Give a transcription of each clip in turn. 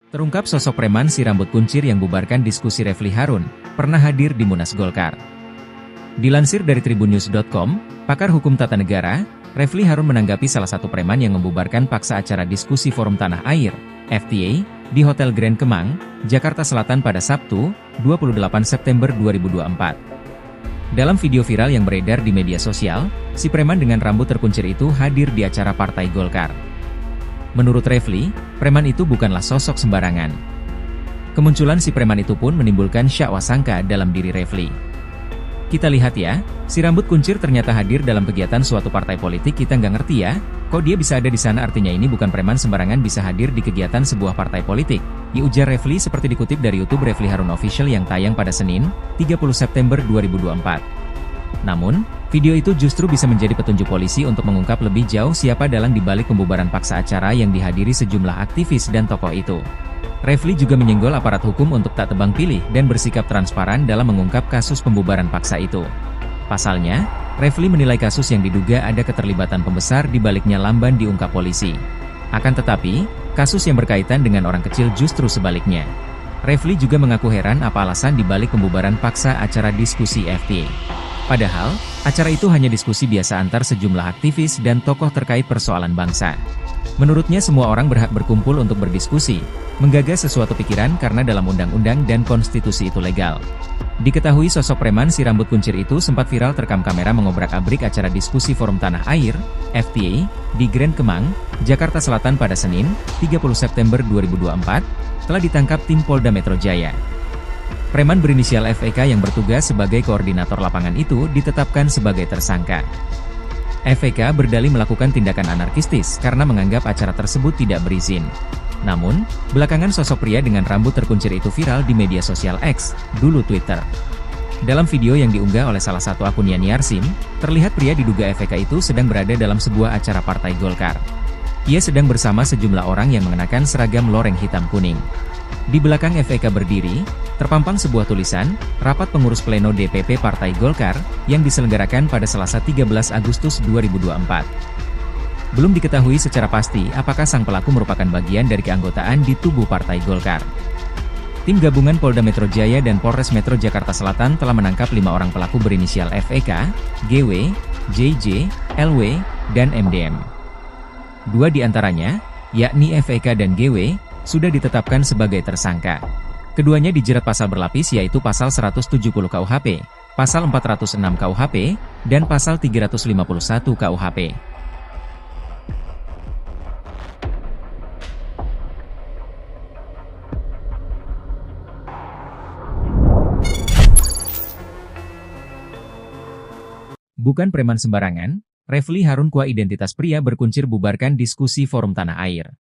Terungkap sosok preman si rambut kuncir yang bubarkan diskusi Refly Harun, pernah hadir di Munas Golkar. Dilansir dari tribunnews.com, pakar hukum tata negara, Refly Harun menanggapi salah satu preman yang membubarkan paksa acara diskusi Forum Tanah Air, FTA, di Hotel Grand Kemang, Jakarta Selatan pada Sabtu, 28 September 2024. Dalam video viral yang beredar di media sosial, si preman dengan rambut terkuncir itu hadir di acara Partai Golkar. Menurut Refly, preman itu bukanlah sosok sembarangan. Kemunculan si preman itu pun menimbulkan syak wasangka dalam diri Refly. Kita lihat ya, si rambut kuncir ternyata hadir dalam kegiatan suatu partai politik, kita nggak ngerti ya, kok dia bisa ada di sana, artinya ini bukan preman sembarangan bisa hadir di kegiatan sebuah partai politik, ujar Refly seperti dikutip dari YouTube Refly Harun Official yang tayang pada Senin, 30 September 2024. Namun, video itu justru bisa menjadi petunjuk polisi untuk mengungkap lebih jauh siapa dalang dibalik pembubaran paksa acara yang dihadiri sejumlah aktivis dan tokoh itu. Refly juga menyenggol aparat hukum untuk tak tebang pilih dan bersikap transparan dalam mengungkap kasus pembubaran paksa itu. Pasalnya, Refly menilai kasus yang diduga ada keterlibatan pembesar di baliknya lamban diungkap polisi. Akan tetapi, kasus yang berkaitan dengan orang kecil justru sebaliknya. Refly juga mengaku heran apa alasan dibalik pembubaran paksa acara diskusi FTA. Padahal, acara itu hanya diskusi biasa antar sejumlah aktivis dan tokoh terkait persoalan bangsa. Menurutnya semua orang berhak berkumpul untuk berdiskusi, menggagas sesuatu pikiran karena dalam undang-undang dan konstitusi itu legal. Diketahui sosok preman si rambut kuncir itu sempat viral terekam kamera mengobrak-abrik acara diskusi Forum Tanah Air, FTA, di Grand Kemang, Jakarta Selatan pada Senin, 30 September 2024, telah ditangkap tim Polda Metro Jaya. Preman berinisial FEK yang bertugas sebagai koordinator lapangan itu ditetapkan sebagai tersangka. FEK berdalih melakukan tindakan anarkistis karena menganggap acara tersebut tidak berizin. Namun, belakangan sosok pria dengan rambut terkuncir itu viral di media sosial X, dulu Twitter. Dalam video yang diunggah oleh salah satu akun Yani Arsim, terlihat pria diduga FEK itu sedang berada dalam sebuah acara Partai Golkar. Ia sedang bersama sejumlah orang yang mengenakan seragam loreng hitam kuning. Di belakang FEK berdiri, terpampang sebuah tulisan, Rapat Pengurus Pleno DPP Partai Golkar, yang diselenggarakan pada Selasa 13 Agustus 2024. Belum diketahui secara pasti apakah sang pelaku merupakan bagian dari keanggotaan di tubuh Partai Golkar. Tim gabungan Polda Metro Jaya dan Polres Metro Jakarta Selatan telah menangkap 5 orang pelaku berinisial FEK, GW, JJ, LW, dan MDM. 2 di antaranya, yakni FEK dan GW, sudah ditetapkan sebagai tersangka. Keduanya dijerat pasal berlapis yaitu pasal 170 KUHP, pasal 406 KUHP, dan pasal 351 KUHP. Bukan preman sembarangan, Refly Harun kuah identitas pria berkuncir bubarkan diskusi Forum Tanah Air.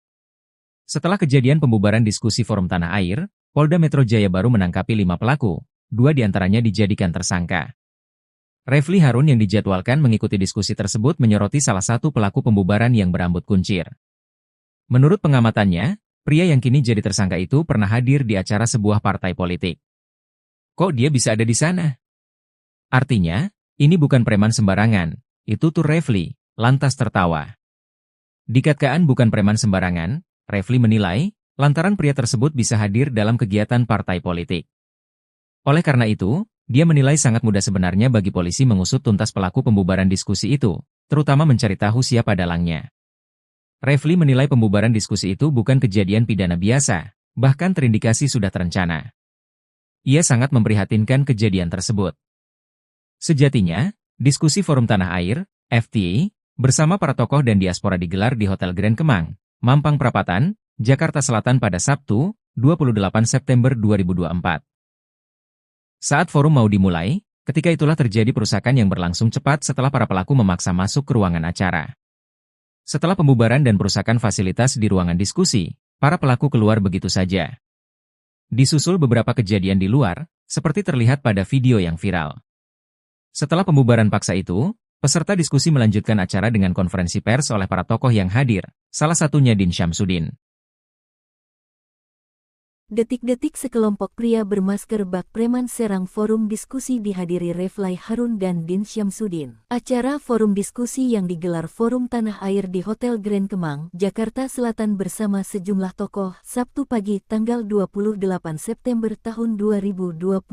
Setelah kejadian pembubaran diskusi Forum Tanah Air, Polda Metro Jaya baru menangkapi 5 pelaku, 2 diantaranya dijadikan tersangka. Refly Harun yang dijadwalkan mengikuti diskusi tersebut menyoroti salah satu pelaku pembubaran yang berambut kuncir. Menurut pengamatannya, pria yang kini jadi tersangka itu pernah hadir di acara sebuah partai politik. Kok dia bisa ada di sana? Artinya, ini bukan preman sembarangan, itu tuh Refly, lantas tertawa. Dikatakan bukan preman sembarangan, Refly menilai, lantaran pria tersebut bisa hadir dalam kegiatan partai politik. Oleh karena itu, dia menilai sangat mudah sebenarnya bagi polisi mengusut tuntas pelaku pembubaran diskusi itu, terutama mencari tahu siapa dalangnya. Refly menilai pembubaran diskusi itu bukan kejadian pidana biasa, bahkan terindikasi sudah terencana. Ia sangat memprihatinkan kejadian tersebut. Sejatinya, diskusi Forum Tanah Air, FTA, bersama para tokoh dan diaspora digelar di Hotel Grand Kemang, Mampang Perapatan, Jakarta Selatan pada Sabtu, 28 September 2024. Saat forum mau dimulai, ketika itulah terjadi perusakan yang berlangsung cepat setelah para pelaku memaksa masuk ke ruangan acara. Setelah pembubaran dan perusakan fasilitas di ruangan diskusi, para pelaku keluar begitu saja. Disusul beberapa kejadian di luar, seperti terlihat pada video yang viral. Setelah pembubaran paksa itu, peserta diskusi melanjutkan acara dengan konferensi pers oleh para tokoh yang hadir, salah satunya Din Syamsuddin. Detik-detik sekelompok pria bermasker bak preman serang forum diskusi dihadiri Refly Harun dan Din Syamsuddin. Acara forum diskusi yang digelar Forum Tanah Air di Hotel Grand Kemang, Jakarta Selatan bersama sejumlah tokoh, Sabtu pagi tanggal 28 September tahun 2024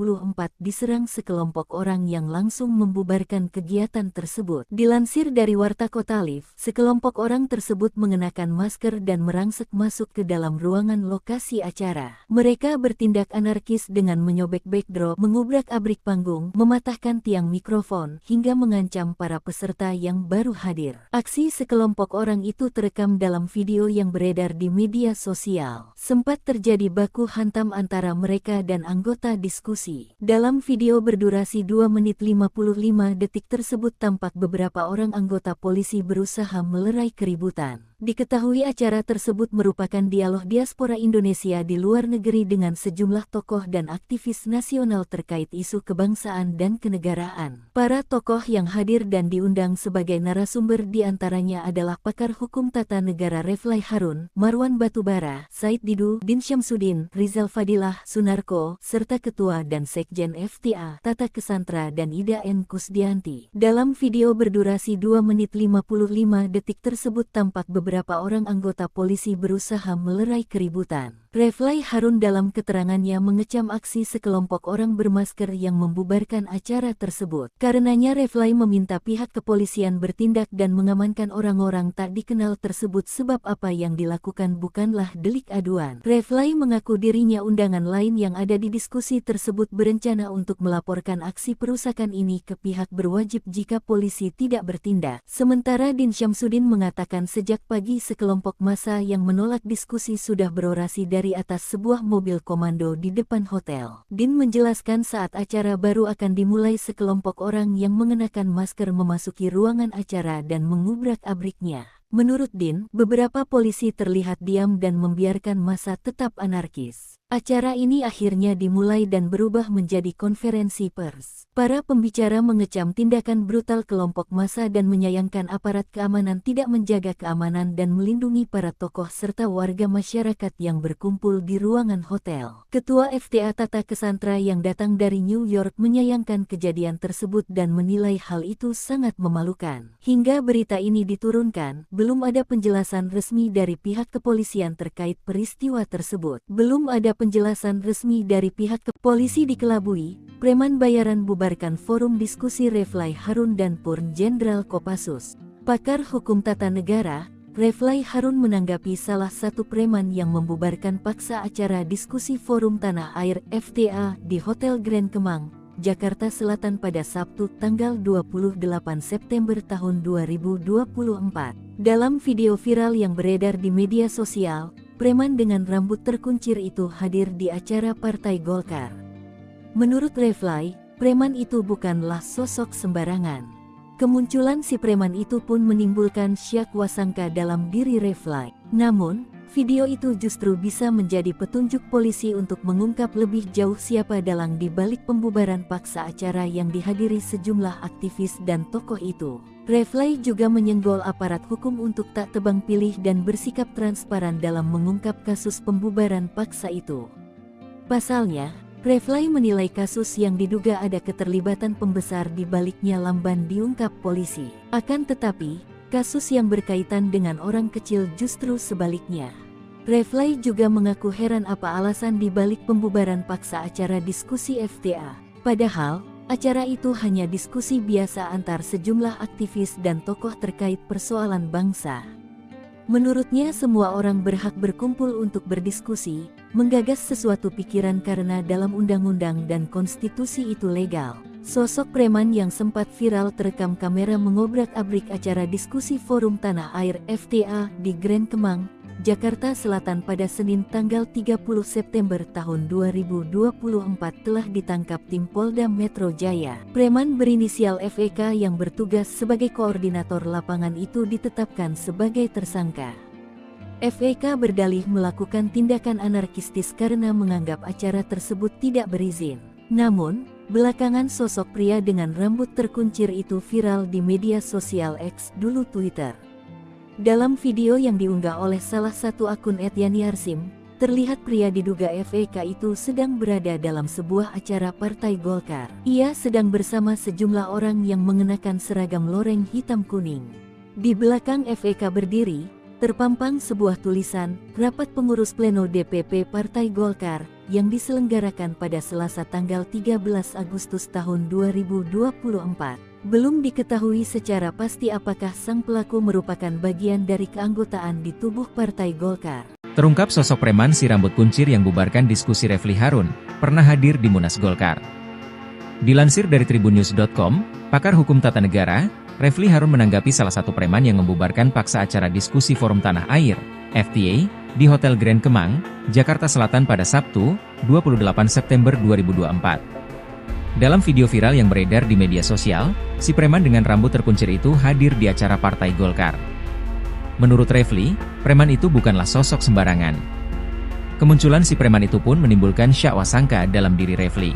diserang sekelompok orang yang langsung membubarkan kegiatan tersebut. Dilansir dari Warta Kota Live, sekelompok orang tersebut mengenakan masker dan merangsek masuk ke dalam ruangan lokasi acara. Mereka bertindak anarkis dengan menyobek backdrop, mengubrak-abrik panggung, mematahkan tiang mikrofon, hingga mengancam para peserta yang baru hadir. Aksi sekelompok orang itu terekam dalam video yang beredar di media sosial. Sempat terjadi baku hantam antara mereka dan anggota diskusi. Dalam video berdurasi 2 menit 55 detik tersebut tampak beberapa orang anggota polisi berusaha melerai keributan. Diketahui acara tersebut merupakan dialog diaspora Indonesia di luar negeri dengan sejumlah tokoh dan aktivis nasional terkait isu kebangsaan dan kenegaraan. Para tokoh yang hadir dan diundang sebagai narasumber diantaranya adalah pakar hukum tata negara Refly Harun, Marwan Batubara, Said Didu, Din Syamsuddin, Rizal Fadilah, Sunarko, serta Ketua dan Sekjen FTA, Tata Kesantra dan Ida N. Kusdianti. Dalam video berdurasi 2 menit 55 detik tersebut tampak beberapa orang anggota polisi berusaha melerai keributan. Refly Harun dalam keterangannya mengecam aksi sekelompok orang bermasker yang membubarkan acara tersebut. Karenanya Refly meminta pihak kepolisian bertindak dan mengamankan orang-orang tak dikenal tersebut sebab apa yang dilakukan bukanlah delik aduan. Refly mengaku dirinya undangan lain yang ada di diskusi tersebut berencana untuk melaporkan aksi perusakan ini ke pihak berwajib jika polisi tidak bertindak. Sementara Din Syamsuddin mengatakan sejak pagi sekelompok massa yang menolak diskusi sudah berorasi dari atas sebuah mobil komando di depan hotel. Din menjelaskan saat acara baru akan dimulai sekelompok orang yang mengenakan masker memasuki ruangan acara dan mengubrak-abriknya. Menurut Din, beberapa polisi terlihat diam dan membiarkan massa tetap anarkis. Acara ini akhirnya dimulai dan berubah menjadi konferensi pers. Para pembicara mengecam tindakan brutal kelompok massa dan menyayangkan aparat keamanan tidak menjaga keamanan dan melindungi para tokoh serta warga masyarakat yang berkumpul di ruangan hotel. Ketua FTA Tata Kesantra yang datang dari New York menyayangkan kejadian tersebut dan menilai hal itu sangat memalukan. Hingga berita ini diturunkan, belum ada penjelasan resmi dari pihak kepolisian terkait peristiwa tersebut. Belum ada penjelasan resmi dari pihak polisi dikelabui, preman bayaran bubarkan forum diskusi Refly Harun dan Purn Jenderal Kopassus. Pakar hukum tata negara, Refly Harun menanggapi salah satu preman yang membubarkan paksa acara diskusi Forum Tanah Air FTA di Hotel Grand Kemang, Jakarta Selatan pada Sabtu tanggal 28 September tahun 2024. Dalam video viral yang beredar di media sosial, preman dengan rambut terkuncir itu hadir di acara Partai Golkar. Menurut Refly, preman itu bukanlah sosok sembarangan. Kemunculan si preman itu pun menimbulkan syak wasangka dalam diri Refly. Namun, video itu justru bisa menjadi petunjuk polisi untuk mengungkap lebih jauh siapa dalang di balik pembubaran paksa acara yang dihadiri sejumlah aktivis dan tokoh itu. Refly juga menyenggol aparat hukum untuk tak tebang pilih dan bersikap transparan dalam mengungkap kasus pembubaran paksa itu. Pasalnya, Refly menilai kasus yang diduga ada keterlibatan pembesar di baliknya lamban diungkap polisi. Akan tetapi, kasus yang berkaitan dengan orang kecil justru sebaliknya. Refly juga mengaku heran apa alasan di balik pembubaran paksa acara diskusi FTA. Padahal, acara itu hanya diskusi biasa antar sejumlah aktivis dan tokoh terkait persoalan bangsa. Menurutnya semua orang berhak berkumpul untuk berdiskusi, menggagas sesuatu pikiran karena dalam undang-undang dan konstitusi itu legal. Sosok preman yang sempat viral terekam kamera mengobrak-abrik acara diskusi Forum Tanah Air FTA di Grand Kemang, Jakarta Selatan pada Senin tanggal 30 September tahun 2024 telah ditangkap tim Polda Metro Jaya. Preman berinisial FEK yang bertugas sebagai koordinator lapangan itu ditetapkan sebagai tersangka. FEK berdalih melakukan tindakan anarkistis karena menganggap acara tersebut tidak berizin. Namun, belakangan sosok pria dengan rambut terkuncir itu viral di media sosial X dulu Twitter. Dalam video yang diunggah oleh salah satu akun @yani_arsim, terlihat pria diduga FEK itu sedang berada dalam sebuah acara Partai Golkar. Ia sedang bersama sejumlah orang yang mengenakan seragam loreng hitam kuning. Di belakang FEK berdiri, terpampang sebuah tulisan, Rapat Pengurus Pleno DPP Partai Golkar, yang diselenggarakan pada Selasa tanggal 13 Agustus tahun 2024. Belum diketahui secara pasti apakah sang pelaku merupakan bagian dari keanggotaan di tubuh Partai Golkar. Terungkap sosok preman si rambut kuncir yang bubarkan diskusi Refli Harun, pernah hadir di Munas Golkar. Dilansir dari tribunnews.com, pakar hukum tata negara, Refli Harun menanggapi salah satu preman yang membubarkan paksa acara diskusi Forum Tanah Air, FTA, di Hotel Grand Kemang, Jakarta Selatan pada Sabtu, 28 September 2024. Dalam video viral yang beredar di media sosial, si preman dengan rambut terkuncir itu hadir di acara Partai Golkar. Menurut Refli, preman itu bukanlah sosok sembarangan. Kemunculan si preman itu pun menimbulkan syak wasangka dalam diri Refli.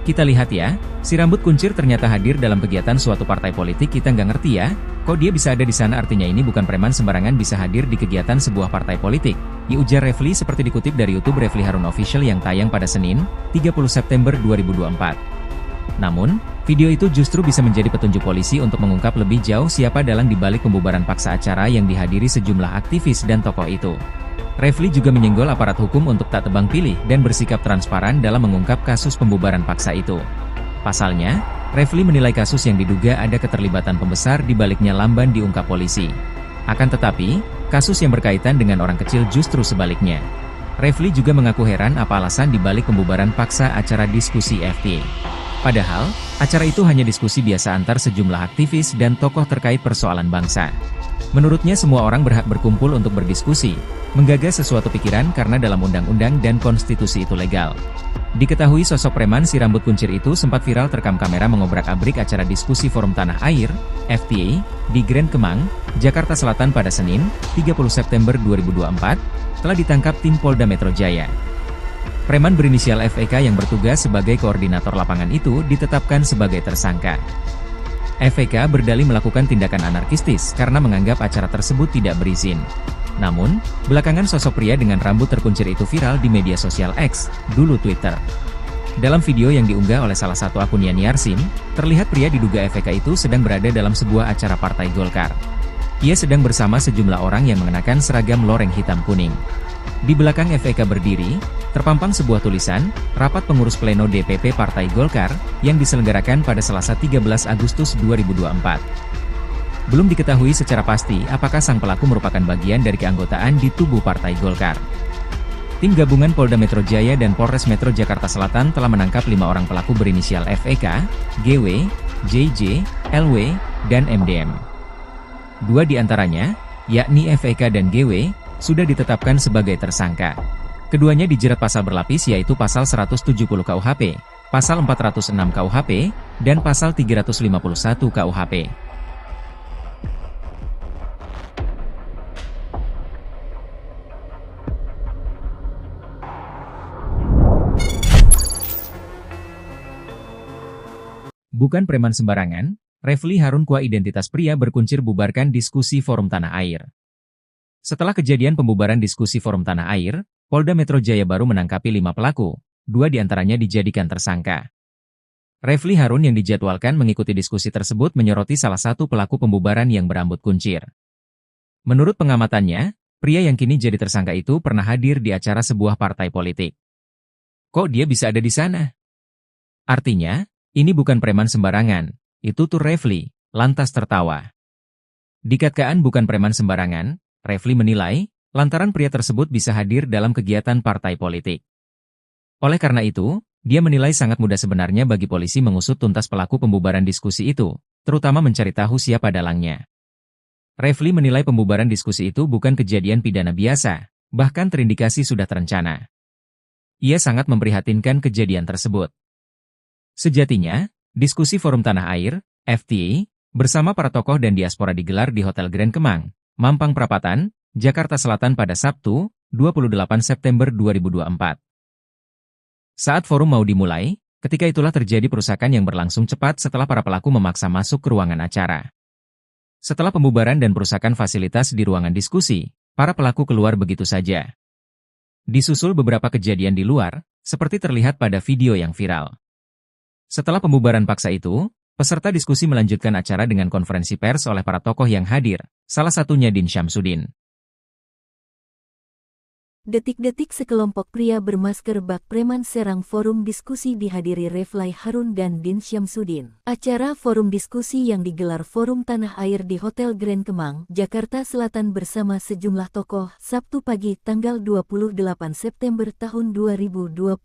Kita lihat ya, si rambut kuncir ternyata hadir dalam kegiatan suatu partai politik, kita nggak ngerti ya, kok dia bisa ada di sana, artinya ini bukan preman sembarangan bisa hadir di kegiatan sebuah partai politik, ujar Refli seperti dikutip dari YouTube Refli Harun Official yang tayang pada Senin, 30 September 2024. Namun, video itu justru bisa menjadi petunjuk polisi untuk mengungkap lebih jauh siapa dalang dibalik pembubaran paksa acara yang dihadiri sejumlah aktivis dan tokoh itu. Refli juga menyenggol aparat hukum untuk tak tebang pilih dan bersikap transparan dalam mengungkap kasus pembubaran paksa itu. Pasalnya, Refli menilai kasus yang diduga ada keterlibatan pembesar di baliknya lamban diungkap polisi. Akan tetapi, kasus yang berkaitan dengan orang kecil justru sebaliknya. Refli juga mengaku heran apa alasan dibalik pembubaran paksa acara diskusi FTA. Padahal, acara itu hanya diskusi biasa antar sejumlah aktivis dan tokoh terkait persoalan bangsa. Menurutnya semua orang berhak berkumpul untuk berdiskusi, menggagas sesuatu pikiran karena dalam undang-undang dan konstitusi itu legal. Diketahui sosok preman si rambut kuncir itu sempat viral terekam kamera mengobrak-abrik acara diskusi Forum Tanah Air, FTA, di Grand Kemang, Jakarta Selatan pada Senin, 30 September 2024, telah ditangkap tim Polda Metro Jaya. Preman berinisial FEK yang bertugas sebagai koordinator lapangan itu ditetapkan sebagai tersangka. FEK berdalih melakukan tindakan anarkistis karena menganggap acara tersebut tidak berizin. Namun, belakangan sosok pria dengan rambut terkuncir itu viral di media sosial X, dulu Twitter. Dalam video yang diunggah oleh salah satu akun Yani Arsim, terlihat pria diduga FEK itu sedang berada dalam sebuah acara Partai Golkar. Ia sedang bersama sejumlah orang yang mengenakan seragam loreng hitam kuning. Di belakang FEK berdiri, terpampang sebuah tulisan, Rapat Pengurus Pleno DPP Partai Golkar, yang diselenggarakan pada Selasa 13 Agustus 2024. Belum diketahui secara pasti apakah sang pelaku merupakan bagian dari keanggotaan di tubuh Partai Golkar. Tim gabungan Polda Metro Jaya dan Polres Metro Jakarta Selatan telah menangkap 5 orang pelaku berinisial FEK, GW, JJ, LW, dan MDM. 2 di antaranya, yakni FEK dan GW, sudah ditetapkan sebagai tersangka. Keduanya dijerat pasal berlapis yaitu pasal 170 KUHP, pasal 406 KUHP, dan pasal 351 KUHP. Bukan preman sembarangan, Refli Harun kuah identitas pria berkuncir bubarkan diskusi Forum Tanah Air. Setelah kejadian pembubaran diskusi Forum Tanah Air, Polda Metro Jaya baru menangkapi 5 pelaku, 2 diantaranya dijadikan tersangka. Refli Harun yang dijadwalkan mengikuti diskusi tersebut menyoroti salah satu pelaku pembubaran yang berambut kuncir. Menurut pengamatannya, pria yang kini jadi tersangka itu pernah hadir di acara sebuah partai politik. Kok dia bisa ada di sana? Artinya, ini bukan preman sembarangan, itu tuh Refli, lantas tertawa. Dikatakan bukan preman sembarangan, Refli menilai, lantaran pria tersebut bisa hadir dalam kegiatan partai politik. Oleh karena itu, dia menilai sangat mudah sebenarnya bagi polisi mengusut tuntas pelaku pembubaran diskusi itu, terutama mencari tahu siapa dalangnya. Refli menilai pembubaran diskusi itu bukan kejadian pidana biasa, bahkan terindikasi sudah terencana. Ia sangat memprihatinkan kejadian tersebut. Sejatinya, diskusi Forum Tanah Air, FTA, bersama para tokoh dan diaspora digelar di Hotel Grand Kemang, Mampang Perapatan, Jakarta Selatan pada Sabtu, 28 September 2024. Saat forum mau dimulai, ketika itulah terjadi perusakan yang berlangsung cepat setelah para pelaku memaksa masuk ke ruangan acara. Setelah pembubaran dan perusakan fasilitas di ruangan diskusi, para pelaku keluar begitu saja. Disusul beberapa kejadian di luar, seperti terlihat pada video yang viral. Setelah pembubaran paksa itu, peserta diskusi melanjutkan acara dengan konferensi pers oleh para tokoh yang hadir, salah satunya Din Syamsuddin. Detik-detik sekelompok pria bermasker bak preman serang forum diskusi dihadiri Refly Harun dan Din Syamsuddin. Acara forum diskusi yang digelar Forum Tanah Air di Hotel Grand Kemang, Jakarta Selatan bersama sejumlah tokoh, Sabtu pagi tanggal 28 September tahun 2024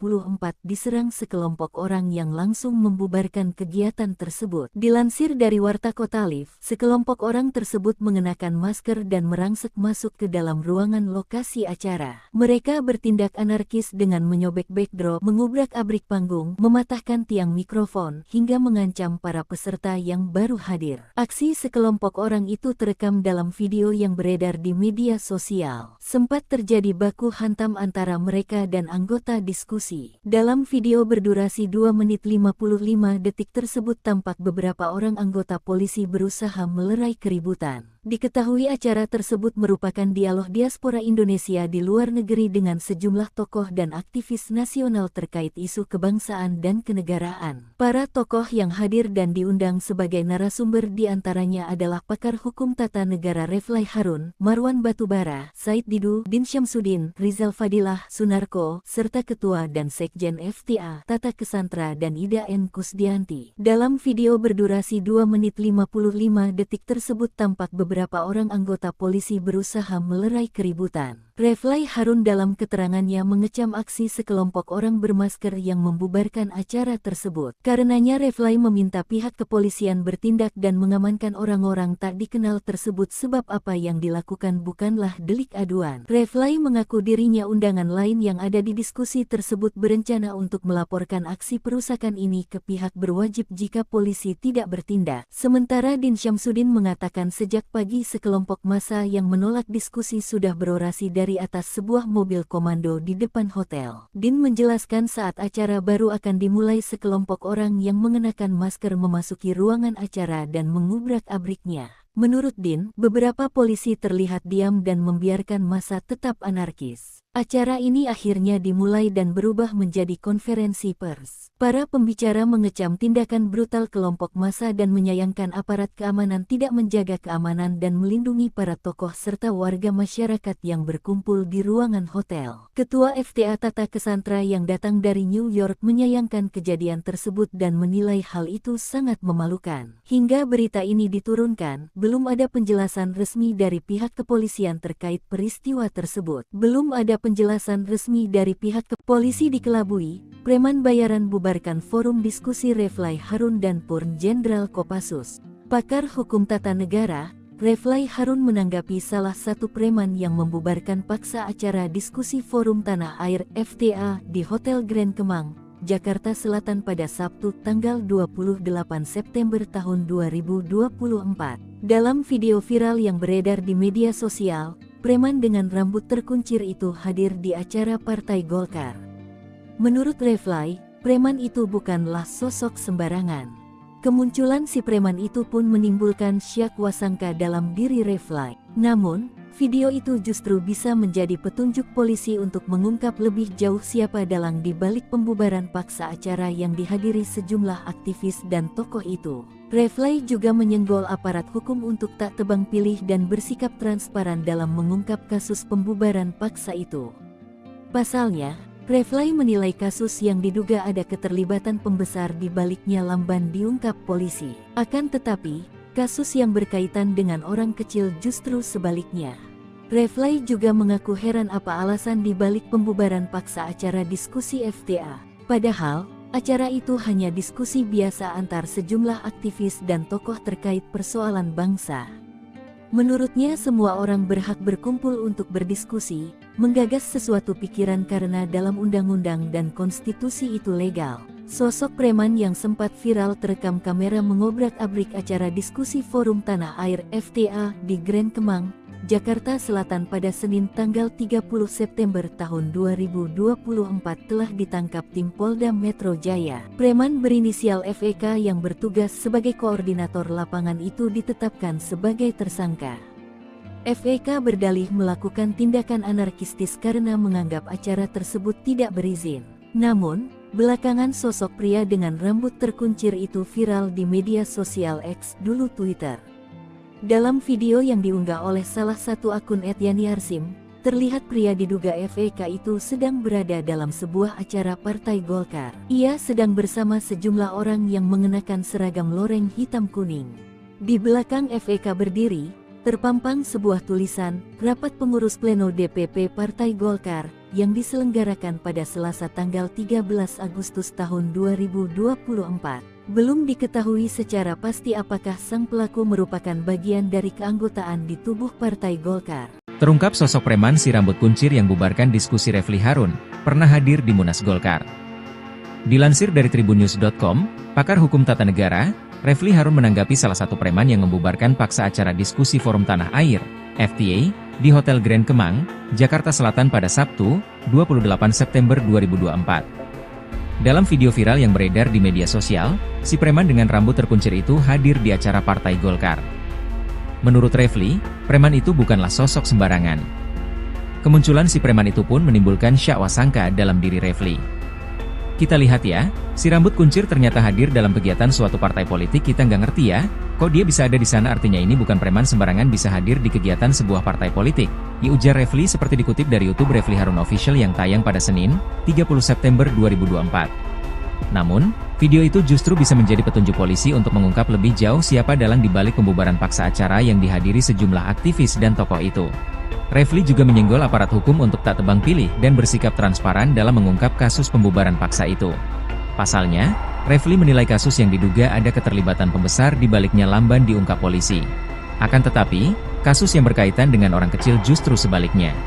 diserang sekelompok orang yang langsung membubarkan kegiatan tersebut. Dilansir dari Warta Kota Live, sekelompok orang tersebut mengenakan masker dan merangsek masuk ke dalam ruangan lokasi acara. Mereka bertindak anarkis dengan menyobek backdrop, mengubrak-abrik panggung, mematahkan tiang mikrofon, hingga mengancam para peserta yang baru hadir. Aksi sekelompok orang itu terekam dalam video yang beredar di media sosial. Sempat terjadi baku hantam antara mereka dan anggota diskusi. Dalam video berdurasi 2 menit 55 detik tersebut tampak beberapa orang anggota polisi berusaha melerai keributan. Diketahui acara tersebut merupakan dialog diaspora Indonesia di luar negeri dengan sejumlah tokoh dan aktivis nasional terkait isu kebangsaan dan kenegaraan. Para tokoh yang hadir dan diundang sebagai narasumber diantaranya adalah pakar hukum tata negara Refly Harun, Marwan Batubara, Said Didu, Din Syamsuddin, Rizal Fadilah, Sunarko, serta Ketua dan Sekjen FTA, Tata Kesantra dan Ida N. Kusdianti. Dalam video berdurasi 2 menit 55 detik tersebut tampak beberapa orang anggota polisi berusaha melerai keributan. Refly Harun dalam keterangannya mengecam aksi sekelompok orang bermasker yang membubarkan acara tersebut. Karenanya Refly meminta pihak kepolisian bertindak dan mengamankan orang-orang tak dikenal tersebut sebab apa yang dilakukan bukanlah delik aduan. Refly mengaku dirinya undangan lain yang ada di diskusi tersebut berencana untuk melaporkan aksi perusakan ini ke pihak berwajib jika polisi tidak bertindak. Sementara Din Syamsuddin mengatakan sejak pagi sekelompok massa yang menolak diskusi sudah berorasi dari atas sebuah mobil komando di depan hotel. Din menjelaskan saat acara baru akan dimulai sekelompok orang yang mengenakan masker memasuki ruangan acara dan mengubrak-abriknya. Menurut Din, beberapa polisi terlihat diam dan membiarkan massa tetap anarkis. Acara ini akhirnya dimulai dan berubah menjadi konferensi pers. Para pembicara mengecam tindakan brutal kelompok massa dan menyayangkan aparat keamanan tidak menjaga keamanan dan melindungi para tokoh serta warga masyarakat yang berkumpul di ruangan hotel. Ketua FTA Tata Kesantra yang datang dari New York menyayangkan kejadian tersebut dan menilai hal itu sangat memalukan. Hingga berita ini diturunkan, belum ada penjelasan resmi dari pihak kepolisian terkait peristiwa tersebut. Belum ada penjelasan resmi dari pihak polisi dikelabui, preman bayaran bubarkan forum diskusi Refly Harun dan Purn Jenderal Kopassus. Pakar hukum tata negara, Refly Harun menanggapi salah satu preman yang membubarkan paksa acara diskusi Forum Tanah Air FTA di Hotel Grand Kemang, Jakarta Selatan pada Sabtu tanggal 28 September tahun 2024. Dalam video viral yang beredar di media sosial, preman dengan rambut terkuncir itu hadir di acara Partai Golkar. Menurut Refly, preman itu bukanlah sosok sembarangan. Kemunculan si preman itu pun menimbulkan syak wasangka dalam diri Refly. Namun, video itu justru bisa menjadi petunjuk polisi untuk mengungkap lebih jauh siapa dalang di balik pembubaran paksa acara yang dihadiri sejumlah aktivis dan tokoh itu. Refly juga menyenggol aparat hukum untuk tak tebang pilih dan bersikap transparan dalam mengungkap kasus pembubaran paksa itu. Pasalnya, Refly menilai kasus yang diduga ada keterlibatan pembesar di baliknya lamban diungkap polisi. Akan tetapi, kasus yang berkaitan dengan orang kecil justru sebaliknya. Refly juga mengaku heran apa alasan di balik pembubaran paksa acara diskusi FTA. Padahal, acara itu hanya diskusi biasa antar sejumlah aktivis dan tokoh terkait persoalan bangsa. Menurutnya semua orang berhak berkumpul untuk berdiskusi, menggagas sesuatu pikiran karena dalam undang-undang dan konstitusi itu legal. Sosok preman yang sempat viral terekam kamera mengobrak-abrik acara diskusi Forum Tanah Air FTA di Grand Kemang, Jakarta Selatan pada Senin tanggal 30 September tahun 2024 telah ditangkap tim Polda Metro Jaya. Preman berinisial FEK yang bertugas sebagai koordinator lapangan itu ditetapkan sebagai tersangka. FEK berdalih melakukan tindakan anarkistis karena menganggap acara tersebut tidak berizin. Namun, belakangan sosok pria dengan rambut terkuncir itu viral di media sosial X, dulu Twitter. Dalam video yang diunggah oleh salah satu akun @yani_arsim, terlihat pria diduga FEK itu sedang berada dalam sebuah acara Partai Golkar. Ia sedang bersama sejumlah orang yang mengenakan seragam loreng hitam kuning. Di belakang FEK berdiri, terpampang sebuah tulisan, Rapat Pengurus Pleno DPP Partai Golkar, yang diselenggarakan pada Selasa tanggal 13 Agustus tahun 2024. Belum diketahui secara pasti apakah sang pelaku merupakan bagian dari keanggotaan di tubuh Partai Golkar. Terungkap sosok preman si rambut kuncir yang bubarkan diskusi Refly Harun, pernah hadir di Munas Golkar. Dilansir dari tribunnews.com, pakar hukum tata negara, Refly Harun menanggapi salah satu preman yang membubarkan paksa acara diskusi Forum Tanah Air, FTA, di Hotel Grand Kemang, Jakarta Selatan pada Sabtu, 28 September 2024. Dalam video viral yang beredar di media sosial, si preman dengan rambut terkuncir itu hadir di acara Partai Golkar. Menurut Refly, preman itu bukanlah sosok sembarangan. Kemunculan si preman itu pun menimbulkan syak wasangka dalam diri Refly. Kita lihat ya, si rambut kuncir ternyata hadir dalam kegiatan suatu partai politik, kita nggak ngerti ya, kok dia bisa ada di sana, artinya ini bukan preman sembarangan bisa hadir di kegiatan sebuah partai politik, ujar Refly seperti dikutip dari YouTube Refly Harun Official yang tayang pada Senin, 30 September 2024. Namun, video itu justru bisa menjadi petunjuk polisi untuk mengungkap lebih jauh siapa dalang dibalik pembubaran paksa acara yang dihadiri sejumlah aktivis dan tokoh itu. Refly juga menyenggol aparat hukum untuk tak tebang pilih dan bersikap transparan dalam mengungkap kasus pembubaran paksa itu. Pasalnya, Refly menilai kasus yang diduga ada keterlibatan pembesar di baliknya lamban diungkap polisi. Akan tetapi, kasus yang berkaitan dengan orang kecil justru sebaliknya.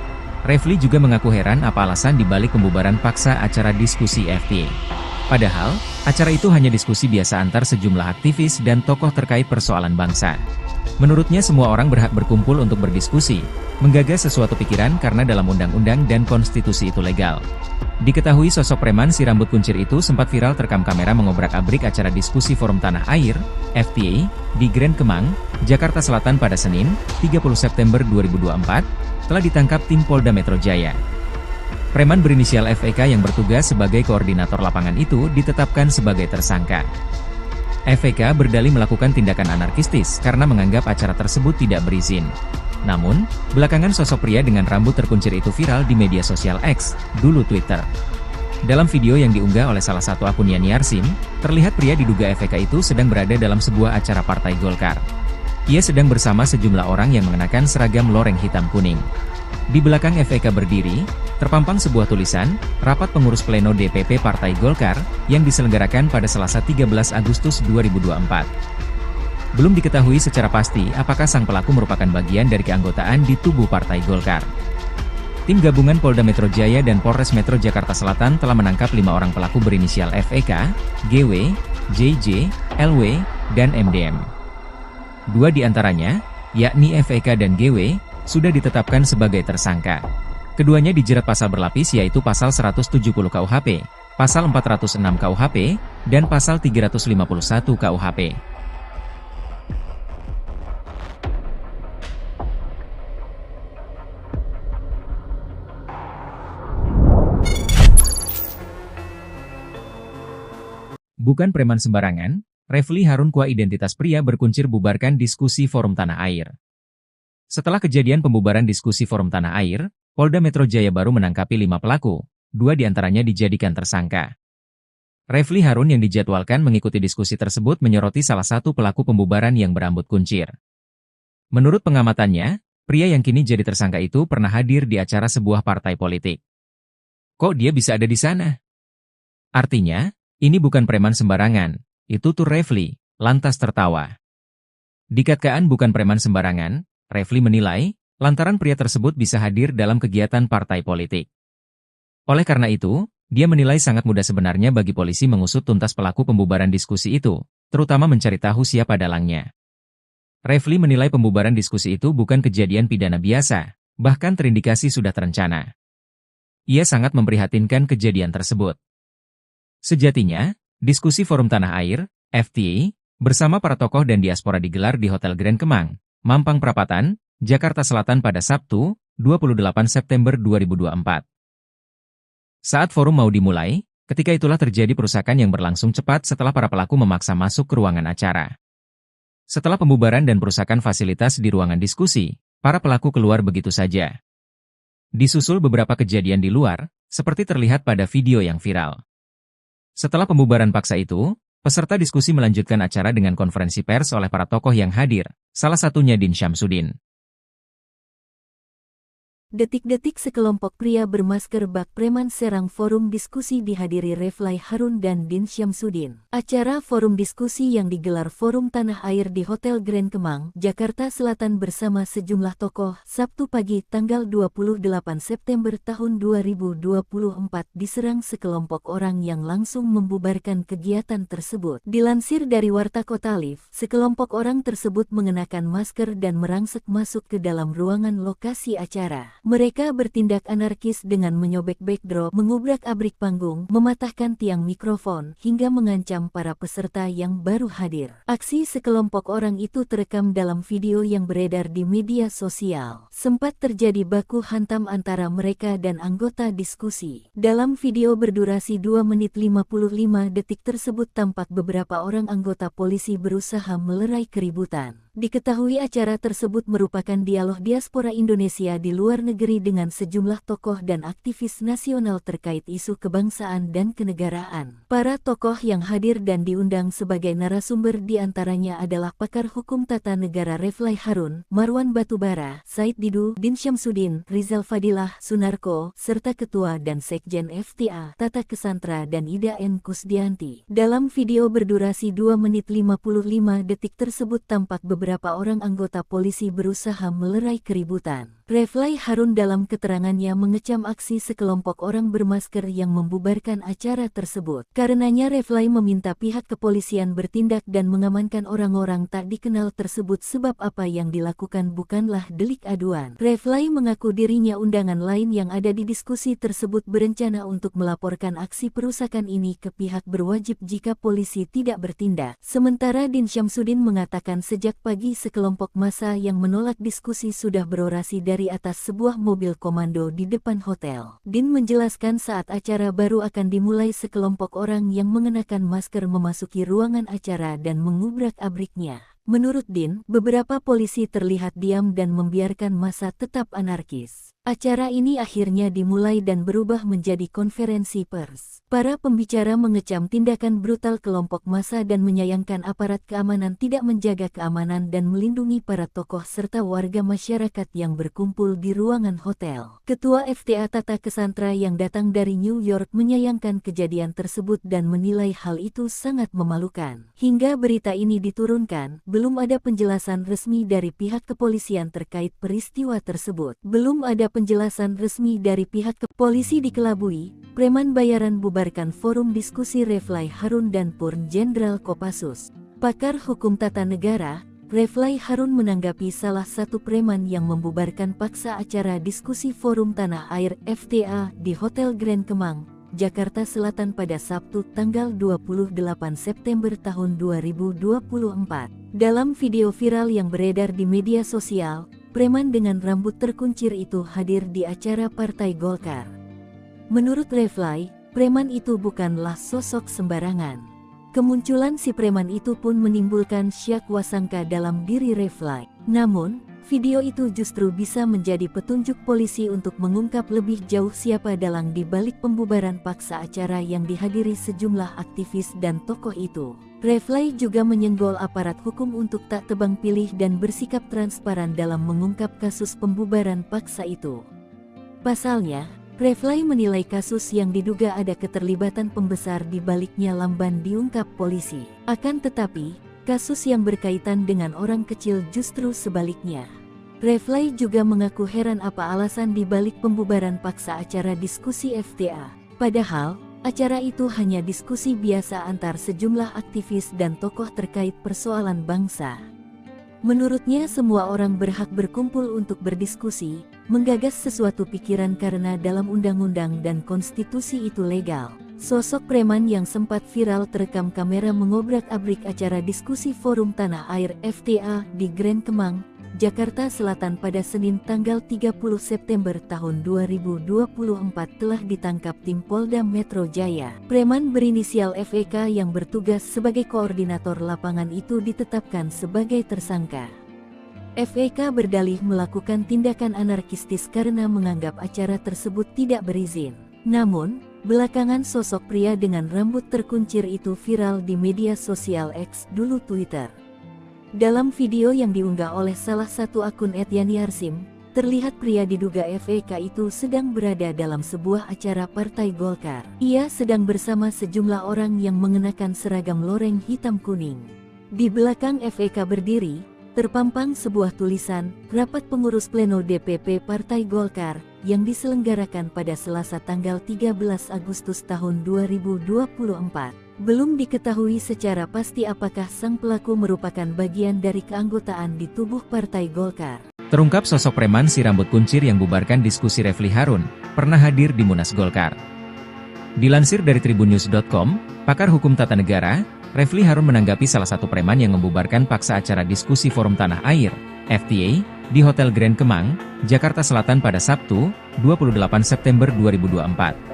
Refly juga mengaku heran apa alasan dibalik pembubaran paksa acara diskusi FTA. Padahal, acara itu hanya diskusi biasa antar sejumlah aktivis dan tokoh terkait persoalan bangsa. Menurutnya semua orang berhak berkumpul untuk berdiskusi, menggagas sesuatu pikiran karena dalam undang-undang dan konstitusi itu legal. Diketahui sosok preman si rambut kuncir itu sempat viral terekam kamera mengobrak-abrik acara diskusi Forum Tanah Air, FTA, di Grand Kemang, Jakarta Selatan pada Senin, 30 September 2024, telah ditangkap tim Polda Metro Jaya. Preman berinisial FEK yang bertugas sebagai koordinator lapangan itu ditetapkan sebagai tersangka. FEK berdalih melakukan tindakan anarkistis karena menganggap acara tersebut tidak berizin. Namun, belakangan sosok pria dengan rambut terkuncir itu viral di media sosial X, dulu Twitter. Dalam video yang diunggah oleh salah satu akun yani_arsim, terlihat pria diduga FEK itu sedang berada dalam sebuah acara Partai Golkar. Ia sedang bersama sejumlah orang yang mengenakan seragam loreng hitam kuning. Di belakang FEK berdiri, terpampang sebuah tulisan, Rapat Pengurus Pleno DPP Partai Golkar, yang diselenggarakan pada Selasa 13 Agustus 2024. Belum diketahui secara pasti apakah sang pelaku merupakan bagian dari keanggotaan di tubuh Partai Golkar. Tim gabungan Polda Metro Jaya dan Polres Metro Jakarta Selatan telah menangkap 5 orang pelaku berinisial FEK, GW, JJ, LW, dan MDM. 2 di antaranya, yakni FEK dan GW, sudah ditetapkan sebagai tersangka. Keduanya dijerat pasal berlapis yaitu pasal 170 KUHP, pasal 406 KUHP, dan pasal 351 KUHP. Bukan preman sembarangan, Refly Harun kuah identitas pria berkuncir bubarkan diskusi Forum Tanah Air. Setelah kejadian pembubaran diskusi Forum Tanah Air, Polda Metro Jaya baru menangkapi 5 pelaku, 2 diantaranya dijadikan tersangka. Refly Harun yang dijadwalkan mengikuti diskusi tersebut menyoroti salah satu pelaku pembubaran yang berambut kuncir. Menurut pengamatannya, pria yang kini jadi tersangka itu pernah hadir di acara sebuah partai politik. Kok dia bisa ada di sana? Artinya, ini bukan preman sembarangan, itu tuh Refly, lantas tertawa. Dikatakan bukan preman sembarangan, Refly menilai, lantaran pria tersebut bisa hadir dalam kegiatan partai politik. Oleh karena itu, dia menilai sangat mudah sebenarnya bagi polisi mengusut tuntas pelaku pembubaran diskusi itu, terutama mencari tahu siapa dalangnya. Refly menilai pembubaran diskusi itu bukan kejadian pidana biasa, bahkan terindikasi sudah terencana. Ia sangat memprihatinkan kejadian tersebut. Sejatinya, diskusi Forum Tanah Air, FTA, bersama para tokoh dan diaspora digelar di Hotel Grand Kemang, Mampang Perapatan, Jakarta Selatan pada Sabtu, 28 September 2024. Saat forum mau dimulai, ketika itulah terjadi perusakan yang berlangsung cepat setelah para pelaku memaksa masuk ke ruangan acara. Setelah pembubaran dan perusakan fasilitas di ruangan diskusi, para pelaku keluar begitu saja. Disusul beberapa kejadian di luar, seperti terlihat pada video yang viral. Setelah pembubaran paksa itu, peserta diskusi melanjutkan acara dengan konferensi pers oleh para tokoh yang hadir, salah satunya Din Syamsuddin. Detik-detik sekelompok pria bermasker bak preman serang forum diskusi dihadiri Refly Harun dan Din Syamsuddin. Acara forum diskusi yang digelar Forum Tanah Air di Hotel Grand Kemang, Jakarta Selatan bersama sejumlah tokoh, Sabtu pagi tanggal 28 September tahun 2024 diserang sekelompok orang yang langsung membubarkan kegiatan tersebut. Dilansir dari Warta Kota Live, sekelompok orang tersebut mengenakan masker dan merangsek masuk ke dalam ruangan lokasi acara. Mereka bertindak anarkis dengan menyobek backdrop, mengubrak-abrik panggung, mematahkan tiang mikrofon, hingga mengancam para peserta yang baru hadir. Aksi sekelompok orang itu terekam dalam video yang beredar di media sosial. Sempat terjadi baku hantam antara mereka dan anggota diskusi. Dalam video berdurasi 2 menit 55 detik tersebut tampak beberapa orang anggota polisi berusaha melerai keributan. Diketahui acara tersebut merupakan dialog diaspora Indonesia di luar negeri dengan sejumlah tokoh dan aktivis nasional terkait isu kebangsaan dan kenegaraan. Para tokoh yang hadir dan diundang sebagai narasumber diantaranya adalah pakar hukum tata negara Refly Harun, Marwan Batubara, Said Didu, Din Syamsuddin, Rizal Fadilah, Sunarko, serta Ketua dan Sekjen FTA, Tata Kesantra dan Ida N. Kusdianti. Dalam video berdurasi 2 menit 55 detik tersebut tampak beberapa orang anggota polisi berusaha melerai keributan. Refly Harun dalam keterangannya mengecam aksi sekelompok orang bermasker yang membubarkan acara tersebut. Karenanya Refly meminta pihak kepolisian bertindak dan mengamankan orang-orang tak dikenal tersebut sebab apa yang dilakukan bukanlah delik aduan. Refly mengaku dirinya undangan lain yang ada di diskusi tersebut berencana untuk melaporkan aksi perusakan ini ke pihak berwajib jika polisi tidak bertindak. Sementara Din Syamsuddin mengatakan sejak pagi sekelompok massa yang menolak diskusi sudah berorasi dari atas sebuah mobil komando di depan hotel. Din menjelaskan saat acara baru akan dimulai sekelompok orang yang mengenakan masker memasuki ruangan acara dan mengubrak-abriknya. Menurut Din, beberapa polisi terlihat diam dan membiarkan massa tetap anarkis. Acara ini akhirnya dimulai dan berubah menjadi konferensi pers. Para pembicara mengecam tindakan brutal kelompok massa dan menyayangkan aparat keamanan tidak menjaga keamanan dan melindungi para tokoh serta warga masyarakat yang berkumpul di ruangan hotel. Ketua FTA Tata Kesantra yang datang dari New York menyayangkan kejadian tersebut dan menilai hal itu sangat memalukan. Hingga berita ini diturunkan, belum ada penjelasan resmi dari pihak kepolisian terkait peristiwa tersebut. Belum ada penjelasan resmi dari pihak polisi dikelabui, preman bayaran bubarkan forum diskusi Refly Harun dan Purn Jenderal Kopassus. Pakar hukum tata negara, Refly Harun menanggapi salah satu preman yang membubarkan paksa acara diskusi Forum Tanah Air FTA di Hotel Grand Kemang, Jakarta Selatan pada Sabtu tanggal 28 September tahun 2024. Dalam video viral yang beredar di media sosial, preman dengan rambut terkuncir itu hadir di acara Partai Golkar. Menurut Refly, preman itu bukanlah sosok sembarangan. Kemunculan si preman itu pun menimbulkan syak wasangka dalam diri Refly. Namun, video itu justru bisa menjadi petunjuk polisi untuk mengungkap lebih jauh siapa dalang di balik pembubaran paksa acara yang dihadiri sejumlah aktivis dan tokoh itu. Refly juga menyenggol aparat hukum untuk tak tebang pilih dan bersikap transparan dalam mengungkap kasus pembubaran paksa itu. Pasalnya, Refly menilai kasus yang diduga ada keterlibatan pembesar di baliknya lamban diungkap polisi. Akan tetapi, kasus yang berkaitan dengan orang kecil justru sebaliknya. Refly juga mengaku heran apa alasan di balik pembubaran paksa acara diskusi FTA. Padahal, acara itu hanya diskusi biasa antar sejumlah aktivis dan tokoh terkait persoalan bangsa. Menurutnya semua orang berhak berkumpul untuk berdiskusi, menggagas sesuatu pikiran karena dalam undang-undang dan konstitusi itu legal. Sosok preman yang sempat viral terekam kamera mengobrak-abrik acara diskusi Forum Tanah Air FTA di Grand Kemang, Jakarta Selatan pada Senin tanggal 30 September tahun 2024 telah ditangkap tim Polda Metro Jaya. Preman berinisial FEK yang bertugas sebagai koordinator lapangan itu ditetapkan sebagai tersangka. FEK berdalih melakukan tindakan anarkistis karena menganggap acara tersebut tidak berizin. Namun, belakangan sosok pria dengan rambut terkuncir itu viral di media sosial X, dulu Twitter. Dalam video yang diunggah oleh salah satu akun @yaniarsim, terlihat pria diduga FEK itu sedang berada dalam sebuah acara Partai Golkar. Ia sedang bersama sejumlah orang yang mengenakan seragam loreng hitam kuning. Di belakang FEK berdiri, terpampang sebuah tulisan, "Rapat Pengurus Pleno DPP Partai Golkar", yang diselenggarakan pada Selasa tanggal 13 Agustus tahun 2024. Belum diketahui secara pasti apakah sang pelaku merupakan bagian dari keanggotaan di tubuh Partai Golkar. Terungkap sosok preman si rambut kuncir yang bubarkan diskusi Refly Harun, pernah hadir di Munas Golkar. Dilansir dari tribunnews.com, pakar hukum tata negara, Refly Harun menanggapi salah satu preman yang membubarkan paksa acara diskusi Forum Tanah Air, FTA, di Hotel Grand Kemang, Jakarta Selatan pada Sabtu, 28 September 2024.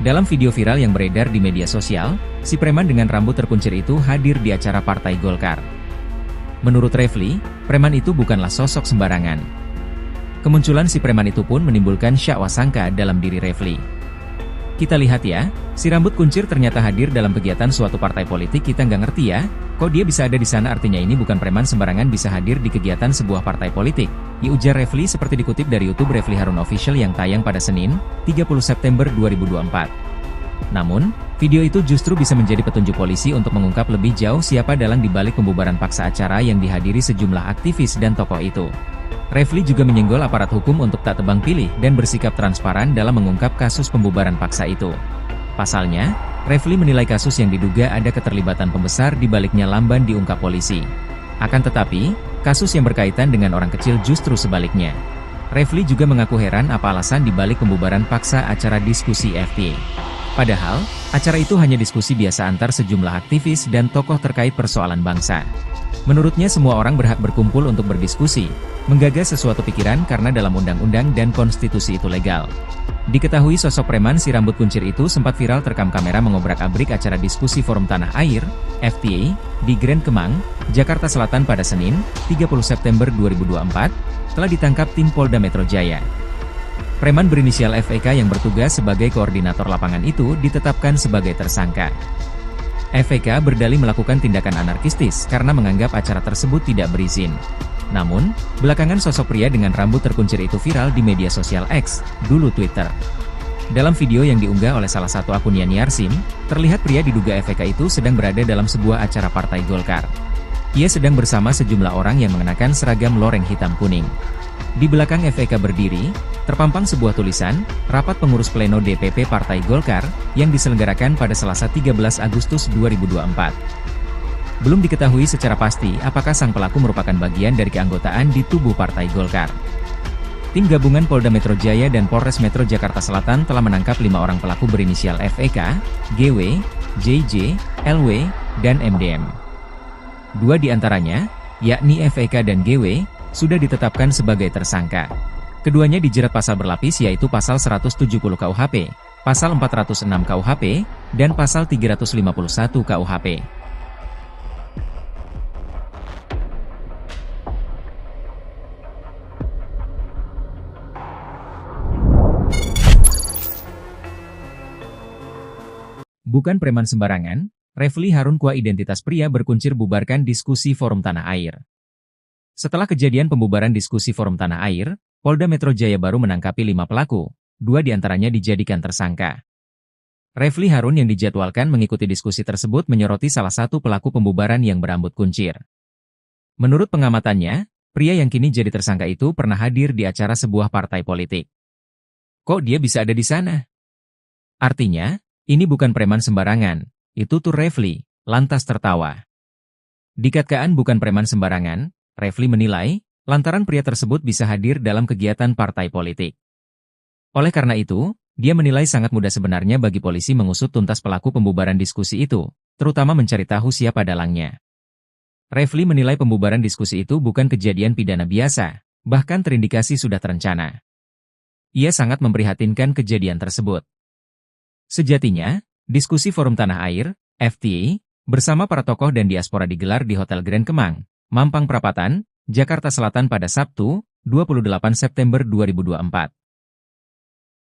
Dalam video viral yang beredar di media sosial, si preman dengan rambut terkuncir itu hadir di acara Partai Golkar. Menurut Refly, preman itu bukanlah sosok sembarangan. Kemunculan si preman itu pun menimbulkan syak wasangka dalam diri Refly. Kita lihat ya, si rambut kuncir ternyata hadir dalam kegiatan suatu partai politik, kita nggak ngerti ya, kok dia bisa ada di sana, artinya ini bukan preman sembarangan bisa hadir di kegiatan sebuah partai politik, ujar Refly seperti dikutip dari YouTube Refly Harun Official yang tayang pada Senin, 30 September 2024. Namun, video itu justru bisa menjadi petunjuk polisi untuk mengungkap lebih jauh siapa dalang dibalik pembubaran paksa acara yang dihadiri sejumlah aktivis dan tokoh itu. Refly juga menyenggol aparat hukum untuk tak tebang pilih dan bersikap transparan dalam mengungkap kasus pembubaran paksa itu. Pasalnya, Refly menilai kasus yang diduga ada keterlibatan pembesar di baliknya lamban diungkap polisi. Akan tetapi, kasus yang berkaitan dengan orang kecil justru sebaliknya. Refly juga mengaku heran apa alasan dibalik pembubaran paksa acara diskusi FTA. Padahal, acara itu hanya diskusi biasa antar sejumlah aktivis dan tokoh terkait persoalan bangsa. Menurutnya semua orang berhak berkumpul untuk berdiskusi, menggagas sesuatu pikiran karena dalam undang-undang dan konstitusi itu legal. Diketahui sosok preman si rambut kuncir itu sempat viral terekam kamera mengobrak-abrik acara diskusi Forum Tanah Air, FTA, di Grand Kemang, Jakarta Selatan pada Senin, 30 September 2024, telah ditangkap tim Polda Metro Jaya. Preman berinisial FEK yang bertugas sebagai koordinator lapangan itu ditetapkan sebagai tersangka. FEK berdalih melakukan tindakan anarkistis karena menganggap acara tersebut tidak berizin. Namun, belakangan sosok pria dengan rambut terkuncir itu viral di media sosial X, dulu Twitter. Dalam video yang diunggah oleh salah satu akun yaniarsim, terlihat pria diduga FEK itu sedang berada dalam sebuah acara Partai Golkar. Ia sedang bersama sejumlah orang yang mengenakan seragam loreng hitam kuning. Di belakang FEK berdiri, terpampang sebuah tulisan, "Rapat Pengurus Pleno DPP Partai Golkar", yang diselenggarakan pada Selasa 13 Agustus 2024. Belum diketahui secara pasti apakah sang pelaku merupakan bagian dari keanggotaan di tubuh Partai Golkar. Tim gabungan Polda Metro Jaya dan Polres Metro Jakarta Selatan telah menangkap 5 orang pelaku berinisial FEK, GW, JJ, LW, dan MDM. 2 di antaranya, yakni FEK dan GW, sudah ditetapkan sebagai tersangka. Keduanya dijerat pasal berlapis yaitu pasal 170 KUHP, pasal 406 KUHP, dan pasal 351 KUHP. Bukan preman sembarangan, Refly Harun Kua identitas pria berkuncir bubarkan diskusi Forum Tanah Air. Setelah kejadian pembubaran diskusi Forum Tanah Air, Polda Metro Jaya baru menangkapi 5 pelaku, 2 diantaranya dijadikan tersangka. Refly Harun yang dijadwalkan mengikuti diskusi tersebut menyoroti salah satu pelaku pembubaran yang berambut kuncir. Menurut pengamatannya, pria yang kini jadi tersangka itu pernah hadir di acara sebuah partai politik. Kok dia bisa ada di sana? Artinya, ini bukan preman sembarangan, itu tuh Refly, lantas tertawa. Dikatakan bukan preman sembarangan, Refly menilai, lantaran pria tersebut bisa hadir dalam kegiatan partai politik. Oleh karena itu, dia menilai sangat mudah sebenarnya bagi polisi mengusut tuntas pelaku pembubaran diskusi itu, terutama mencari tahu siapa dalangnya. Refly menilai pembubaran diskusi itu bukan kejadian pidana biasa, bahkan terindikasi sudah terencana. Ia sangat memprihatinkan kejadian tersebut. Sejatinya, diskusi Forum Tanah Air, FTA, bersama para tokoh dan diaspora digelar di Hotel Grand Kemang, Mampang Perapatan, Jakarta Selatan pada Sabtu, 28 September 2024.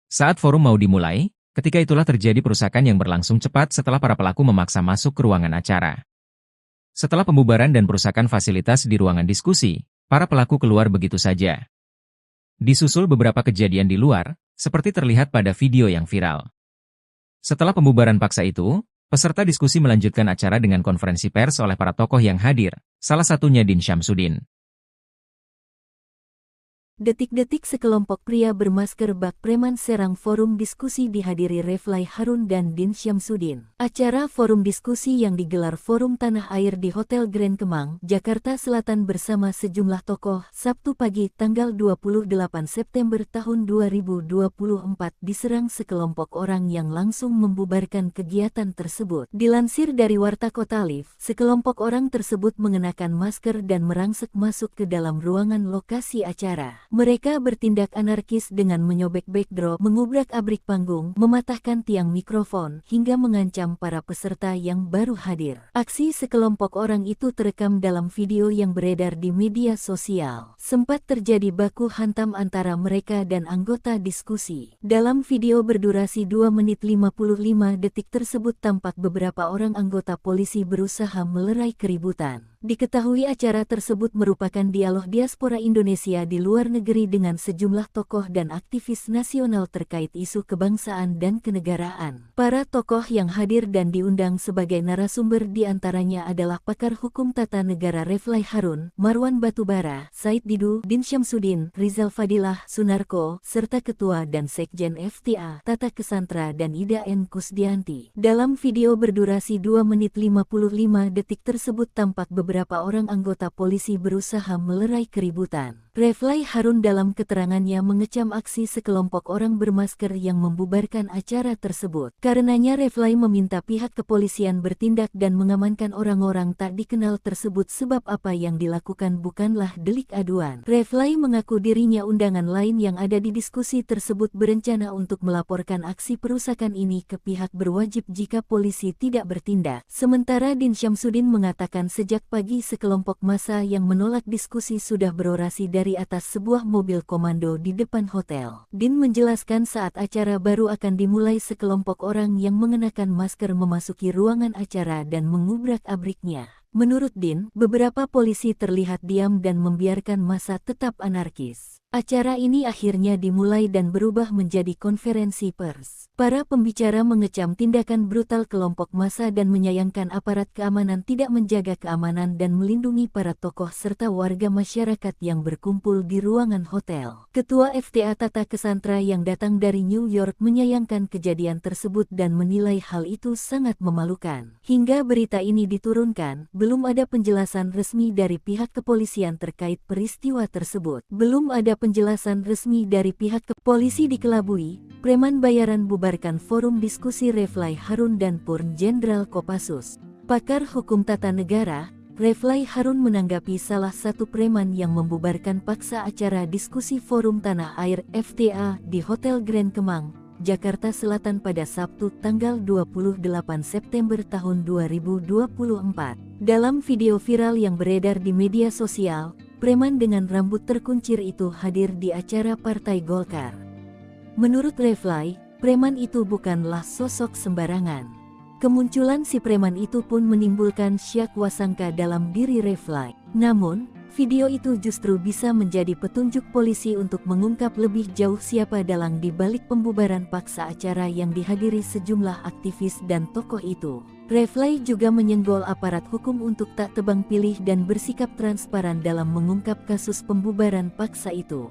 Saat forum mau dimulai, ketika itulah terjadi perusakan yang berlangsung cepat setelah para pelaku memaksa masuk ke ruangan acara. Setelah pembubaran dan perusakan fasilitas di ruangan diskusi, para pelaku keluar begitu saja. Disusul beberapa kejadian di luar, seperti terlihat pada video yang viral. Setelah pembubaran paksa itu, peserta diskusi melanjutkan acara dengan konferensi pers oleh para tokoh yang hadir, salah satunya Din Syamsuddin. Detik-detik sekelompok pria bermasker bak preman serang forum diskusi dihadiri Refly Harun dan Din Syamsuddin. Acara forum diskusi yang digelar Forum Tanah Air di Hotel Grand Kemang, Jakarta Selatan bersama sejumlah tokoh, Sabtu pagi tanggal 28 September tahun 2024 diserang sekelompok orang yang langsung membubarkan kegiatan tersebut. Dilansir dari Warta Kota Live, sekelompok orang tersebut mengenakan masker dan merangsek masuk ke dalam ruangan lokasi acara. Mereka bertindak anarkis dengan menyobek backdrop, mengubrak-abrik panggung, mematahkan tiang mikrofon, hingga mengancam para peserta yang baru hadir. Aksi sekelompok orang itu terekam dalam video yang beredar di media sosial. Sempat terjadi baku hantam antara mereka dan anggota diskusi. Dalam video berdurasi 2 menit 55 detik tersebut tampak beberapa orang anggota polisi berusaha melerai keributan. Diketahui acara tersebut merupakan dialog diaspora Indonesia di luar negeri dengan sejumlah tokoh dan aktivis nasional terkait isu kebangsaan dan kenegaraan. Para tokoh yang hadir dan diundang sebagai narasumber diantaranya adalah pakar hukum tata negara Refly Harun, Marwan Batubara, Said Didu, Din Syamsuddin, Rizal Fadilah, Sunarko, serta Ketua dan Sekjen FTA, Tata Kesantra dan Ida N. Kusdianti. Dalam video berdurasi 2 menit 55 detik tersebut tampak beberapa orang anggota polisi berusaha melerai keributan. Refly Harun dalam keterangannya mengecam aksi sekelompok orang bermasker yang membubarkan acara tersebut. Karenanya Refly meminta pihak kepolisian bertindak dan mengamankan orang-orang tak dikenal tersebut sebab apa yang dilakukan bukanlah delik aduan. Refly mengaku dirinya undangan lain yang ada di diskusi tersebut berencana untuk melaporkan aksi perusakan ini ke pihak berwajib jika polisi tidak bertindak. Sementara Din Syamsuddin mengatakan sejak pagi sekelompok massa yang menolak diskusi sudah berorasi dari atas sebuah mobil komando di depan hotel. Din menjelaskan saat acara baru akan dimulai sekelompok orang yang mengenakan masker memasuki ruangan acara dan mengubrak-abriknya. Menurut Din, beberapa polisi terlihat diam dan membiarkan massa tetap anarkis. Acara ini akhirnya dimulai dan berubah menjadi konferensi pers. Para pembicara mengecam tindakan brutal kelompok massa dan menyayangkan aparat keamanan tidak menjaga keamanan dan melindungi para tokoh serta warga masyarakat yang berkumpul di ruangan hotel. Ketua FTA Tata Kesantra yang datang dari New York menyayangkan kejadian tersebut dan menilai hal itu sangat memalukan. Hingga berita ini diturunkan, belum ada penjelasan resmi dari pihak kepolisian terkait peristiwa tersebut. Belum ada penjelasan resmi dari pihak polisi dikelabui, preman bayaran bubarkan forum diskusi Refly Harun dan Purn Jenderal Kopassus. Pakar hukum tata negara, Refly Harun menanggapi salah satu preman yang membubarkan paksa acara diskusi Forum Tanah Air FTA di Hotel Grand Kemang, Jakarta Selatan pada Sabtu tanggal 28 September tahun 2024. Dalam video viral yang beredar di media sosial, preman dengan rambut terkuncir itu hadir di acara Partai Golkar. Menurut Refly, preman itu bukanlah sosok sembarangan. Kemunculan si preman itu pun menimbulkan syak wasangka dalam diri Refly. Namun, video itu justru bisa menjadi petunjuk polisi untuk mengungkap lebih jauh siapa dalang di balik pembubaran paksa acara yang dihadiri sejumlah aktivis dan tokoh itu. Refly juga menyenggol aparat hukum untuk tak tebang pilih dan bersikap transparan dalam mengungkap kasus pembubaran paksa itu.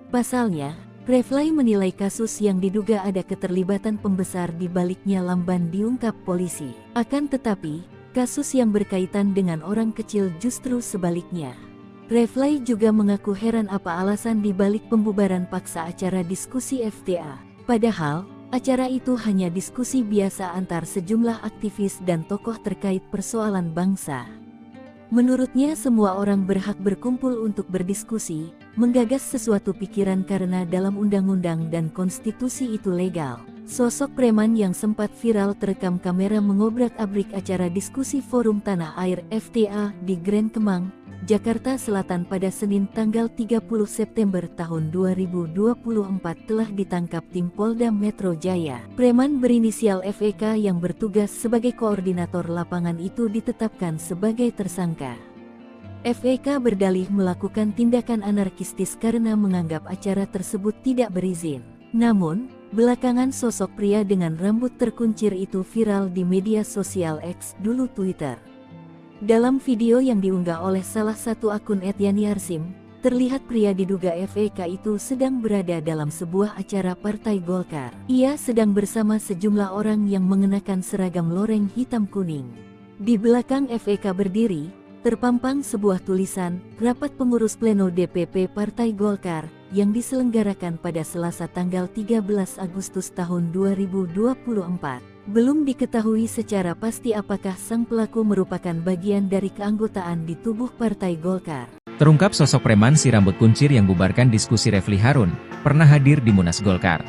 Pasalnya, Refly menilai kasus yang diduga ada keterlibatan pembesar di baliknya lamban diungkap polisi. Akan tetapi, kasus yang berkaitan dengan orang kecil justru sebaliknya. Refly juga mengaku heran apa alasan di balik pembubaran paksa acara diskusi FTA. Padahal, acara itu hanya diskusi biasa antar sejumlah aktivis dan tokoh terkait persoalan bangsa. Menurutnya semua orang berhak berkumpul untuk berdiskusi, menggagas sesuatu pikiran karena dalam undang-undang dan konstitusi itu legal. Sosok preman yang sempat viral terekam kamera mengobrak-abrik acara diskusi Forum Tanah Air FTA di Grand Kemang, Jakarta Selatan pada Senin tanggal 30 September tahun 2024 telah ditangkap tim Polda Metro Jaya. Preman berinisial FEK yang bertugas sebagai koordinator lapangan itu ditetapkan sebagai tersangka. FEK berdalih melakukan tindakan anarkistis karena menganggap acara tersebut tidak berizin. Namun, belakangan sosok pria dengan rambut terkuncir itu viral di media sosial X, dulu Twitter. Dalam video yang diunggah oleh salah satu akun @yani_arsim, terlihat pria diduga FEK itu sedang berada dalam sebuah acara Partai Golkar. Ia sedang bersama sejumlah orang yang mengenakan seragam loreng hitam kuning. Di belakang FEK berdiri, terpampang sebuah tulisan, Rapat Pengurus Pleno DPP Partai Golkar, yang diselenggarakan pada Selasa tanggal 13 Agustus tahun 2024. Belum diketahui secara pasti apakah sang pelaku merupakan bagian dari keanggotaan di tubuh Partai Golkar. Terungkap sosok preman si rambut kuncir yang bubarkan diskusi Refly Harun, pernah hadir di Munas Golkar.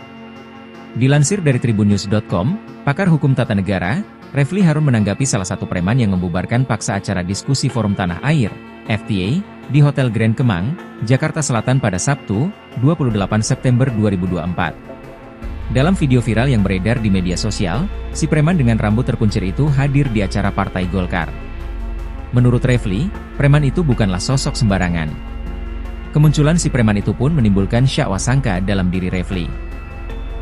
Dilansir dari tribunnews.com, pakar hukum tata negara, Refly Harun menanggapi salah satu preman yang membubarkan paksa acara diskusi Forum Tanah Air, FTA, di Hotel Grand Kemang, Jakarta Selatan pada Sabtu, 28 September 2024. Dalam video viral yang beredar di media sosial, si preman dengan rambut terkuncir itu hadir di acara Partai Golkar. Menurut Refly, preman itu bukanlah sosok sembarangan. Kemunculan si preman itu pun menimbulkan syak wasangka dalam diri Refly.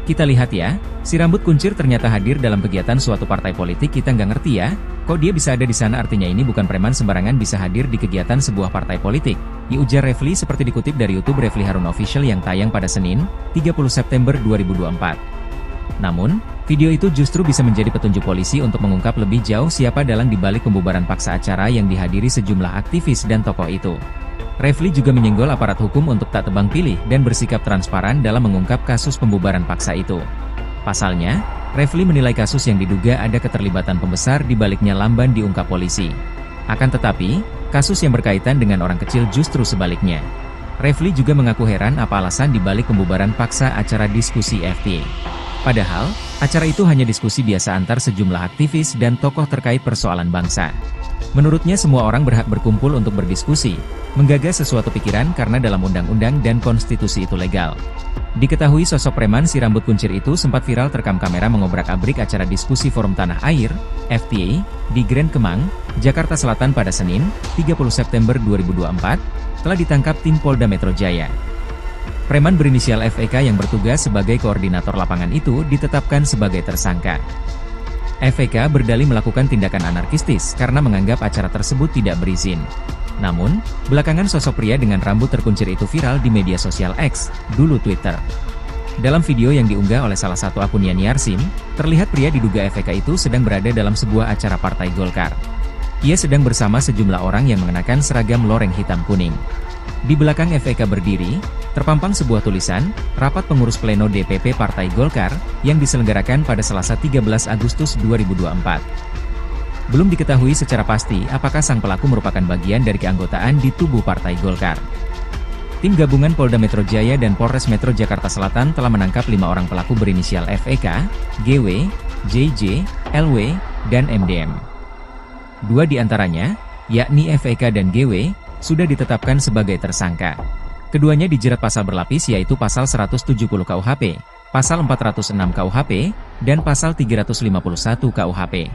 Kita lihat ya, si rambut kuncir ternyata hadir dalam kegiatan suatu partai politik, kita nggak ngerti ya, kok dia bisa ada di sana, artinya ini bukan preman sembarangan bisa hadir di kegiatan sebuah partai politik, ujar Refly seperti dikutip dari YouTube Refly Harun Official yang tayang pada Senin, 30 September 2024. Namun, video itu justru bisa menjadi petunjuk polisi untuk mengungkap lebih jauh siapa dalang dibalik pembubaran paksa acara yang dihadiri sejumlah aktivis dan tokoh itu. Refly juga menyenggol aparat hukum untuk tak tebang pilih dan bersikap transparan dalam mengungkap kasus pembubaran paksa itu. Pasalnya, Refly menilai kasus yang diduga ada keterlibatan pembesar di baliknya lamban diungkap polisi. Akan tetapi, kasus yang berkaitan dengan orang kecil justru sebaliknya. Refly juga mengaku heran apa alasan dibalik pembubaran paksa acara diskusi FTA. Padahal, acara itu hanya diskusi biasa antar sejumlah aktivis dan tokoh terkait persoalan bangsa. Menurutnya semua orang berhak berkumpul untuk berdiskusi, menggagas sesuatu pikiran karena dalam undang-undang dan konstitusi itu legal. Diketahui sosok preman si rambut kuncir itu sempat viral terekam kamera mengobrak-abrik acara diskusi Forum Tanah Air, FTA, di Grand Kemang, Jakarta Selatan pada Senin, 30 September 2024, telah ditangkap tim Polda Metro Jaya. Preman berinisial FEK yang bertugas sebagai koordinator lapangan itu ditetapkan sebagai tersangka. FEK berdalih melakukan tindakan anarkistis karena menganggap acara tersebut tidak berizin. Namun, belakangan sosok pria dengan rambut terkuncir itu viral di media sosial X, dulu Twitter. Dalam video yang diunggah oleh salah satu akun yani_arsim, terlihat pria diduga FEK itu sedang berada dalam sebuah acara Partai Golkar. Ia sedang bersama sejumlah orang yang mengenakan seragam loreng hitam kuning. Di belakang FEK berdiri, terpampang sebuah tulisan, Rapat Pengurus Pleno DPP Partai Golkar, yang diselenggarakan pada Selasa 13 Agustus 2024. Belum diketahui secara pasti apakah sang pelaku merupakan bagian dari keanggotaan di tubuh Partai Golkar. Tim gabungan Polda Metro Jaya dan Polres Metro Jakarta Selatan telah menangkap 5 orang pelaku berinisial FEK, GW, JJ, LW, dan MDM. 2 di antaranya, yakni FEK dan GW, sudah ditetapkan sebagai tersangka. Keduanya dijerat pasal berlapis yaitu pasal 170 KUHP, pasal 406 KUHP, dan pasal 351 KUHP.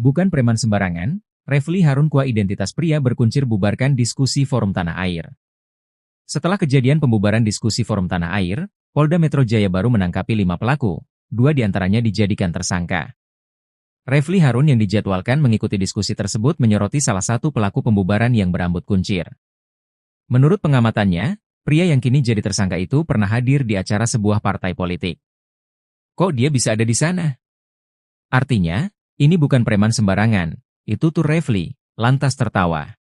Bukan preman sembarangan, Refly Harun kuah identitas pria berkuncir bubarkan diskusi Forum Tanah Air. Setelah kejadian pembubaran diskusi Forum Tanah Air, Polda Metro Jaya baru menangkapi 5 pelaku, 2 diantaranya dijadikan tersangka. Refly Harun yang dijadwalkan mengikuti diskusi tersebut menyoroti salah satu pelaku pembubaran yang berambut kuncir. Menurut pengamatannya, pria yang kini jadi tersangka itu pernah hadir di acara sebuah partai politik. Kok dia bisa ada di sana? Artinya, ini bukan preman sembarangan, itu tuh Refly, lantas tertawa.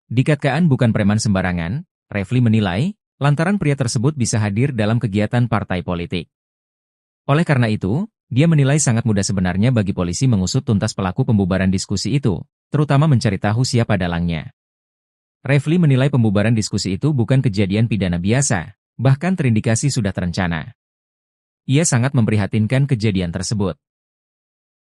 Dikatakan bukan preman sembarangan, Refly menilai, lantaran pria tersebut bisa hadir dalam kegiatan partai politik. Oleh karena itu, dia menilai sangat mudah sebenarnya bagi polisi mengusut tuntas pelaku pembubaran diskusi itu, terutama mencari tahu siapa dalangnya. Refly menilai pembubaran diskusi itu bukan kejadian pidana biasa, bahkan terindikasi sudah terencana. Ia sangat memprihatinkan kejadian tersebut.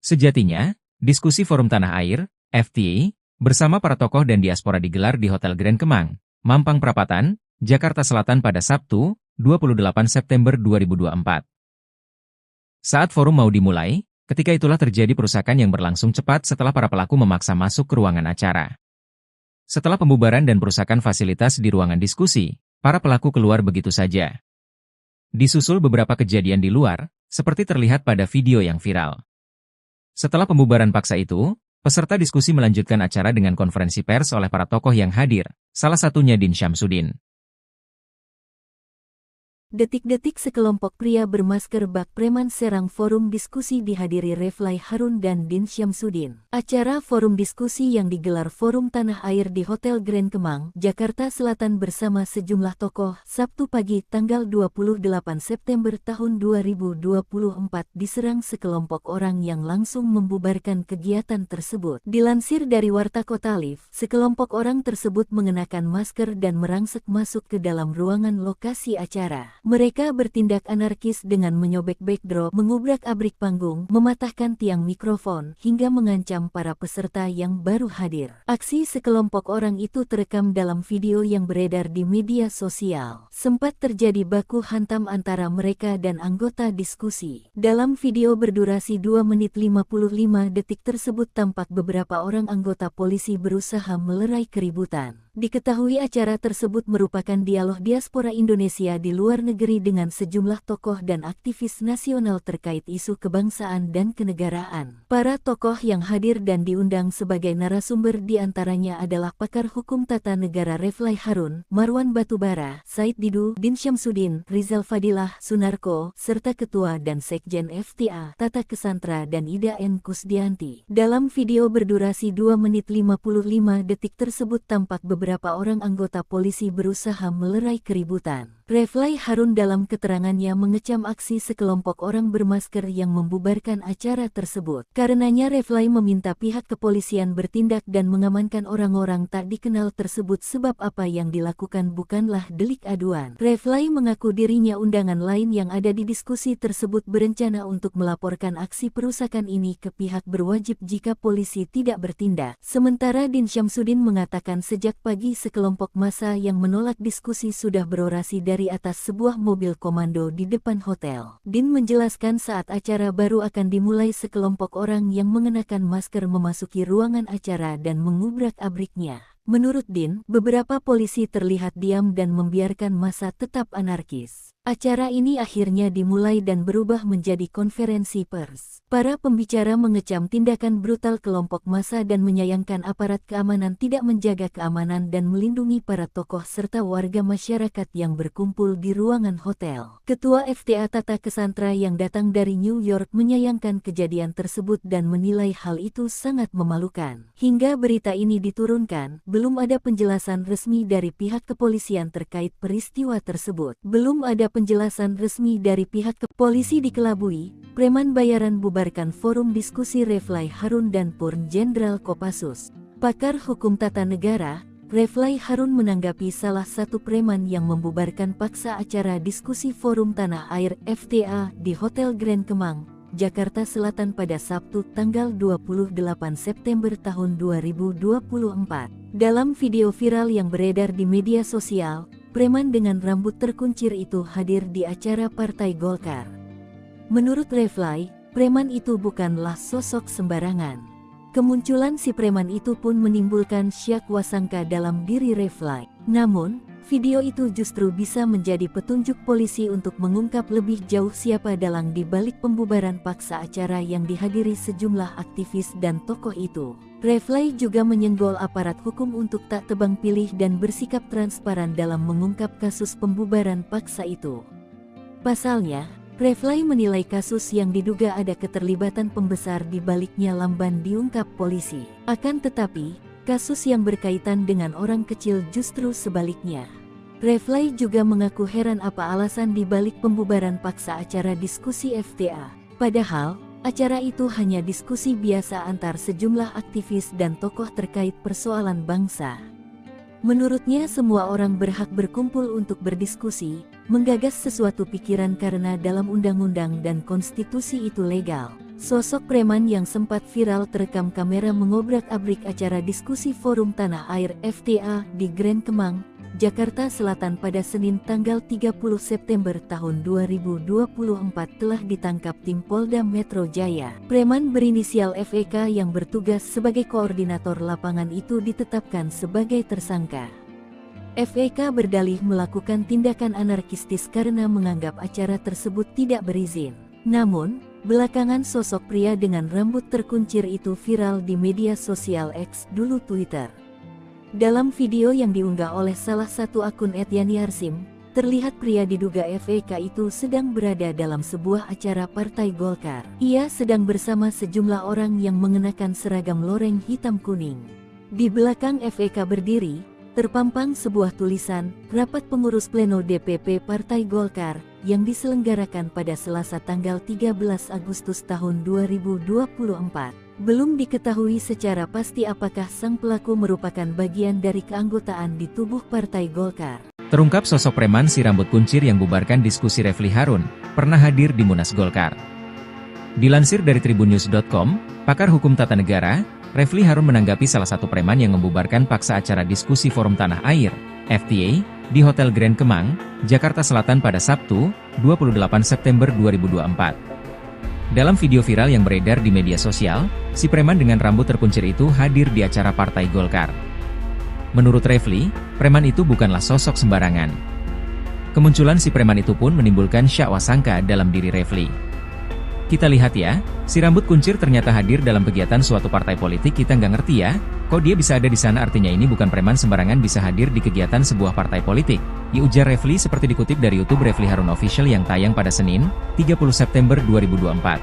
Sejatinya, diskusi Forum Tanah Air, FTA, bersama para tokoh dan diaspora digelar di Hotel Grand Kemang, Mampang Perapatan, Jakarta Selatan pada Sabtu, 28 September 2024. Saat forum mau dimulai, ketika itulah terjadi perusakan yang berlangsung cepat setelah para pelaku memaksa masuk ke ruangan acara. Setelah pembubaran dan perusakan fasilitas di ruangan diskusi, para pelaku keluar begitu saja. Disusul beberapa kejadian di luar, seperti terlihat pada video yang viral. Setelah pembubaran paksa itu, peserta diskusi melanjutkan acara dengan konferensi pers oleh para tokoh yang hadir, salah satunya Din Syamsuddin. Detik-detik sekelompok pria bermasker bak preman serang forum diskusi dihadiri Refly Harun dan Din Syamsuddin. Acara forum diskusi yang digelar Forum Tanah Air di Hotel Grand Kemang, Jakarta Selatan bersama sejumlah tokoh, Sabtu pagi tanggal 28 September tahun 2024 diserang sekelompok orang yang langsung membubarkan kegiatan tersebut. Dilansir dari Warta Kota Live, sekelompok orang tersebut mengenakan masker dan merangsek masuk ke dalam ruangan lokasi acara. Mereka bertindak anarkis dengan menyobek backdrop, mengubrak-abrik panggung, mematahkan tiang mikrofon, hingga mengancam para peserta yang baru hadir. Aksi sekelompok orang itu terekam dalam video yang beredar di media sosial. Sempat terjadi baku hantam antara mereka dan anggota diskusi. Dalam video berdurasi 2 menit 55 detik tersebut tampak beberapa orang anggota polisi berusaha melerai keributan. Diketahui acara tersebut merupakan dialog diaspora Indonesia di luar negeri dengan sejumlah tokoh dan aktivis nasional terkait isu kebangsaan dan kenegaraan. Para tokoh yang hadir dan diundang sebagai narasumber diantaranya adalah pakar hukum tata negara Refly Harun, Marwan Batubara, Said Didu, Din Syamsuddin, Rizal Fadilah, Sunarko, serta Ketua dan Sekjen FTA, Tata Kesantra dan Ida N. Kusdianti. Dalam video berdurasi 2 menit 55 detik tersebut tampak beberapa orang anggota polisi berusaha melerai keributan. Refly Harun dalam keterangannya mengecam aksi sekelompok orang bermasker yang membubarkan acara tersebut. Karenanya Refly meminta pihak kepolisian bertindak dan mengamankan orang-orang tak dikenal tersebut sebab apa yang dilakukan bukanlah delik aduan. Refly mengaku dirinya undangan lain yang ada di diskusi tersebut berencana untuk melaporkan aksi perusakan ini ke pihak berwajib jika polisi tidak bertindak. Sementara Din Syamsuddin mengatakan sejak pagi sekelompok massa yang menolak diskusi sudah berorasi dari atas sebuah mobil komando di depan hotel. Din menjelaskan saat acara baru akan dimulai sekelompok orang yang mengenakan masker memasuki ruangan acara dan mengubrak-abriknya. Menurut Din, beberapa polisi terlihat diam dan membiarkan massa tetap anarkis. Acara ini akhirnya dimulai dan berubah menjadi konferensi pers. Para pembicara mengecam tindakan brutal kelompok massa dan menyayangkan aparat keamanan tidak menjaga keamanan dan melindungi para tokoh serta warga masyarakat yang berkumpul di ruangan hotel. Ketua FTA Tata Kesantra yang datang dari New York menyayangkan kejadian tersebut dan menilai hal itu sangat memalukan. Hingga berita ini diturunkan, belum ada penjelasan resmi dari pihak kepolisian terkait peristiwa tersebut. Belum ada penjelasan resmi dari pihak polisi dikelabui, preman bayaran bubarkan forum diskusi Refly Harun dan Purn Jenderal Kopassus. Pakar hukum tata negara, Refly Harun menanggapi salah satu preman yang membubarkan paksa acara diskusi Forum Tanah Air FTA di Hotel Grand Kemang, Jakarta Selatan pada Sabtu tanggal 28 September tahun 2024. Dalam video viral yang beredar di media sosial, preman dengan rambut terkuncir itu hadir di acara Partai Golkar. Menurut Refly, preman itu bukanlah sosok sembarangan. Kemunculan si preman itu pun menimbulkan syak wasangka dalam diri Refly. Namun, video itu justru bisa menjadi petunjuk polisi untuk mengungkap lebih jauh siapa dalang di balik pembubaran paksa acara yang dihadiri sejumlah aktivis dan tokoh itu. Refly juga menyenggol aparat hukum untuk tak tebang pilih dan bersikap transparan dalam mengungkap kasus pembubaran paksa itu. Pasalnya, Refly menilai kasus yang diduga ada keterlibatan pembesar di baliknya lamban diungkap polisi. Akan tetapi, kasus yang berkaitan dengan orang kecil justru sebaliknya. Refly juga mengaku heran apa alasan dibalik pembubaran paksa acara diskusi FTA. Padahal, acara itu hanya diskusi biasa antar sejumlah aktivis dan tokoh terkait persoalan bangsa. Menurutnya semua orang berhak berkumpul untuk berdiskusi, menggagas sesuatu pikiran karena dalam undang-undang dan konstitusi itu legal. Sosok preman yang sempat viral terekam kamera mengobrak-abrik acara diskusi Forum Tanah Air FTA di Grand Kemang, Jakarta Selatan pada Senin tanggal 30 September tahun 2024 telah ditangkap tim Polda Metro Jaya. Preman berinisial FEK yang bertugas sebagai koordinator lapangan itu ditetapkan sebagai tersangka. FEK berdalih melakukan tindakan anarkistis karena menganggap acara tersebut tidak berizin. Namun, belakangan sosok pria dengan rambut terkuncir itu viral di media sosial X dulu Twitter. Dalam video yang diunggah oleh salah satu akun @yani_arsim, terlihat pria diduga FEK itu sedang berada dalam sebuah acara Partai Golkar. Ia sedang bersama sejumlah orang yang mengenakan seragam loreng hitam kuning. Di belakang FEK berdiri, terpampang sebuah tulisan, Rapat Pengurus Pleno DPP Partai Golkar, yang diselenggarakan pada Selasa tanggal 13 Agustus tahun 2024. Belum diketahui secara pasti apakah sang pelaku merupakan bagian dari keanggotaan di tubuh Partai Golkar. Terungkap sosok preman si rambut kuncir yang bubarkan diskusi Refly Harun, pernah hadir di Munas Golkar. Dilansir dari tribunnews.com, pakar hukum tata negara, Refly Harun menanggapi salah satu preman yang membubarkan paksa acara diskusi Forum Tanah Air, FTA, di Hotel Grand Kemang, Jakarta Selatan pada Sabtu, 28 September 2024. Dalam video viral yang beredar di media sosial, si preman dengan rambut terkuncir itu hadir di acara Partai Golkar. Menurut Refly, preman itu bukanlah sosok sembarangan. Kemunculan si preman itu pun menimbulkan syak wasangka dalam diri Refly. Kita lihat ya, si rambut kuncir ternyata hadir dalam kegiatan suatu partai politik, kita nggak ngerti ya, kok dia bisa ada di sana, artinya ini bukan preman sembarangan bisa hadir di kegiatan sebuah partai politik, ujar Refly seperti dikutip dari YouTube Refly Harun Official yang tayang pada Senin, 30 September 2024.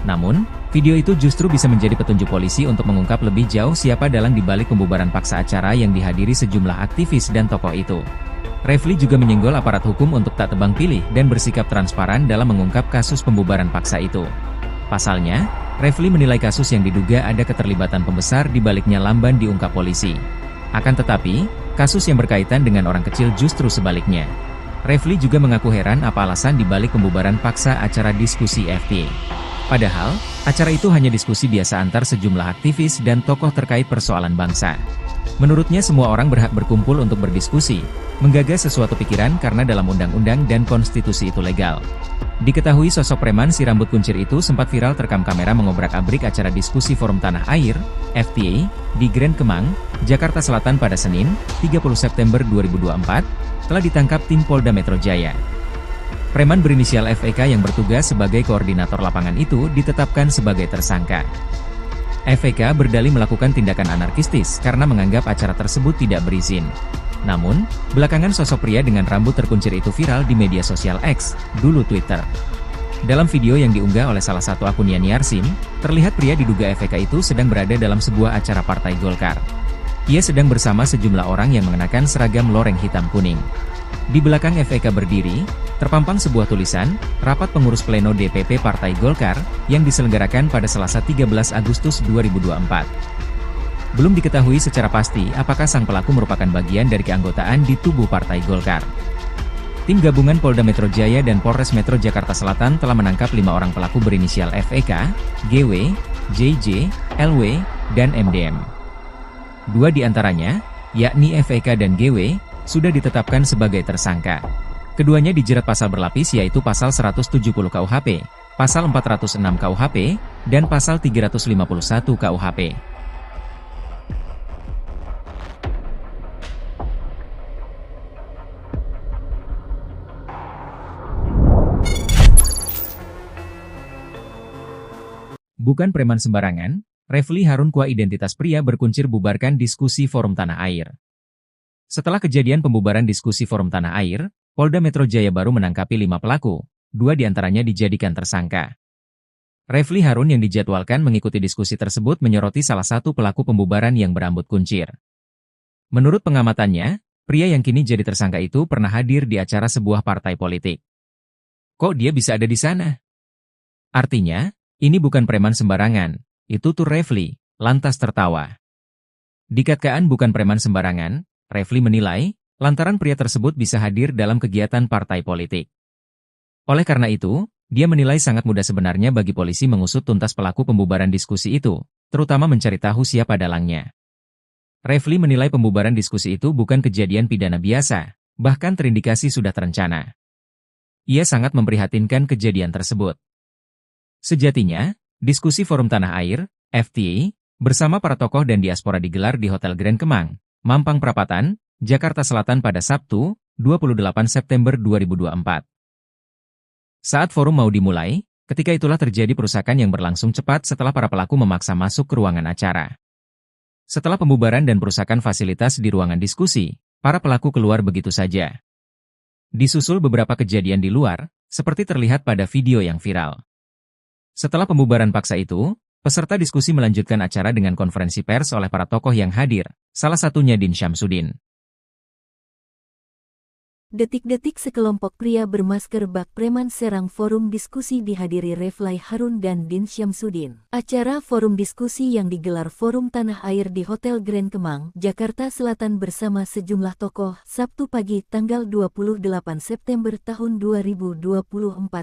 Namun, video itu justru bisa menjadi petunjuk polisi untuk mengungkap lebih jauh siapa dalang dibalik pembubaran paksa acara yang dihadiri sejumlah aktivis dan tokoh itu. Refly juga menyenggol aparat hukum untuk tak tebang pilih dan bersikap transparan dalam mengungkap kasus pembubaran paksa itu. Pasalnya, Refly menilai kasus yang diduga ada keterlibatan pembesar di baliknya lamban diungkap polisi. Akan tetapi, kasus yang berkaitan dengan orang kecil justru sebaliknya. Refly juga mengaku heran apa alasan dibalik pembubaran paksa acara diskusi FTA. Padahal, acara itu hanya diskusi biasa antar sejumlah aktivis dan tokoh terkait persoalan bangsa. Menurutnya semua orang berhak berkumpul untuk berdiskusi, menggagas sesuatu pikiran karena dalam undang-undang dan konstitusi itu legal. Diketahui sosok preman si rambut kuncir itu sempat viral terekam kamera mengobrak-abrik acara diskusi Forum Tanah Air, FTA, di Grand Kemang, Jakarta Selatan pada Senin, 30 September 2024, telah ditangkap tim Polda Metro Jaya. Preman berinisial FEK yang bertugas sebagai koordinator lapangan itu ditetapkan sebagai tersangka. FEK berdalih melakukan tindakan anarkistis karena menganggap acara tersebut tidak berizin. Namun, belakangan sosok pria dengan rambut terkuncir itu viral di media sosial X, dulu Twitter. Dalam video yang diunggah oleh salah satu akun yani_arsim, terlihat pria diduga FEK itu sedang berada dalam sebuah acara Partai Golkar. Ia sedang bersama sejumlah orang yang mengenakan seragam loreng hitam kuning. Di belakang FEK berdiri, terpampang sebuah tulisan, Rapat Pengurus Pleno DPP Partai Golkar, yang diselenggarakan pada Selasa 13 Agustus 2024. Belum diketahui secara pasti apakah sang pelaku merupakan bagian dari keanggotaan di tubuh Partai Golkar. Tim gabungan Polda Metro Jaya dan Polres Metro Jakarta Selatan telah menangkap 5 orang pelaku berinisial FEK, GW, JJ, LW, dan MDM. 2 di antaranya, yakni FEK dan GW, sudah ditetapkan sebagai tersangka. Keduanya dijerat pasal berlapis yaitu pasal 170 KUHP, pasal 406 KUHP, dan pasal 351 KUHP. Bukan preman sembarangan, Refly Harun kuah identitas pria berkuncir bubarkan diskusi Forum Tanah Air. Setelah kejadian pembubaran diskusi Forum Tanah Air, Polda Metro Jaya baru menangkapi 5 pelaku, 2 diantaranya dijadikan tersangka. Refly Harun yang dijadwalkan mengikuti diskusi tersebut menyoroti salah satu pelaku pembubaran yang berambut kuncir. Menurut pengamatannya, Pria yang kini jadi tersangka itu pernah hadir di acara sebuah partai politik. Kok dia bisa ada di sana? Artinya, ini bukan preman sembarangan, itu tuh Refly, lantas tertawa. Dikatakan bukan preman sembarangan, Refly menilai, lantaran pria tersebut bisa hadir dalam kegiatan partai politik. Oleh karena itu, dia menilai sangat mudah sebenarnya bagi polisi mengusut tuntas pelaku pembubaran diskusi itu, terutama mencari tahu siapa dalangnya. Refly menilai pembubaran diskusi itu bukan kejadian pidana biasa, bahkan terindikasi sudah terencana. Ia sangat memprihatinkan kejadian tersebut. Sejatinya, diskusi Forum Tanah Air, FTA, bersama para tokoh dan diaspora digelar di Hotel Grand Kemang, Mampang Perapatan, Jakarta Selatan pada Sabtu, 28 September 2024. Saat forum mau dimulai, ketika itulah terjadi perusakan yang berlangsung cepat setelah para pelaku memaksa masuk ke ruangan acara. Setelah pembubaran dan perusakan fasilitas di ruangan diskusi, para pelaku keluar begitu saja. Disusul beberapa kejadian di luar, seperti terlihat pada video yang viral. Setelah pembubaran paksa itu, peserta diskusi melanjutkan acara dengan konferensi pers oleh para tokoh yang hadir, salah satunya Din Syamsuddin. Detik-detik sekelompok pria bermasker bak preman serang forum diskusi dihadiri Refly Harun dan Din Syamsuddin. Acara forum diskusi yang digelar Forum Tanah Air di Hotel Grand Kemang, Jakarta Selatan bersama sejumlah tokoh, Sabtu pagi tanggal 28 September tahun 2024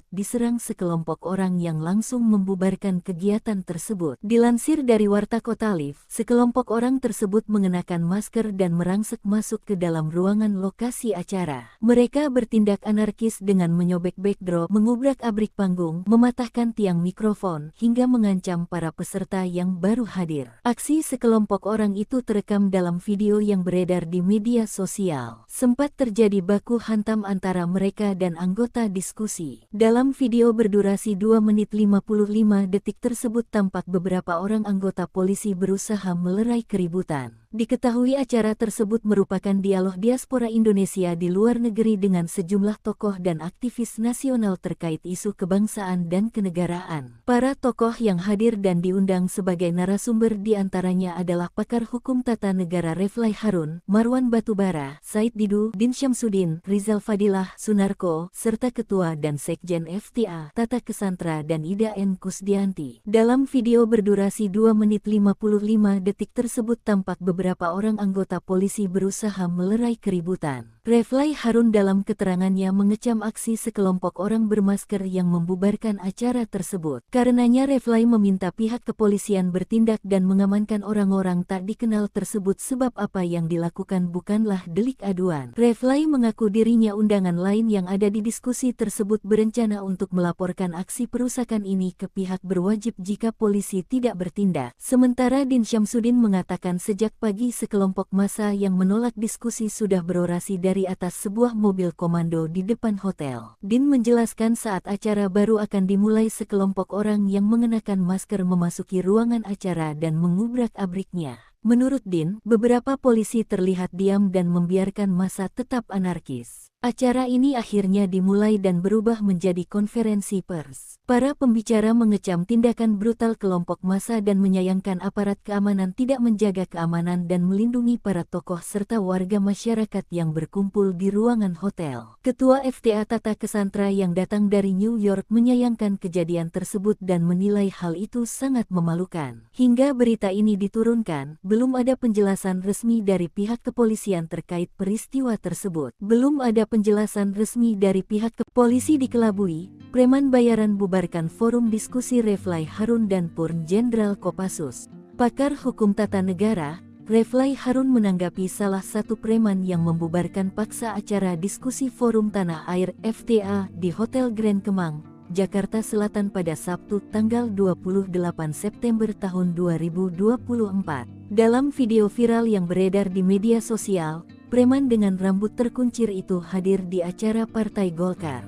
diserang sekelompok orang yang langsung membubarkan kegiatan tersebut. Dilansir dari Warta Kota Live, sekelompok orang tersebut mengenakan masker dan merangsek masuk ke dalam ruangan lokasi acara. Mereka bertindak anarkis dengan menyobek backdrop, mengubrak-abrik panggung, mematahkan tiang mikrofon, hingga mengancam para peserta yang baru hadir. Aksi sekelompok orang itu terekam dalam video yang beredar di media sosial. Sempat terjadi baku hantam antara mereka dan anggota diskusi. Dalam video berdurasi 2 menit 55 detik tersebut tampak beberapa orang anggota polisi berusaha melerai keributan. Diketahui acara tersebut merupakan dialog diaspora Indonesia di luar negeri dengan sejumlah tokoh dan aktivis nasional terkait isu kebangsaan dan kenegaraan. Para tokoh yang hadir dan diundang sebagai narasumber diantaranya adalah pakar hukum tata negara Refly Harun, Marwan Batubara, Said Didu, Din Syamsuddin, Rizal Fadilah, Sunarko, serta Ketua dan Sekjen FTA, Tata Kesantra dan Ida N. Kusdianti. Dalam video berdurasi 2 menit 55 detik tersebut tampak beberapa orang anggota polisi berusaha melerai keributan. Refly Harun dalam keterangannya mengecam aksi sekelompok orang bermasker yang membubarkan acara tersebut. Karenanya Refly meminta pihak kepolisian bertindak dan mengamankan orang-orang tak dikenal tersebut sebab apa yang dilakukan bukanlah delik aduan. Refly mengaku dirinya undangan lain yang ada di diskusi tersebut berencana untuk melaporkan aksi perusakan ini ke pihak berwajib jika polisi tidak bertindak. Sementara Din Syamsuddin mengatakan sejak pagi sekelompok massa yang menolak diskusi sudah berorasi dari atas sebuah mobil komando di depan hotel. Din menjelaskan saat acara baru akan dimulai sekelompok orang yang mengenakan masker memasuki ruangan acara dan mengubrak-abriknya. Menurut Din, beberapa polisi terlihat diam dan membiarkan massa tetap anarkis. Acara ini akhirnya dimulai dan berubah menjadi konferensi pers. Para pembicara mengecam tindakan brutal kelompok massa dan menyayangkan aparat keamanan tidak menjaga keamanan dan melindungi para tokoh serta warga masyarakat yang berkumpul di ruangan hotel. Ketua FTA Tata Kesantra yang datang dari New York menyayangkan kejadian tersebut dan menilai hal itu sangat memalukan. Hingga berita ini diturunkan, belum ada penjelasan resmi dari pihak kepolisian terkait peristiwa tersebut. Belum ada penjelasan resmi dari pihak polisi dikelabui, preman bayaran bubarkan forum diskusi Refly Harun dan Purn Jenderal Kopassus. Pakar hukum tata negara, Refly Harun menanggapi salah satu preman yang membubarkan paksa acara diskusi Forum Tanah Air FTA di Hotel Grand Kemang, Jakarta Selatan pada Sabtu tanggal 28 September tahun 2024. Dalam video viral yang beredar di media sosial, preman dengan rambut terkuncir itu hadir di acara Partai Golkar.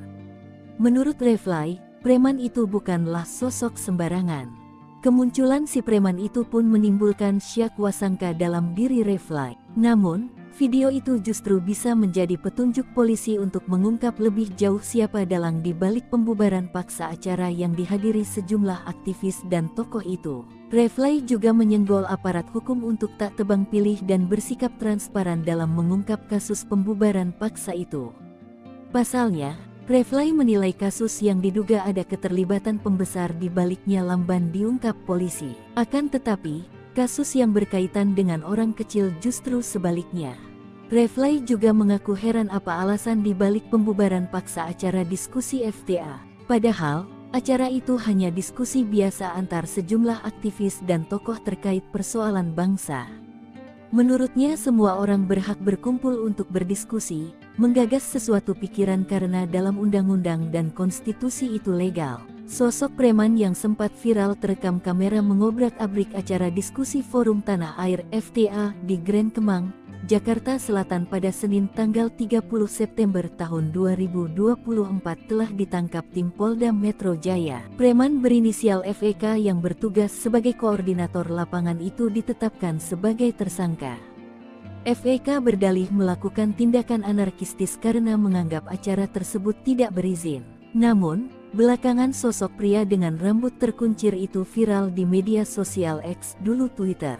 Menurut Refly, preman itu bukanlah sosok sembarangan. Kemunculan si preman itu pun menimbulkan syak wasangka dalam diri Refly. Namun, video itu justru bisa menjadi petunjuk polisi untuk mengungkap lebih jauh siapa dalang di balik pembubaran paksa acara yang dihadiri sejumlah aktivis dan tokoh itu. Refly juga menyenggol aparat hukum untuk tak tebang pilih dan bersikap transparan dalam mengungkap kasus pembubaran paksa itu. Pasalnya, Refly menilai kasus yang diduga ada keterlibatan pembesar di baliknya lamban diungkap polisi. Akan tetapi, kasus yang berkaitan dengan orang kecil justru sebaliknya. Refly juga mengaku heran apa alasan di balik pembubaran paksa acara diskusi FTA. Padahal, acara itu hanya diskusi biasa antar sejumlah aktivis dan tokoh terkait persoalan bangsa. Menurutnya semua orang berhak berkumpul untuk berdiskusi, menggagas sesuatu pikiran karena dalam undang-undang dan konstitusi itu legal. Sosok preman yang sempat viral terekam kamera mengobrak-abrik acara diskusi Forum Tanah Air FTA di Grand Kemang, Jakarta Selatan pada Senin tanggal 30 September tahun 2024 telah ditangkap tim Polda Metro Jaya. Preman berinisial FEK yang bertugas sebagai koordinator lapangan itu ditetapkan sebagai tersangka. FEK berdalih melakukan tindakan anarkistis karena menganggap acara tersebut tidak berizin. Namun, belakangan sosok pria dengan rambut terkuncir itu viral di media sosial X dulu Twitter.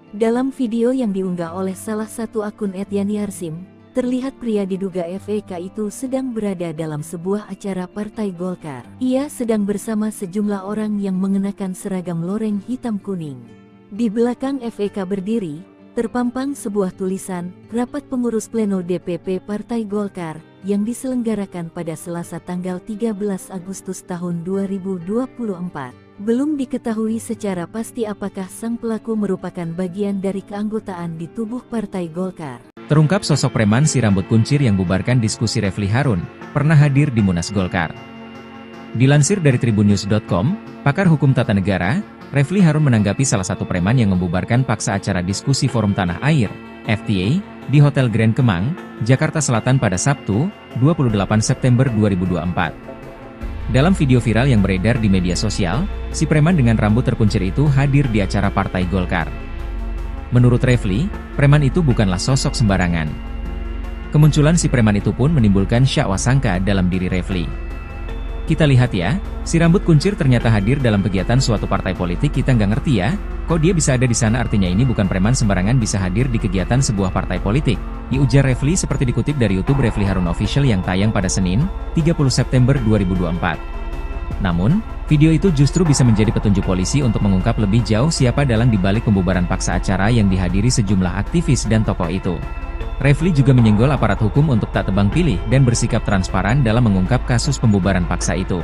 Dalam video yang diunggah oleh salah satu akun @yani_arsim, terlihat pria diduga FEK itu sedang berada dalam sebuah acara Partai Golkar. Ia sedang bersama sejumlah orang yang mengenakan seragam loreng hitam kuning. Di belakang FEK berdiri, terpampang sebuah tulisan, Rapat Pengurus Pleno DPP Partai Golkar, yang diselenggarakan pada Selasa tanggal 13 Agustus tahun 2024. Belum diketahui secara pasti apakah sang pelaku merupakan bagian dari keanggotaan di tubuh Partai Golkar. Terungkap sosok preman si rambut kuncir yang bubarkan diskusi Refly Harun, pernah hadir di Munas Golkar. Dilansir dari tribunnews.com, pakar hukum tata negara, Refly Harun menanggapi salah satu preman yang membubarkan paksa acara diskusi Forum Tanah Air, FTA, di Hotel Grand Kemang, Jakarta Selatan pada Sabtu, 28 September 2024. Dalam video viral yang beredar di media sosial, si preman dengan rambut terkuncir itu hadir di acara Partai Golkar. Menurut Refly, preman itu bukanlah sosok sembarangan. Kemunculan si preman itu pun menimbulkan syak wasangka dalam diri Refly. Kita lihat ya, si rambut kuncir ternyata hadir dalam kegiatan suatu partai politik, kita nggak ngerti ya, kok dia bisa ada di sana, artinya ini bukan preman sembarangan bisa hadir di kegiatan sebuah partai politik, ujar Refly seperti dikutip dari YouTube Refly Harun Official yang tayang pada Senin, 30 September 2024. Namun, video itu justru bisa menjadi petunjuk polisi untuk mengungkap lebih jauh siapa dalang dibalik pembubaran paksa acara yang dihadiri sejumlah aktivis dan tokoh itu. Refly juga menyenggol aparat hukum untuk tak tebang pilih dan bersikap transparan dalam mengungkap kasus pembubaran paksa itu.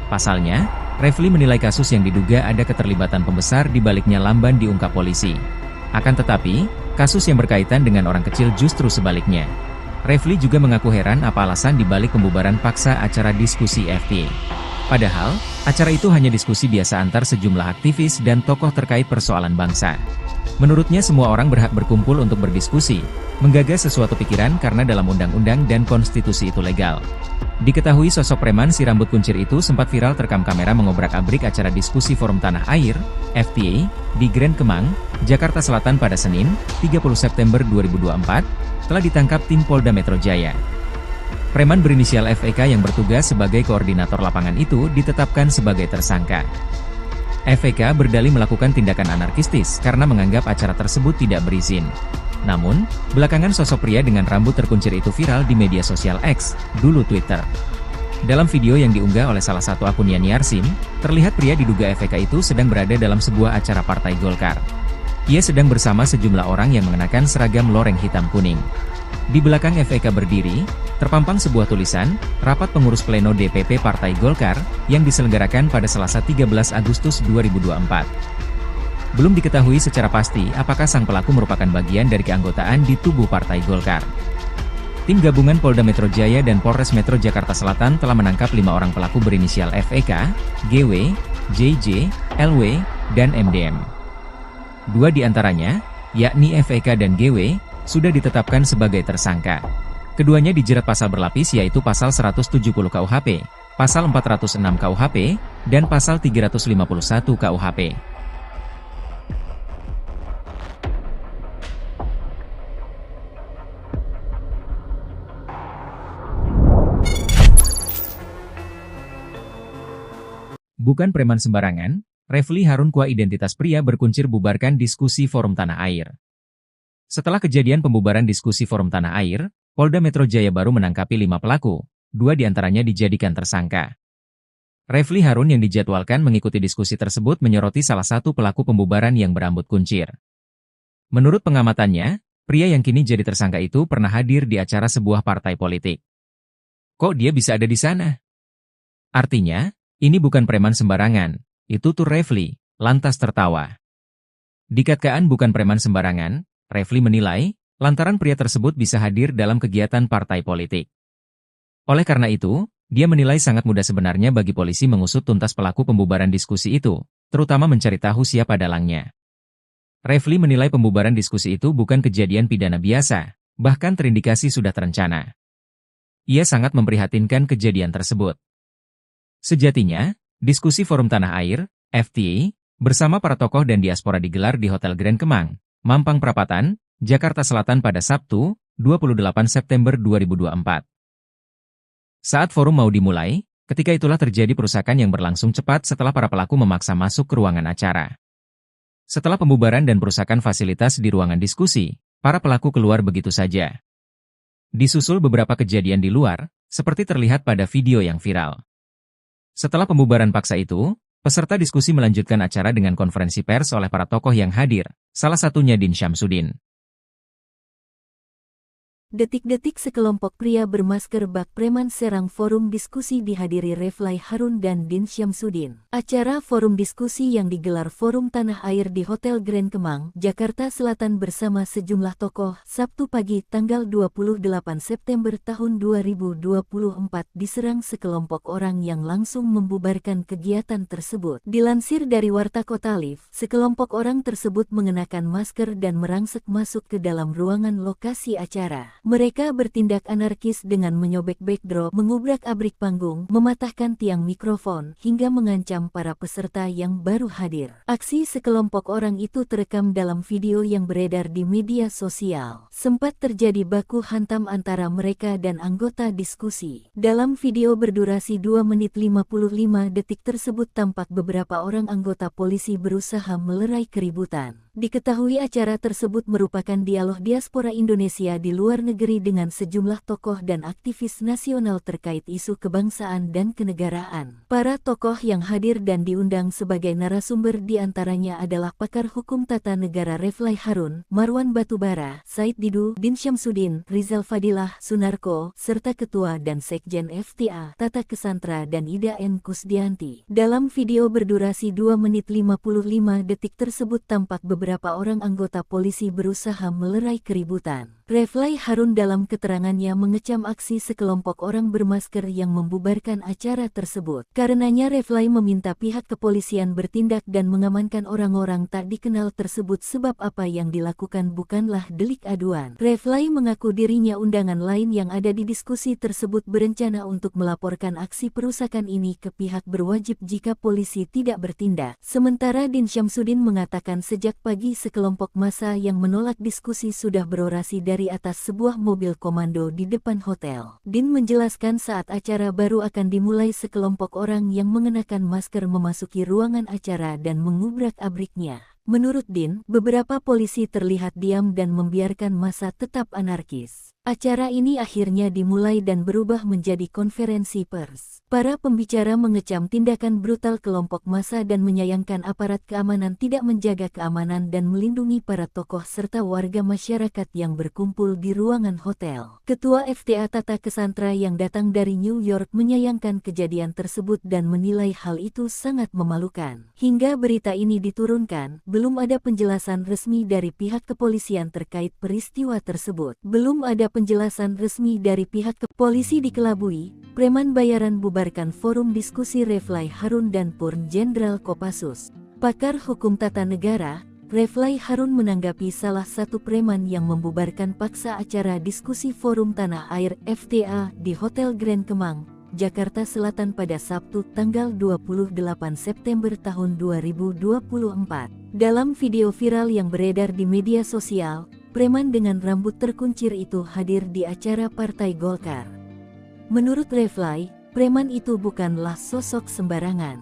Pasalnya, Refly menilai kasus yang diduga ada keterlibatan pembesar di baliknya lamban diungkap polisi. Akan tetapi, kasus yang berkaitan dengan orang kecil justru sebaliknya. Refly juga mengaku heran apa alasan dibalik pembubaran paksa acara diskusi FTA. Padahal, acara itu hanya diskusi biasa antar sejumlah aktivis dan tokoh terkait persoalan bangsa. Menurutnya semua orang berhak berkumpul untuk berdiskusi, menggagas sesuatu pikiran karena dalam undang-undang dan konstitusi itu legal. Diketahui sosok preman si rambut kuncir itu sempat viral terekam kamera mengobrak-abrik acara diskusi Forum Tanah Air, FTA, di Grand Kemang, Jakarta Selatan pada Senin, 30 September 2024, telah ditangkap tim Polda Metro Jaya. Preman berinisial FEK yang bertugas sebagai koordinator lapangan itu ditetapkan sebagai tersangka. FEK berdalih melakukan tindakan anarkistis karena menganggap acara tersebut tidak berizin. Namun, belakangan sosok pria dengan rambut terkuncir itu viral di media sosial X, dulu Twitter. Dalam video yang diunggah oleh salah satu akun yani_arsim, terlihat pria diduga FEK itu sedang berada dalam sebuah acara Partai Golkar. Ia sedang bersama sejumlah orang yang mengenakan seragam loreng hitam kuning. Di belakang FEK berdiri, terpampang sebuah tulisan, Rapat Pengurus Pleno DPP Partai Golkar, yang diselenggarakan pada Selasa 13 Agustus 2024. Belum diketahui secara pasti apakah sang pelaku merupakan bagian dari keanggotaan di tubuh Partai Golkar. Tim gabungan Polda Metro Jaya dan Polres Metro Jakarta Selatan telah menangkap 5 orang pelaku berinisial FEK, GW, JJ, LW, dan MDM. 2 di antaranya, yakni FEK dan GW, sudah ditetapkan sebagai tersangka. Keduanya dijerat pasal berlapis yaitu pasal 170 KUHP, pasal 406 KUHP, dan pasal 351 KUHP. Bukan preman sembarangan, Refly Harun kuah identitas pria berkuncir bubarkan diskusi Forum Tanah Air. Setelah kejadian pembubaran diskusi Forum Tanah Air, Polda Metro Jaya baru menangkapi 5 pelaku, 2 diantaranya dijadikan tersangka. Refly Harun yang dijadwalkan mengikuti diskusi tersebut menyoroti salah satu pelaku pembubaran yang berambut kuncir. Menurut pengamatannya, pria yang kini jadi tersangka itu pernah hadir di acara sebuah partai politik. Kok dia bisa ada di sana? Artinya, ini bukan preman sembarangan, itu tuh Refly, lantas tertawa. Dikatakan bukan preman sembarangan, Refly menilai, lantaran pria tersebut bisa hadir dalam kegiatan partai politik. Oleh karena itu, dia menilai sangat mudah sebenarnya bagi polisi mengusut tuntas pelaku pembubaran diskusi itu, terutama mencari tahu siapa dalangnya. Refly menilai pembubaran diskusi itu bukan kejadian pidana biasa, bahkan terindikasi sudah terencana. Ia sangat memprihatinkan kejadian tersebut. Sejatinya, diskusi Forum Tanah Air, FTA, bersama para tokoh dan diaspora digelar di Hotel Grand Kemang, Mampang Perapatan, Jakarta Selatan pada Sabtu, 28 September 2024. Saat forum mau dimulai, ketika itulah terjadi perusakan yang berlangsung cepat setelah para pelaku memaksa masuk ke ruangan acara. Setelah pembubaran dan perusakan fasilitas di ruangan diskusi, para pelaku keluar begitu saja. Disusul beberapa kejadian di luar, seperti terlihat pada video yang viral. Setelah pembubaran paksa itu, peserta diskusi melanjutkan acara dengan konferensi pers oleh para tokoh yang hadir, salah satunya Din Syamsuddin. Detik-detik sekelompok pria bermasker bak preman serang forum diskusi dihadiri Refly Harun dan Din Syamsuddin. Acara forum diskusi yang digelar Forum Tanah Air di Hotel Grand Kemang, Jakarta Selatan bersama sejumlah tokoh, Sabtu pagi tanggal 28 September tahun 2024 diserang sekelompok orang yang langsung membubarkan kegiatan tersebut. Dilansir dari Warta Kota Live, sekelompok orang tersebut mengenakan masker dan merangsek masuk ke dalam ruangan lokasi acara. Mereka bertindak anarkis dengan menyobek backdrop, mengubrak-abrik panggung, mematahkan tiang mikrofon, hingga mengancam para peserta yang baru hadir. Aksi sekelompok orang itu terekam dalam video yang beredar di media sosial. Sempat terjadi baku hantam antara mereka dan anggota diskusi. Dalam video berdurasi 2 menit 55 detik tersebut tampak beberapa orang anggota polisi berusaha melerai keributan. Diketahui acara tersebut merupakan dialog diaspora Indonesia di luar negeri dengan sejumlah tokoh dan aktivis nasional terkait isu kebangsaan dan kenegaraan. Para tokoh yang hadir dan diundang sebagai narasumber diantaranya adalah pakar hukum tata negara Refly Harun, Marwan Batubara, Said Didu, Din Syamsuddin, Rizal Fadilah, Sunarko, serta Ketua dan Sekjen FTA, Tata Kesantra dan Ida N. Kusdianti. Dalam video berdurasi 2 menit 55 detik tersebut tampak beberapa orang anggota polisi berusaha melerai keributan. Refly Harun dalam keterangannya mengecam aksi sekelompok orang bermasker yang membubarkan acara tersebut. Karenanya Refly meminta pihak kepolisian bertindak dan mengamankan orang-orang tak dikenal tersebut sebab apa yang dilakukan bukanlah delik aduan. Refly mengaku dirinya undangan lain yang ada di diskusi tersebut berencana untuk melaporkan aksi perusakan ini ke pihak berwajib jika polisi tidak bertindak. Sementara Din Syamsuddin mengatakan sejak pagi sekelompok massa yang menolak diskusi sudah berorasi dari atas sebuah mobil komando di depan hotel. Din menjelaskan saat acara baru akan dimulai sekelompok orang yang mengenakan masker memasuki ruangan acara dan mengubrak-abriknya. Menurut Din, beberapa polisi terlihat diam dan membiarkan massa tetap anarkis. Acara ini akhirnya dimulai dan berubah menjadi konferensi pers. Para pembicara mengecam tindakan brutal kelompok massa dan menyayangkan aparat keamanan tidak menjaga keamanan dan melindungi para tokoh serta warga masyarakat yang berkumpul di ruangan hotel. Ketua FTA Tata Kesantra yang datang dari New York menyayangkan kejadian tersebut dan menilai hal itu sangat memalukan. Hingga berita ini diturunkan, belum ada penjelasan resmi dari pihak kepolisian terkait peristiwa tersebut. Belum ada penjelasan resmi dari pihak polisi dikelabui, preman bayaran bubarkan forum diskusi Refly Harun dan Purn Jenderal Kopassus. Pakar hukum tata negara, Refly Harun menanggapi salah satu preman yang membubarkan paksa acara diskusi Forum Tanah Air FTA di Hotel Grand Kemang, Jakarta Selatan pada Sabtu tanggal 28 September tahun 2024. Dalam video viral yang beredar di media sosial, preman dengan rambut terkuncir itu hadir di acara Partai Golkar. Menurut Refly, preman itu bukanlah sosok sembarangan.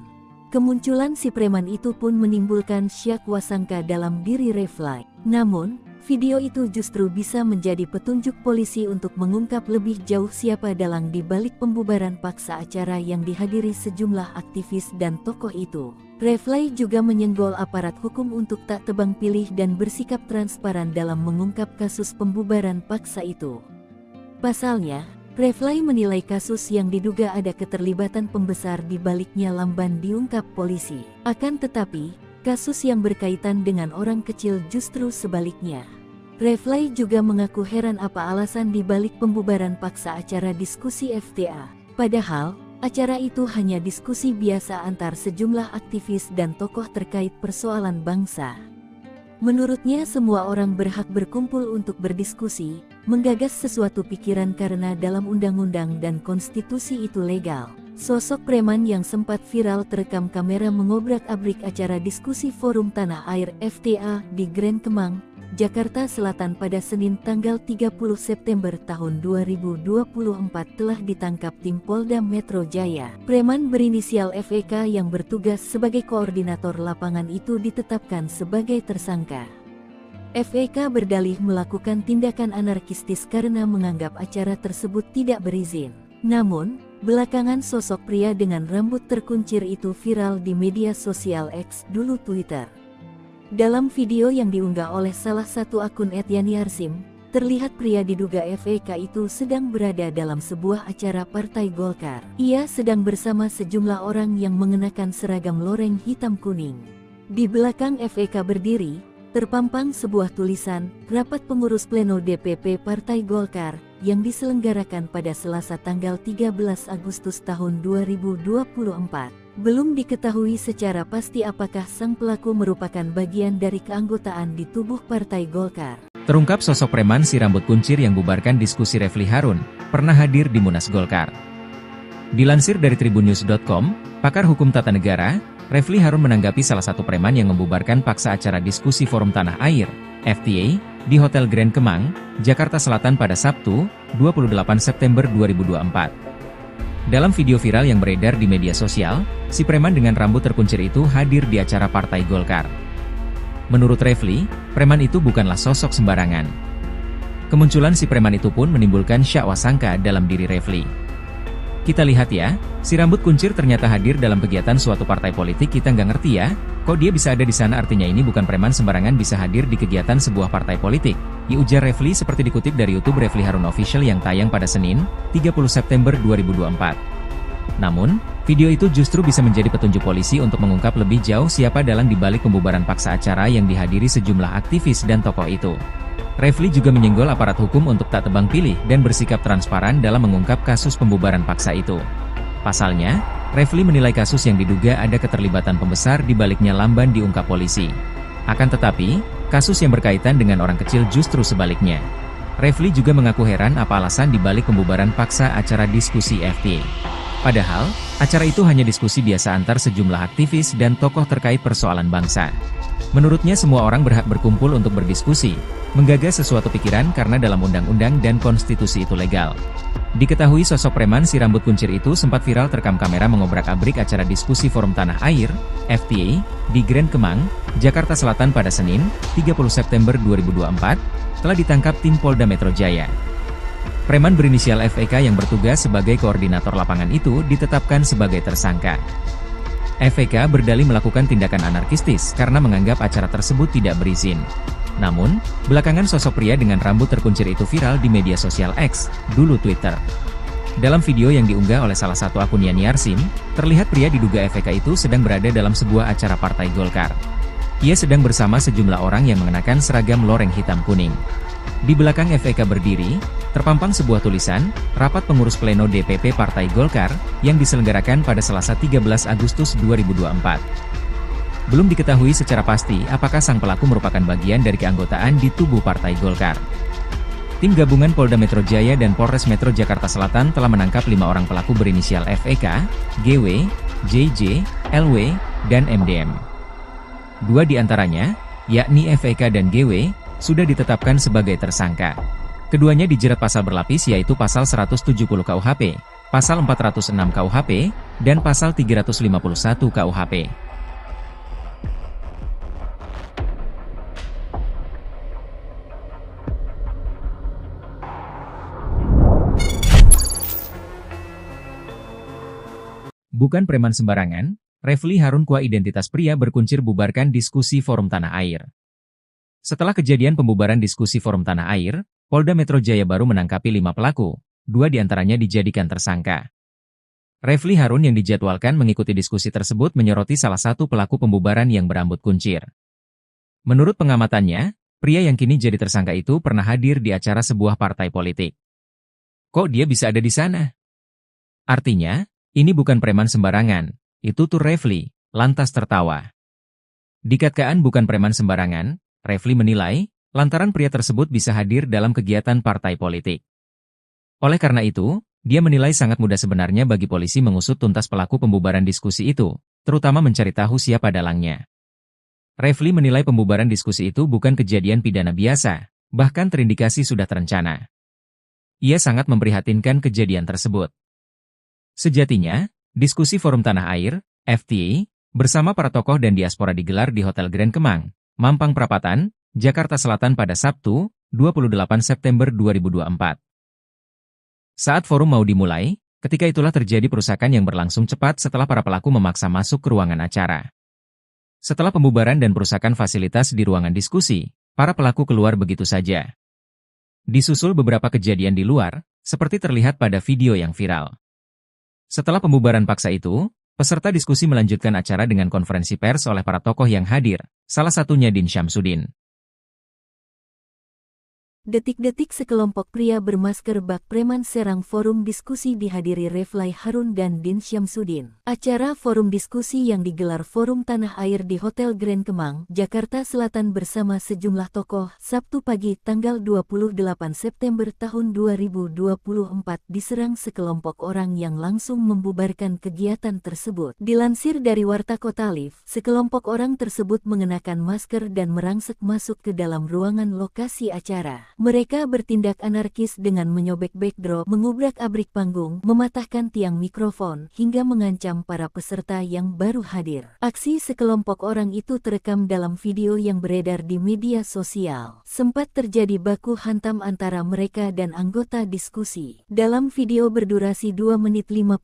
Kemunculan si preman itu pun menimbulkan syak wasangka dalam diri Refly. Namun, video itu justru bisa menjadi petunjuk polisi untuk mengungkap lebih jauh siapa dalang di balik pembubaran paksa acara yang dihadiri sejumlah aktivis dan tokoh itu. Refly juga menyenggol aparat hukum untuk tak tebang pilih dan bersikap transparan dalam mengungkap kasus pembubaran paksa itu. Pasalnya, Refly menilai kasus yang diduga ada keterlibatan pembesar di baliknya lamban diungkap polisi. Akan tetapi, kasus yang berkaitan dengan orang kecil justru sebaliknya. Refly juga mengaku heran apa alasan di balik pembubaran paksa acara diskusi FTA. Padahal, acara itu hanya diskusi biasa antar sejumlah aktivis dan tokoh terkait persoalan bangsa. Menurutnya semua orang berhak berkumpul untuk berdiskusi, menggagas sesuatu pikiran karena dalam undang-undang dan konstitusi itu legal. Sosok preman yang sempat viral terekam kamera mengobrak-abrik acara diskusi Forum Tanah Air FTA di Grand Kemang, Jakarta Selatan pada Senin tanggal 30 September tahun 2024 telah ditangkap tim Polda Metro Jaya. Preman berinisial FEK yang bertugas sebagai koordinator lapangan itu ditetapkan sebagai tersangka. FEK berdalih melakukan tindakan anarkistis karena menganggap acara tersebut tidak berizin. Namun, belakangan sosok pria dengan rambut terkuncir itu viral di media sosial X, dulu Twitter. Dalam video yang diunggah oleh salah satu akun @yaniarsim, terlihat pria diduga FEK itu sedang berada dalam sebuah acara Partai Golkar. Ia sedang bersama sejumlah orang yang mengenakan seragam loreng hitam kuning. Di belakang FEK berdiri, terpampang sebuah tulisan, Rapat Pengurus Pleno DPP Partai Golkar, yang diselenggarakan pada Selasa tanggal 13 Agustus tahun 2024. Belum diketahui secara pasti apakah sang pelaku merupakan bagian dari keanggotaan di tubuh Partai Golkar. Terungkap sosok preman si rambut kuncir yang bubarkan diskusi Refly Harun, pernah hadir di Munas Golkar. Dilansir dari tribunnews.com, pakar hukum tata negara, Refly Harun menanggapi salah satu preman yang membubarkan paksa acara diskusi Forum Tanah Air, FTA, di Hotel Grand Kemang, Jakarta Selatan pada Sabtu, 28 September 2024. Dalam video viral yang beredar di media sosial, si preman dengan rambut terkuncir itu hadir di acara Partai Golkar. Menurut Refly, preman itu bukanlah sosok sembarangan. Kemunculan si preman itu pun menimbulkan syak wasangka dalam diri Refly. Kita lihat ya, si rambut kuncir ternyata hadir dalam kegiatan suatu partai politik, kita nggak ngerti ya, kok dia bisa ada di sana, artinya ini bukan preman sembarangan bisa hadir di kegiatan sebuah partai politik, ujar Refly seperti dikutip dari YouTube Refly Harun Official yang tayang pada Senin, 30 September 2024. Namun, video itu justru bisa menjadi petunjuk polisi untuk mengungkap lebih jauh siapa dalang di balik pembubaran paksa acara yang dihadiri sejumlah aktivis dan tokoh itu. Refly juga menyenggol aparat hukum untuk tak tebang pilih dan bersikap transparan dalam mengungkap kasus pembubaran paksa itu. Pasalnya, Refly menilai kasus yang diduga ada keterlibatan pembesar di baliknya lamban diungkap polisi. Akan tetapi, kasus yang berkaitan dengan orang kecil justru sebaliknya. Refly juga mengaku heran apa alasan di balik pembubaran paksa acara diskusi FTA. Padahal, acara itu hanya diskusi biasa antar sejumlah aktivis dan tokoh terkait persoalan bangsa. Menurutnya semua orang berhak berkumpul untuk berdiskusi, menggagas sesuatu pikiran karena dalam undang-undang dan konstitusi itu legal. Diketahui sosok preman si rambut kuncir itu sempat viral terekam kamera mengobrak-abrik acara diskusi Forum Tanah Air, FTA, di Grand Kemang, Jakarta Selatan pada Senin, 30 September 2024, telah ditangkap tim Polda Metro Jaya. Preman berinisial FEK yang bertugas sebagai koordinator lapangan itu ditetapkan sebagai tersangka. FEK berdalih melakukan tindakan anarkistis karena menganggap acara tersebut tidak berizin. Namun, belakangan sosok pria dengan rambut terkuncir itu viral di media sosial X, dulu Twitter. Dalam video yang diunggah oleh salah satu akun yaniarsim, terlihat pria diduga FEK itu sedang berada dalam sebuah acara Partai Golkar. Ia sedang bersama sejumlah orang yang mengenakan seragam loreng hitam kuning. Di belakang FEK berdiri, terpampang sebuah tulisan, Rapat Pengurus Pleno DPP Partai Golkar, yang diselenggarakan pada Selasa 13 Agustus 2024. Belum diketahui secara pasti apakah sang pelaku merupakan bagian dari keanggotaan di tubuh Partai Golkar. Tim gabungan Polda Metro Jaya dan Polres Metro Jakarta Selatan telah menangkap 5 orang pelaku berinisial FEK, GW, JJ, LW, dan MDM. 2 di antaranya, yakni FEK dan GW, sudah ditetapkan sebagai tersangka. Keduanya dijerat pasal berlapis yaitu pasal 170 KUHP, Pasal 406 KUHP, dan Pasal 351 KUHP. Bukan preman sembarangan, Refly Harun Kua identitas pria berkuncir bubarkan diskusi Forum Tanah Air. Setelah kejadian pembubaran diskusi Forum Tanah Air, Polda Metro Jaya baru menangkapi 5 pelaku, 2 diantaranya dijadikan tersangka. Refly Harun yang dijadwalkan mengikuti diskusi tersebut menyoroti salah satu pelaku pembubaran yang berambut kuncir. Menurut pengamatannya, pria yang kini jadi tersangka itu pernah hadir di acara sebuah partai politik. Kok dia bisa ada di sana? Artinya, ini bukan preman sembarangan, itu tuh Refly, lantas tertawa. Dikatakan bukan preman sembarangan, Refly menilai, lantaran pria tersebut bisa hadir dalam kegiatan partai politik. Oleh karena itu, dia menilai sangat mudah sebenarnya bagi polisi mengusut tuntas pelaku pembubaran diskusi itu, terutama mencari tahu siapa dalangnya. Refly menilai pembubaran diskusi itu bukan kejadian pidana biasa, bahkan terindikasi sudah terencana. Ia sangat memprihatinkan kejadian tersebut. Sejatinya, diskusi Forum Tanah Air, FTA, bersama para tokoh dan diaspora digelar di Hotel Grand Kemang, Mampang Perapatan, Jakarta Selatan pada Sabtu, 28 September 2024. Saat forum mau dimulai, ketika itulah terjadi perusakan yang berlangsung cepat setelah para pelaku memaksa masuk ke ruangan acara. Setelah pembubaran dan perusakan fasilitas di ruangan diskusi, para pelaku keluar begitu saja. Disusul beberapa kejadian di luar, seperti terlihat pada video yang viral. Setelah pembubaran paksa itu, peserta diskusi melanjutkan acara dengan konferensi pers oleh para tokoh yang hadir, salah satunya Din Syamsuddin. Detik-detik sekelompok pria bermasker bak preman serang forum diskusi dihadiri Refly Harun dan Din Syamsuddin. Acara forum diskusi yang digelar Forum Tanah Air di Hotel Grand Kemang, Jakarta Selatan bersama sejumlah tokoh, Sabtu pagi tanggal 28 September tahun 2024 diserang sekelompok orang yang langsung membubarkan kegiatan tersebut. Dilansir dari Warta Kota Live, sekelompok orang tersebut mengenakan masker dan merangsek masuk ke dalam ruangan lokasi acara. Mereka bertindak anarkis dengan menyobek backdrop, mengubrak-abrik panggung, mematahkan tiang mikrofon, hingga mengancam para peserta yang baru hadir. Aksi sekelompok orang itu terekam dalam video yang beredar di media sosial. Sempat terjadi baku hantam antara mereka dan anggota diskusi. Dalam video berdurasi 2 menit 55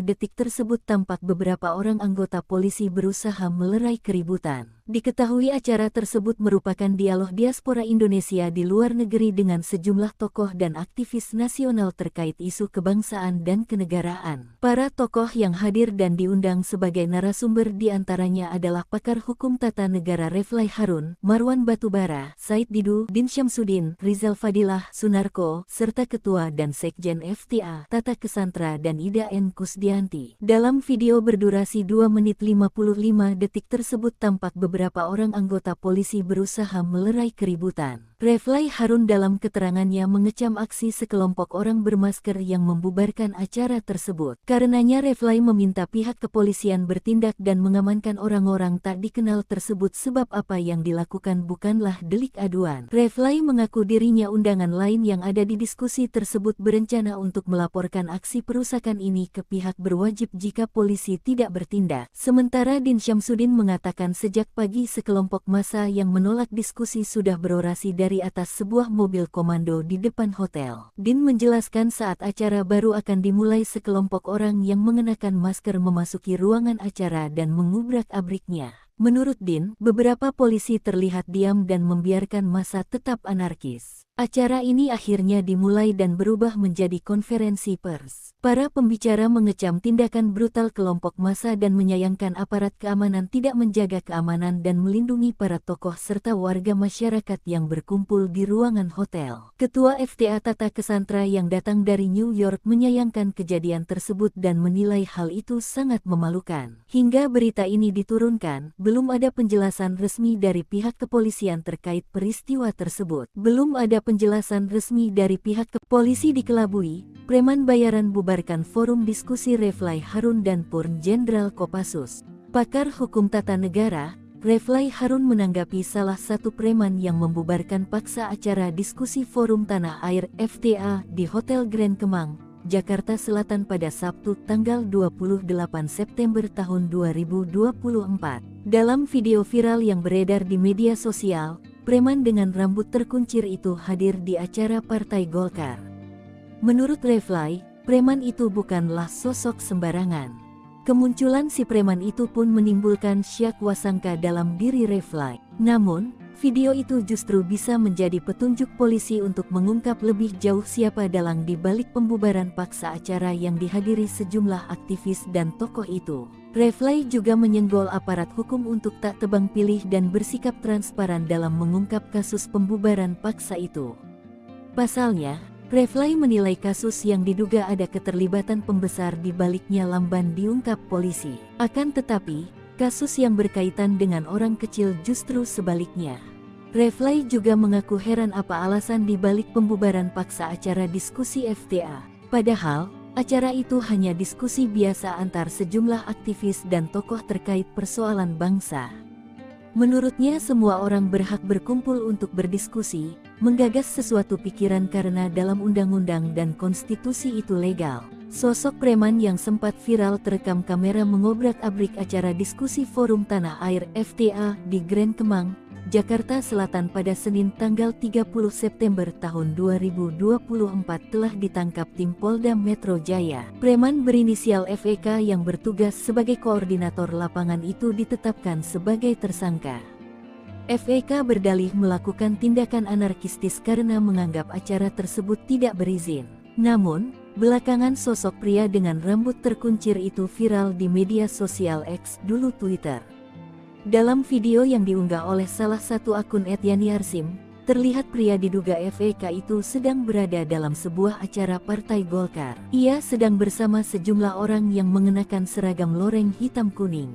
detik tersebut tampak beberapa orang anggota polisi berusaha melerai keributan. Diketahui acara tersebut merupakan dialog diaspora Indonesia di luar negeri dengan sejumlah tokoh dan aktivis nasional terkait isu kebangsaan dan kenegaraan. Para tokoh yang hadir dan diundang sebagai narasumber diantaranya adalah pakar hukum tata negara Refly Harun, Marwan Batubara, Said Didu, Din Syamsuddin, Rizal Fadilah, Sunarko, serta Ketua dan Sekjen FTA, Tata Kesantra dan Ida N. Kusdianti. Dalam video berdurasi 2 menit 55 detik tersebut tampak beberapa orang anggota polisi berusaha melerai keributan. Refly Harun dalam keterangannya mengecam aksi sekelompok orang bermasker yang membubarkan acara tersebut. Karenanya Refly meminta pihak kepolisian bertindak dan mengamankan orang-orang tak dikenal tersebut sebab apa yang dilakukan bukanlah delik aduan. Refly mengaku dirinya undangan lain yang ada di diskusi tersebut berencana untuk melaporkan aksi perusakan ini ke pihak berwajib jika polisi tidak bertindak. Sementara Din Syamsuddin mengatakan sejak pagi sekelompok massa yang menolak diskusi sudah berorasi dari atas sebuah mobil komando di depan hotel. Din menjelaskan saat acara baru akan dimulai sekelompok orang yang mengenakan masker memasuki ruangan acara dan mengubrak-abriknya. Menurut Din, beberapa polisi terlihat diam dan membiarkan massa tetap anarkis. Acara ini akhirnya dimulai dan berubah menjadi konferensi pers. Para pembicara mengecam tindakan brutal kelompok massa dan menyayangkan aparat keamanan tidak menjaga keamanan dan melindungi para tokoh serta warga masyarakat yang berkumpul di ruangan hotel. Ketua FTA Tata Kesantra yang datang dari New York menyayangkan kejadian tersebut dan menilai hal itu sangat memalukan. Hingga berita ini diturunkan, belum ada penjelasan resmi dari pihak kepolisian terkait peristiwa tersebut. Belum ada penjelasan resmi dari pihak polisi dikelabui, preman bayaran bubarkan forum diskusi Refly Harun dan Purn Jenderal Kopassus. Pakar hukum tata negara, Refly Harun menanggapi salah satu preman yang membubarkan paksa acara diskusi Forum Tanah Air FTA di Hotel Grand Kemang, Jakarta Selatan pada Sabtu tanggal 28 September tahun 2024. Dalam video viral yang beredar di media sosial, preman dengan rambut terkuncir itu hadir di acara Partai Golkar. Menurut Refly, preman itu bukanlah sosok sembarangan. Kemunculan si preman itu pun menimbulkan syak wasangka dalam diri Refly. Namun, video itu justru bisa menjadi petunjuk polisi untuk mengungkap lebih jauh siapa dalang di balik pembubaran paksa acara yang dihadiri sejumlah aktivis dan tokoh itu. Refly juga menyenggol aparat hukum untuk tak tebang pilih dan bersikap transparan dalam mengungkap kasus pembubaran paksa itu. Pasalnya, Refly menilai kasus yang diduga ada keterlibatan pembesar di baliknya lamban diungkap polisi. Akan tetapi, kasus yang berkaitan dengan orang kecil justru sebaliknya. Refly juga mengaku heran apa alasan di balik pembubaran paksa acara diskusi FTA. Padahal, acara itu hanya diskusi biasa antar sejumlah aktivis dan tokoh terkait persoalan bangsa. Menurutnya semua orang berhak berkumpul untuk berdiskusi, menggagas sesuatu pikiran karena dalam undang-undang dan konstitusi itu legal. Sosok preman yang sempat viral terekam kamera mengobrak-abrik acara diskusi Forum Tanah Air FTA di Grand Kemang, Jakarta Selatan pada Senin tanggal 30 September tahun 2024 telah ditangkap tim Polda Metro Jaya. Preman berinisial FEK yang bertugas sebagai koordinator lapangan itu ditetapkan sebagai tersangka. FEK berdalih melakukan tindakan anarkistis karena menganggap acara tersebut tidak berizin. Namun, belakangan sosok pria dengan rambut terkuncir itu viral di media sosial X dulu Twitter. Dalam video yang diunggah oleh salah satu akun @yani_arsim, terlihat pria diduga FEK itu sedang berada dalam sebuah acara Partai Golkar. Ia sedang bersama sejumlah orang yang mengenakan seragam loreng hitam kuning.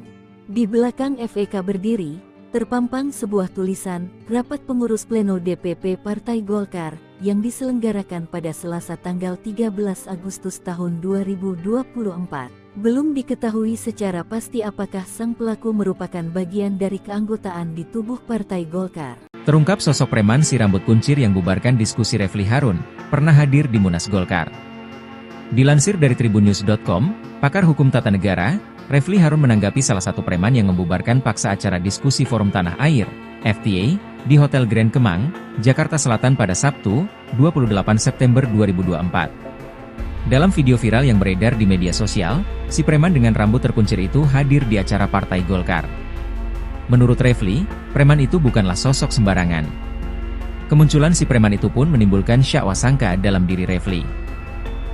Di belakang FEK berdiri, terpampang sebuah tulisan, Rapat Pengurus Pleno DPP Partai Golkar, yang diselenggarakan pada Selasa tanggal 13 Agustus tahun 2024. Belum diketahui secara pasti apakah sang pelaku merupakan bagian dari keanggotaan di tubuh Partai Golkar. Terungkap sosok preman si rambut kuncir yang bubarkan diskusi Refly Harun, pernah hadir di Munas Golkar. Dilansir dari tribunnews.com, pakar hukum tata negara, Refly Harun menanggapi salah satu preman yang membubarkan paksa acara diskusi Forum Tanah Air, FTA, di Hotel Grand Kemang, Jakarta Selatan pada Sabtu, 28 September 2024. Dalam video viral yang beredar di media sosial, si preman dengan rambut terkuncir itu hadir di acara Partai Golkar. Menurut Refly, preman itu bukanlah sosok sembarangan. Kemunculan si preman itu pun menimbulkan syak wasangka dalam diri Refly.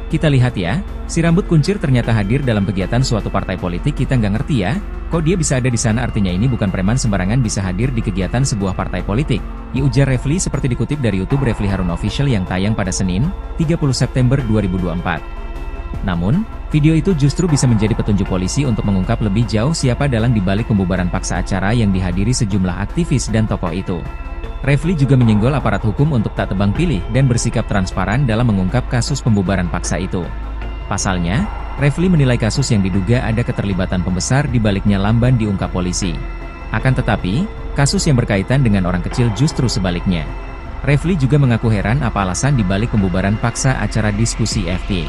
Kita lihat ya, si rambut kuncir ternyata hadir dalam kegiatan suatu partai politik, kita nggak ngerti ya, kok dia bisa ada di sana, artinya ini bukan preman sembarangan bisa hadir di kegiatan sebuah partai politik, ujar Refly seperti dikutip dari YouTube Refly Harun Official yang tayang pada Senin, 30 September 2024. Namun, video itu justru bisa menjadi petunjuk polisi untuk mengungkap lebih jauh siapa dalang di balik pembubaran paksa acara yang dihadiri sejumlah aktivis dan tokoh itu. Refly juga menyenggol aparat hukum untuk tak tebang pilih dan bersikap transparan dalam mengungkap kasus pembubaran paksa itu. Pasalnya, Refly menilai kasus yang diduga ada keterlibatan pembesar di baliknya lamban diungkap polisi. Akan tetapi, kasus yang berkaitan dengan orang kecil justru sebaliknya. Refly juga mengaku heran apa alasan di balik pembubaran paksa acara diskusi FTA.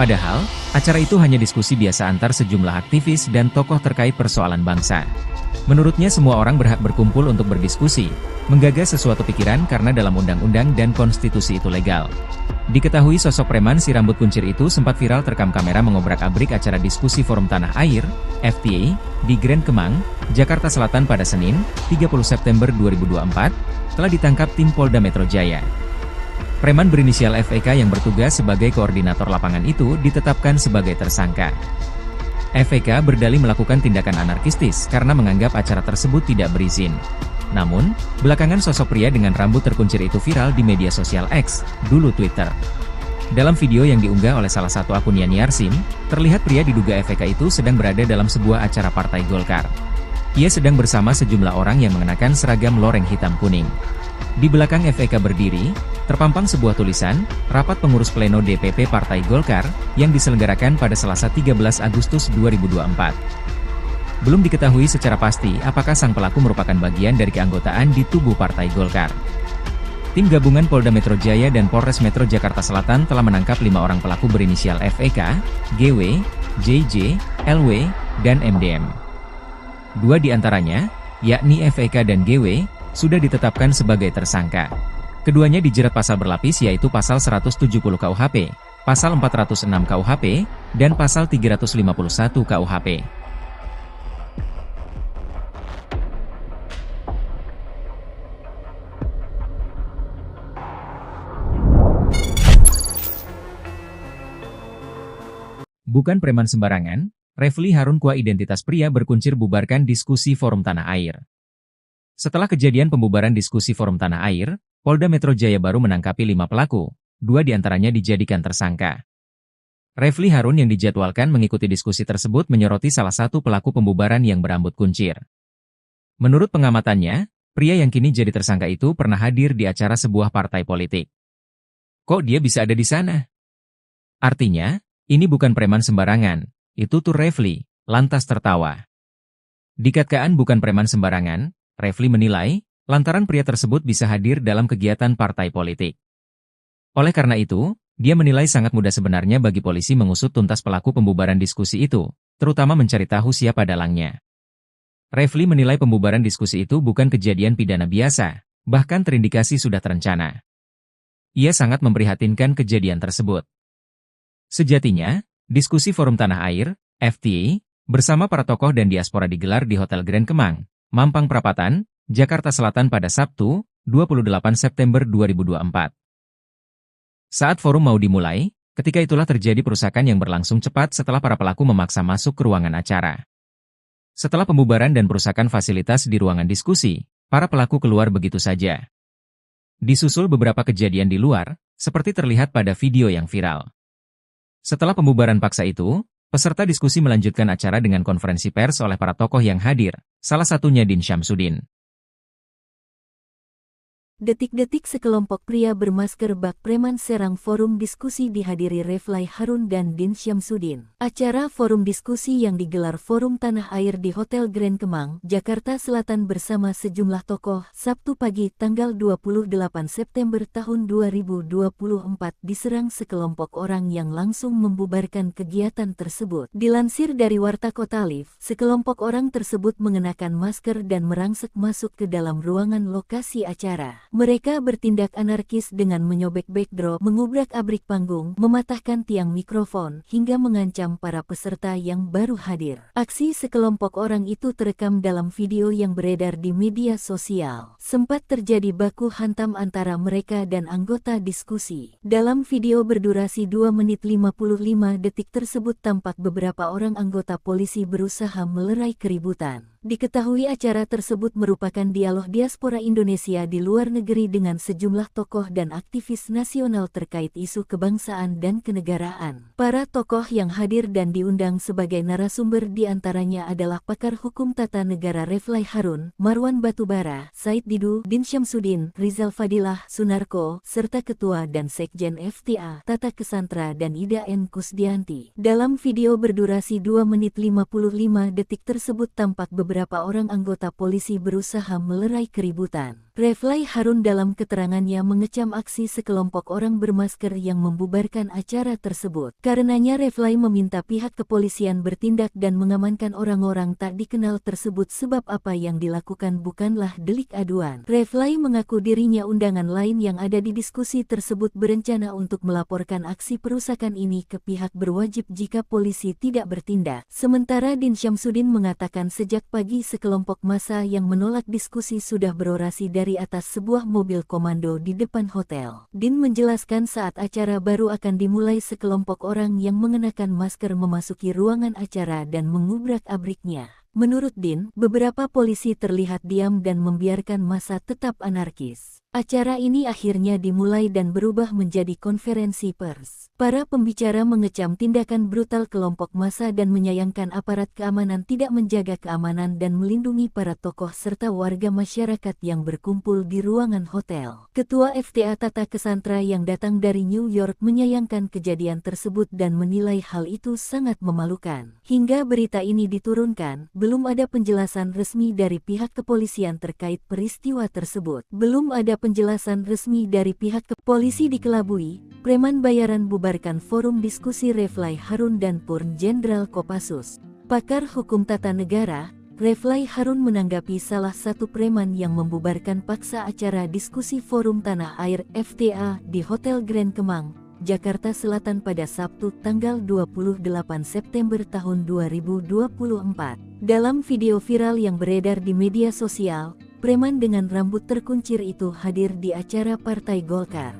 Padahal, acara itu hanya diskusi biasa antar sejumlah aktivis dan tokoh terkait persoalan bangsa. Menurutnya semua orang berhak berkumpul untuk berdiskusi, menggagas sesuatu pikiran karena dalam undang-undang dan konstitusi itu legal. Diketahui sosok preman si rambut kuncir itu sempat viral terekam kamera mengobrak-abrik acara diskusi Forum Tanah Air, FTA, di Grand Kemang, Jakarta Selatan pada Senin, 30 September 2024, telah ditangkap tim Polda Metro Jaya. Preman berinisial FEK yang bertugas sebagai koordinator lapangan itu ditetapkan sebagai tersangka. FEK berdalih melakukan tindakan anarkistis karena menganggap acara tersebut tidak berizin. Namun, belakangan sosok pria dengan rambut terkuncir itu viral di media sosial X, dulu Twitter. Dalam video yang diunggah oleh salah satu akun yani_arsim, terlihat pria diduga FEK itu sedang berada dalam sebuah acara Partai Golkar. Ia sedang bersama sejumlah orang yang mengenakan seragam loreng hitam kuning. Di belakang FEK berdiri, terpampang sebuah tulisan, Rapat Pengurus Pleno DPP Partai Golkar, yang diselenggarakan pada Selasa 13 Agustus 2024. Belum diketahui secara pasti apakah sang pelaku merupakan bagian dari keanggotaan di tubuh Partai Golkar. Tim gabungan Polda Metro Jaya dan Polres Metro Jakarta Selatan telah menangkap 5 orang pelaku berinisial FEK, GW, JJ, LW, dan MDM. 2 di antaranya, yakni FEK dan GW, sudah ditetapkan sebagai tersangka. Keduanya dijerat pasal berlapis yaitu pasal 170 KUHP, pasal 406 KUHP, dan pasal 351 KUHP. Bukan preman sembarangan, Refly Harun Kua identitas pria berkuncir bubarkan diskusi Forum Tanah Air. Setelah kejadian pembubaran diskusi Forum Tanah Air, Polda Metro Jaya baru menangkapi 5 pelaku, 2 diantaranya dijadikan tersangka. Refly Harun yang dijadwalkan mengikuti diskusi tersebut menyoroti salah satu pelaku pembubaran yang berambut kuncir. Menurut pengamatannya, pria yang kini jadi tersangka itu pernah hadir di acara sebuah partai politik. Kok dia bisa ada di sana? Artinya, ini bukan preman sembarangan, itu tuh Refly, lantas tertawa. Dikatakan bukan preman sembarangan, Refly menilai, lantaran pria tersebut bisa hadir dalam kegiatan partai politik. Oleh karena itu, dia menilai sangat mudah sebenarnya bagi polisi mengusut tuntas pelaku pembubaran diskusi itu, terutama mencari tahu siapa dalangnya. Refly menilai pembubaran diskusi itu bukan kejadian pidana biasa, bahkan terindikasi sudah terencana. Ia sangat memprihatinkan kejadian tersebut. Sejatinya, diskusi Forum Tanah Air, FTA, bersama para tokoh dan diaspora digelar di Hotel Grand Kemang, Mampang Perapatan, Jakarta Selatan pada Sabtu, 28 September 2024. Saat forum mau dimulai, ketika itulah terjadi perusakan yang berlangsung cepat setelah para pelaku memaksa masuk ke ruangan acara. Setelah pembubaran dan perusakan fasilitas di ruangan diskusi, para pelaku keluar begitu saja. Disusul beberapa kejadian di luar, seperti terlihat pada video yang viral. Setelah pembubaran paksa itu, peserta diskusi melanjutkan acara dengan konferensi pers oleh para tokoh yang hadir, salah satunya Din Syamsuddin. Detik-detik sekelompok pria bermasker bak preman serang forum diskusi dihadiri Refly Harun dan Din Syamsuddin. Acara forum diskusi yang digelar Forum Tanah Air di Hotel Grand Kemang, Jakarta Selatan bersama sejumlah tokoh, Sabtu pagi tanggal 28 September tahun 2024 diserang sekelompok orang yang langsung membubarkan kegiatan tersebut. Dilansir dari Warta Kota Live, sekelompok orang tersebut mengenakan masker dan merangsek masuk ke dalam ruangan lokasi acara. Mereka bertindak anarkis dengan menyobek backdrop, mengubrak-abrik panggung, mematahkan tiang mikrofon, hingga mengancam para peserta yang baru hadir. Aksi sekelompok orang itu terekam dalam video yang beredar di media sosial. Sempat terjadi baku hantam antara mereka dan anggota diskusi. Dalam video berdurasi 2 menit 55 detik tersebut tampak beberapa orang anggota polisi berusaha melerai keributan. Diketahui acara tersebut merupakan dialog diaspora Indonesia di luar negeri dengan sejumlah tokoh dan aktivis nasional terkait isu kebangsaan dan kenegaraan. Para tokoh yang hadir dan diundang sebagai narasumber diantaranya adalah pakar hukum tata negara Refly Harun, Marwan Batubara, Said Didu, Din Syamsuddin, Rizal Fadilah, Sunarko, serta Ketua dan Sekjen FTA, Tata Kesantra dan Ida N. Kusdianti. Dalam video berdurasi 2 menit 55 detik tersebut tampak beberapa orang anggota polisi berusaha melerai keributan. Refly Harun dalam keterangannya mengecam aksi sekelompok orang bermasker yang membubarkan acara tersebut. Karenanya Refly meminta pihak kepolisian bertindak dan mengamankan orang-orang tak dikenal tersebut sebab apa yang dilakukan bukanlah delik aduan. Refly mengaku dirinya undangan lain yang ada di diskusi tersebut berencana untuk melaporkan aksi perusakan ini ke pihak berwajib jika polisi tidak bertindak. Sementara Din Syamsuddin mengatakan sejak pagi sekelompok massa yang menolak diskusi sudah berorasi dari atas sebuah mobil komando di depan hotel. Din menjelaskan saat acara baru akan dimulai sekelompok orang yang mengenakan masker memasuki ruangan acara dan mengubrak-abriknya. Menurut Din, beberapa polisi terlihat diam dan membiarkan massa tetap anarkis. Acara ini akhirnya dimulai dan berubah menjadi konferensi pers. Para pembicara mengecam tindakan brutal kelompok massa dan menyayangkan aparat keamanan tidak menjaga keamanan dan melindungi para tokoh serta warga masyarakat yang berkumpul di ruangan hotel. Ketua FTA Tata Kesantra yang datang dari New York menyayangkan kejadian tersebut dan menilai hal itu sangat memalukan. Hingga berita ini diturunkan, belum ada penjelasan resmi dari pihak kepolisian terkait peristiwa tersebut. Belum ada penjelasan resmi dari pihak polisi dikelabui, preman bayaran bubarkan forum diskusi Refly Harun dan Purn Jenderal Kopassus. Pakar hukum tata negara, Refly Harun menanggapi salah satu preman yang membubarkan paksa acara diskusi Forum Tanah Air FTA di Hotel Grand Kemang, Jakarta Selatan pada Sabtu tanggal 28 September tahun 2024. Dalam video viral yang beredar di media sosial, preman dengan rambut terkuncir itu hadir di acara Partai Golkar.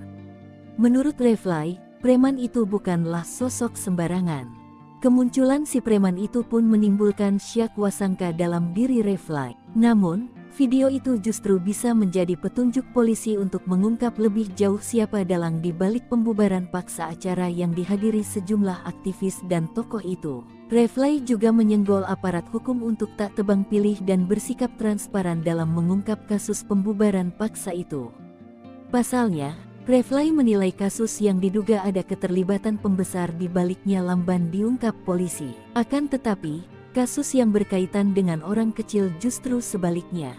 Menurut Refly, preman itu bukanlah sosok sembarangan. Kemunculan si preman itu pun menimbulkan syak wasangka dalam diri Refly. Namun, video itu justru bisa menjadi petunjuk polisi untuk mengungkap lebih jauh siapa dalang di balik pembubaran paksa acara yang dihadiri sejumlah aktivis dan tokoh itu. Refly juga menyenggol aparat hukum untuk tak tebang pilih dan bersikap transparan dalam mengungkap kasus pembubaran paksa itu. Pasalnya, Refly menilai kasus yang diduga ada keterlibatan pembesar di baliknya lamban diungkap polisi. Akan tetapi, kasus yang berkaitan dengan orang kecil justru sebaliknya.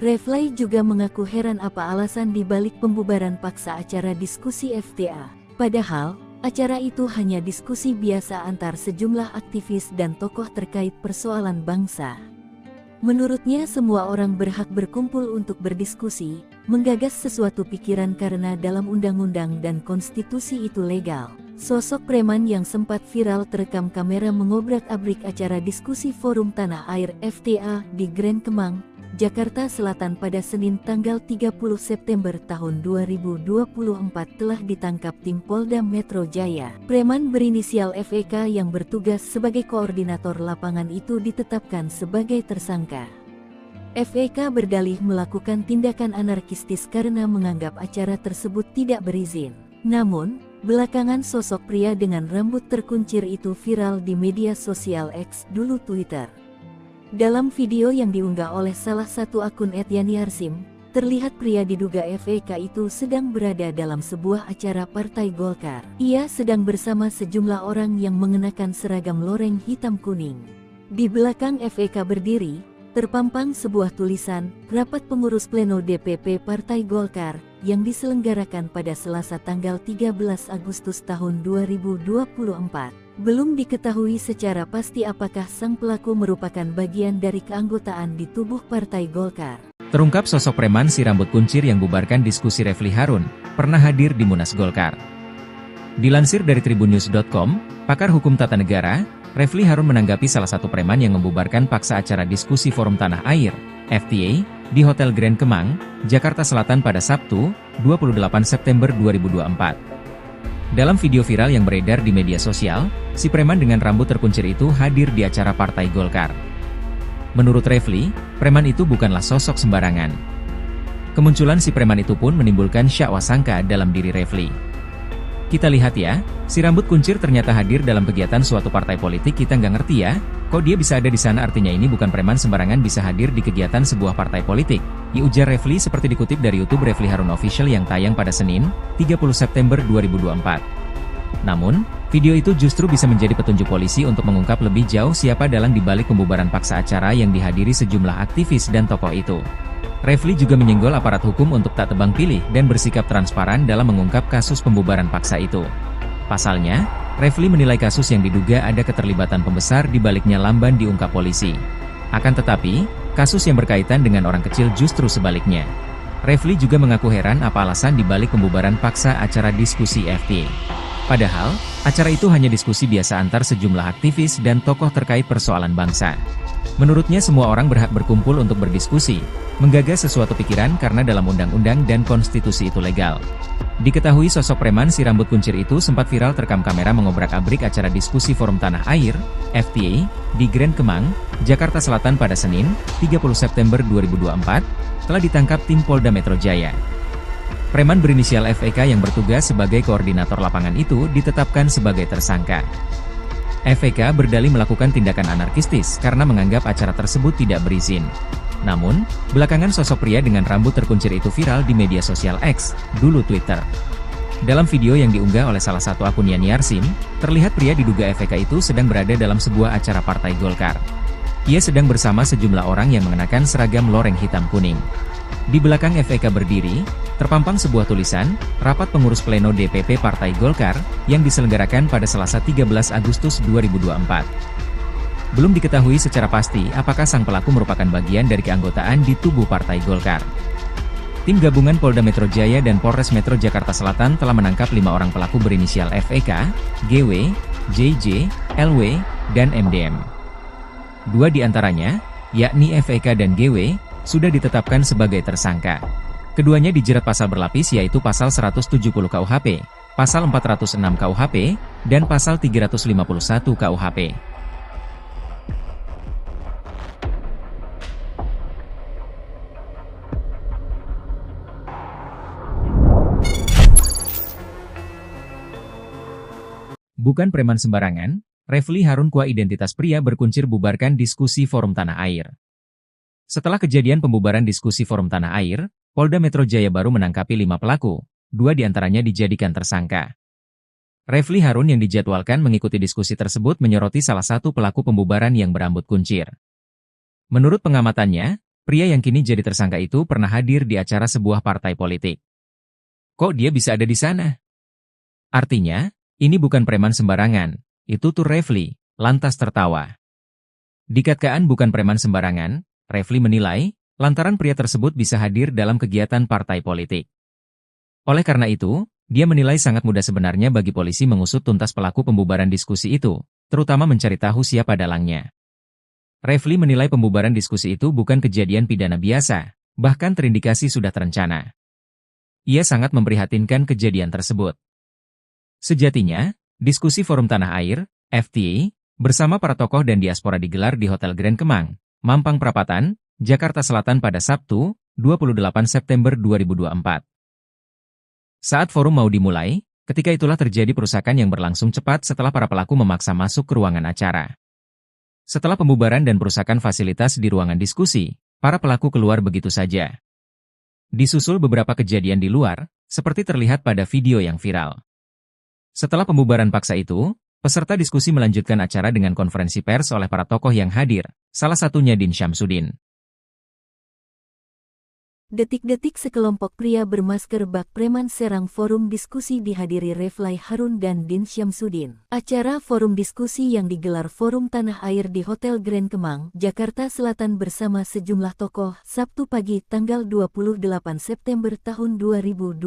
Refly juga mengaku heran apa alasan di balik pembubaran paksa acara diskusi FTA. Padahal, acara itu hanya diskusi biasa antar sejumlah aktivis dan tokoh terkait persoalan bangsa. Menurutnya semua orang berhak berkumpul untuk berdiskusi, menggagas sesuatu pikiran karena dalam undang-undang dan konstitusi itu legal. Sosok preman yang sempat viral terekam kamera mengobrak-abrik acara diskusi Forum Tanah Air FTA di Grand Kemang, Jakarta Selatan pada Senin tanggal 30 September tahun 2024 telah ditangkap tim Polda Metro Jaya. Preman berinisial FEK yang bertugas sebagai koordinator lapangan itu ditetapkan sebagai tersangka. FEK berdalih melakukan tindakan anarkistis karena menganggap acara tersebut tidak berizin. Namun, belakangan sosok pria dengan rambut terkuncir itu viral di media sosial X, dulu Twitter. Dalam video yang diunggah oleh salah satu akun @yaniarsim, terlihat pria diduga FEK itu sedang berada dalam sebuah acara Partai Golkar. Ia sedang bersama sejumlah orang yang mengenakan seragam loreng hitam kuning. Di belakang FEK berdiri, terpampang sebuah tulisan, Rapat Pengurus Pleno DPP Partai Golkar, yang diselenggarakan pada Selasa tanggal 13 Agustus tahun 2024. Belum diketahui secara pasti apakah sang pelaku merupakan bagian dari keanggotaan di tubuh Partai Golkar. Terungkap sosok preman si rambut kuncir yang bubarkan diskusi Refly Harun, pernah hadir di Munas Golkar. Dilansir dari tribunnews.com, pakar hukum tata negara, Refly Harun menanggapi salah satu preman yang membubarkan paksa acara diskusi Forum Tanah Air, FTA, di Hotel Grand Kemang, Jakarta Selatan pada Sabtu, 28 September 2024. Dalam video viral yang beredar di media sosial, si preman dengan rambut terkuncir itu hadir di acara Partai Golkar. Menurut Refly, preman itu bukanlah sosok sembarangan. Kemunculan si preman itu pun menimbulkan syak wasangka dalam diri Refly. Kita lihat ya, si rambut kuncir ternyata hadir dalam kegiatan suatu partai politik. Kita nggak ngerti ya, kok dia bisa ada di sana, artinya ini bukan preman sembarangan bisa hadir di kegiatan sebuah partai politik, ujar Refly seperti dikutip dari YouTube Refly Harun Official yang tayang pada Senin, 30 September 2024. Namun, video itu justru bisa menjadi petunjuk polisi untuk mengungkap lebih jauh siapa dalang di balik pembubaran paksa acara yang dihadiri sejumlah aktivis dan tokoh itu. Refly juga menyenggol aparat hukum untuk tak tebang pilih dan bersikap transparan dalam mengungkap kasus pembubaran paksa itu. Pasalnya, Refly menilai kasus yang diduga ada keterlibatan pembesar di baliknya lamban diungkap polisi. Akan tetapi, kasus yang berkaitan dengan orang kecil justru sebaliknya. Refly juga mengaku heran apa alasan di balik pembubaran paksa acara diskusi FTA. Padahal, acara itu hanya diskusi biasa antar sejumlah aktivis dan tokoh terkait persoalan bangsa. Menurutnya semua orang berhak berkumpul untuk berdiskusi, menggagas sesuatu pikiran karena dalam undang-undang dan konstitusi itu legal. Diketahui sosok preman si rambut kuncir itu sempat viral terekam kamera mengobrak-abrik acara diskusi Forum Tanah Air, FTA, di Grand Kemang, Jakarta Selatan pada Senin, 30 September 2024, telah ditangkap tim Polda Metro Jaya. Preman berinisial FEK yang bertugas sebagai koordinator lapangan itu ditetapkan sebagai tersangka. FEK berdalih melakukan tindakan anarkistis karena menganggap acara tersebut tidak berizin. Namun, belakangan sosok pria dengan rambut terkuncir itu viral di media sosial X, dulu Twitter. Dalam video yang diunggah oleh salah satu akun yaniarsim, terlihat pria diduga FEK itu sedang berada dalam sebuah acara Partai Golkar. Ia sedang bersama sejumlah orang yang mengenakan seragam loreng hitam kuning. Di belakang FEK berdiri, terpampang sebuah tulisan, Rapat Pengurus Pleno DPP Partai Golkar, yang diselenggarakan pada Selasa 13 Agustus 2024. Belum diketahui secara pasti apakah sang pelaku merupakan bagian dari keanggotaan di tubuh Partai Golkar. Tim gabungan Polda Metro Jaya dan Polres Metro Jakarta Selatan telah menangkap 5 orang pelaku berinisial FEK, GW, JJ, LW, dan MDM. 2 di antaranya, yakni FEK dan GW, sudah ditetapkan sebagai tersangka. Keduanya dijerat pasal berlapis yaitu pasal 170 KUHP, pasal 406 KUHP, dan pasal 351 KUHP. Bukan preman sembarangan, Refly Harun Kua identitas pria berkuncir bubarkan diskusi Forum Tanah Air. Setelah kejadian pembubaran diskusi Forum Tanah Air, Polda Metro Jaya baru menangkapi 5 pelaku, 2 diantaranya dijadikan tersangka. Refly Harun yang dijadwalkan mengikuti diskusi tersebut menyoroti salah satu pelaku pembubaran yang berambut kuncir. Menurut pengamatannya, pria yang kini jadi tersangka itu pernah hadir di acara sebuah partai politik. Kok dia bisa ada di sana? Artinya, ini bukan preman sembarangan, itu tuh Refly, lantas tertawa. Dikatakan bukan preman sembarangan, Refly menilai, lantaran pria tersebut bisa hadir dalam kegiatan partai politik. Oleh karena itu, dia menilai sangat mudah sebenarnya bagi polisi mengusut tuntas pelaku pembubaran diskusi itu, terutama mencari tahu siapa dalangnya. Refly menilai pembubaran diskusi itu bukan kejadian pidana biasa, bahkan terindikasi sudah terencana. Ia sangat memprihatinkan kejadian tersebut. Sejatinya, diskusi Forum Tanah Air, FTA, bersama para tokoh dan diaspora digelar di Hotel Grand Kemang, Mampang Perapatan, Jakarta Selatan pada Sabtu, 28 September 2024. Saat forum mau dimulai, ketika itulah terjadi perusakan yang berlangsung cepat setelah para pelaku memaksa masuk ke ruangan acara. Setelah pembubaran dan perusakan fasilitas di ruangan diskusi, para pelaku keluar begitu saja. Disusul beberapa kejadian di luar, seperti terlihat pada video yang viral. Setelah pembubaran paksa itu, peserta diskusi melanjutkan acara dengan konferensi pers oleh para tokoh yang hadir, salah satunya Din Syamsuddin. Detik-detik sekelompok pria bermasker bak preman serang forum diskusi dihadiri Refly Harun dan Din Syamsuddin. Acara forum diskusi yang digelar Forum Tanah Air di Hotel Grand Kemang, Jakarta Selatan bersama sejumlah tokoh, Sabtu pagi tanggal 28 September tahun 2024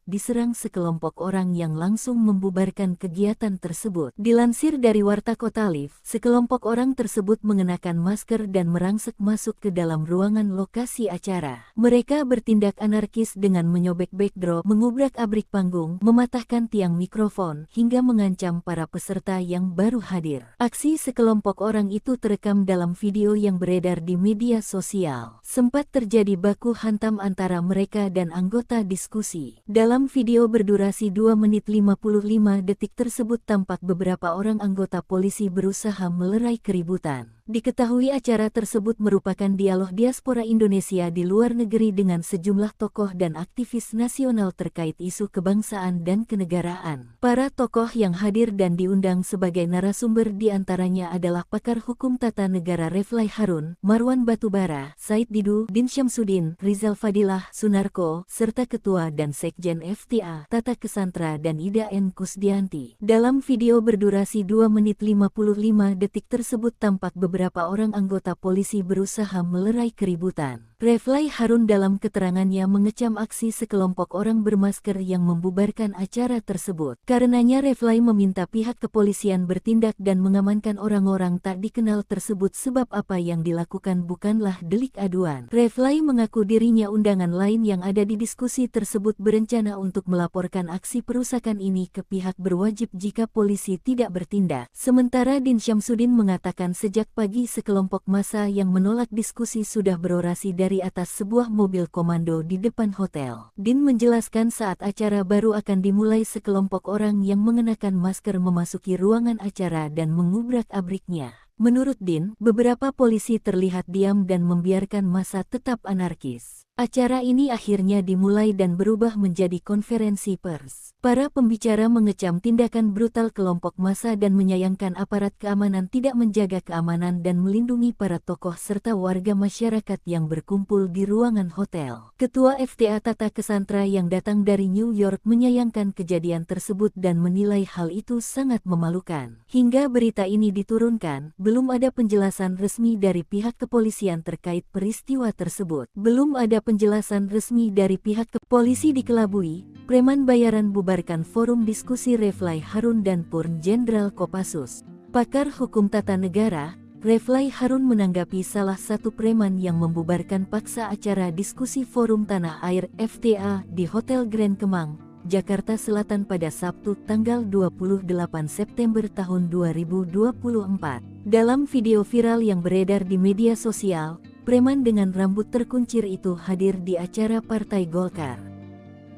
diserang sekelompok orang yang langsung membubarkan kegiatan tersebut. Dilansir dari Warta Kota Live, sekelompok orang tersebut mengenakan masker dan merangsek masuk ke dalam ruangan lokasi acara. Mereka bertindak anarkis dengan menyobek backdrop, mengubrak-abrik panggung, mematahkan tiang mikrofon, hingga mengancam para peserta yang baru hadir. Aksi sekelompok orang itu terekam dalam video yang beredar di media sosial. Sempat terjadi baku hantam antara mereka dan anggota diskusi. Dalam video berdurasi 2 menit 55 detik tersebut tampak beberapa orang anggota polisi berusaha melerai keributan. Diketahui acara tersebut merupakan dialog diaspora Indonesia di luar negeri dengan sejumlah tokoh dan aktivis nasional terkait isu kebangsaan dan kenegaraan. Para tokoh yang hadir dan diundang sebagai narasumber diantaranya adalah pakar hukum tata negara Refly Harun, Marwan Batubara, Said Didu, Din Syamsuddin, Rizal Fadilah, Sunarko, serta Ketua dan Sekjen FTA, Tata Kesantra dan Ida N. Kusdianti. Dalam video berdurasi 2 menit 55 detik tersebut tampak beberapa orang anggota polisi berusaha melerai keributan. Refly Harun dalam keterangannya mengecam aksi sekelompok orang bermasker yang membubarkan acara tersebut. Karenanya Refly meminta pihak kepolisian bertindak dan mengamankan orang-orang tak dikenal tersebut sebab apa yang dilakukan bukanlah delik aduan. Refly mengaku dirinya undangan lain yang ada di diskusi tersebut berencana untuk melaporkan aksi perusakan ini ke pihak berwajib jika polisi tidak bertindak. Sementara Din Syamsuddin mengatakan sejak pagi sekelompok massa yang menolak diskusi sudah berorasi dari atas sebuah mobil komando di depan hotel. Din menjelaskan saat acara baru akan dimulai sekelompok orang yang mengenakan masker memasuki ruangan acara dan mengubrak-abriknya. Menurut Din, beberapa polisi terlihat diam dan membiarkan massa tetap anarkis. Acara ini akhirnya dimulai dan berubah menjadi konferensi pers. Para pembicara mengecam tindakan brutal kelompok massa dan menyayangkan aparat keamanan tidak menjaga keamanan dan melindungi para tokoh serta warga masyarakat yang berkumpul di ruangan hotel. Ketua FTA Tata Cassandra yang datang dari New York menyayangkan kejadian tersebut dan menilai hal itu sangat memalukan. Hingga berita ini diturunkan, belum ada penjelasan resmi dari pihak kepolisian terkait peristiwa tersebut. Belum ada penjelasan resmi dari pihak polisi dikelabui, preman bayaran bubarkan forum diskusi Refly Harun dan Purn Jenderal Kopassus. Pakar hukum tata negara, Refly Harun menanggapi salah satu preman yang membubarkan paksa acara diskusi forum tanah air FTA di Hotel Grand Kemang, Jakarta Selatan pada Sabtu tanggal 28 September tahun 2024. Dalam video viral yang beredar di media sosial, preman dengan rambut terkuncir itu hadir di acara Partai Golkar.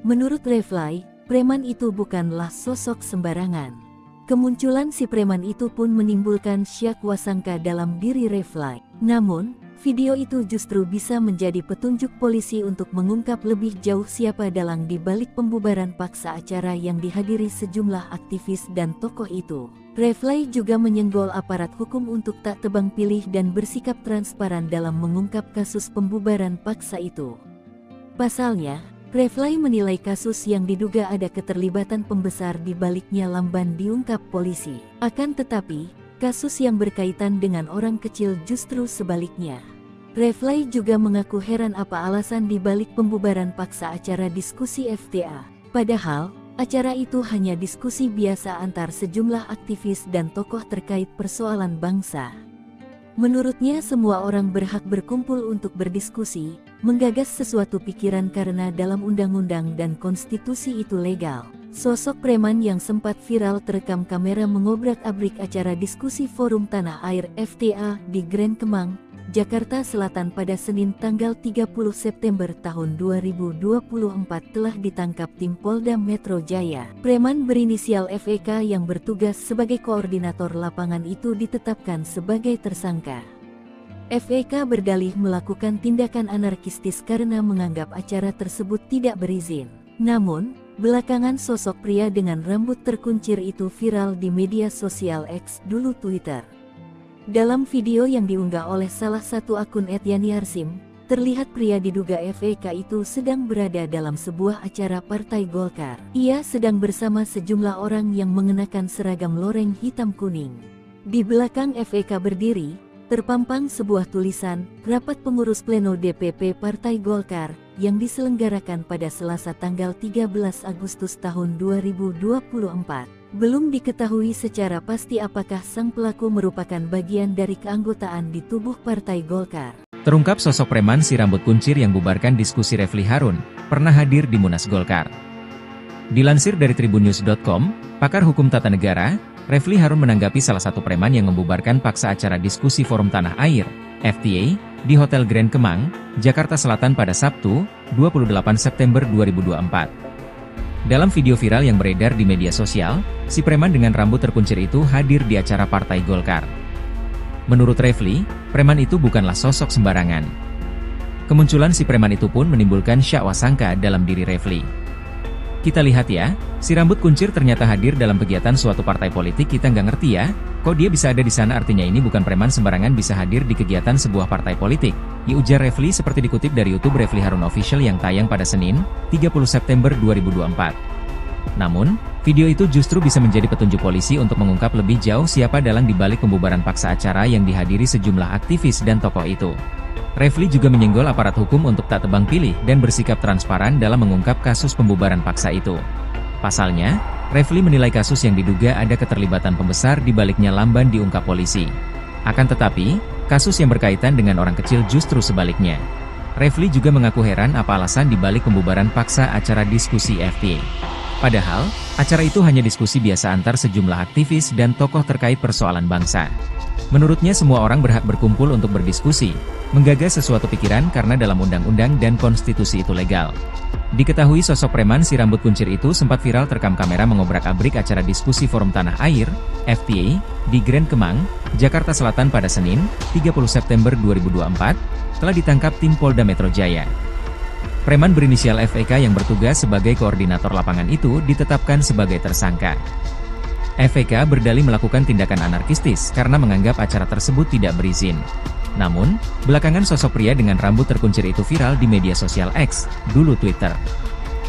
Menurut Refly, preman itu bukanlah sosok sembarangan. Kemunculan si preman itu pun menimbulkan syak wasangka dalam diri Refly. Namun, video itu justru bisa menjadi petunjuk polisi untuk mengungkap lebih jauh siapa dalang di balik pembubaran paksa acara yang dihadiri sejumlah aktivis dan tokoh itu. Refly juga menyenggol aparat hukum untuk tak tebang pilih dan bersikap transparan dalam mengungkap kasus pembubaran paksa itu. Pasalnya, Refly menilai kasus yang diduga ada keterlibatan pembesar di baliknya lamban diungkap polisi. Akan tetapi, kasus yang berkaitan dengan orang kecil justru sebaliknya. Refly juga mengaku heran apa alasan di balik pembubaran paksa acara diskusi FTA. Padahal, acara itu hanya diskusi biasa antar sejumlah aktivis dan tokoh terkait persoalan bangsa. Menurutnya semua orang berhak berkumpul untuk berdiskusi, menggagas sesuatu pikiran karena dalam undang-undang dan konstitusi itu legal. Sosok preman yang sempat viral terekam kamera mengobrak-abrik acara diskusi forum tanah air FTA di Grand Kemang, Jakarta Selatan pada Senin tanggal 30 September tahun 2024 telah ditangkap tim Polda Metro Jaya. Preman berinisial FEK yang bertugas sebagai koordinator lapangan itu ditetapkan sebagai tersangka. FEK berdalih melakukan tindakan anarkistis karena menganggap acara tersebut tidak berizin. Namun, belakangan sosok pria dengan rambut terkuncir itu viral di media sosial X dulu Twitter. Dalam video yang diunggah oleh salah satu akun @yani_arsim, terlihat pria diduga FEK itu sedang berada dalam sebuah acara Partai Golkar. Ia sedang bersama sejumlah orang yang mengenakan seragam loreng hitam kuning. Di belakang FEK berdiri, terpampang sebuah tulisan, Rapat Pengurus Pleno DPP Partai Golkar, yang diselenggarakan pada Selasa tanggal 13 Agustus tahun 2024. Belum diketahui secara pasti apakah sang pelaku merupakan bagian dari keanggotaan di tubuh Partai Golkar. Terungkap sosok preman si rambut kuncir yang bubarkan diskusi Refly Harun, pernah hadir di Munas Golkar. Dilansir dari tribunnews.com, pakar hukum tata negara, Refly Harun menanggapi salah satu preman yang membubarkan paksa acara diskusi Forum Tanah Air, FTA, di Hotel Grand Kemang, Jakarta Selatan pada Sabtu, 28 September 2024. Dalam video viral yang beredar di media sosial, si preman dengan rambut terkuncir itu hadir di acara Partai Golkar. Menurut Refly, preman itu bukanlah sosok sembarangan. Kemunculan si preman itu pun menimbulkan syak wasangka dalam diri Refly. Kita lihat ya, si rambut kuncir ternyata hadir dalam kegiatan suatu partai politik, kita nggak ngerti ya, kok dia bisa ada di sana, artinya ini bukan preman sembarangan bisa hadir di kegiatan sebuah partai politik, ujar Refly seperti dikutip dari YouTube Refly Harun Official yang tayang pada Senin, 30 September 2024. Namun, video itu justru bisa menjadi petunjuk polisi untuk mengungkap lebih jauh siapa dalang dibalik pembubaran paksa acara yang dihadiri sejumlah aktivis dan tokoh itu. Refly juga menyenggol aparat hukum untuk tak tebang pilih dan bersikap transparan dalam mengungkap kasus pembubaran paksa itu. Pasalnya, Refly menilai kasus yang diduga ada keterlibatan pembesar di baliknya lamban diungkap polisi. Akan tetapi, kasus yang berkaitan dengan orang kecil justru sebaliknya. Refly juga mengaku heran apa alasan dibalik pembubaran paksa acara diskusi FTA. Padahal, acara itu hanya diskusi biasa antar sejumlah aktivis dan tokoh terkait persoalan bangsa. Menurutnya semua orang berhak berkumpul untuk berdiskusi, menggagas sesuatu pikiran karena dalam undang-undang dan konstitusi itu legal. Diketahui sosok preman si rambut kuncir itu sempat viral terekam kamera mengobrak-abrik acara diskusi Forum Tanah Air, FTA, di Grand Kemang, Jakarta Selatan pada Senin, 30 September 2024, telah ditangkap tim Polda Metro Jaya. Preman berinisial FEK yang bertugas sebagai koordinator lapangan itu ditetapkan sebagai tersangka. FEK berdalih melakukan tindakan anarkistis karena menganggap acara tersebut tidak berizin. Namun, belakangan sosok pria dengan rambut terkuncir itu viral di media sosial X, dulu Twitter.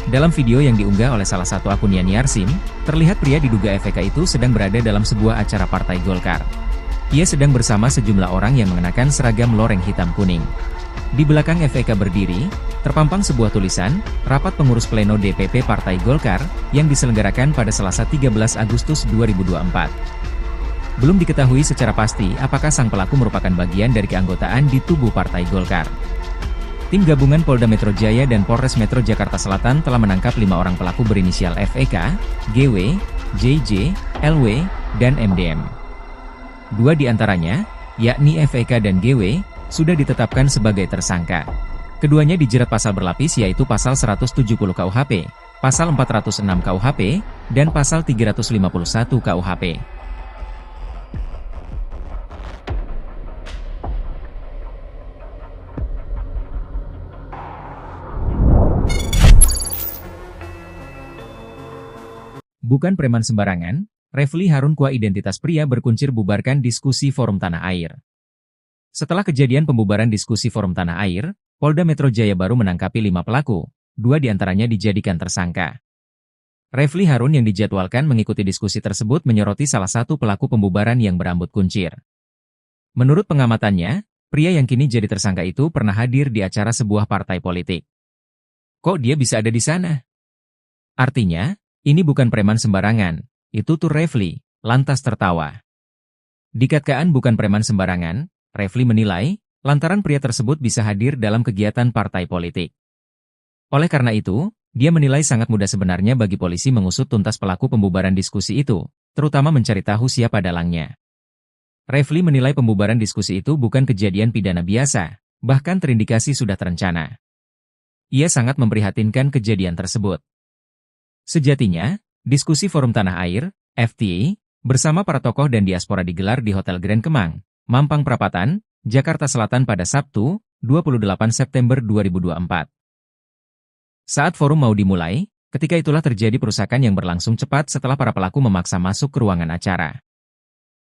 Dalam video yang diunggah oleh salah satu akun Yani Arsim, terlihat pria diduga FEK itu sedang berada dalam sebuah acara Partai Golkar. Ia sedang bersama sejumlah orang yang mengenakan seragam loreng hitam kuning. Di belakang FEK berdiri, terpampang sebuah tulisan, Rapat Pengurus Pleno DPP Partai Golkar, yang diselenggarakan pada Selasa 13 Agustus 2024. Belum diketahui secara pasti apakah sang pelaku merupakan bagian dari keanggotaan di tubuh Partai Golkar. Tim gabungan Polda Metro Jaya dan Polres Metro Jakarta Selatan telah menangkap 5 orang pelaku berinisial FEK, GW, JJ, LW, dan MDM. 2 di antaranya, yakni FEK dan GW, sudah ditetapkan sebagai tersangka. Keduanya dijerat pasal berlapis yaitu pasal 170 KUHP, pasal 406 KUHP, dan pasal 351 KUHP. Bukan preman sembarangan, Refly Harun kuah identitas pria berkuncir bubarkan diskusi Forum Tanah Air. Setelah kejadian pembubaran diskusi Forum Tanah Air, Polda Metro Jaya baru menangkapi 5 pelaku, 2 diantaranya dijadikan tersangka. Refly Harun yang dijadwalkan mengikuti diskusi tersebut menyoroti salah satu pelaku pembubaran yang berambut kuncir. Menurut pengamatannya, pria yang kini jadi tersangka itu pernah hadir di acara sebuah partai politik. Kok dia bisa ada di sana? Artinya, ini bukan preman sembarangan, itu tuh Refly, lantas tertawa. Dikatakan bukan preman sembarangan, Refly menilai, lantaran pria tersebut bisa hadir dalam kegiatan partai politik. Oleh karena itu, dia menilai sangat mudah sebenarnya bagi polisi mengusut tuntas pelaku pembubaran diskusi itu, terutama mencari tahu siapa dalangnya. Refly menilai pembubaran diskusi itu bukan kejadian pidana biasa, bahkan terindikasi sudah terencana. Ia sangat memprihatinkan kejadian tersebut. Sejatinya, diskusi Forum Tanah Air, FTA, bersama para tokoh dan diaspora digelar di Hotel Grand Kemang, Mampang Perapatan, Jakarta Selatan pada Sabtu, 28 September 2024. Saat forum mau dimulai, ketika itulah terjadi perusakan yang berlangsung cepat setelah para pelaku memaksa masuk ke ruangan acara.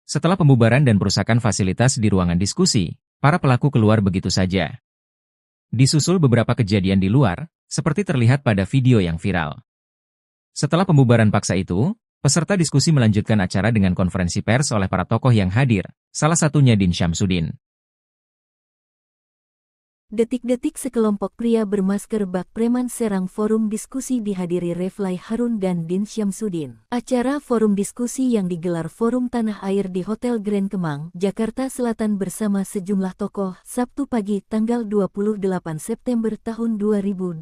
Setelah pembubaran dan perusakan fasilitas di ruangan diskusi, para pelaku keluar begitu saja. Disusul beberapa kejadian di luar, seperti terlihat pada video yang viral. Setelah pembubaran paksa itu, peserta diskusi melanjutkan acara dengan konferensi pers oleh para tokoh yang hadir, salah satunya Din Syamsuddin. Detik-detik sekelompok pria bermasker bak preman serang forum diskusi dihadiri Refly Harun dan Din Syamsuddin. Acara forum diskusi yang digelar Forum Tanah Air di Hotel Grand Kemang, Jakarta Selatan bersama sejumlah tokoh, Sabtu pagi tanggal 28 September tahun 2024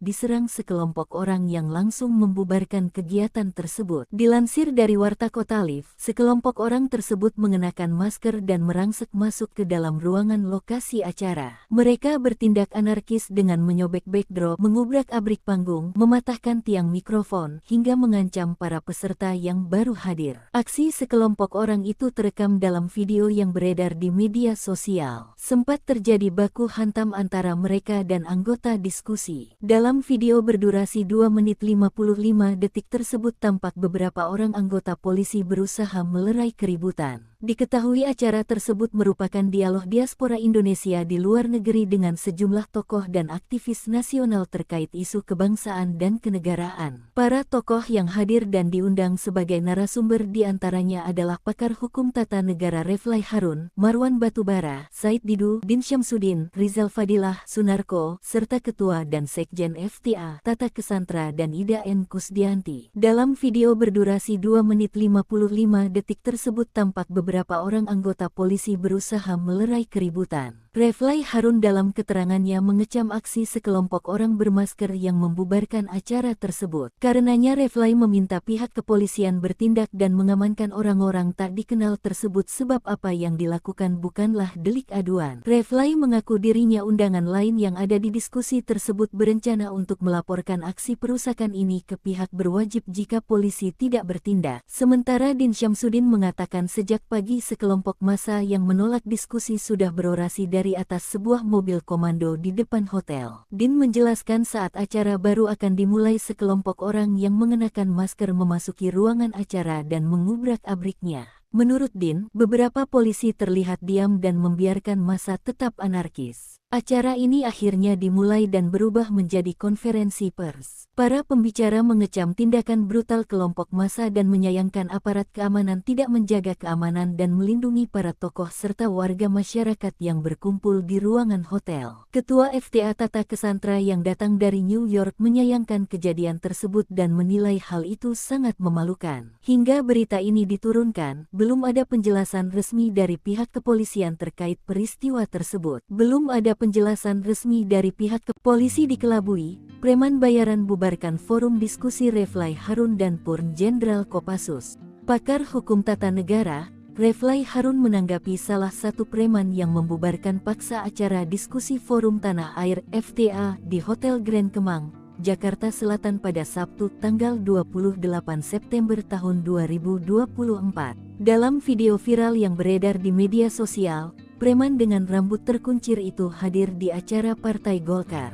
diserang sekelompok orang yang langsung membubarkan kegiatan tersebut. Dilansir dari Warta Kota Live, sekelompok orang tersebut mengenakan masker dan merangsek masuk ke dalam ruangan lokasi acara. Mereka bertindak anarkis dengan menyobek backdrop, mengubrak-abrik panggung, mematahkan tiang mikrofon, hingga mengancam para peserta yang baru hadir. Aksi sekelompok orang itu terekam dalam video yang beredar di media sosial. Sempat terjadi baku hantam antara mereka dan anggota diskusi. Dalam video berdurasi 2 menit 55 detik tersebut tampak beberapa orang anggota polisi berusaha melerai keributan. Diketahui acara tersebut merupakan dialog diaspora Indonesia di luar negeri dengan sejumlah tokoh dan aktivis nasional terkait isu kebangsaan dan kenegaraan. Para tokoh yang hadir dan diundang sebagai narasumber diantaranya adalah pakar hukum tata negara Refly Harun, Marwan Batubara, Said Didu, Din Syamsuddin, Rizal Fadilah, Sunarko, serta Ketua dan Sekjen FTA, Tata Kesantra dan Ida N. Kusdianti. Dalam video berdurasi 2 menit 55 detik tersebut tampak beberapa orang anggota polisi berusaha melerai keributan. Refly Harun dalam keterangannya mengecam aksi sekelompok orang bermasker yang membubarkan acara tersebut. Karenanya Refly meminta pihak kepolisian bertindak dan mengamankan orang-orang tak dikenal tersebut sebab apa yang dilakukan bukanlah delik aduan. Refly mengaku dirinya undangan lain yang ada di diskusi tersebut berencana untuk melaporkan aksi perusakan ini ke pihak berwajib jika polisi tidak bertindak. Sementara Din Syamsuddin mengatakan sejak pagi sekelompok massa yang menolak diskusi sudah berorasi dari dari atas sebuah mobil komando di depan hotel. Din menjelaskan saat acara baru akan dimulai sekelompok orang yang mengenakan masker memasuki ruangan acara dan mengubrak-abriknya. Menurut Din, beberapa polisi terlihat diam dan membiarkan massa tetap anarkis. Acara ini akhirnya dimulai dan berubah menjadi konferensi pers. Para pembicara mengecam tindakan brutal kelompok massa dan menyayangkan aparat keamanan tidak menjaga keamanan dan melindungi para tokoh serta warga masyarakat yang berkumpul di ruangan hotel. Ketua FTA Tata Cassandra yang datang dari New York menyayangkan kejadian tersebut dan menilai hal itu sangat memalukan. Hingga berita ini diturunkan, belum ada penjelasan resmi dari pihak kepolisian terkait peristiwa tersebut. Belum ada penjelasan resmi dari pihak polisi dikelabui, preman bayaran bubarkan forum diskusi Refly Harun dan Purn Jenderal Kopassus. Pakar hukum tata negara, Refly Harun menanggapi salah satu preman yang membubarkan paksa acara diskusi forum tanah air FTA di Hotel Grand Kemang, Jakarta Selatan pada Sabtu tanggal 28 September tahun 2024. Dalam video viral yang beredar di media sosial, preman dengan rambut terkuncir itu hadir di acara Partai Golkar.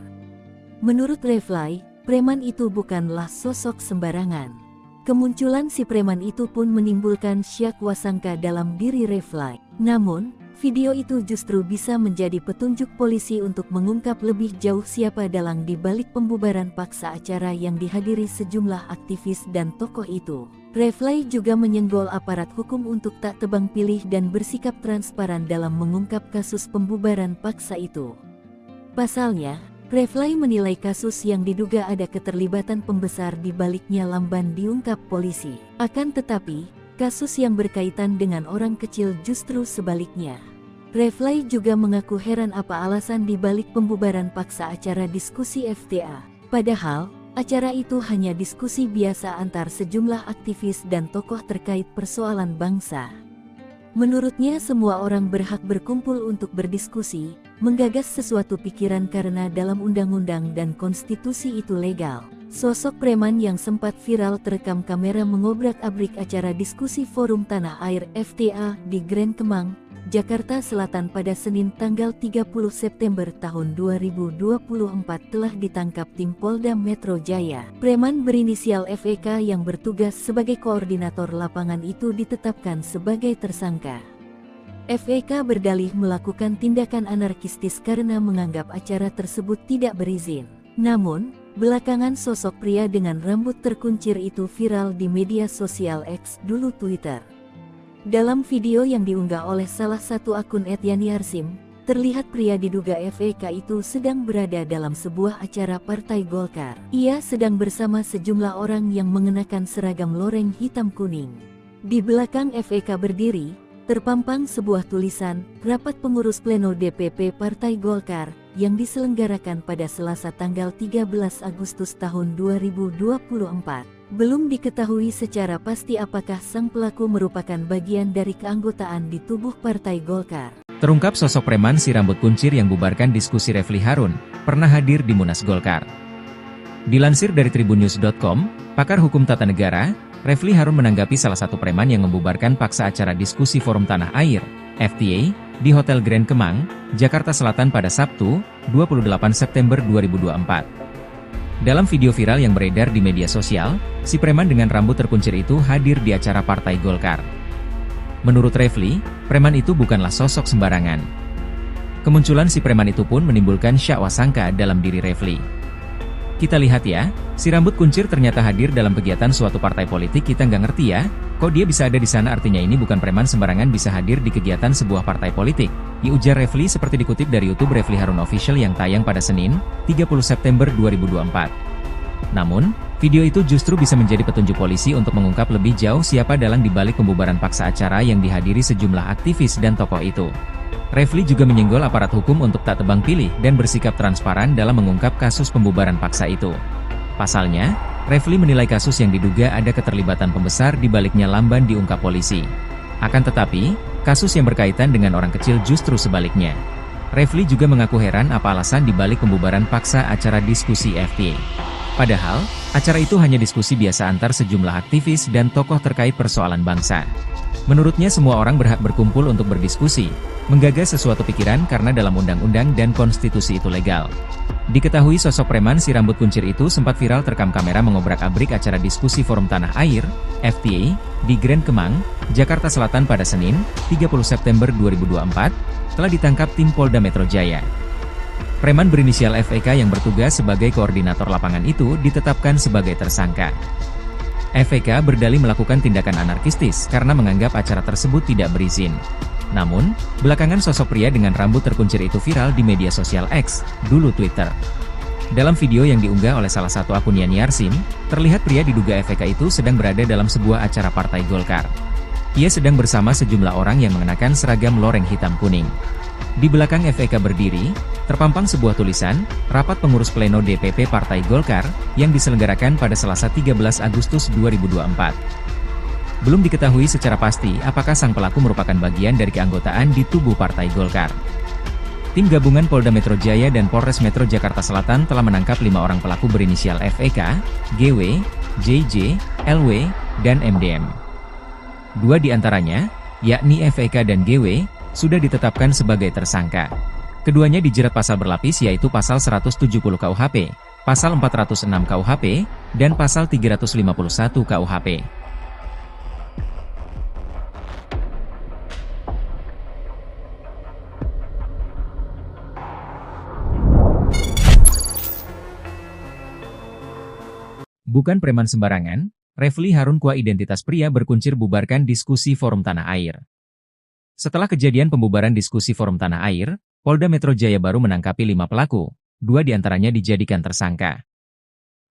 Menurut Refly, preman itu bukanlah sosok sembarangan. Kemunculan si preman itu pun menimbulkan syak wasangka dalam diri Refly. Namun, video itu justru bisa menjadi petunjuk polisi untuk mengungkap lebih jauh siapa dalang di balik pembubaran paksa acara yang dihadiri sejumlah aktivis dan tokoh itu. Refly juga menyenggol aparat hukum untuk tak tebang pilih dan bersikap transparan dalam mengungkap kasus pembubaran paksa itu. Pasalnya, Refly menilai kasus yang diduga ada keterlibatan pembesar di baliknya lamban diungkap polisi. Akan tetapi, kasus yang berkaitan dengan orang kecil justru sebaliknya. Refly juga mengaku heran apa alasan di balik pembubaran paksa acara diskusi FTA. Padahal, acara itu hanya diskusi biasa antar sejumlah aktivis dan tokoh terkait persoalan bangsa. Menurutnya semua orang berhak berkumpul untuk berdiskusi, menggagas sesuatu pikiran karena dalam undang-undang dan konstitusi itu legal. Sosok preman yang sempat viral terekam kamera mengobrak-abrik acara diskusi forum tanah air FTA di Grand Kemang, Jakarta Selatan pada Senin tanggal 30 September tahun 2024 telah ditangkap tim Polda Metro Jaya. Preman berinisial FEK yang bertugas sebagai koordinator lapangan itu ditetapkan sebagai tersangka. FEK berdalih melakukan tindakan anarkistis karena menganggap acara tersebut tidak berizin. Namun, belakangan sosok pria dengan rambut terkuncir itu viral di media sosial X dulu Twitter. Dalam video yang diunggah oleh salah satu akun @yaniarsim, terlihat pria diduga FEK itu sedang berada dalam sebuah acara Partai Golkar. Ia sedang bersama sejumlah orang yang mengenakan seragam loreng hitam kuning. Di belakang FEK berdiri, terpampang sebuah tulisan, Rapat Pengurus Pleno DPP Partai Golkar, yang diselenggarakan pada Selasa tanggal 13 Agustus tahun 2024. Belum diketahui secara pasti apakah sang pelaku merupakan bagian dari keanggotaan di tubuh Partai Golkar. Terungkap sosok preman si rambut kuncir yang bubarkan diskusi Refly Harun, pernah hadir di Munas Golkar. Dilansir dari tribunnews.com, pakar hukum tata negara, Refly Harun menanggapi salah satu preman yang membubarkan paksa acara diskusi Forum Tanah Air, FTA, di Hotel Grand Kemang, Jakarta Selatan pada Sabtu, 28 September 2024. Dalam video viral yang beredar di media sosial, si preman dengan rambut terkuncir itu hadir di acara Partai Golkar. Menurut Refly, preman itu bukanlah sosok sembarangan. Kemunculan si preman itu pun menimbulkan syak wasangka dalam diri Refly. Kita lihat ya, si rambut kuncir ternyata hadir dalam kegiatan suatu partai politik, kita nggak ngerti ya, kok dia bisa ada di sana, artinya ini bukan preman sembarangan bisa hadir di kegiatan sebuah partai politik, diujar Refly seperti dikutip dari YouTube Refly Harun Official yang tayang pada Senin, 30 September 2024. Namun, video itu justru bisa menjadi petunjuk polisi untuk mengungkap lebih jauh siapa dalang dibalik pembubaran paksa acara yang dihadiri sejumlah aktivis dan tokoh itu. Refly juga menyenggol aparat hukum untuk tak tebang pilih dan bersikap transparan dalam mengungkap kasus pembubaran paksa itu. Pasalnya, Refly menilai kasus yang diduga ada keterlibatan pembesar di baliknya lamban diungkap polisi. Akan tetapi, kasus yang berkaitan dengan orang kecil justru sebaliknya. Refly juga mengaku heran apa alasan dibalik pembubaran paksa acara diskusi FTA. Padahal, acara itu hanya diskusi biasa antar sejumlah aktivis dan tokoh terkait persoalan bangsa. Menurutnya semua orang berhak berkumpul untuk berdiskusi, menggagas sesuatu pikiran karena dalam undang-undang dan konstitusi itu legal. Diketahui sosok preman si rambut kuncir itu sempat viral terekam kamera mengobrak-abrik acara diskusi Forum Tanah Air, FTA, di Grand Kemang, Jakarta Selatan pada Senin, 30 September 2024, telah ditangkap tim Polda Metro Jaya. Preman berinisial FEK yang bertugas sebagai koordinator lapangan itu ditetapkan sebagai tersangka. FEK berdalih melakukan tindakan anarkistis karena menganggap acara tersebut tidak berizin. Namun, belakangan sosok pria dengan rambut terkuncir itu viral di media sosial X, dulu Twitter. Dalam video yang diunggah oleh salah satu akun Yani Arsim, terlihat pria diduga FEK itu sedang berada dalam sebuah acara Partai Golkar. Ia sedang bersama sejumlah orang yang mengenakan seragam loreng hitam kuning. Di belakang FEK berdiri, terpampang sebuah tulisan, Rapat Pengurus Pleno DPP Partai Golkar, yang diselenggarakan pada Selasa 13 Agustus 2024. Belum diketahui secara pasti apakah sang pelaku merupakan bagian dari keanggotaan di tubuh Partai Golkar. Tim gabungan Polda Metro Jaya dan Polres Metro Jakarta Selatan telah menangkap 5 orang pelaku berinisial FEK, GW, JJ, LW, dan MDM. 2 di antaranya, yakni FEK dan GW, sudah ditetapkan sebagai tersangka. Keduanya dijerat pasal berlapis yaitu pasal 170 KUHP, pasal 406 KUHP, dan pasal 351 KUHP. Bukan preman sembarangan, Refly Harun Kua identitas pria berkuncir bubarkan diskusi Forum Tanah Air. Setelah kejadian pembubaran diskusi Forum Tanah Air, Polda Metro Jaya baru menangkapi 5 pelaku, 2 diantaranya dijadikan tersangka.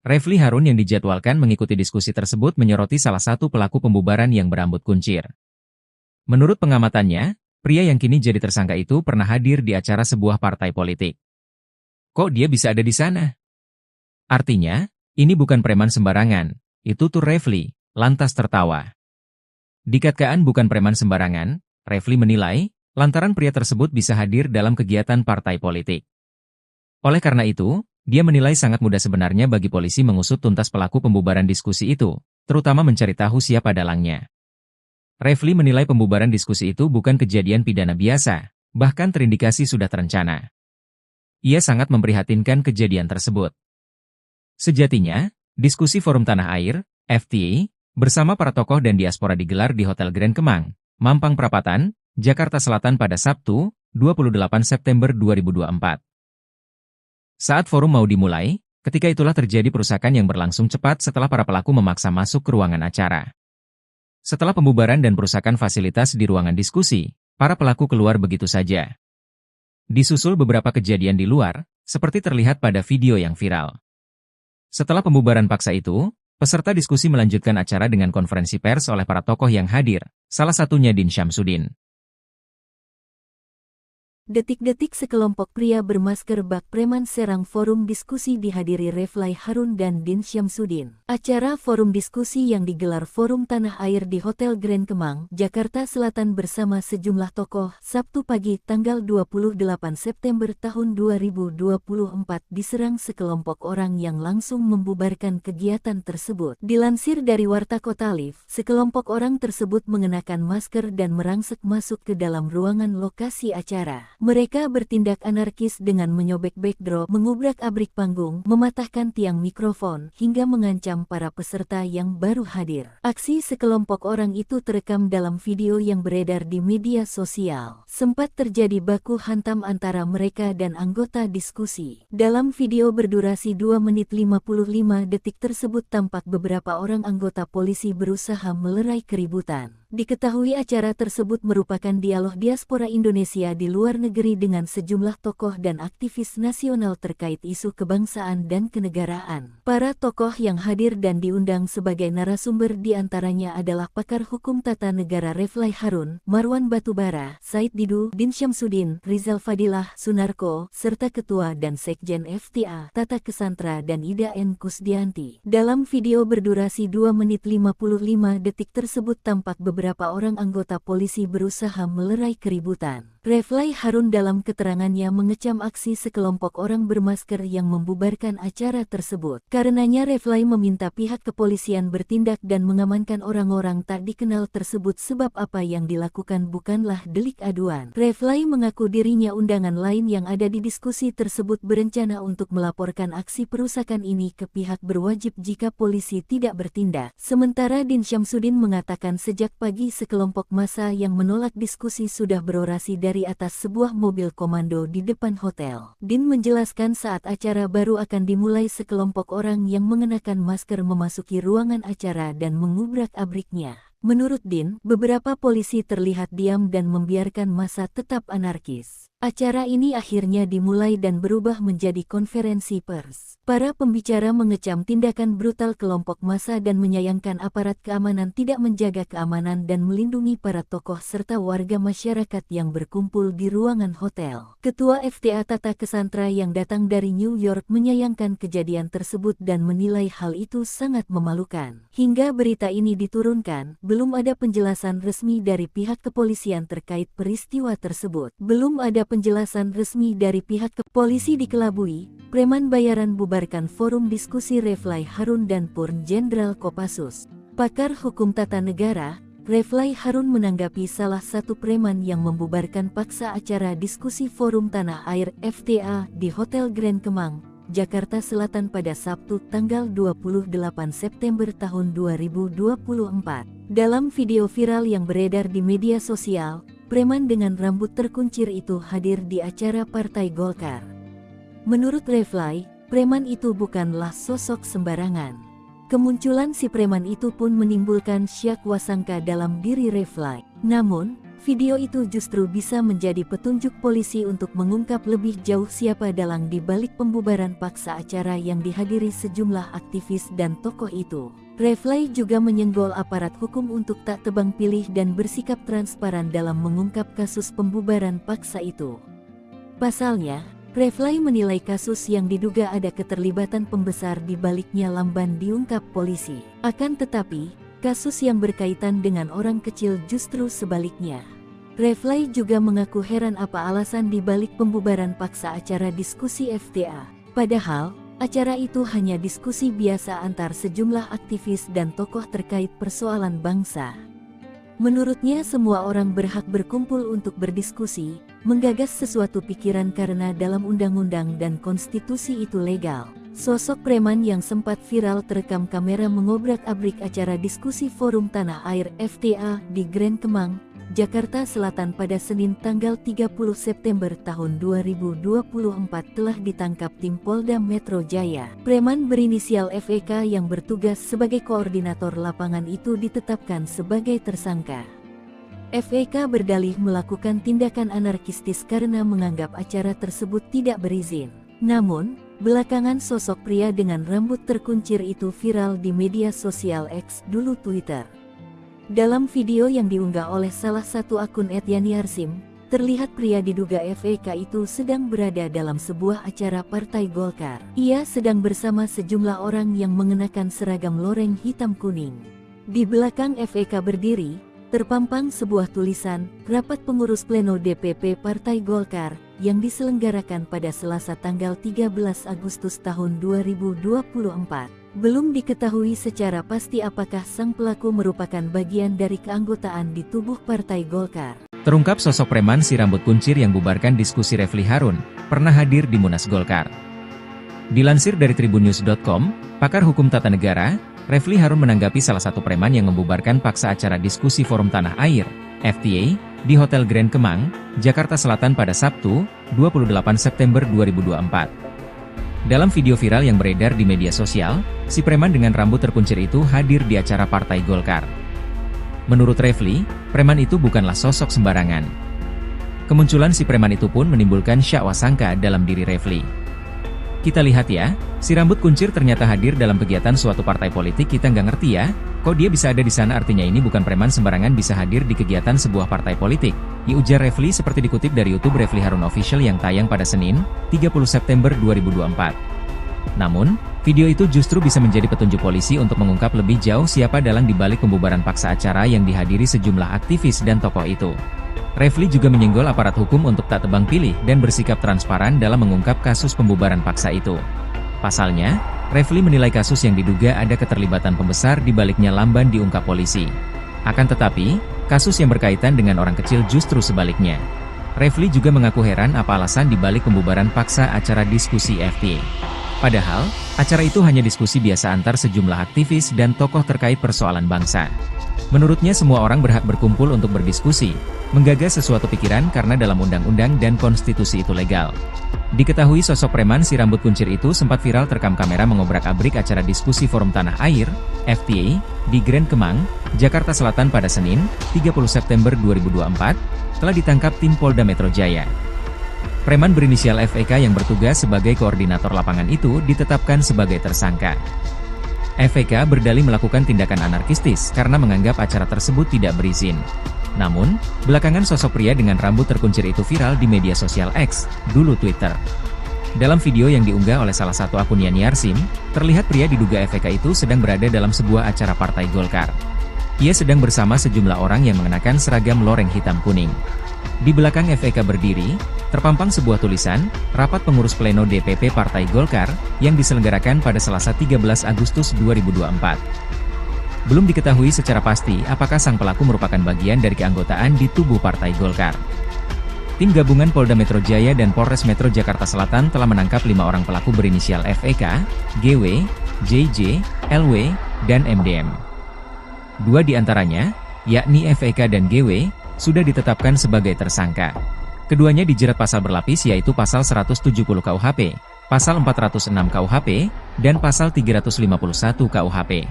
Refly Harun yang dijadwalkan mengikuti diskusi tersebut menyoroti salah satu pelaku pembubaran yang berambut kuncir. Menurut pengamatannya, pria yang kini jadi tersangka itu pernah hadir di acara sebuah partai politik. Kok dia bisa ada di sana? Artinya, ini bukan preman sembarangan, itu tuh Refly, lantas tertawa. Dikatakan bukan preman sembarangan, Refly menilai, lantaran pria tersebut bisa hadir dalam kegiatan partai politik. Oleh karena itu, dia menilai sangat mudah sebenarnya bagi polisi mengusut tuntas pelaku pembubaran diskusi itu, terutama mencari tahu siapa dalangnya. Refly menilai pembubaran diskusi itu bukan kejadian pidana biasa, bahkan terindikasi sudah terencana. Ia sangat memprihatinkan kejadian tersebut. Sejatinya, diskusi Forum Tanah Air, FTA, bersama para tokoh dan diaspora digelar di Hotel Grand Kemang, Mampang Perapatan, Jakarta Selatan pada Sabtu, 28 September 2024. Saat forum mau dimulai, ketika itulah terjadi perusakan yang berlangsung cepat setelah para pelaku memaksa masuk ke ruangan acara. Setelah pembubaran dan perusakan fasilitas di ruangan diskusi, para pelaku keluar begitu saja. Disusul beberapa kejadian di luar, seperti terlihat pada video yang viral. Setelah pembubaran paksa itu, peserta diskusi melanjutkan acara dengan konferensi pers oleh para tokoh yang hadir, salah satunya Din Syamsuddin. Detik-detik sekelompok pria bermasker bak preman serang forum diskusi dihadiri Refly Harun dan Din Syamsuddin. Acara forum diskusi yang digelar Forum Tanah Air di Hotel Grand Kemang, Jakarta Selatan bersama sejumlah tokoh, Sabtu pagi tanggal 28 September tahun 2024 diserang sekelompok orang yang langsung membubarkan kegiatan tersebut. Dilansir dari Warta Kota Live, sekelompok orang tersebut mengenakan masker dan merangsek masuk ke dalam ruangan lokasi acara. Mereka bertindak anarkis dengan menyobek backdrop, mengubrak-abrik panggung, mematahkan tiang mikrofon, hingga mengancam para peserta yang baru hadir. Aksi sekelompok orang itu terekam dalam video yang beredar di media sosial. Sempat terjadi baku hantam antara mereka dan anggota diskusi. Dalam video berdurasi 2 menit 55 detik tersebut tampak beberapa orang anggota polisi berusaha melerai keributan. Diketahui acara tersebut merupakan dialog diaspora Indonesia di luar negeri dengan sejumlah tokoh dan aktivis nasional terkait isu kebangsaan dan kenegaraan. Para tokoh yang hadir dan diundang sebagai narasumber diantaranya adalah pakar hukum tata negara Refly Harun, Marwan Batubara, Said Didu, Din Syamsuddin, Rizal Fadilah, Sunarko, serta Ketua dan Sekjen FTA, Tata Kesantra dan Ida N. Kusdianti. Dalam video berdurasi 2 menit 55 detik tersebut tampak beberapa beberapa orang anggota polisi berusaha melerai keributan. Refly Harun dalam keterangannya mengecam aksi sekelompok orang bermasker yang membubarkan acara tersebut. Karenanya Refly meminta pihak kepolisian bertindak dan mengamankan orang-orang tak dikenal tersebut sebab apa yang dilakukan bukanlah delik aduan. Refly mengaku dirinya undangan lain yang ada di diskusi tersebut berencana untuk melaporkan aksi perusakan ini ke pihak berwajib jika polisi tidak bertindak. Sementara Din Syamsuddin mengatakan sejak pagi sekelompok massa yang menolak diskusi sudah berorasi dari atas sebuah mobil komando di depan hotel. Din menjelaskan saat acara baru akan dimulai sekelompok orang yang mengenakan masker memasuki ruangan acara dan mengubrak-abriknya. Menurut Din, beberapa polisi terlihat diam dan membiarkan massa tetap anarkis. Acara ini akhirnya dimulai dan berubah menjadi konferensi pers. Para pembicara mengecam tindakan brutal kelompok massa dan menyayangkan aparat keamanan tidak menjaga keamanan dan melindungi para tokoh serta warga masyarakat yang berkumpul di ruangan hotel. Ketua FTA Tata Cassandra yang datang dari New York menyayangkan kejadian tersebut dan menilai hal itu sangat memalukan. Hingga berita ini diturunkan, belum ada penjelasan resmi dari pihak kepolisian terkait peristiwa tersebut. Belum ada penjelasan resmi dari pihak polisi dikelabui, preman bayaran bubarkan forum diskusi Refly Harun dan Purn Jenderal Kopassus. Pakar hukum tata negara, Refly Harun menanggapi salah satu preman yang membubarkan paksa acara diskusi forum tanah air FTA di Hotel Grand Kemang, Jakarta Selatan pada Sabtu tanggal 28 September tahun 2024. Dalam video viral yang beredar di media sosial, preman dengan rambut terkuncir itu hadir di acara Partai Golkar. Menurut Refly, preman itu bukanlah sosok sembarangan. Kemunculan si preman itu pun menimbulkan syak wasangka dalam diri Refly. Namun, video itu justru bisa menjadi petunjuk polisi untuk mengungkap lebih jauh siapa dalang di balik pembubaran paksa acara yang dihadiri sejumlah aktivis dan tokoh itu. Refly juga menyenggol aparat hukum untuk tak tebang pilih dan bersikap transparan dalam mengungkap kasus pembubaran paksa itu. Pasalnya, Refly menilai kasus yang diduga ada keterlibatan pembesar di baliknya lamban diungkap polisi. Akan tetapi, kasus yang berkaitan dengan orang kecil justru sebaliknya. Refly juga mengaku heran apa alasan di balik pembubaran paksa acara diskusi FTA. Padahal, acara itu hanya diskusi biasa antar sejumlah aktivis dan tokoh terkait persoalan bangsa. Menurutnya semua orang berhak berkumpul untuk berdiskusi, menggagas sesuatu pikiran karena dalam undang-undang dan konstitusi itu legal. Sosok preman yang sempat viral terekam kamera mengobrak-abrik acara diskusi forum tanah air FTA di Grand Kemang, Jakarta Selatan pada Senin tanggal 30 September tahun 2024 telah ditangkap tim Polda Metro Jaya. Preman berinisial FEK yang bertugas sebagai koordinator lapangan itu ditetapkan sebagai tersangka. FEK berdalih melakukan tindakan anarkistis karena menganggap acara tersebut tidak berizin. Namun, belakangan sosok pria dengan rambut terkuncir itu viral di media sosial X, dulu Twitter. Dalam video yang diunggah oleh salah satu akun @yani_arsim, terlihat pria diduga FEK itu sedang berada dalam sebuah acara Partai Golkar. Ia sedang bersama sejumlah orang yang mengenakan seragam loreng hitam kuning. Di belakang FEK berdiri, terpampang sebuah tulisan, Rapat Pengurus Pleno DPP Partai Golkar, yang diselenggarakan pada Selasa tanggal 13 Agustus tahun 2024. Belum diketahui secara pasti apakah sang pelaku merupakan bagian dari keanggotaan di tubuh Partai Golkar. Terungkap sosok preman si rambut kuncir yang bubarkan diskusi Refly Harun, pernah hadir di Munas Golkar. Dilansir dari tribunnews.com, pakar hukum tata negara, Refly Harun menanggapi salah satu preman yang membubarkan paksa acara diskusi forum tanah air, FTA, di Hotel Grand Kemang, Jakarta Selatan pada Sabtu, 28 September 2024. Dalam video viral yang beredar di media sosial, si preman dengan rambut terkuncir itu hadir di acara Partai Golkar. Menurut Refly, preman itu bukanlah sosok sembarangan. Kemunculan si preman itu pun menimbulkan syak wasangka dalam diri Refly. Kita lihat ya, si rambut kuncir ternyata hadir dalam kegiatan suatu partai politik. Kita nggak ngerti ya, kok dia bisa ada di sana, artinya ini bukan preman sembarangan bisa hadir di kegiatan sebuah partai politik, ujar Refly seperti dikutip dari YouTube Refly Harun Official yang tayang pada Senin, 30 September 2024. Namun, Video itu justru bisa menjadi petunjuk polisi untuk mengungkap lebih jauh siapa dalang dibalik pembubaran paksa acara yang dihadiri sejumlah aktivis dan tokoh itu. Refly juga menyenggol aparat hukum untuk tak tebang pilih dan bersikap transparan dalam mengungkap kasus pembubaran paksa itu. Pasalnya, Refly menilai kasus yang diduga ada keterlibatan pembesar di baliknya lamban diungkap polisi. Akan tetapi, kasus yang berkaitan dengan orang kecil justru sebaliknya. Refly juga mengaku heran apa alasan dibalik pembubaran paksa acara diskusi FTA. Padahal, acara itu hanya diskusi biasa antar sejumlah aktivis dan tokoh terkait persoalan bangsa. Menurutnya semua orang berhak berkumpul untuk berdiskusi, menggagas sesuatu pikiran karena dalam undang-undang dan konstitusi itu legal. Diketahui sosok preman si rambut kuncir itu sempat viral terekam kamera mengobrak-abrik acara diskusi Forum Tanah Air, FTA, di Grand Kemang, Jakarta Selatan pada Senin, 30 September 2024, telah ditangkap tim Polda Metro Jaya. Preman berinisial FEK yang bertugas sebagai koordinator lapangan itu ditetapkan sebagai tersangka. FEK berdalih melakukan tindakan anarkistis karena menganggap acara tersebut tidak berizin. Namun, belakangan sosok pria dengan rambut terkuncir itu viral di media sosial X, dulu Twitter. Dalam video yang diunggah oleh salah satu akun Yani Arsim, terlihat pria diduga FEK itu sedang berada dalam sebuah acara Partai Golkar. Ia sedang bersama sejumlah orang yang mengenakan seragam loreng hitam kuning. Di belakang FEK berdiri, terpampang sebuah tulisan, Rapat Pengurus Pleno DPP Partai Golkar, yang diselenggarakan pada Selasa 13 Agustus 2024. Belum diketahui secara pasti apakah sang pelaku merupakan bagian dari keanggotaan di tubuh Partai Golkar. Tim gabungan Polda Metro Jaya dan Polres Metro Jakarta Selatan telah menangkap 5 orang pelaku berinisial FEK, GW, JJ, LW, dan MDM. 2 di antaranya, yakni FEK dan GW, sudah ditetapkan sebagai tersangka. Keduanya dijerat pasal berlapis yaitu pasal 170 KUHP, pasal 406 KUHP, dan pasal 351 KUHP.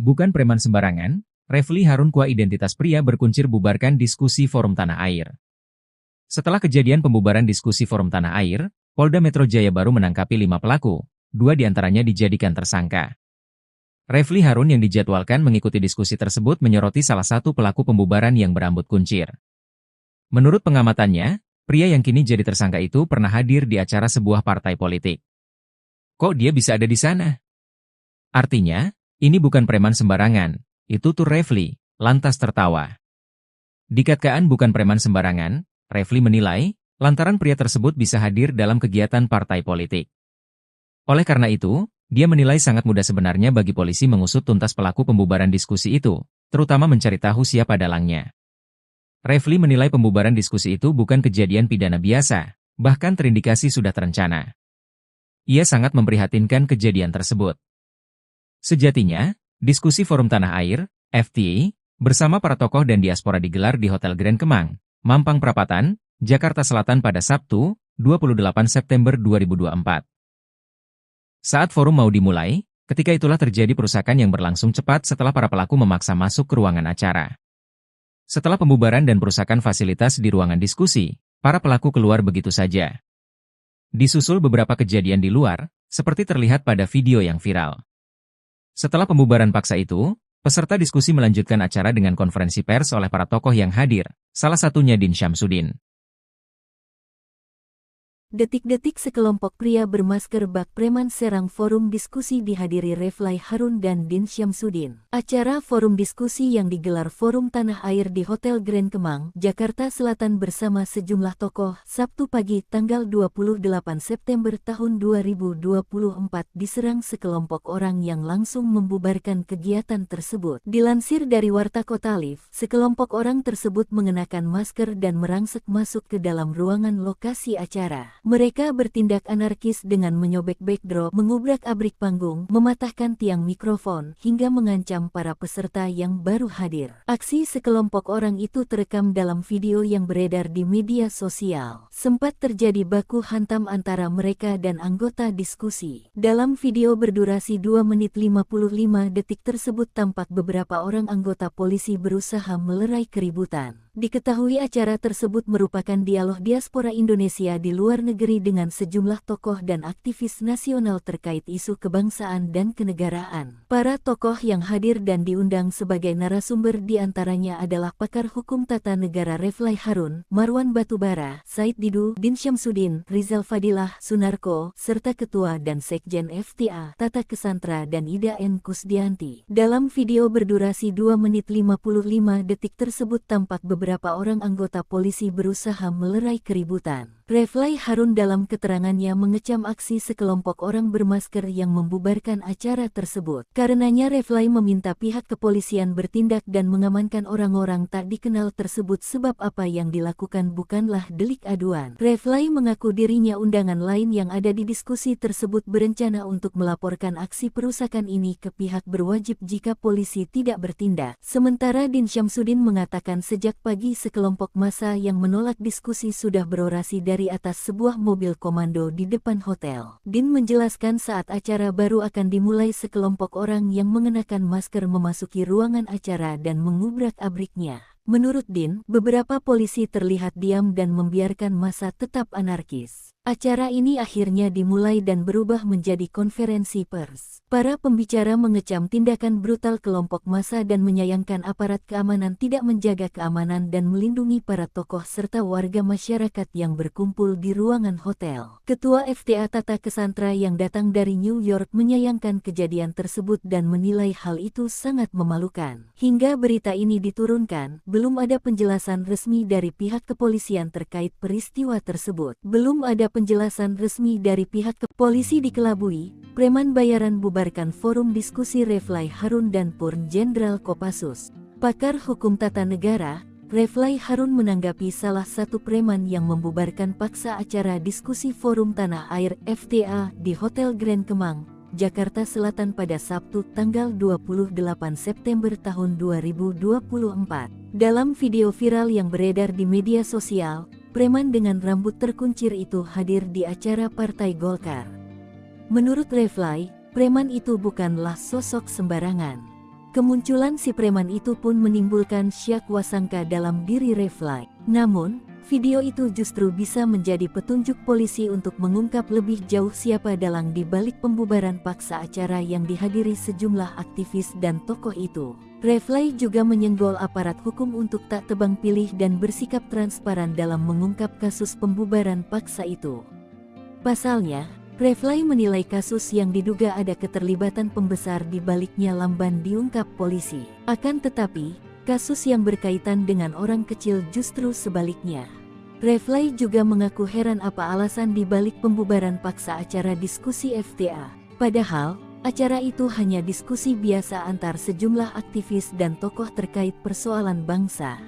Bukan preman sembarangan, Refly Harun kuah identitas pria berkuncir bubarkan diskusi Forum Tanah Air. Setelah kejadian pembubaran diskusi Forum Tanah Air, Polda Metro Jaya baru menangkapi 5 pelaku, 2 diantaranya dijadikan tersangka. Refly Harun yang dijadwalkan mengikuti diskusi tersebut menyoroti salah satu pelaku pembubaran yang berambut kuncir. Menurut pengamatannya, pria yang kini jadi tersangka itu pernah hadir di acara sebuah partai politik. Kok dia bisa ada di sana? Artinya, ini bukan preman sembarangan, itu tuh Refly, lantas tertawa. Dikatakan bukan preman sembarangan, Refly menilai, lantaran pria tersebut bisa hadir dalam kegiatan partai politik. Oleh karena itu, dia menilai sangat mudah sebenarnya bagi polisi mengusut tuntas pelaku pembubaran diskusi itu, terutama mencari tahu siapa dalangnya. Refly menilai pembubaran diskusi itu bukan kejadian pidana biasa, bahkan terindikasi sudah terencana. Ia sangat memprihatinkan kejadian tersebut. Sejatinya, diskusi Forum Tanah Air, FTA, bersama para tokoh dan diaspora digelar di Hotel Grand Kemang, Mampang Perapatan, Jakarta Selatan pada Sabtu, 28 September 2024. Saat forum mau dimulai, ketika itulah terjadi perusakan yang berlangsung cepat setelah para pelaku memaksa masuk ke ruangan acara. Setelah pembubaran dan perusakan fasilitas di ruangan diskusi, para pelaku keluar begitu saja. Disusul beberapa kejadian di luar, seperti terlihat pada video yang viral. Setelah pembubaran paksa itu, peserta diskusi melanjutkan acara dengan konferensi pers oleh para tokoh yang hadir, salah satunya Din Syamsuddin. Detik-detik sekelompok pria bermasker bak preman serang forum diskusi dihadiri Refly Harun dan Din Syamsuddin. Acara forum diskusi yang digelar Forum Tanah Air di Hotel Grand Kemang, Jakarta Selatan bersama sejumlah tokoh, Sabtu pagi tanggal 28 September tahun 2024 diserang sekelompok orang yang langsung membubarkan kegiatan tersebut. Dilansir dari Warta Kota Live, sekelompok orang tersebut mengenakan masker dan merangsek masuk ke dalam ruangan lokasi acara. Mereka bertindak anarkis dengan menyobek backdrop, mengubrak-abrik panggung, mematahkan tiang mikrofon, hingga mengancam para peserta yang baru hadir. Aksi sekelompok orang itu terekam dalam video yang beredar di media sosial. Sempat terjadi baku hantam antara mereka dan anggota diskusi. Dalam video berdurasi 2 menit 55 detik tersebut tampak beberapa orang anggota polisi berusaha melerai keributan. Diketahui acara tersebut merupakan dialog diaspora Indonesia di luar negeri dengan sejumlah tokoh dan aktivis nasional terkait isu kebangsaan dan kenegaraan. Para tokoh yang hadir dan diundang sebagai narasumber diantaranya adalah pakar hukum tata negara Refly Harun, Marwan Batubara, Said Didu, Din Syamsuddin, Rizal Fadilah, Sunarko, serta Ketua dan Sekjen FTA, Tata Kesantra dan Ida N. Kusdianti. Dalam video berdurasi 2 menit 55 detik tersebut tampak beberapa orang anggota polisi berusaha melerai keributan. Refly Harun dalam keterangannya mengecam aksi sekelompok orang bermasker yang membubarkan acara tersebut. Karenanya Refly meminta pihak kepolisian bertindak dan mengamankan orang-orang tak dikenal tersebut sebab apa yang dilakukan bukanlah delik aduan. Refly mengaku dirinya undangan lain yang ada di diskusi tersebut berencana untuk melaporkan aksi perusakan ini ke pihak berwajib jika polisi tidak bertindak. Sementara Din Syamsuddin mengatakan sejak pagi sekelompok massa yang menolak diskusi sudah berorasi dari atas sebuah mobil komando di depan hotel. Din menjelaskan saat acara baru akan dimulai sekelompok orang yang mengenakan masker memasuki ruangan acara dan mengubrak-abriknya. Menurut Din, beberapa polisi terlihat diam dan membiarkan massa tetap anarkis. Acara ini akhirnya dimulai dan berubah menjadi konferensi pers. Para pembicara mengecam tindakan brutal kelompok massa dan menyayangkan aparat keamanan tidak menjaga keamanan dan melindungi para tokoh serta warga masyarakat yang berkumpul di ruangan hotel. Ketua FTA Tata Kesantra yang datang dari New York menyayangkan kejadian tersebut dan menilai hal itu sangat memalukan. Hingga berita ini diturunkan, belum ada penjelasan resmi dari pihak kepolisian terkait peristiwa tersebut. Belum ada penjelasan resmi dari pihak polisi dikelabui, preman bayaran bubarkan forum diskusi Refly Harun dan Purn Jenderal Kopassus. Pakar hukum tata negara, Refly Harun menanggapi salah satu preman yang membubarkan paksa acara diskusi forum tanah air FTA di Hotel Grand Kemang, Jakarta Selatan pada Sabtu tanggal 28 September tahun 2024. Dalam video viral yang beredar di media sosial, preman dengan rambut terkuncir itu hadir di acara Partai Golkar. Menurut Refly, preman itu bukanlah sosok sembarangan. Kemunculan si preman itu pun menimbulkan syak wasangka dalam diri Refly. Namun, video itu justru bisa menjadi petunjuk polisi untuk mengungkap lebih jauh siapa dalang di balik pembubaran paksa acara yang dihadiri sejumlah aktivis dan tokoh itu. Refly juga menyenggol aparat hukum untuk tak tebang pilih dan bersikap transparan dalam mengungkap kasus pembubaran paksa itu. Pasalnya, Refly menilai kasus yang diduga ada keterlibatan pembesar di baliknya lamban diungkap polisi. Akan tetapi, kasus yang berkaitan dengan orang kecil justru sebaliknya. Refly juga mengaku heran apa alasan di balik pembubaran paksa acara diskusi FTA. Padahal, acara itu hanya diskusi biasa antar sejumlah aktivis dan tokoh terkait persoalan bangsa.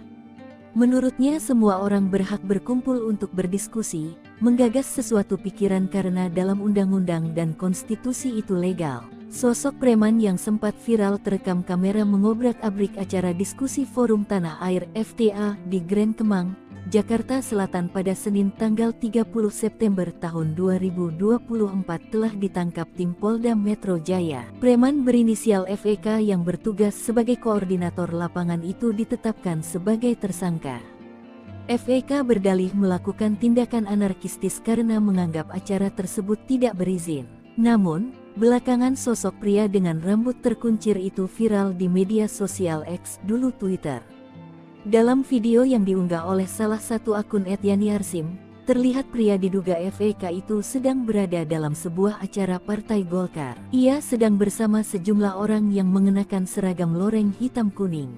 Menurutnya semua orang berhak berkumpul untuk berdiskusi, menggagas sesuatu pikiran karena dalam undang-undang dan konstitusi itu legal. Sosok preman yang sempat viral terekam kamera mengobrak-abrik acara diskusi forum tanah air FTA di Grand Kemang, Jakarta Selatan pada Senin tanggal 30 September tahun 2024 telah ditangkap tim Polda Metro Jaya. Preman berinisial FEK yang bertugas sebagai koordinator lapangan itu ditetapkan sebagai tersangka. FEK berdalih melakukan tindakan anarkistis karena menganggap acara tersebut tidak berizin. Namun, belakangan sosok pria dengan rambut terkuncir itu viral di media sosial X dulu Twitter. Dalam video yang diunggah oleh salah satu akun @yani_arsim, terlihat pria diduga FEK itu sedang berada dalam sebuah acara Partai Golkar. Ia sedang bersama sejumlah orang yang mengenakan seragam loreng hitam kuning.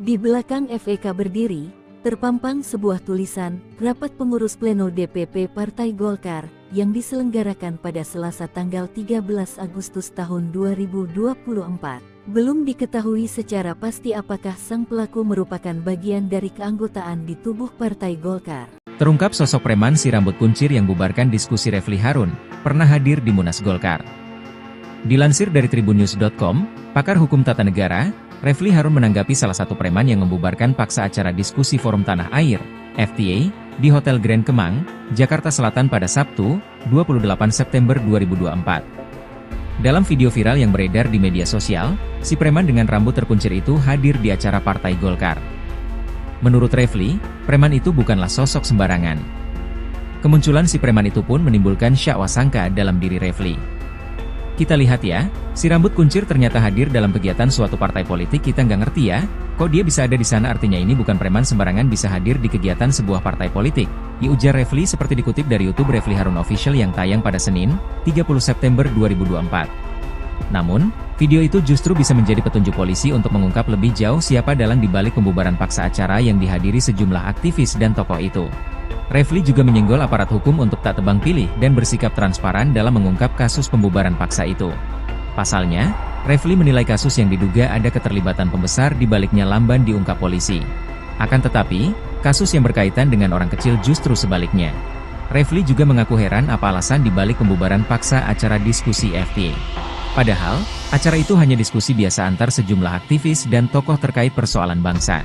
Di belakang FEK berdiri, terpampang sebuah tulisan, Rapat Pengurus Pleno DPP Partai Golkar, yang diselenggarakan pada Selasa tanggal 13 Agustus tahun 2024. Belum diketahui secara pasti apakah sang pelaku merupakan bagian dari keanggotaan di tubuh Partai Golkar. Terungkap sosok preman si rambut kuncir yang bubarkan diskusi Refly Harun, pernah hadir di Munas Golkar. Dilansir dari tribunnews.com, pakar hukum tata negara, Refly Harun menanggapi salah satu preman yang membubarkan paksa acara diskusi Forum Tanah Air, FTA, di Hotel Grand Kemang, Jakarta Selatan pada Sabtu, 28 September 2024. Dalam video viral yang beredar di media sosial, si preman dengan rambut terkuncir itu hadir di acara Partai Golkar. Menurut Refly, preman itu bukanlah sosok sembarangan. Kemunculan si preman itu pun menimbulkan syak wasangka dalam diri Refly. Kita lihat ya, si rambut kuncir ternyata hadir dalam kegiatan suatu partai politik. Kita nggak ngerti ya, kok dia bisa ada di sana, artinya ini bukan preman sembarangan bisa hadir di kegiatan sebuah partai politik. Ujar Refly seperti dikutip dari YouTube Refly Harun Official yang tayang pada Senin, 30 September 2024. Namun, video itu justru bisa menjadi petunjuk polisi untuk mengungkap lebih jauh siapa dalang dibalik pembubaran paksa acara yang dihadiri sejumlah aktivis dan tokoh itu. Refly juga menyenggol aparat hukum untuk tak tebang pilih dan bersikap transparan dalam mengungkap kasus pembubaran paksa itu. Pasalnya, Refly menilai kasus yang diduga ada keterlibatan pembesar di baliknya lamban diungkap polisi. Akan tetapi, kasus yang berkaitan dengan orang kecil justru sebaliknya. Refly juga mengaku heran apa alasan dibalik pembubaran paksa acara diskusi FTA. Padahal, acara itu hanya diskusi biasa antar sejumlah aktivis dan tokoh terkait persoalan bangsa.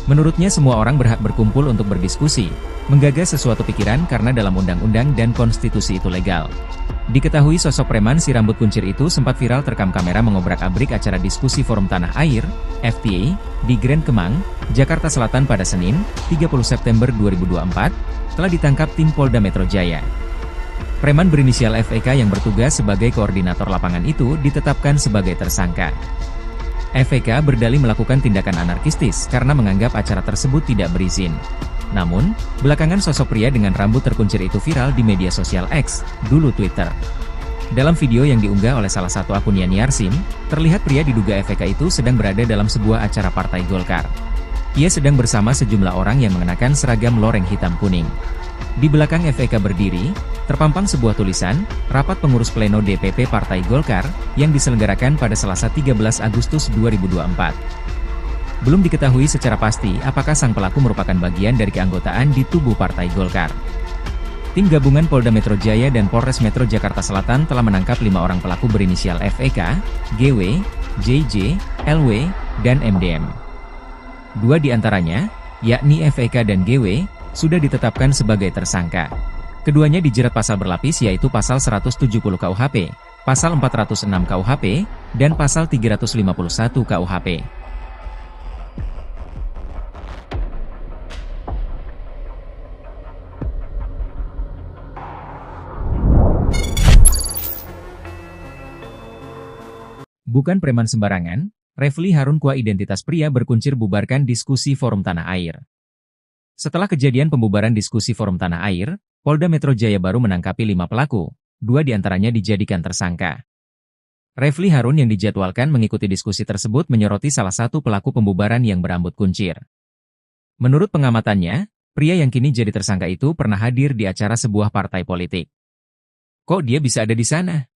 Menurutnya semua orang berhak berkumpul untuk berdiskusi, menggagas sesuatu pikiran karena dalam undang-undang dan konstitusi itu legal. Diketahui sosok preman si rambut kuncir itu sempat viral terekam kamera mengobrak-abrik acara diskusi Forum Tanah Air, FTA, di Grand Kemang, Jakarta Selatan pada Senin, 30 September 2024, telah ditangkap tim Polda Metro Jaya. Preman berinisial FEK yang bertugas sebagai koordinator lapangan itu ditetapkan sebagai tersangka. FEK berdalih melakukan tindakan anarkistis karena menganggap acara tersebut tidak berizin. Namun, belakangan sosok pria dengan rambut terkuncir itu viral di media sosial X, dulu Twitter. Dalam video yang diunggah oleh salah satu akun Yani Arsim, terlihat pria diduga FEK itu sedang berada dalam sebuah acara Partai Golkar. Ia sedang bersama sejumlah orang yang mengenakan seragam loreng hitam kuning. Di belakang FEK berdiri, terpampang sebuah tulisan, Rapat Pengurus Pleno DPP Partai Golkar, yang diselenggarakan pada Selasa 13 Agustus 2024. Belum diketahui secara pasti apakah sang pelaku merupakan bagian dari keanggotaan di tubuh Partai Golkar. Tim gabungan Polda Metro Jaya dan Polres Metro Jakarta Selatan telah menangkap 5 orang pelaku berinisial FEK, GW, JJ, LW, dan MDM. 2 di antaranya, yakni FEK dan GW, sudah ditetapkan sebagai tersangka. Keduanya dijerat pasal berlapis yaitu pasal 170 KUHP, pasal 406 KUHP, dan pasal 351 KUHP. Bukan preman sembarangan, Refly Harun kuah identitas pria berkuncir bubarkan diskusi Forum Tanah Air. Setelah kejadian pembubaran diskusi Forum Tanah Air, Polda Metro Jaya baru menangkapi 5 pelaku, 2 diantaranya dijadikan tersangka. Refly Harun yang dijadwalkan mengikuti diskusi tersebut menyoroti salah satu pelaku pembubaran yang berambut kuncir. Menurut pengamatannya, pria yang kini jadi tersangka itu pernah hadir di acara sebuah partai politik. Kok dia bisa ada di sana?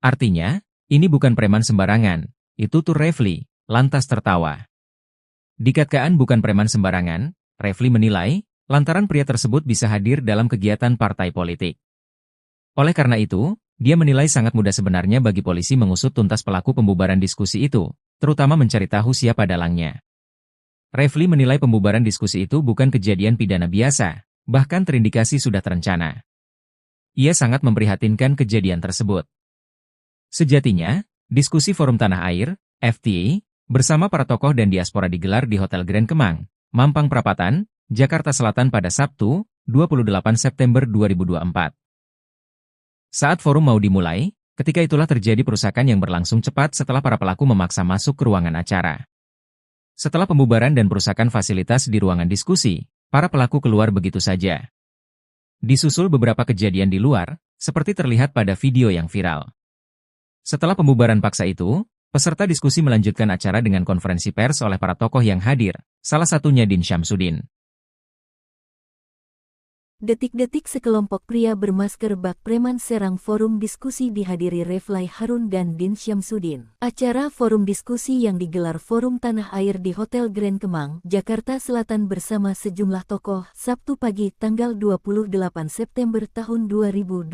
Artinya, ini bukan preman sembarangan, itu tuh Refly, lantas tertawa. Dikatakan bukan preman sembarangan, Refly menilai, lantaran pria tersebut bisa hadir dalam kegiatan partai politik. Oleh karena itu, dia menilai sangat mudah sebenarnya bagi polisi mengusut tuntas pelaku pembubaran diskusi itu, terutama mencari tahu siapa dalangnya. Refly menilai pembubaran diskusi itu bukan kejadian pidana biasa, bahkan terindikasi sudah terencana. Ia sangat memprihatinkan kejadian tersebut. Sejatinya, diskusi Forum Tanah Air, FTA, bersama para tokoh dan diaspora digelar di Hotel Grand Kemang, Mampang Perapatan, Jakarta Selatan pada Sabtu, 28 September 2024. Saat forum mau dimulai, ketika itulah terjadi perusakan yang berlangsung cepat setelah para pelaku memaksa masuk ke ruangan acara. Setelah pembubaran dan perusakan fasilitas di ruangan diskusi, para pelaku keluar begitu saja. Disusul beberapa kejadian di luar, seperti terlihat pada video yang viral. Setelah pembubaran paksa itu, peserta diskusi melanjutkan acara dengan konferensi pers oleh para tokoh yang hadir, salah satunya Din Syamsuddin. Detik-detik sekelompok pria bermasker bak preman serang forum diskusi dihadiri Refly Harun dan Din Syamsuddin. Acara forum diskusi yang digelar Forum Tanah Air di Hotel Grand Kemang, Jakarta Selatan bersama sejumlah tokoh, Sabtu pagi tanggal 28 September tahun 2024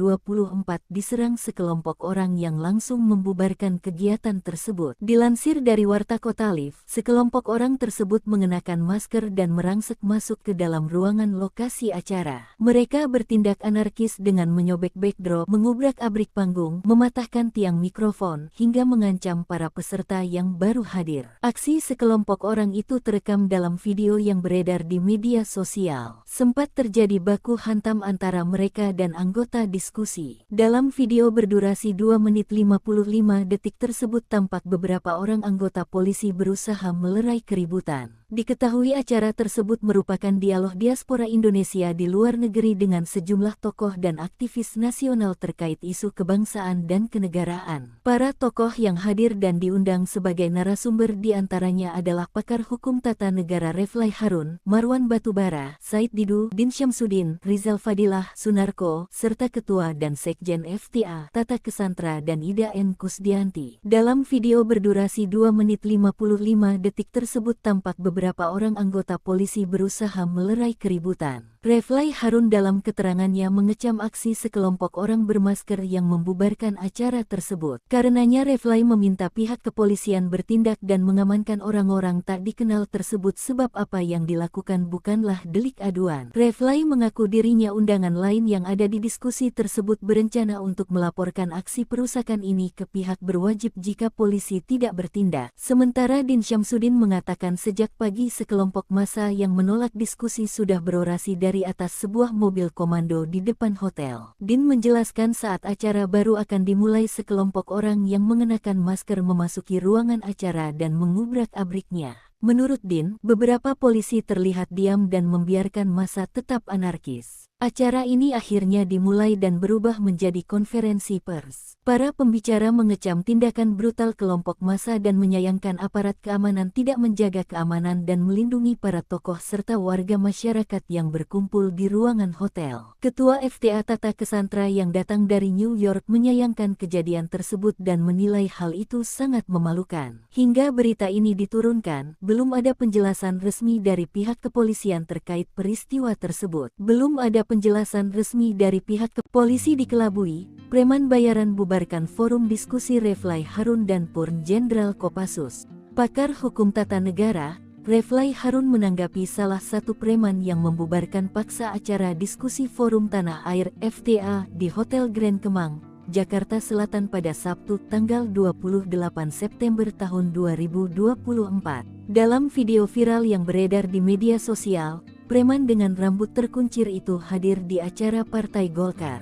diserang sekelompok orang yang langsung membubarkan kegiatan tersebut. Dilansir dari Warta Kota Live, sekelompok orang tersebut mengenakan masker dan merangsek masuk ke dalam ruangan lokasi acara. Mereka bertindak anarkis dengan menyobek backdrop, mengubrak-abrik panggung, mematahkan tiang mikrofon, hingga mengancam para peserta yang baru hadir. Aksi sekelompok orang itu terekam dalam video yang beredar di media sosial. Sempat terjadi baku hantam antara mereka dan anggota diskusi. Dalam video berdurasi 2 menit 55 detik tersebut tampak beberapa orang anggota polisi berusaha melerai keributan. Diketahui acara tersebut merupakan dialog diaspora Indonesia di luar negeri dengan sejumlah tokoh dan aktivis nasional terkait isu kebangsaan dan kenegaraan. Para tokoh yang hadir dan diundang sebagai narasumber diantaranya adalah pakar hukum tata negara Refly Harun, Marwan Batubara, Said Didu, Din Syamsuddin, Rizal Fadilah, Sunarko, serta Ketua dan Sekjen FTA, Tata Kesantra dan Ida N. Kusdianti. Dalam video berdurasi 2 menit 55 detik tersebut tampak beberapa orang anggota polisi berusaha melerai keributan. Refly Harun dalam keterangannya mengecam aksi sekelompok orang bermasker yang membubarkan acara tersebut. Karenanya Refly meminta pihak kepolisian bertindak dan mengamankan orang-orang tak dikenal tersebut sebab apa yang dilakukan bukanlah delik aduan. Refly mengaku dirinya undangan lain yang ada di diskusi tersebut berencana untuk melaporkan aksi perusakan ini ke pihak berwajib jika polisi tidak bertindak. Sementara Din Syamsuddin mengatakan sejak pagi sekelompok massa yang menolak diskusi sudah berorasi dari atas sebuah mobil komando di depan hotel. Din menjelaskan saat acara baru akan dimulai sekelompok orang yang mengenakan masker memasuki ruangan acara dan mengubrak-abriknya. Menurut Din, beberapa polisi terlihat diam dan membiarkan massa tetap anarkis. Acara ini akhirnya dimulai dan berubah menjadi konferensi pers. Para pembicara mengecam tindakan brutal kelompok massa dan menyayangkan aparat keamanan tidak menjaga keamanan dan melindungi para tokoh serta warga masyarakat yang berkumpul di ruangan hotel. Ketua FTA Tata Kesantra yang datang dari New York menyayangkan kejadian tersebut dan menilai hal itu sangat memalukan. Hingga berita ini diturunkan, belum ada penjelasan resmi dari pihak kepolisian terkait peristiwa tersebut. Belum ada penjelasan resmi dari pihak polisi dikelabui, preman bayaran bubarkan forum diskusi Refly Harun dan Purn Jenderal Kopassus. Pakar hukum tata negara, Refly Harun menanggapi salah satu preman yang membubarkan paksa acara diskusi forum tanah air FTA di Hotel Grand Kemang, Jakarta Selatan pada Sabtu tanggal 28 September tahun 2024. Dalam video viral yang beredar di media sosial, preman dengan rambut terkuncir itu hadir di acara Partai Golkar.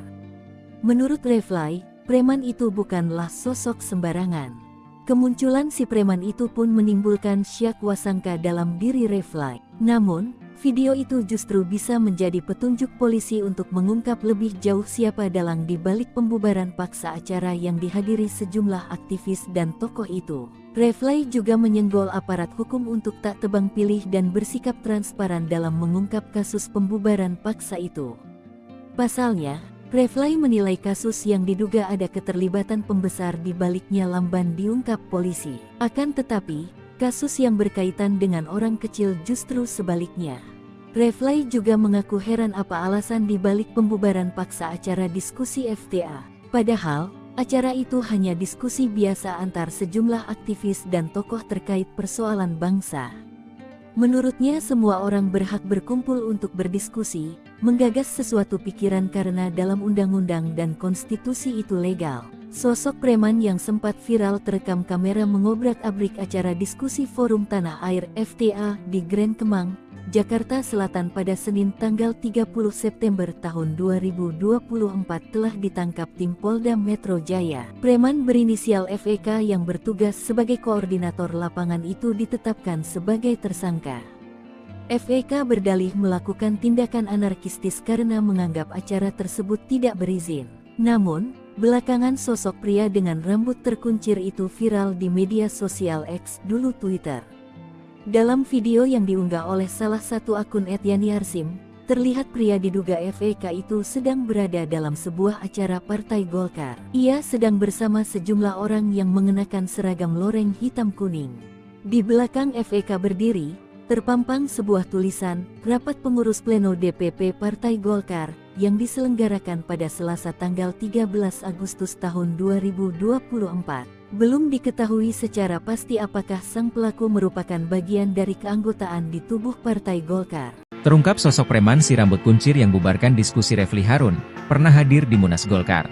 Menurut Refly, preman itu bukanlah sosok sembarangan. Kemunculan si preman itu pun menimbulkan syak wasangka dalam diri Refly. Namun, video itu justru bisa menjadi petunjuk polisi untuk mengungkap lebih jauh siapa dalang di balik pembubaran paksa acara yang dihadiri sejumlah aktivis dan tokoh itu. Refly juga menyenggol aparat hukum untuk tak tebang pilih dan bersikap transparan dalam mengungkap kasus pembubaran paksa itu. Pasalnya, Refly menilai kasus yang diduga ada keterlibatan pembesar di baliknya lamban diungkap polisi. Akan tetapi, kasus yang berkaitan dengan orang kecil justru sebaliknya. Refly juga mengaku heran apa alasan di balik pembubaran paksa acara diskusi FTA. Padahal, acara itu hanya diskusi biasa antar sejumlah aktivis dan tokoh terkait persoalan bangsa. Menurutnya semua orang berhak berkumpul untuk berdiskusi, menggagas sesuatu pikiran karena dalam undang-undang dan konstitusi itu legal. Sosok preman yang sempat viral terekam kamera mengobrak-abrik acara diskusi forum tanah air FTA di Grand Kemang, Jakarta Selatan pada Senin tanggal 30 September tahun 2024 telah ditangkap tim Polda Metro Jaya. Preman berinisial FEK yang bertugas sebagai koordinator lapangan itu ditetapkan sebagai tersangka. FEK berdalih melakukan tindakan anarkistis karena menganggap acara tersebut tidak berizin. Namun, belakangan sosok pria dengan rambut terkuncir itu viral di media sosial X dulu Twitter. Dalam video yang diunggah oleh salah satu akun @yaniarsim, terlihat pria diduga FEK itu sedang berada dalam sebuah acara Partai Golkar. Ia sedang bersama sejumlah orang yang mengenakan seragam loreng hitam kuning. Di belakang FEK berdiri, terpampang sebuah tulisan, Rapat Pengurus Pleno DPP Partai Golkar, yang diselenggarakan pada Selasa tanggal 13 Agustus tahun 2024. Belum diketahui secara pasti apakah sang pelaku merupakan bagian dari keanggotaan di tubuh Partai Golkar. Terungkap sosok preman si rambut kuncir yang bubarkan diskusi Refly Harun, pernah hadir di Munas Golkar.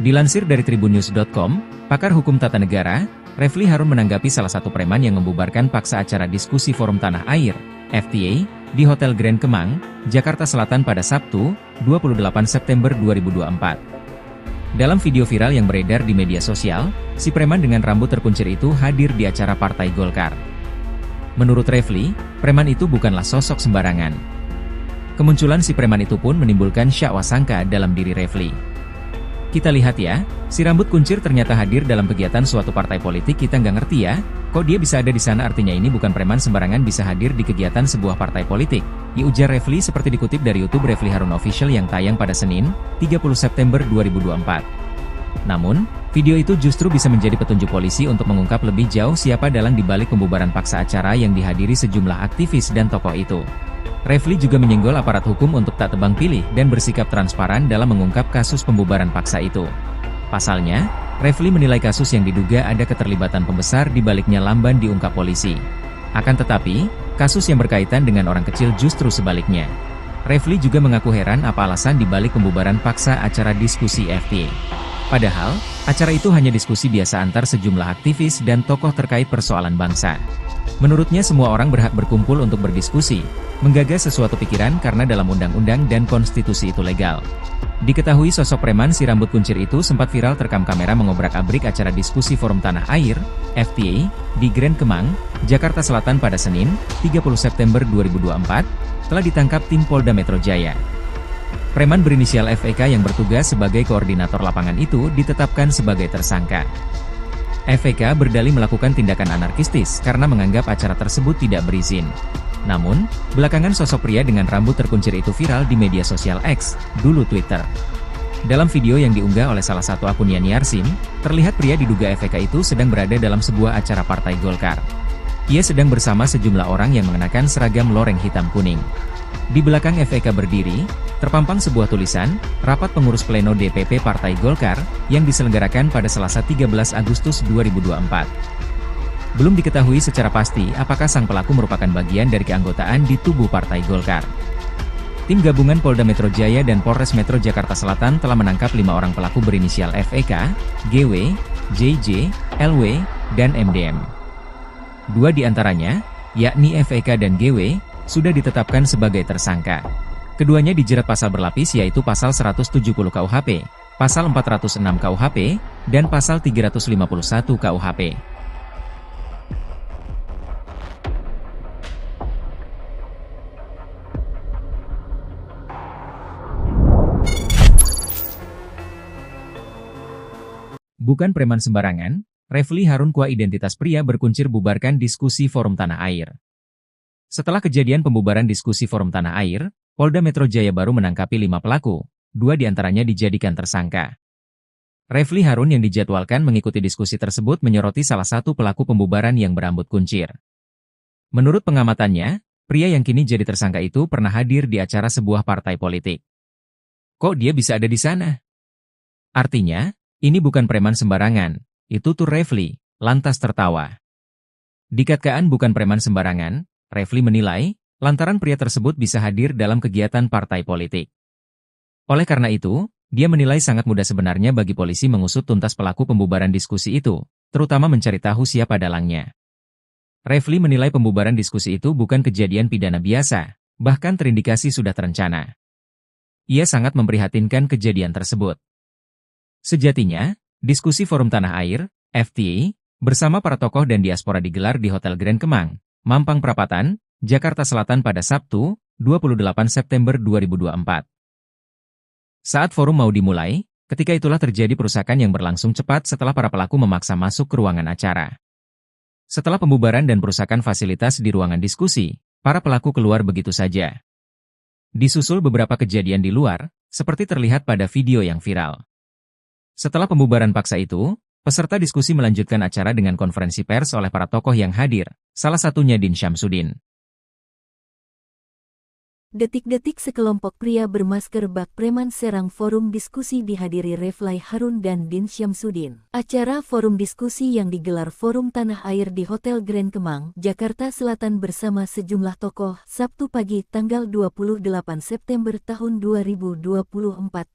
Dilansir dari tribunnews.com, pakar hukum tata negara, Refly Harun menanggapi salah satu preman yang membubarkan paksa acara diskusi Forum Tanah Air, FTA, di Hotel Grand Kemang, Jakarta Selatan pada Sabtu, 28 September 2024. Dalam video viral yang beredar di media sosial, si preman dengan rambut terkuncir itu hadir di acara Partai Golkar. Menurut Refly, preman itu bukanlah sosok sembarangan. Kemunculan si preman itu pun menimbulkan syak wasangka dalam diri Refly. Kita lihat ya, si rambut kuncir ternyata hadir dalam kegiatan suatu partai politik, kita nggak ngerti ya, kok dia bisa ada di sana, artinya ini bukan preman sembarangan bisa hadir di kegiatan sebuah partai politik, ujar Refly seperti dikutip dari YouTube Refly Harun Official yang tayang pada Senin, 30 September 2024. Namun, video itu justru bisa menjadi petunjuk polisi untuk mengungkap lebih jauh siapa dalang dibalik pembubaran paksa acara yang dihadiri sejumlah aktivis dan tokoh itu. Refly juga menyenggol aparat hukum untuk tak tebang pilih dan bersikap transparan dalam mengungkap kasus pembubaran paksa itu. Pasalnya, Refly menilai kasus yang diduga ada keterlibatan pembesar di baliknya lamban diungkap polisi. Akan tetapi, kasus yang berkaitan dengan orang kecil justru sebaliknya. Refly juga mengaku heran apa alasan dibalik pembubaran paksa acara diskusi FTA. Padahal, acara itu hanya diskusi biasa antar sejumlah aktivis dan tokoh terkait persoalan bangsa. Menurutnya semua orang berhak berkumpul untuk berdiskusi, menggagas sesuatu pikiran karena dalam undang-undang dan konstitusi itu legal. Diketahui sosok preman si rambut kuncir itu sempat viral terekam kamera mengobrak-abrik acara diskusi Forum Tanah Air, FTA, di Grand Kemang, Jakarta Selatan pada Senin, 30 September 2024, telah ditangkap tim Polda Metro Jaya. Preman berinisial FEK yang bertugas sebagai koordinator lapangan itu ditetapkan sebagai tersangka. FEK berdalih melakukan tindakan anarkistis karena menganggap acara tersebut tidak berizin. Namun, belakangan sosok pria dengan rambut terkuncir itu viral di media sosial X, dulu Twitter. Dalam video yang diunggah oleh salah satu akun Yani Arsim, terlihat pria diduga FEK itu sedang berada dalam sebuah acara Partai Golkar. Ia sedang bersama sejumlah orang yang mengenakan seragam loreng hitam kuning. Di belakang FEK berdiri, terpampang sebuah tulisan, Rapat Pengurus Pleno DPP Partai Golkar, yang diselenggarakan pada Selasa 13 Agustus 2024. Belum diketahui secara pasti apakah sang pelaku merupakan bagian dari keanggotaan di tubuh Partai Golkar. Tim gabungan Polda Metro Jaya dan Polres Metro Jakarta Selatan telah menangkap 5 orang pelaku berinisial FEK, GW, JJ, LW, dan MDM. 2 di antaranya, yakni FEK dan GW, sudah ditetapkan sebagai tersangka. Keduanya dijerat pasal berlapis yaitu pasal 170 KUHP, pasal 406 KUHP, dan pasal 351 KUHP. Bukan preman sembarangan, Refly Harun kuah identitas pria berkuncir bubarkan diskusi Forum Tanah Air. Setelah kejadian pembubaran diskusi Forum Tanah Air, Polda Metro Jaya baru menangkapi 5 pelaku, 2 diantaranya dijadikan tersangka. Refly Harun yang dijadwalkan mengikuti diskusi tersebut menyoroti salah satu pelaku pembubaran yang berambut kuncir. Menurut pengamatannya, pria yang kini jadi tersangka itu pernah hadir di acara sebuah partai politik. Kok dia bisa ada di sana? Artinya, ini bukan preman sembarangan, itu tuh Refly, lantas tertawa. Dikatakan bukan preman sembarangan, Refly menilai, lantaran pria tersebut bisa hadir dalam kegiatan partai politik. Oleh karena itu, dia menilai sangat mudah sebenarnya bagi polisi mengusut tuntas pelaku pembubaran diskusi itu, terutama mencari tahu siapa dalangnya. Refly menilai pembubaran diskusi itu bukan kejadian pidana biasa, bahkan terindikasi sudah terencana. Ia sangat memprihatinkan kejadian tersebut. Sejatinya, diskusi Forum Tanah Air, FTA, bersama para tokoh dan diaspora digelar di Hotel Grand Kemang, Mampang Perapatan, Jakarta Selatan pada Sabtu, 28 September 2024. Saat forum mau dimulai, ketika itulah terjadi perusakan yang berlangsung cepat setelah para pelaku memaksa masuk ke ruangan acara. Setelah pembubaran dan perusakan fasilitas di ruangan diskusi, para pelaku keluar begitu saja. Disusul beberapa kejadian di luar, seperti terlihat pada video yang viral. Setelah pembubaran paksa itu, peserta diskusi melanjutkan acara dengan konferensi pers oleh para tokoh yang hadir, salah satunya Din Syamsuddin. Detik-detik sekelompok pria bermasker bak preman serang forum diskusi dihadiri Refly Harun dan Din Syamsuddin. Acara forum diskusi yang digelar Forum Tanah Air di Hotel Grand Kemang, Jakarta Selatan bersama sejumlah tokoh, Sabtu pagi tanggal 28 September tahun 2024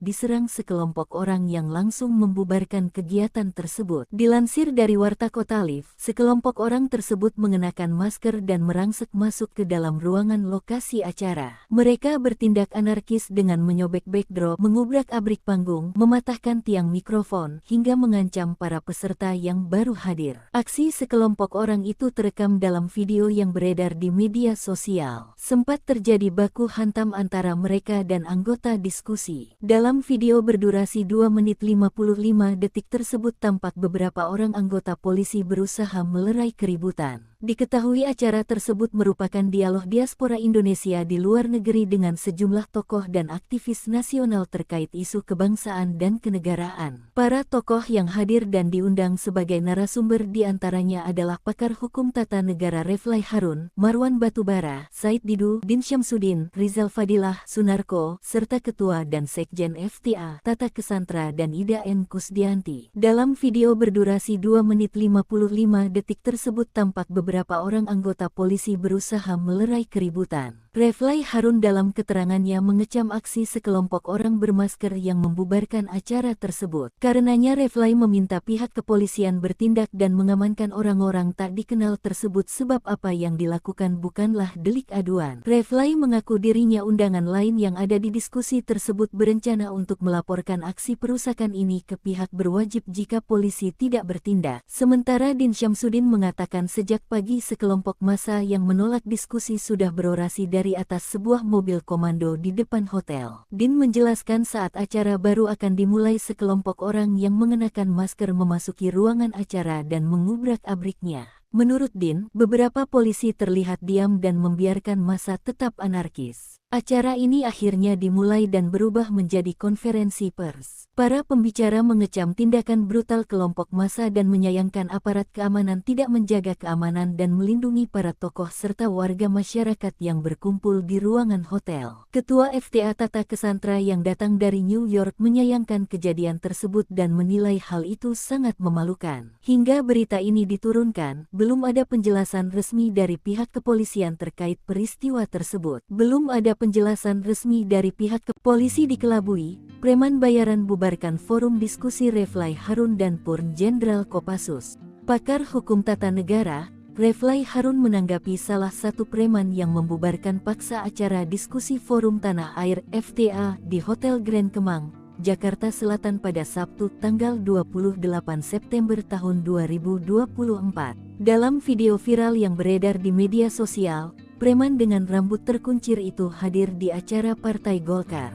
diserang sekelompok orang yang langsung membubarkan kegiatan tersebut. Dilansir dari Warta Kota Live, sekelompok orang tersebut mengenakan masker dan merangsek masuk ke dalam ruangan lokasi acara. Mereka bertindak anarkis dengan menyobek backdrop, mengubrak-abrik panggung, mematahkan tiang mikrofon, hingga mengancam para peserta yang baru hadir. Aksi sekelompok orang itu terekam dalam video yang beredar di media sosial. Sempat terjadi baku hantam antara mereka dan anggota diskusi. Dalam video berdurasi 2 menit 55 detik tersebut tampak beberapa orang anggota polisi berusaha melerai keributan. Diketahui acara tersebut merupakan dialog diaspora Indonesia di luar negeri dengan sejumlah tokoh dan aktivis nasional terkait isu kebangsaan dan kenegaraan. Para tokoh yang hadir dan diundang sebagai narasumber diantaranya adalah pakar hukum tata negara Refly Harun, Marwan Batubara, Said Didu, Din Syamsuddin, Rizal Fadilah, Sunarko, serta Ketua dan Sekjen FTA, Tata Kesantra dan Ida N. Kusdianti. Dalam video berdurasi 2 menit 55 detik tersebut tampak beberapa orang anggota polisi berusaha melerai keributan. Refly Harun dalam keterangannya mengecam aksi sekelompok orang bermasker yang membubarkan acara tersebut. Karenanya Refly meminta pihak kepolisian bertindak dan mengamankan orang-orang tak dikenal tersebut sebab apa yang dilakukan bukanlah delik aduan. Refly mengaku dirinya undangan lain yang ada di diskusi tersebut berencana untuk melaporkan aksi perusakan ini ke pihak berwajib jika polisi tidak bertindak. Sementara Din Syamsuddin mengatakan sejak pagi sekelompok massa yang menolak diskusi sudah berorasi dari atas sebuah mobil komando di depan hotel. Din menjelaskan saat acara baru akan dimulai sekelompok orang yang mengenakan masker memasuki ruangan acara dan mengubrak-abriknya. Menurut Din, beberapa polisi terlihat diam dan membiarkan massa tetap anarkis. Acara ini akhirnya dimulai dan berubah menjadi konferensi pers. Para pembicara mengecam tindakan brutal kelompok massa dan menyayangkan aparat keamanan tidak menjaga keamanan dan melindungi para tokoh serta warga masyarakat yang berkumpul di ruangan hotel. Ketua FTA Tata Kesantra yang datang dari New York menyayangkan kejadian tersebut dan menilai hal itu sangat memalukan. Hingga berita ini diturunkan, belum ada penjelasan resmi dari pihak kepolisian terkait peristiwa tersebut. Belum ada penjelasan resmi dari pihak polisi dikelabui, preman bayaran bubarkan forum diskusi Refly Harun dan Purn Jenderal Kopassus. Pakar hukum tata negara, Refly Harun menanggapi salah satu preman yang membubarkan paksa acara diskusi Forum Tanah Air FTA di Hotel Grand Kemang, Jakarta Selatan pada Sabtu tanggal 28 September tahun 2024. Dalam video viral yang beredar di media sosial, preman dengan rambut terkuncir itu hadir di acara Partai Golkar.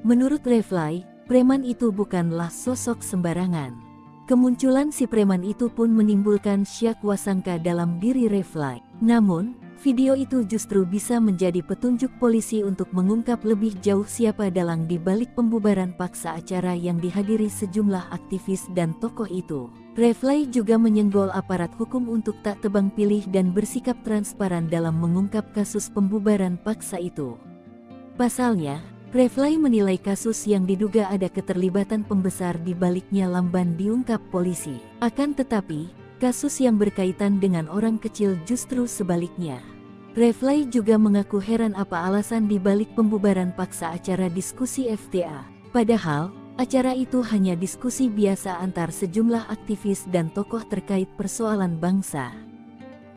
Menurut Refly, preman itu bukanlah sosok sembarangan. Kemunculan si preman itu pun menimbulkan syak wasangka dalam diri Refly. Namun, video itu justru bisa menjadi petunjuk polisi untuk mengungkap lebih jauh siapa dalang di balik pembubaran paksa acara yang dihadiri sejumlah aktivis dan tokoh itu. Refly juga menyenggol aparat hukum untuk tak tebang pilih dan bersikap transparan dalam mengungkap kasus pembubaran paksa itu. Pasalnya, Refly menilai kasus yang diduga ada keterlibatan pembesar di baliknya lamban diungkap polisi. Akan tetapi, kasus yang berkaitan dengan orang kecil justru sebaliknya. Refly juga mengaku heran apa alasan di balik pembubaran paksa acara diskusi FTA. Padahal, acara itu hanya diskusi biasa antar sejumlah aktivis dan tokoh terkait persoalan bangsa.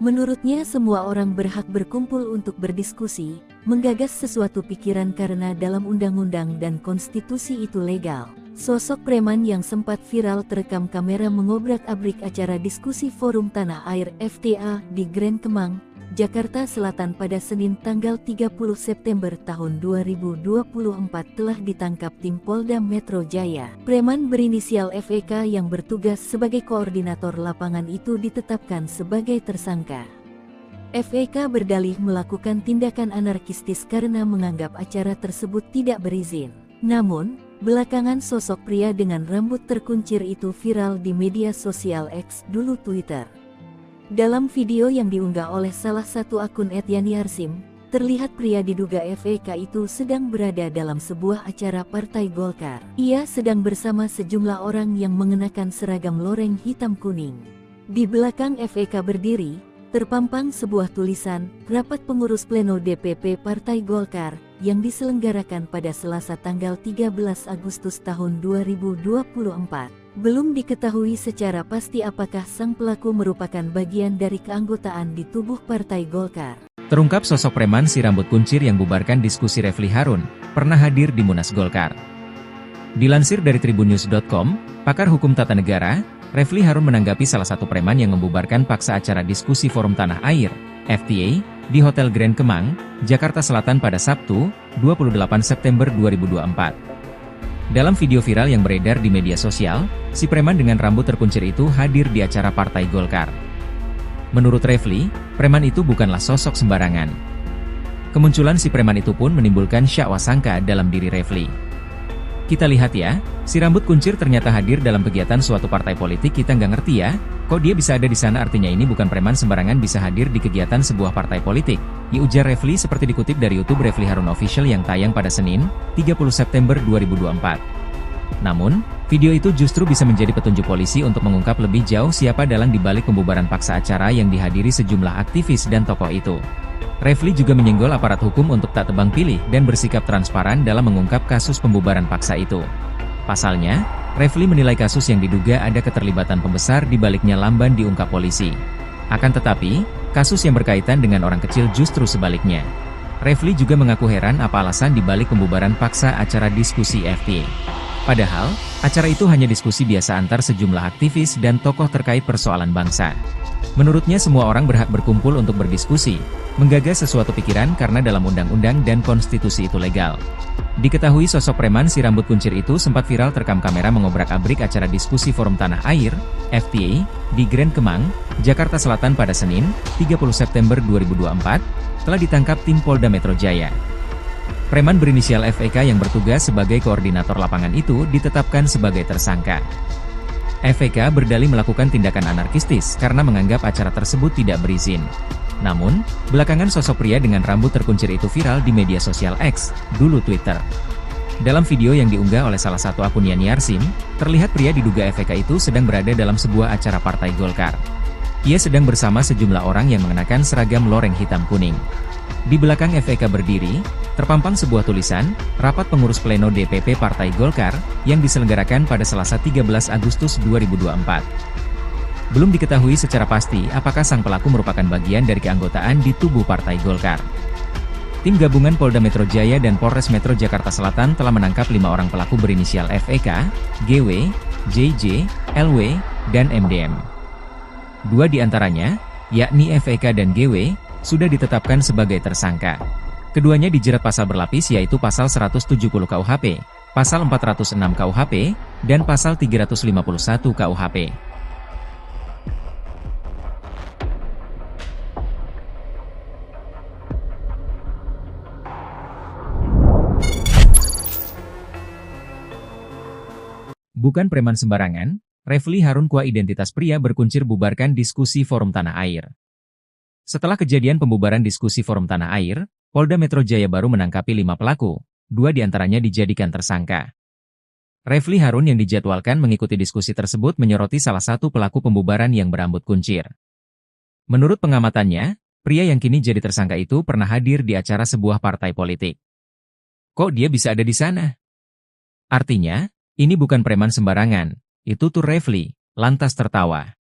Menurutnya semua orang berhak berkumpul untuk berdiskusi, menggagas sesuatu pikiran karena dalam undang-undang dan konstitusi itu legal. Sosok preman yang sempat viral terekam kamera mengobrak-abrik acara diskusi Forum Tanah Air FTA di Grand Kemang, Jakarta Selatan pada Senin tanggal 30 September tahun 2024 telah ditangkap tim Polda Metro Jaya. Preman berinisial FEK yang bertugas sebagai koordinator lapangan itu ditetapkan sebagai tersangka. FEK berdalih melakukan tindakan anarkistis karena menganggap acara tersebut tidak berizin. Namun, belakangan sosok pria dengan rambut terkuncir itu viral di media sosial X, dulu Twitter. Dalam video yang diunggah oleh salah satu akun @yani_arsim, terlihat pria diduga FEK itu sedang berada dalam sebuah acara Partai Golkar. Ia sedang bersama sejumlah orang yang mengenakan seragam loreng hitam kuning. Di belakang FEK berdiri, terpampang sebuah tulisan, Rapat Pengurus Pleno DPP Partai Golkar, yang diselenggarakan pada Selasa tanggal 13 Agustus tahun 2024. Belum diketahui secara pasti apakah sang pelaku merupakan bagian dari keanggotaan di tubuh Partai Golkar. Terungkap sosok preman si rambut kuncir yang bubarkan diskusi Refly Harun, pernah hadir di Munas Golkar. Dilansir dari tribunnews.com, pakar hukum tata negara, Refly Harun menanggapi salah satu preman yang membubarkan paksa acara diskusi Forum Tanah Air, FTA, di Hotel Grand Kemang, Jakarta Selatan pada Sabtu, 28 September 2024. Dalam video viral yang beredar di media sosial, si preman dengan rambut terkuncir itu hadir di acara Partai Golkar. Menurut Refly, preman itu bukanlah sosok sembarangan. Kemunculan si preman itu pun menimbulkan syakwa sangka dalam diri Refly. Kita lihat ya, si rambut kuncir ternyata hadir dalam kegiatan suatu partai politik, kita nggak ngerti ya, kok dia bisa ada di sana, artinya ini bukan preman sembarangan bisa hadir di kegiatan sebuah partai politik, ujar Refly seperti dikutip dari YouTube Refly Harun Official yang tayang pada Senin, 30 September 2024. Namun, video itu justru bisa menjadi petunjuk polisi untuk mengungkap lebih jauh siapa dalang dibalik pembubaran paksa acara yang dihadiri sejumlah aktivis dan tokoh itu. Refly juga menyenggol aparat hukum untuk tak tebang pilih dan bersikap transparan dalam mengungkap kasus pembubaran paksa itu. Pasalnya, Refly menilai kasus yang diduga ada keterlibatan pembesar di baliknya lamban diungkap polisi. Akan tetapi, kasus yang berkaitan dengan orang kecil justru sebaliknya. Refly juga mengaku heran apa alasan dibalik pembubaran paksa acara diskusi FTA. Padahal, acara itu hanya diskusi biasa antar sejumlah aktivis dan tokoh terkait persoalan bangsa. Menurutnya semua orang berhak berkumpul untuk berdiskusi, menggagas sesuatu pikiran karena dalam undang-undang dan konstitusi itu legal. Diketahui sosok preman si rambut kuncir itu sempat viral terekam kamera mengobrak-abrik acara diskusi Forum Tanah Air, FTA, di Grand Kemang, Jakarta Selatan pada Senin, 30 September 2024, telah ditangkap tim Polda Metro Jaya. Preman berinisial FEK yang bertugas sebagai koordinator lapangan itu ditetapkan sebagai tersangka. FEK berdalih melakukan tindakan anarkistis karena menganggap acara tersebut tidak berizin. Namun, belakangan sosok pria dengan rambut terkuncir itu viral di media sosial X, dulu Twitter. Dalam video yang diunggah oleh salah satu akun Yani Arsim, terlihat pria diduga FEK itu sedang berada dalam sebuah acara Partai Golkar. Ia sedang bersama sejumlah orang yang mengenakan seragam loreng hitam kuning. Di belakang FEK berdiri, terpampang sebuah tulisan, Rapat Pengurus Pleno DPP Partai Golkar, yang diselenggarakan pada Selasa 13 Agustus 2024. Belum diketahui secara pasti apakah sang pelaku merupakan bagian dari keanggotaan di tubuh Partai Golkar. Tim gabungan Polda Metro Jaya dan Polres Metro Jakarta Selatan telah menangkap 5 orang pelaku berinisial FEK, GW, JJ, LW, dan MDM. 2 di antaranya, yakni FEK dan GW, sudah ditetapkan sebagai tersangka. Keduanya dijerat pasal berlapis yaitu pasal 170 KUHP, pasal 406 KUHP, dan pasal 351 KUHP. Bukan preman sembarangan, Refly Harun kuah identitas pria berkuncir bubarkan diskusi Forum Tanah Air. Setelah kejadian pembubaran diskusi Forum Tanah Air, Polda Metro Jaya baru menangkapi 5 pelaku, 2 diantaranya dijadikan tersangka. Refly Harun yang dijadwalkan mengikuti diskusi tersebut menyoroti salah satu pelaku pembubaran yang berambut kuncir. Menurut pengamatannya, pria yang kini jadi tersangka itu pernah hadir di acara sebuah partai politik. Kok dia bisa ada di sana? Artinya, ini bukan preman sembarangan, itu tuh Refly, lantas tertawa.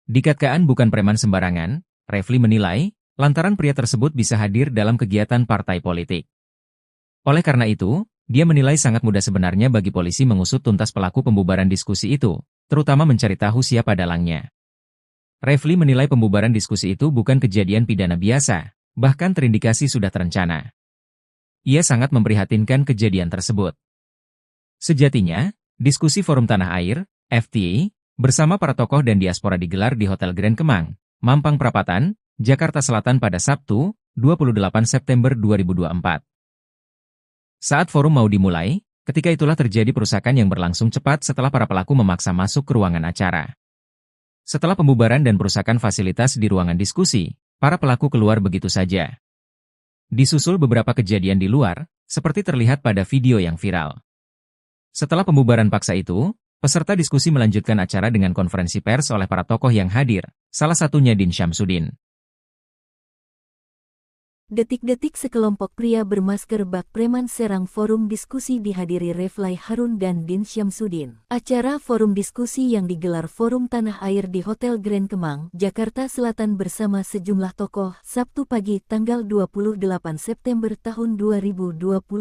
Dikatakan bukan preman sembarangan, Refly menilai, lantaran pria tersebut bisa hadir dalam kegiatan partai politik. Oleh karena itu, dia menilai sangat mudah sebenarnya bagi polisi mengusut tuntas pelaku pembubaran diskusi itu, terutama mencari tahu siapa dalangnya. Refly menilai pembubaran diskusi itu bukan kejadian pidana biasa, bahkan terindikasi sudah terencana. Ia sangat memprihatinkan kejadian tersebut. Sejatinya, diskusi Forum Tanah Air, FTA, bersama para tokoh dan diaspora digelar di Hotel Grand Kemang, Mampang Perapatan, Jakarta Selatan pada Sabtu, 28 September 2024. Saat forum mau dimulai, ketika itulah terjadi perusakan yang berlangsung cepat setelah para pelaku memaksa masuk ke ruangan acara. Setelah pembubaran dan perusakan fasilitas di ruangan diskusi, para pelaku keluar begitu saja. Disusul beberapa kejadian di luar, seperti terlihat pada video yang viral. Setelah pembubaran paksa itu, peserta diskusi melanjutkan acara dengan konferensi pers oleh para tokoh yang hadir, salah satunya Din Syamsuddin. Detik-detik sekelompok pria bermasker bak preman serang forum diskusi dihadiri Refly Harun dan Din Syamsuddin. Acara forum diskusi yang digelar Forum Tanah Air di Hotel Grand Kemang, Jakarta Selatan bersama sejumlah tokoh, Sabtu pagi tanggal 28 September tahun 2024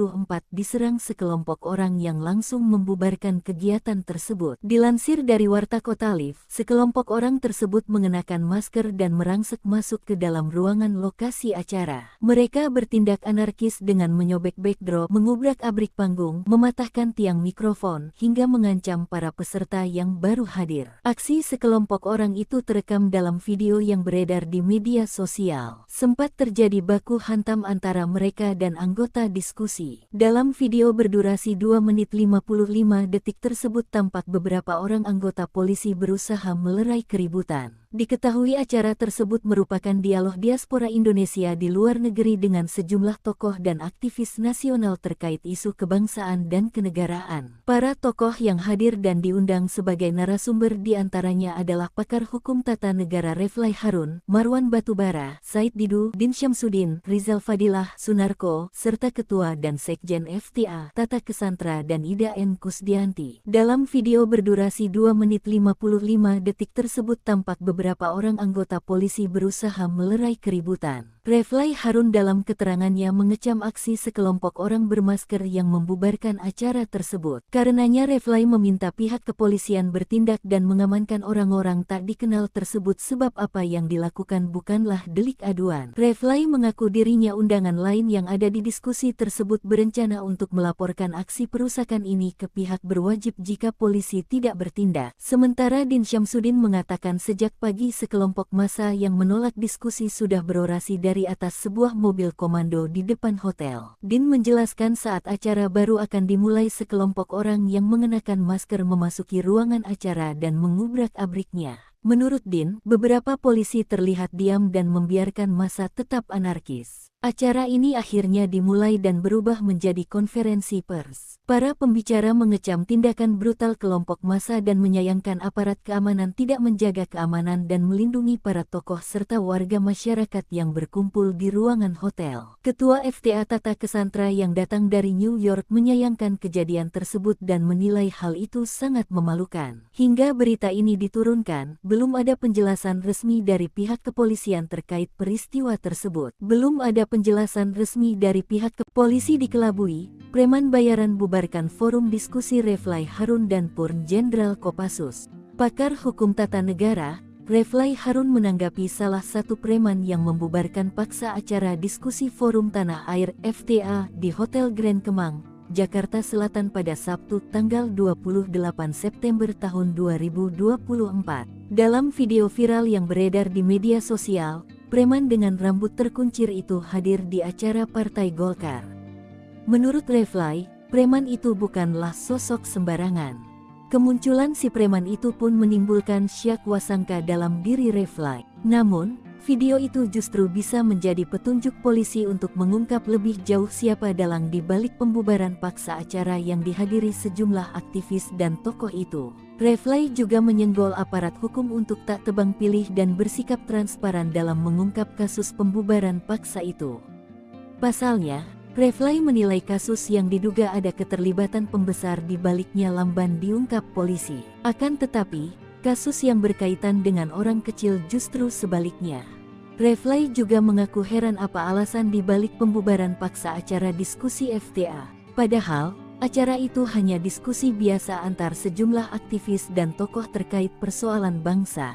diserang sekelompok orang yang langsung membubarkan kegiatan tersebut. Dilansir dari Warta Kota Live, sekelompok orang tersebut mengenakan masker dan merangsek masuk ke dalam ruangan lokasi acara. Mereka bertindak anarkis dengan menyobek backdrop, mengubrak-abrik panggung, mematahkan tiang mikrofon, hingga mengancam para peserta yang baru hadir. Aksi sekelompok orang itu terekam dalam video yang beredar di media sosial. Sempat terjadi baku hantam antara mereka dan anggota diskusi. Dalam video berdurasi 2 menit 55 detik tersebut tampak beberapa orang anggota polisi berusaha melerai keributan. Diketahui acara tersebut merupakan dialog diaspora Indonesia di luar negeri dengan sejumlah tokoh dan aktivis nasional terkait isu kebangsaan dan kenegaraan. Para tokoh yang hadir dan diundang sebagai narasumber diantaranya adalah pakar hukum tata negara Refly Harun, Marwan Batubara, Said Didu, Din Syamsuddin, Rizal Fadilah, Sunarko, serta Ketua dan Sekjen FTA, Tata Kesantra dan Ida N. Kusdianti. Dalam video berdurasi 2 menit 55 detik tersebut tampak beberapa orang anggota polisi berusaha melerai keributan. Refly Harun dalam keterangannya mengecam aksi sekelompok orang bermasker yang membubarkan acara tersebut. Karenanya Refly meminta pihak kepolisian bertindak dan mengamankan orang-orang tak dikenal tersebut sebab apa yang dilakukan bukanlah delik aduan. Refly mengaku dirinya undangan lain yang ada di diskusi tersebut berencana untuk melaporkan aksi perusakan ini ke pihak berwajib jika polisi tidak bertindak. Sementara Din Syamsuddin mengatakan sejak pagi sekelompok massa yang menolak diskusi sudah berorasi dari atas sebuah mobil komando di depan hotel. Din menjelaskan saat acara baru akan dimulai sekelompok orang yang mengenakan masker memasuki ruangan acara dan mengubrak-abriknya. Menurut Din, beberapa polisi terlihat diam dan membiarkan massa tetap anarkis. Acara ini akhirnya dimulai dan berubah menjadi konferensi pers. Para pembicara mengecam tindakan brutal kelompok massa dan menyayangkan aparat keamanan tidak menjaga keamanan dan melindungi para tokoh serta warga masyarakat yang berkumpul di ruangan hotel. Ketua FTA Tata Kesantra yang datang dari New York menyayangkan kejadian tersebut dan menilai hal itu sangat memalukan. Hingga berita ini diturunkan, belum ada penjelasan resmi dari pihak kepolisian terkait peristiwa tersebut. Belum ada penjelasan resmi dari pihak polisi dikelabui, preman bayaran bubarkan forum diskusi Refly Harun dan Purn Jenderal Kopassus. Pakar hukum tata negara, Refly Harun menanggapi salah satu preman yang membubarkan paksa acara diskusi Forum Tanah Air FTA di Hotel Grand Kemang, Jakarta Selatan pada Sabtu tanggal 28 September tahun 2024. Dalam video viral yang beredar di media sosial, preman dengan rambut terkuncir itu hadir di acara Partai Golkar. Menurut Refly, preman itu bukanlah sosok sembarangan. Kemunculan si preman itu pun menimbulkan syak wasangka dalam diri Refly. Namun, video itu justru bisa menjadi petunjuk polisi untuk mengungkap lebih jauh siapa dalang di balik pembubaran paksa acara yang dihadiri sejumlah aktivis dan tokoh itu. Refly juga menyenggol aparat hukum untuk tak tebang pilih dan bersikap transparan dalam mengungkap kasus pembubaran paksa itu. Pasalnya, Refly menilai kasus yang diduga ada keterlibatan pembesar di baliknya lamban diungkap polisi. Akan tetapi, kasus yang berkaitan dengan orang kecil justru sebaliknya. Refly juga mengaku heran apa alasan di balik pembubaran paksa acara diskusi FTA. Padahal, acara itu hanya diskusi biasa antar sejumlah aktivis dan tokoh terkait persoalan bangsa.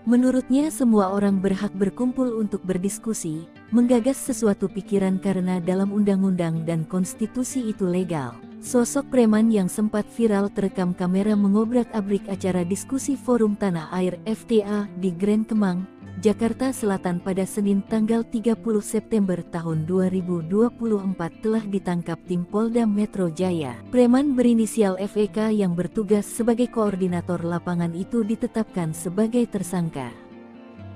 Menurutnya semua orang berhak berkumpul untuk berdiskusi, menggagas sesuatu pikiran karena dalam undang-undang dan konstitusi itu legal. Sosok preman yang sempat viral terekam kamera mengobrak-abrik acara diskusi Forum Tanah Air FTA di Grand Kemang, Jakarta Selatan pada Senin tanggal 30 September tahun 2024 telah ditangkap tim Polda Metro Jaya. Preman berinisial FEK yang bertugas sebagai koordinator lapangan itu ditetapkan sebagai tersangka.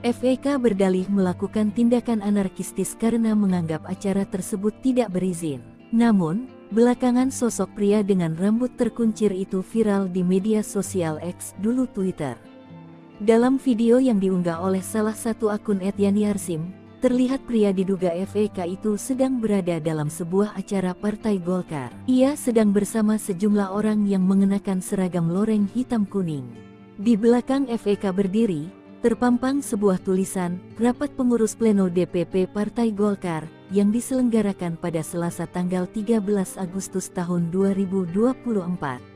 FEK berdalih melakukan tindakan anarkistis karena menganggap acara tersebut tidak berizin. Namun, belakangan sosok pria dengan rambut terkuncir itu viral di media sosial X, dulu Twitter. Dalam video yang diunggah oleh salah satu akun @yani_arsim, terlihat pria diduga FEK itu sedang berada dalam sebuah acara Partai Golkar. Ia sedang bersama sejumlah orang yang mengenakan seragam loreng hitam kuning. Di belakang FEK berdiri, terpampang sebuah tulisan, Rapat Pengurus Pleno DPP Partai Golkar, yang diselenggarakan pada Selasa tanggal 13 Agustus tahun 2024.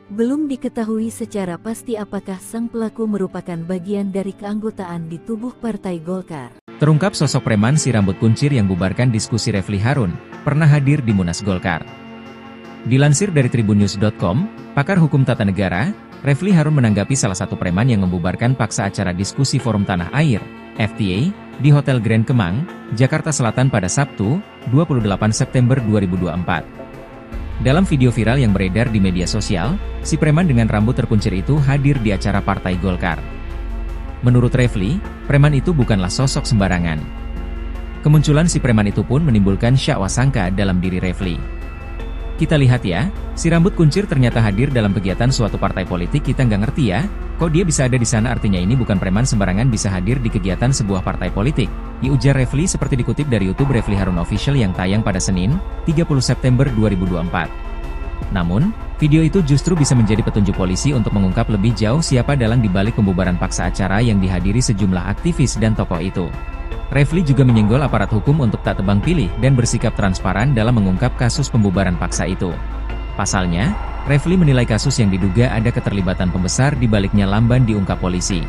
Belum diketahui secara pasti apakah sang pelaku merupakan bagian dari keanggotaan di tubuh Partai Golkar. Terungkap sosok preman si rambut kuncir yang bubarkan diskusi Refly Harun, pernah hadir di Munas Golkar. Dilansir dari tribunnews.com, pakar hukum tata negara, Refly Harun menanggapi salah satu preman yang membubarkan paksa acara diskusi Forum Tanah Air, FTA, di Hotel Grand Kemang, Jakarta Selatan pada Sabtu, 28 September 2024. Dalam video viral yang beredar di media sosial, si preman dengan rambut terkuncir itu hadir di acara Partai Golkar. Menurut Refly, preman itu bukanlah sosok sembarangan. Kemunculan si preman itu pun menimbulkan syak wasangka dalam diri Refly. Kita lihat ya, si rambut kuncir ternyata hadir dalam kegiatan suatu partai politik, kita nggak ngerti ya, kok dia bisa ada di sana, artinya ini bukan preman sembarangan bisa hadir di kegiatan sebuah partai politik, ujar Refly seperti dikutip dari YouTube Refly Harun Official yang tayang pada Senin, 30 September 2024. Namun, video itu justru bisa menjadi petunjuk polisi untuk mengungkap lebih jauh siapa dalang dibalik pembubaran paksa acara yang dihadiri sejumlah aktivis dan tokoh itu. Refly juga menyenggol aparat hukum untuk tak tebang pilih dan bersikap transparan dalam mengungkap kasus pembubaran paksa itu. Pasalnya, Refly menilai kasus yang diduga ada keterlibatan pembesar di baliknya lamban diungkap polisi.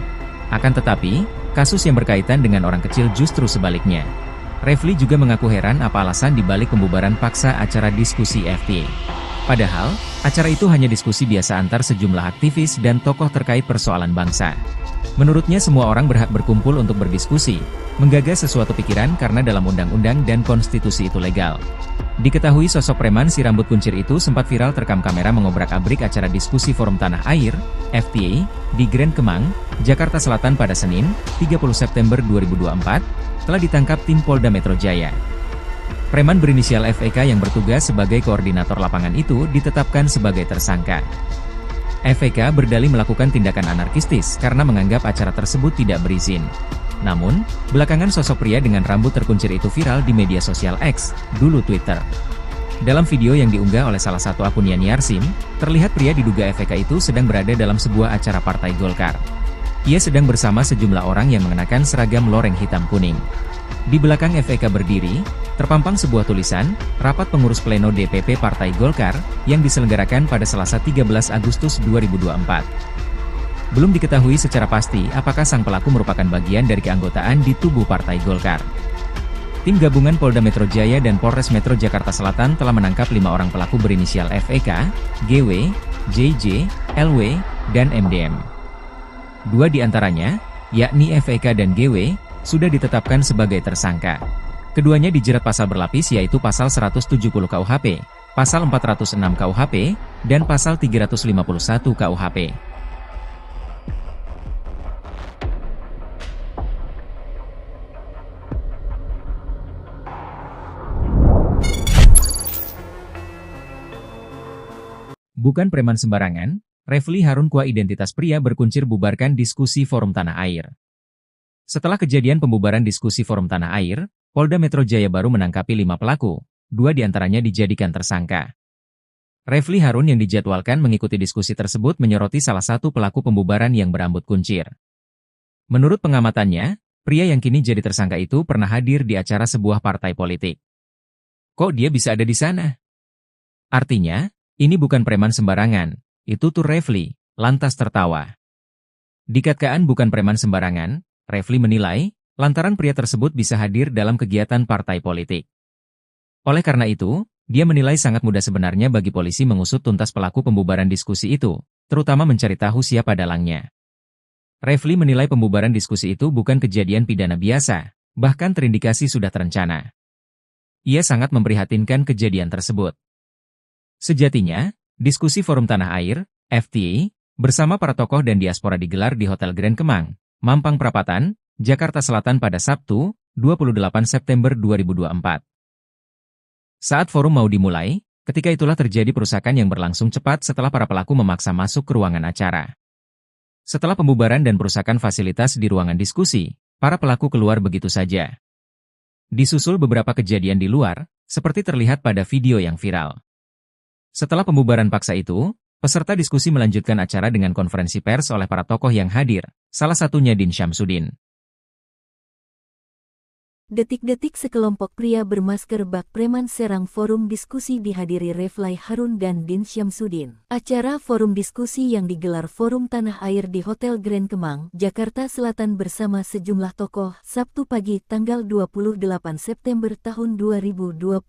Akan tetapi, kasus yang berkaitan dengan orang kecil justru sebaliknya. Refly juga mengaku heran apa alasan dibalik pembubaran paksa acara diskusi FTA. Padahal, acara itu hanya diskusi biasa antar sejumlah aktivis dan tokoh terkait persoalan bangsa. Menurutnya semua orang berhak berkumpul untuk berdiskusi, menggagas sesuatu pikiran karena dalam undang-undang dan konstitusi itu legal. Diketahui sosok preman si rambut kuncir itu sempat viral terekam kamera mengobrak-abrik acara diskusi Forum Tanah Air, FTA, di Grand Kemang, Jakarta Selatan pada Senin, 30 September 2024, telah ditangkap tim Polda Metro Jaya. Preman berinisial FEK yang bertugas sebagai koordinator lapangan itu ditetapkan sebagai tersangka. FEK berdalih melakukan tindakan anarkistis karena menganggap acara tersebut tidak berizin. Namun, belakangan sosok pria dengan rambut terkuncir itu viral di media sosial X, dulu Twitter. Dalam video yang diunggah oleh salah satu akun yani_arsim, terlihat pria diduga FEK itu sedang berada dalam sebuah acara Partai Golkar. Ia sedang bersama sejumlah orang yang mengenakan seragam loreng hitam kuning. Di belakang FEK berdiri, terpampang sebuah tulisan, Rapat Pengurus Pleno DPP Partai Golkar, yang diselenggarakan pada Selasa 13 Agustus 2024. Belum diketahui secara pasti apakah sang pelaku merupakan bagian dari keanggotaan di tubuh Partai Golkar. Tim gabungan Polda Metro Jaya dan Polres Metro Jakarta Selatan telah menangkap 5 orang pelaku berinisial FEK, GW, JJ, LW, dan MDM. 2 di antaranya, yakni FEK dan GW, sudah ditetapkan sebagai tersangka. Keduanya dijerat pasal berlapis yaitu pasal 170 KUHP, pasal 406 KUHP, dan pasal 351 KUHP. Bukan preman sembarangan, Refly Harun kuah identitas pria berkuncir bubarkan diskusi Forum Tanah Air. Setelah kejadian pembubaran diskusi Forum Tanah Air, Polda Metro Jaya baru menangkapi 5 pelaku, 2 diantaranya dijadikan tersangka. Refly Harun yang dijadwalkan mengikuti diskusi tersebut menyoroti salah satu pelaku pembubaran yang berambut kuncir. Menurut pengamatannya, pria yang kini jadi tersangka itu pernah hadir di acara sebuah partai politik. Kok dia bisa ada di sana? Artinya, ini bukan preman sembarangan, itu tuh Refly, lantas tertawa. Dikatakan bukan preman sembarangan, Refly menilai, lantaran pria tersebut bisa hadir dalam kegiatan partai politik. Oleh karena itu, dia menilai sangat mudah sebenarnya bagi polisi mengusut tuntas pelaku pembubaran diskusi itu, terutama mencari tahu siapa dalangnya. Refly menilai pembubaran diskusi itu bukan kejadian pidana biasa, bahkan terindikasi sudah terencana. Ia sangat memprihatinkan kejadian tersebut. Sejatinya, diskusi Forum Tanah Air, FTA, bersama para tokoh dan diaspora digelar di Hotel Grand Kemang, Mampang Perapatan, Jakarta Selatan pada Sabtu, 28 September 2024. Saat forum mau dimulai, ketika itulah terjadi perusakan yang berlangsung cepat setelah para pelaku memaksa masuk ke ruangan acara. Setelah pembubaran dan perusakan fasilitas di ruangan diskusi, para pelaku keluar begitu saja. Disusul beberapa kejadian di luar, seperti terlihat pada video yang viral. Setelah pembubaran paksa itu, peserta diskusi melanjutkan acara dengan konferensi pers oleh para tokoh yang hadir, salah satunya Din Syamsuddin. Detik-detik sekelompok pria bermasker bak preman serang forum diskusi dihadiri Refly Harun dan Din Syamsuddin. Acara forum diskusi yang digelar Forum Tanah Air di Hotel Grand Kemang, Jakarta Selatan bersama sejumlah tokoh, Sabtu pagi tanggal 28 September tahun 2024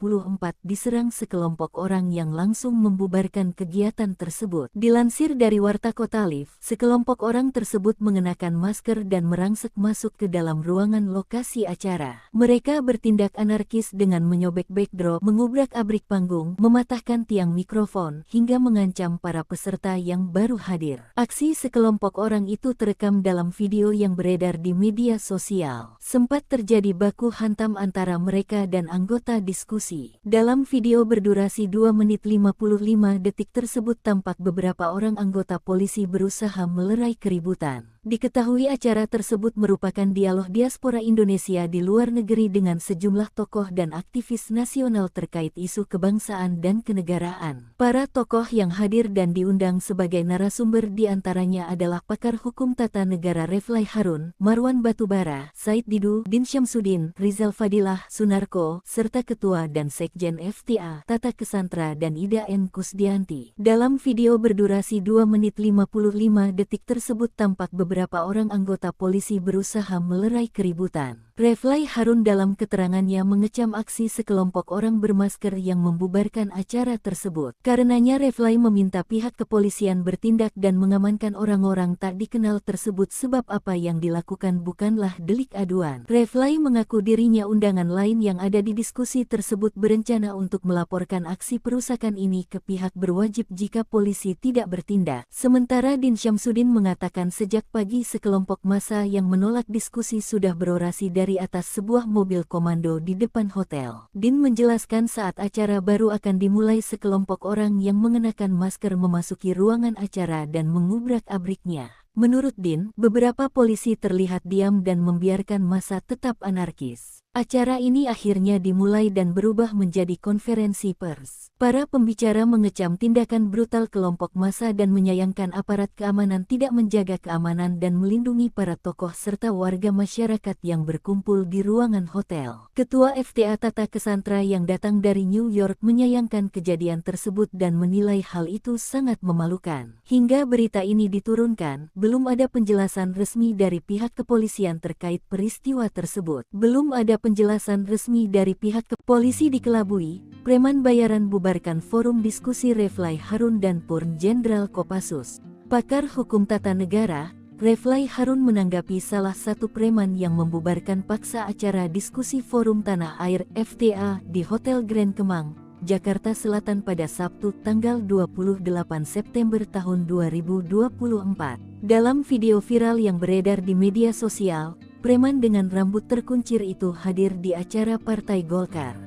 diserang sekelompok orang yang langsung membubarkan kegiatan tersebut. Dilansir dari Warta Kota Live, sekelompok orang tersebut mengenakan masker dan merangsek masuk ke dalam ruangan lokasi acara. Mereka bertindak anarkis dengan menyobek backdrop, mengubrak-abrik panggung, mematahkan tiang mikrofon, hingga mengancam para peserta yang baru hadir. Aksi sekelompok orang itu terekam dalam video yang beredar di media sosial. Sempat terjadi baku hantam antara mereka dan anggota diskusi. Dalam video berdurasi 2 menit 55 detik tersebut tampak beberapa orang anggota polisi berusaha melerai keributan. Diketahui acara tersebut merupakan dialog diaspora Indonesia di luar negeri dengan sejumlah tokoh dan aktivis nasional terkait isu kebangsaan dan kenegaraan. Para tokoh yang hadir dan diundang sebagai narasumber diantaranya adalah pakar hukum tata negara Refly Harun, Marwan Batubara, Said Didu, Din Syamsuddin, Rizal Fadilah, Sunarko, serta Ketua dan Sekjen FTA, Tata Kesantra dan Ida N. Kusdianti. Dalam video berdurasi 2 menit 55 detik tersebut tampak beberapa orang anggota polisi berusaha melerai keributan. Refly Harun dalam keterangannya mengecam aksi sekelompok orang bermasker yang membubarkan acara tersebut. Karenanya Refly meminta pihak kepolisian bertindak dan mengamankan orang-orang tak dikenal tersebut sebab apa yang dilakukan bukanlah delik aduan. Refly mengaku dirinya undangan lain yang ada di diskusi tersebut berencana untuk melaporkan aksi perusakan ini ke pihak berwajib jika polisi tidak bertindak. Sementara Din Syamsuddin mengatakan sejak pagi sekelompok massa yang menolak diskusi sudah berorasi dari atas sebuah mobil komando di depan hotel. Din menjelaskan saat acara baru akan dimulai sekelompok orang yang mengenakan masker memasuki ruangan acara dan mengubrak-abriknya. Menurut Din, beberapa polisi terlihat diam dan membiarkan massa tetap anarkis. Acara ini akhirnya dimulai dan berubah menjadi konferensi pers. Para pembicara mengecam tindakan brutal kelompok massa dan menyayangkan aparat keamanan tidak menjaga keamanan dan melindungi para tokoh serta warga masyarakat yang berkumpul di ruangan hotel. Ketua FTA Tata Kesantra yang datang dari New York menyayangkan kejadian tersebut dan menilai hal itu sangat memalukan. Hingga berita ini diturunkan, belum ada penjelasan resmi dari pihak kepolisian terkait peristiwa tersebut. Belum ada penjelasan resmi dari pihak polisi dikelabui, preman bayaran bubarkan forum diskusi Refly Harun dan Purn Jenderal Kopassus. Pakar hukum tata negara, Refly Harun menanggapi salah satu preman yang membubarkan paksa acara diskusi Forum Tanah Air FTA di Hotel Grand Kemang, Jakarta Selatan pada Sabtu tanggal 28 September tahun 2024. Dalam video viral yang beredar di media sosial, preman dengan rambut terkuncir itu hadir di acara Partai Golkar.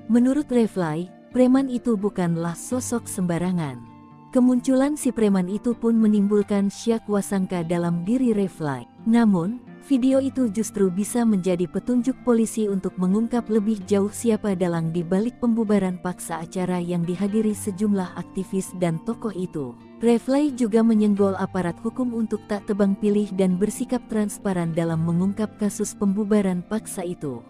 Menurut Refly, preman itu bukanlah sosok sembarangan. Kemunculan si preman itu pun menimbulkan syak wasangka dalam diri Refly. Namun, video itu justru bisa menjadi petunjuk polisi untuk mengungkap lebih jauh siapa dalang di balik pembubaran paksa acara yang dihadiri sejumlah aktivis dan tokoh itu. Refly juga menyenggol aparat hukum untuk tak tebang pilih dan bersikap transparan dalam mengungkap kasus pembubaran paksa itu.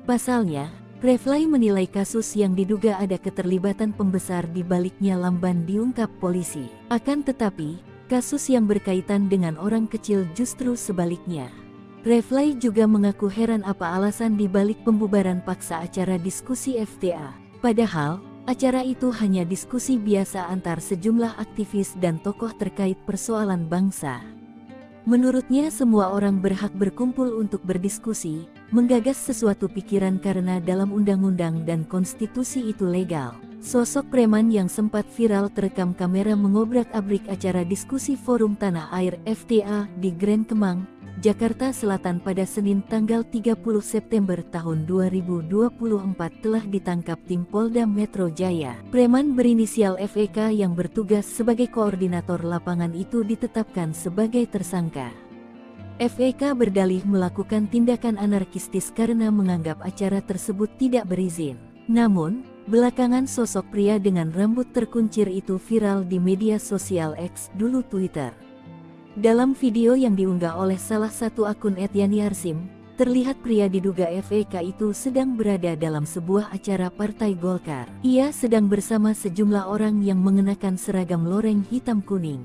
Pasalnya, Refly menilai kasus yang diduga ada keterlibatan pembesar di baliknya lamban diungkap polisi. Akan tetapi, kasus yang berkaitan dengan orang kecil justru sebaliknya. Refly juga mengaku heran apa alasan di balik pembubaran paksa acara diskusi FTA. Padahal, acara itu hanya diskusi biasa antar sejumlah aktivis dan tokoh terkait persoalan bangsa. Menurutnya semua orang berhak berkumpul untuk berdiskusi, menggagas sesuatu pikiran karena dalam undang-undang dan konstitusi itu legal. Sosok preman yang sempat viral terekam kamera mengobrak-abrik acara diskusi Forum Tanah Air FTA di Grand Kemang, Jakarta Selatan pada Senin tanggal 30 September tahun 2024 telah ditangkap tim Polda Metro Jaya. Preman berinisial FEK yang bertugas sebagai koordinator lapangan itu ditetapkan sebagai tersangka. FEK berdalih melakukan tindakan anarkistis karena menganggap acara tersebut tidak berizin. Namun, belakangan sosok pria dengan rambut terkuncir itu viral di media sosial X, dulu Twitter. Dalam video yang diunggah oleh salah satu akun @yani_arsim, terlihat pria diduga FEK itu sedang berada dalam sebuah acara Partai Golkar. Ia sedang bersama sejumlah orang yang mengenakan seragam loreng hitam kuning.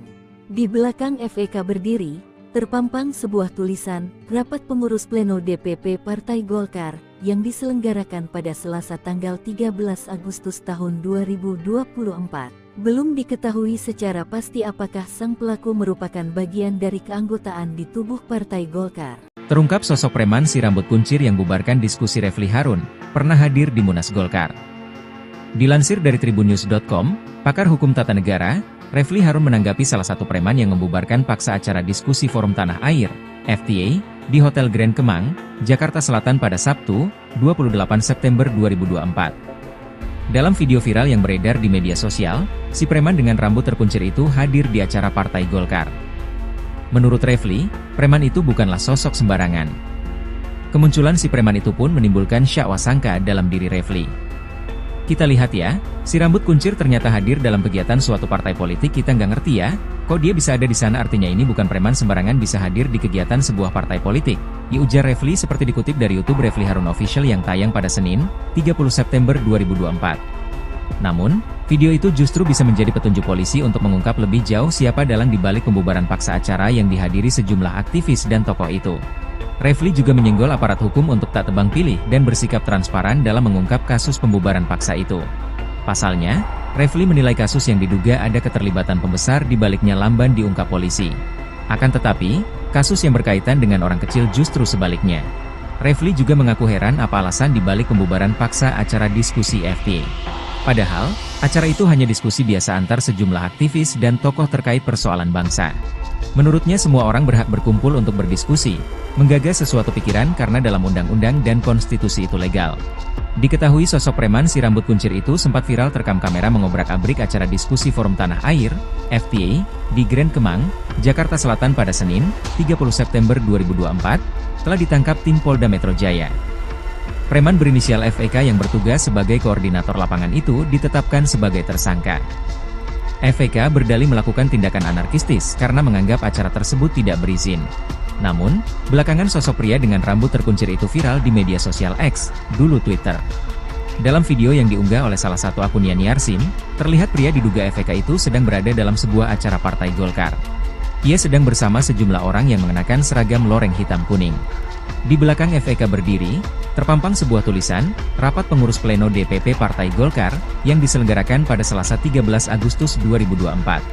Di belakang FEK berdiri, terpampang sebuah tulisan, "Rapat Pengurus Pleno DPP Partai Golkar", yang diselenggarakan pada Selasa tanggal 13 Agustus tahun 2024. Belum diketahui secara pasti apakah sang pelaku merupakan bagian dari keanggotaan di tubuh Partai Golkar. Terungkap sosok preman si rambut kuncir yang bubarkan diskusi Refli Harun, pernah hadir di Munas Golkar. Dilansir dari tribunnews.com, pakar hukum tata negara, Refli Harun menanggapi salah satu preman yang membubarkan paksa acara diskusi Forum Tanah Air, FTA, di Hotel Grand Kemang, Jakarta Selatan pada Sabtu, 28 September 2024. Dalam video viral yang beredar di media sosial, si preman dengan rambut terkuncir itu hadir di acara Partai Golkar. Menurut Refli, preman itu bukanlah sosok sembarangan. Kemunculan si preman itu pun menimbulkan syak wasangka dalam diri Refli. Kita lihat ya, si rambut kuncir ternyata hadir dalam kegiatan suatu partai politik, kita nggak ngerti ya, kok dia bisa ada di sana, artinya ini bukan preman sembarangan bisa hadir di kegiatan sebuah partai politik, ujar Refli seperti dikutip dari YouTube Refli Harun Official yang tayang pada Senin, 30 September 2024. Namun, video itu justru bisa menjadi petunjuk polisi untuk mengungkap lebih jauh siapa dalang dibalik pembubaran paksa acara yang dihadiri sejumlah aktivis dan tokoh itu. Refli juga menyenggol aparat hukum untuk tak tebang pilih dan bersikap transparan dalam mengungkap kasus pembubaran paksa itu. Pasalnya, Refli menilai kasus yang diduga ada keterlibatan pembesar di baliknya lamban diungkap polisi. Akan tetapi, kasus yang berkaitan dengan orang kecil justru sebaliknya. Refli juga mengaku heran apa alasan dibalik pembubaran paksa acara diskusi FTA. Padahal, acara itu hanya diskusi biasa antar sejumlah aktivis dan tokoh terkait persoalan bangsa. Menurutnya semua orang berhak berkumpul untuk berdiskusi, menggagas sesuatu pikiran karena dalam undang-undang dan konstitusi itu legal. Diketahui sosok preman si rambut kuncir itu sempat viral terekam kamera mengobrak-abrik acara diskusi Forum Tanah Air, FTA, di Grand Kemang, Jakarta Selatan pada Senin, 30 September 2024, telah ditangkap tim Polda Metro Jaya. Preman berinisial FEK yang bertugas sebagai koordinator lapangan itu ditetapkan sebagai tersangka. FEK berdalih melakukan tindakan anarkistis karena menganggap acara tersebut tidak berizin. Namun, belakangan sosok pria dengan rambut terkuncir itu viral di media sosial X, dulu Twitter. Dalam video yang diunggah oleh salah satu akun yani_arsim, terlihat pria diduga FEK itu sedang berada dalam sebuah acara Partai Golkar. Ia sedang bersama sejumlah orang yang mengenakan seragam loreng hitam kuning. Di belakang FEK berdiri, terpampang sebuah tulisan, "Rapat Pengurus Pleno DPP Partai Golkar", yang diselenggarakan pada Selasa 13 Agustus 2024.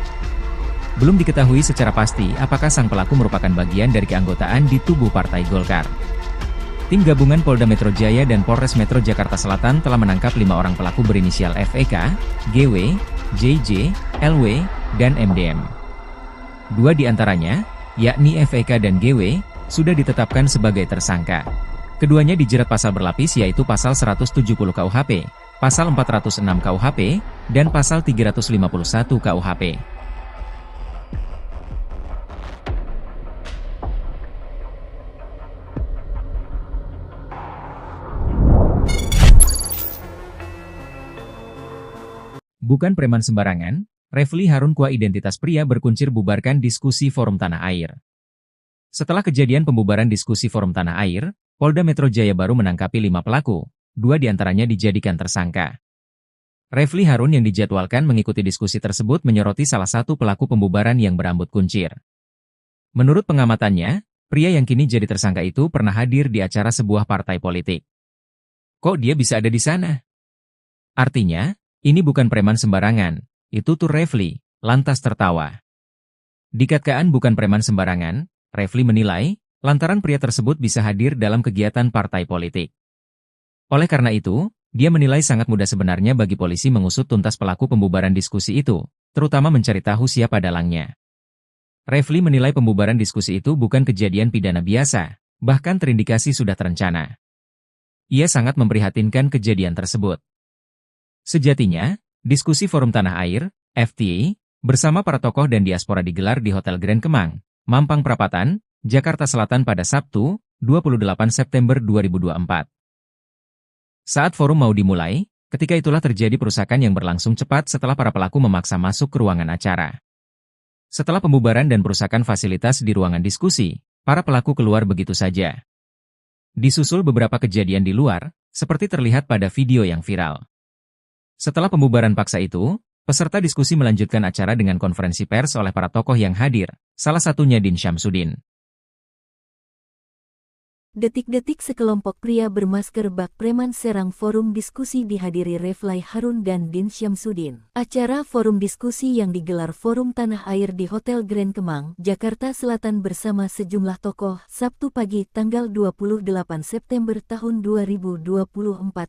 Belum diketahui secara pasti apakah sang pelaku merupakan bagian dari keanggotaan di tubuh Partai Golkar. Tim gabungan Polda Metro Jaya dan Polres Metro Jakarta Selatan telah menangkap 5 orang pelaku berinisial FEK, GW, JJ, LW, dan MDM. 2 di antaranya, yakni FEK dan GW, sudah ditetapkan sebagai tersangka. Keduanya dijerat pasal berlapis yaitu pasal 170 KUHP, pasal 406 KUHP, dan pasal 351 KUHP. Bukan preman sembarangan, Refli Harun kuah identitas pria berkuncir bubarkan diskusi Forum Tanah Air. Setelah kejadian pembubaran diskusi Forum Tanah Air, Polda Metro Jaya baru menangkapi 5 pelaku, 2 diantaranya dijadikan tersangka. Refli Harun yang dijadwalkan mengikuti diskusi tersebut menyoroti salah satu pelaku pembubaran yang berambut kuncir. Menurut pengamatannya, pria yang kini jadi tersangka itu pernah hadir di acara sebuah partai politik. Kok dia bisa ada di sana? Artinya, ini bukan preman sembarangan, itu tuh Refli, lantas tertawa. Dikatakan bukan preman sembarangan, Refli menilai, lantaran pria tersebut bisa hadir dalam kegiatan partai politik. Oleh karena itu, dia menilai sangat mudah sebenarnya bagi polisi mengusut tuntas pelaku pembubaran diskusi itu, terutama mencari tahu siapa dalangnya. Refly menilai pembubaran diskusi itu bukan kejadian pidana biasa, bahkan terindikasi sudah terencana. Ia sangat memprihatinkan kejadian tersebut. Sejatinya, diskusi Forum Tanah Air, FTA, bersama para tokoh dan diaspora digelar di Hotel Grand Kemang, Mampang Perapatan, Jakarta Selatan pada Sabtu, 28 September 2024. Saat forum mau dimulai, ketika itulah terjadi perusakan yang berlangsung cepat setelah para pelaku memaksa masuk ke ruangan acara. Setelah pembubaran dan perusakan fasilitas di ruangan diskusi, para pelaku keluar begitu saja. Disusul beberapa kejadian di luar, seperti terlihat pada video yang viral. Setelah pembubaran paksa itu, peserta diskusi melanjutkan acara dengan konferensi pers oleh para tokoh yang hadir, salah satunya Din Syamsuddin. Detik-detik sekelompok pria bermasker bak preman serang forum diskusi dihadiri Refly Harun dan Din Syamsuddin. Acara forum diskusi yang digelar Forum Tanah Air di Hotel Grand Kemang, Jakarta Selatan bersama sejumlah tokoh, Sabtu pagi tanggal 28 September tahun 2024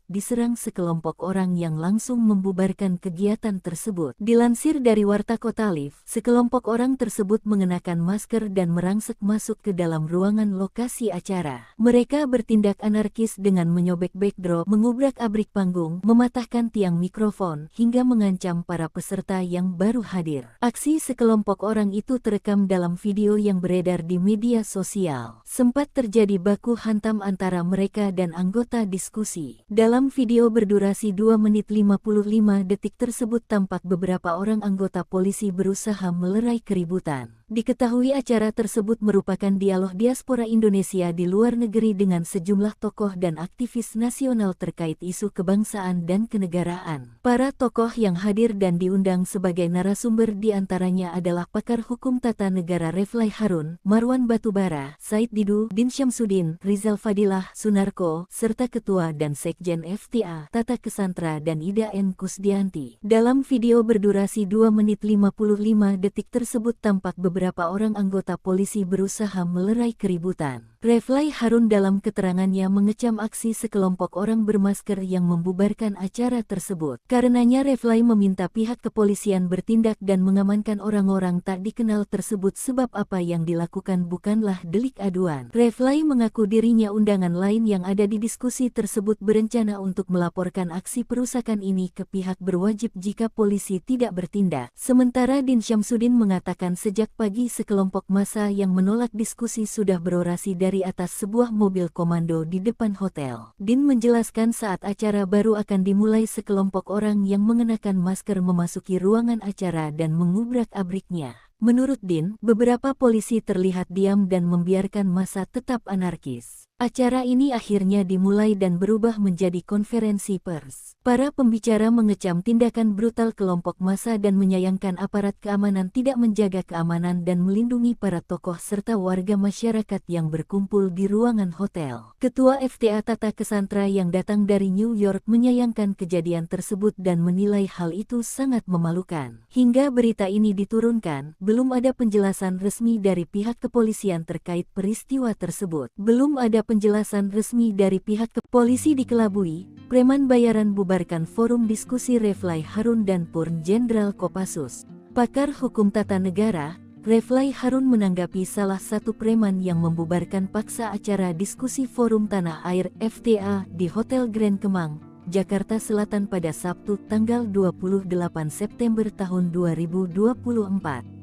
diserang sekelompok orang yang langsung membubarkan kegiatan tersebut. Dilansir dari Warta Kota Live, sekelompok orang tersebut mengenakan masker dan merangsek masuk ke dalam ruangan lokasi acara. Mereka bertindak anarkis dengan menyobek backdrop, mengubrak-abrik panggung, mematahkan tiang mikrofon, hingga mengancam para peserta yang baru hadir. Aksi sekelompok orang itu terekam dalam video yang beredar di media sosial. Sempat terjadi baku hantam antara mereka dan anggota diskusi. Dalam video berdurasi 2 menit 55 detik tersebut tampak beberapa orang anggota polisi berusaha melerai keributan. Diketahui acara tersebut merupakan dialog diaspora Indonesia di luar negeri dengan sejumlah tokoh dan aktivis nasional terkait isu kebangsaan dan kenegaraan. Para tokoh yang hadir dan diundang sebagai narasumber diantaranya adalah pakar hukum tata negara Refly Harun, Marwan Batubara, Said Didu, Din Syamsuddin, Rizal Fadilah, Sunarko, serta Ketua dan Sekjen FTA, Tata Kesantra dan Ida N. Kusdianti. Dalam video berdurasi 2 menit 55 detik tersebut tampak beberapa orang anggota polisi berusaha melerai keributan. Refly Harun dalam keterangannya mengecam aksi sekelompok orang bermasker yang membubarkan acara tersebut. Karenanya Refly meminta pihak kepolisian bertindak dan mengamankan orang-orang tak dikenal tersebut sebab apa yang dilakukan bukanlah delik aduan. Refly mengaku dirinya undangan lain yang ada di diskusi tersebut berencana untuk melaporkan aksi perusakan ini ke pihak berwajib jika polisi tidak bertindak. Sementara Din Syamsuddin mengatakan sejak pagi sekelompok massa yang menolak diskusi sudah berorasi dari atas sebuah mobil komando di depan hotel. Din menjelaskan saat acara baru akan dimulai sekelompok orang yang mengenakan masker memasuki ruangan acara dan mengubrak-abriknya. Menurut Din, beberapa polisi terlihat diam dan membiarkan massa tetap anarkis. Acara ini akhirnya dimulai dan berubah menjadi konferensi pers. Para pembicara mengecam tindakan brutal kelompok massa dan menyayangkan aparat keamanan tidak menjaga keamanan dan melindungi para tokoh serta warga masyarakat yang berkumpul di ruangan hotel. Ketua FTA Tata Kesantra yang datang dari New York menyayangkan kejadian tersebut dan menilai hal itu sangat memalukan. Hingga berita ini diturunkan, belum ada penjelasan resmi dari pihak kepolisian terkait peristiwa tersebut. Belum ada penjelasan resmi dari pihak polisi dikelabui, preman bayaran bubarkan forum diskusi Refly Harun dan Purn Jenderal Kopassus. Pakar hukum tata negara, Refly Harun menanggapi salah satu preman yang membubarkan paksa acara diskusi Forum Tanah Air FTA di Hotel Grand Kemang, Jakarta Selatan pada Sabtu tanggal 28 September tahun 2024.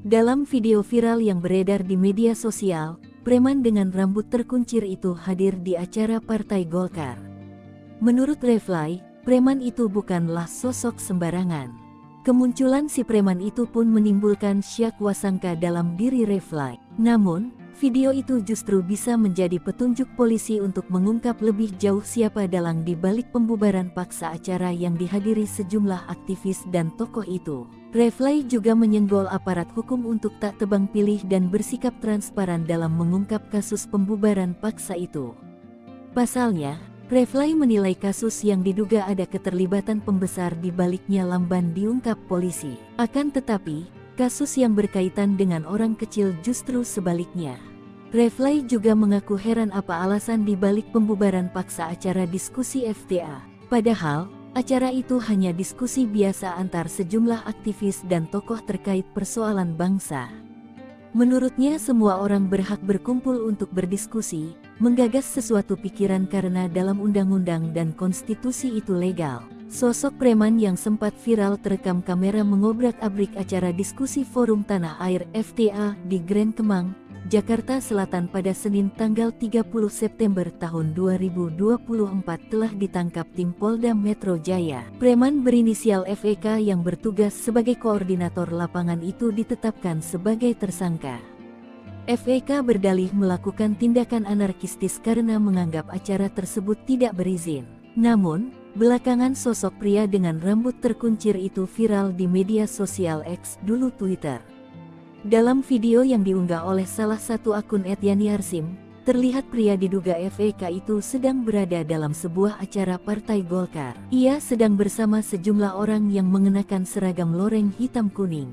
Dalam video viral yang beredar di media sosial, preman dengan rambut terkuncir itu hadir di acara Partai Golkar. Menurut Refly, preman itu bukanlah sosok sembarangan. Kemunculan si preman itu pun menimbulkan syak wasangka dalam diri Refly. Namun, video itu justru bisa menjadi petunjuk polisi untuk mengungkap lebih jauh siapa dalang di balik pembubaran paksa acara yang dihadiri sejumlah aktivis dan tokoh itu. Refly juga menyenggol aparat hukum untuk tak tebang pilih dan bersikap transparan dalam mengungkap kasus pembubaran paksa itu. Pasalnya, Refly menilai kasus yang diduga ada keterlibatan pembesar di baliknya lamban diungkap polisi. Akan tetapi, kasus yang berkaitan dengan orang kecil justru sebaliknya. Refly juga mengaku heran apa alasan di balik pembubaran paksa acara diskusi FTA. Padahal, acara itu hanya diskusi biasa antar sejumlah aktivis dan tokoh terkait persoalan bangsa. Menurutnya semua orang berhak berkumpul untuk berdiskusi, menggagas sesuatu pikiran karena dalam undang-undang dan konstitusi itu legal. Sosok preman yang sempat viral terekam kamera mengobrak-abrik acara diskusi Forum Tanah Air FTA di Grand Kemang, Jakarta Selatan pada Senin tanggal 30 September tahun 2024 telah ditangkap tim Polda Metro Jaya. Preman berinisial FEK yang bertugas sebagai koordinator lapangan itu ditetapkan sebagai tersangka. FEK berdalih melakukan tindakan anarkistis karena menganggap acara tersebut tidak berizin. Namun, belakangan sosok pria dengan rambut terkuncir itu viral di media sosial X, dulu Twitter. Dalam video yang diunggah oleh salah satu akun @yani_arsim, terlihat pria diduga FEK itu sedang berada dalam sebuah acara Partai Golkar. Ia sedang bersama sejumlah orang yang mengenakan seragam loreng hitam kuning.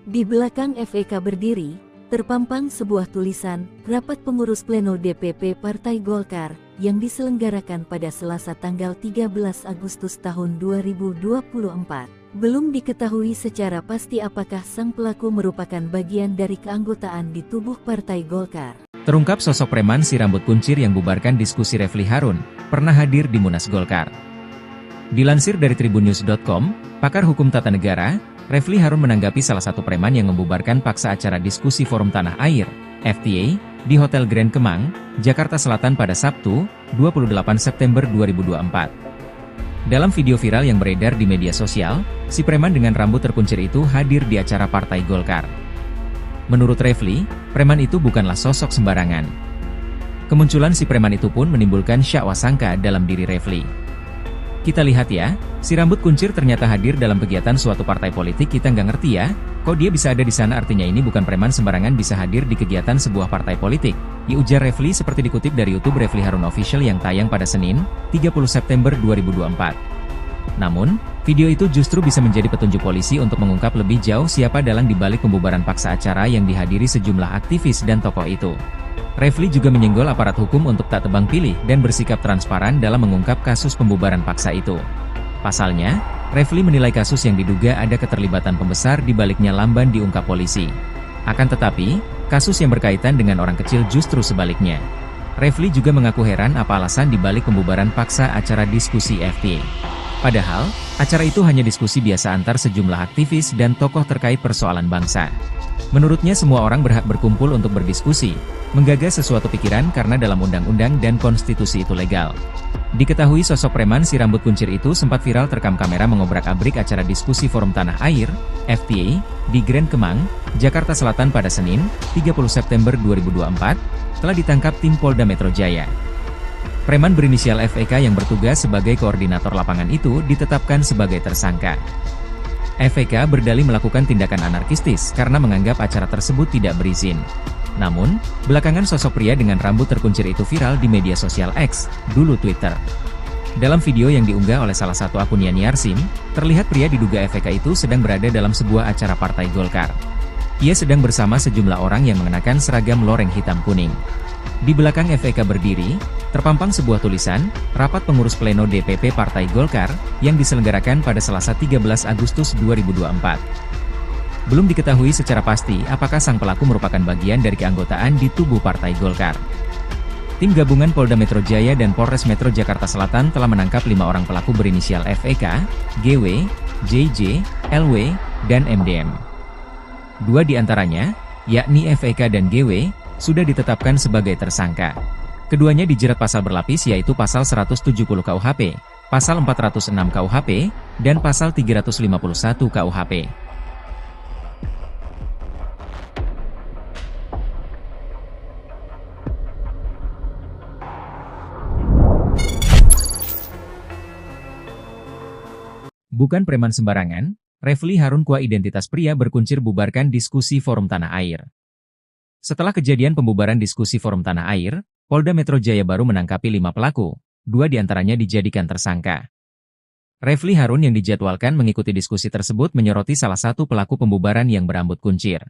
Di belakang FEK berdiri, terpampang sebuah tulisan, Rapat Pengurus Pleno DPP Partai Golkar, yang diselenggarakan pada Selasa tanggal 13 Agustus tahun 2024. Belum diketahui secara pasti apakah sang pelaku merupakan bagian dari keanggotaan di tubuh Partai Golkar. Terungkap sosok preman si rambut kuncir yang bubarkan diskusi Refli Harun, pernah hadir di Munas Golkar. Dilansir dari tribunnews.com, pakar hukum tata negara, Refli Harun menanggapi salah satu preman yang membubarkan paksa acara diskusi Forum Tanah Air, FTA, di Hotel Grand Kemang, Jakarta Selatan pada Sabtu, 28 September 2024. Dalam video viral yang beredar di media sosial, si preman dengan rambut terkuncir itu hadir di acara Partai Golkar. Menurut Refli, preman itu bukanlah sosok sembarangan. Kemunculan si preman itu pun menimbulkan syak wasangka dalam diri Refli. Kita lihat ya, si rambut kuncir ternyata hadir dalam kegiatan suatu partai politik, kita nggak ngerti ya, kok dia bisa ada di sana, artinya ini bukan preman sembarangan bisa hadir di kegiatan sebuah partai politik, ujar Refli seperti dikutip dari YouTube Refli Harun Official yang tayang pada Senin, 30 September 2024. Namun, video itu justru bisa menjadi petunjuk polisi untuk mengungkap lebih jauh siapa dalang dibalik pembubaran paksa acara yang dihadiri sejumlah aktivis dan tokoh itu. Refli juga menyenggol aparat hukum untuk tak tebang pilih dan bersikap transparan dalam mengungkap kasus pembubaran paksa itu. Pasalnya, Refli menilai kasus yang diduga ada keterlibatan pembesar di baliknya lamban diungkap polisi. Akan tetapi, kasus yang berkaitan dengan orang kecil justru sebaliknya. Refli juga mengaku heran apa alasan dibalik pembubaran paksa acara diskusi FTA. Padahal, acara itu hanya diskusi biasa antar sejumlah aktivis dan tokoh terkait persoalan bangsa. Menurutnya semua orang berhak berkumpul untuk berdiskusi, menggagas sesuatu pikiran karena dalam undang-undang dan konstitusi itu legal. Diketahui sosok preman si rambut kuncir itu sempat viral terekam kamera mengobrak-abrik acara diskusi Forum Tanah Air, FTA, di Grand Kemang, Jakarta Selatan pada Senin, 30 September 2024, telah ditangkap tim Polda Metro Jaya. Preman berinisial FEK yang bertugas sebagai koordinator lapangan itu ditetapkan sebagai tersangka. FEK berdalih melakukan tindakan anarkistis karena menganggap acara tersebut tidak berizin. Namun, belakangan sosok pria dengan rambut terkuncir itu viral di media sosial X, dulu Twitter. Dalam video yang diunggah oleh salah satu akun yani_arsim, terlihat pria diduga FEK itu sedang berada dalam sebuah acara Partai Golkar. Ia sedang bersama sejumlah orang yang mengenakan seragam loreng hitam kuning. Di belakang FEK berdiri, terpampang sebuah tulisan, Rapat Pengurus Pleno DPP Partai Golkar, yang diselenggarakan pada Selasa 13 Agustus 2024. Belum diketahui secara pasti apakah sang pelaku merupakan bagian dari keanggotaan di tubuh Partai Golkar. Tim gabungan Polda Metro Jaya dan Polres Metro Jakarta Selatan telah menangkap 5 orang pelaku berinisial FEK, GW, JJ, LW, dan MDM. 2 di antaranya, yakni FEK dan GW, sudah ditetapkan sebagai tersangka. Keduanya dijerat pasal berlapis yaitu pasal 170 KUHP, pasal 406 KUHP, dan pasal 351 KUHP. Bukan preman sembarangan, Refli Harun kuah identitas pria berkuncir bubarkan diskusi Forum Tanah Air. Setelah kejadian pembubaran diskusi Forum Tanah Air, Polda Metro Jaya baru menangkapi 5 pelaku, 2 diantaranya dijadikan tersangka. Refli Harun yang dijadwalkan mengikuti diskusi tersebut menyoroti salah satu pelaku pembubaran yang berambut kuncir.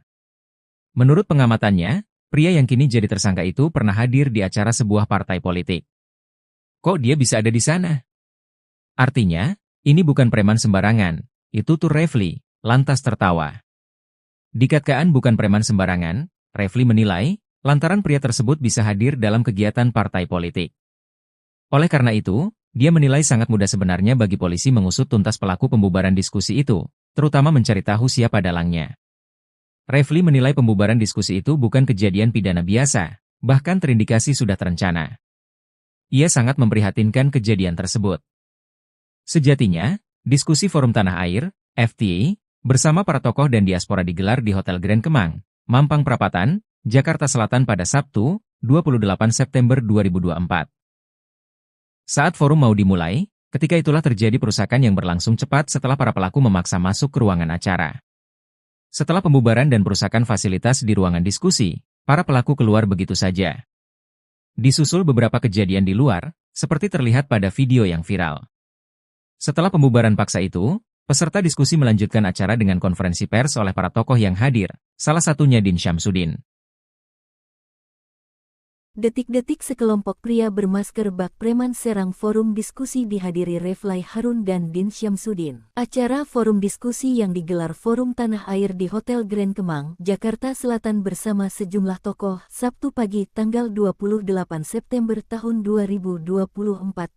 Menurut pengamatannya, pria yang kini jadi tersangka itu pernah hadir di acara sebuah partai politik. Kok dia bisa ada di sana? Artinya, ini bukan preman sembarangan, itu tuh Refli, lantas tertawa. Dikatakan bukan preman sembarangan, Refly menilai, lantaran pria tersebut bisa hadir dalam kegiatan partai politik. Oleh karena itu, dia menilai sangat mudah sebenarnya bagi polisi mengusut tuntas pelaku pembubaran diskusi itu, terutama mencari tahu siapa dalangnya. Refly menilai pembubaran diskusi itu bukan kejadian pidana biasa, bahkan terindikasi sudah terencana. Ia sangat memprihatinkan kejadian tersebut. Sejatinya, diskusi Forum Tanah Air, FTA, bersama para tokoh dan diaspora digelar di Hotel Grand Kemang, Mampang Perapatan, Jakarta Selatan pada Sabtu, 28 September 2024. Saat forum mau dimulai, ketika itulah terjadi perusakan yang berlangsung cepat setelah para pelaku memaksa masuk ke ruangan acara. Setelah pembubaran dan perusakan fasilitas di ruangan diskusi, para pelaku keluar begitu saja. Disusul beberapa kejadian di luar, seperti terlihat pada video yang viral. Setelah pembubaran paksa itu, peserta diskusi melanjutkan acara dengan konferensi pers oleh para tokoh yang hadir, salah satunya Din Syamsuddin. Detik-detik sekelompok pria bermasker bak preman serang forum diskusi dihadiri Refly Harun dan Din Syamsuddin. Acara forum diskusi yang digelar Forum Tanah Air di Hotel Grand Kemang, Jakarta Selatan bersama sejumlah tokoh, Sabtu pagi tanggal 28 September tahun 2024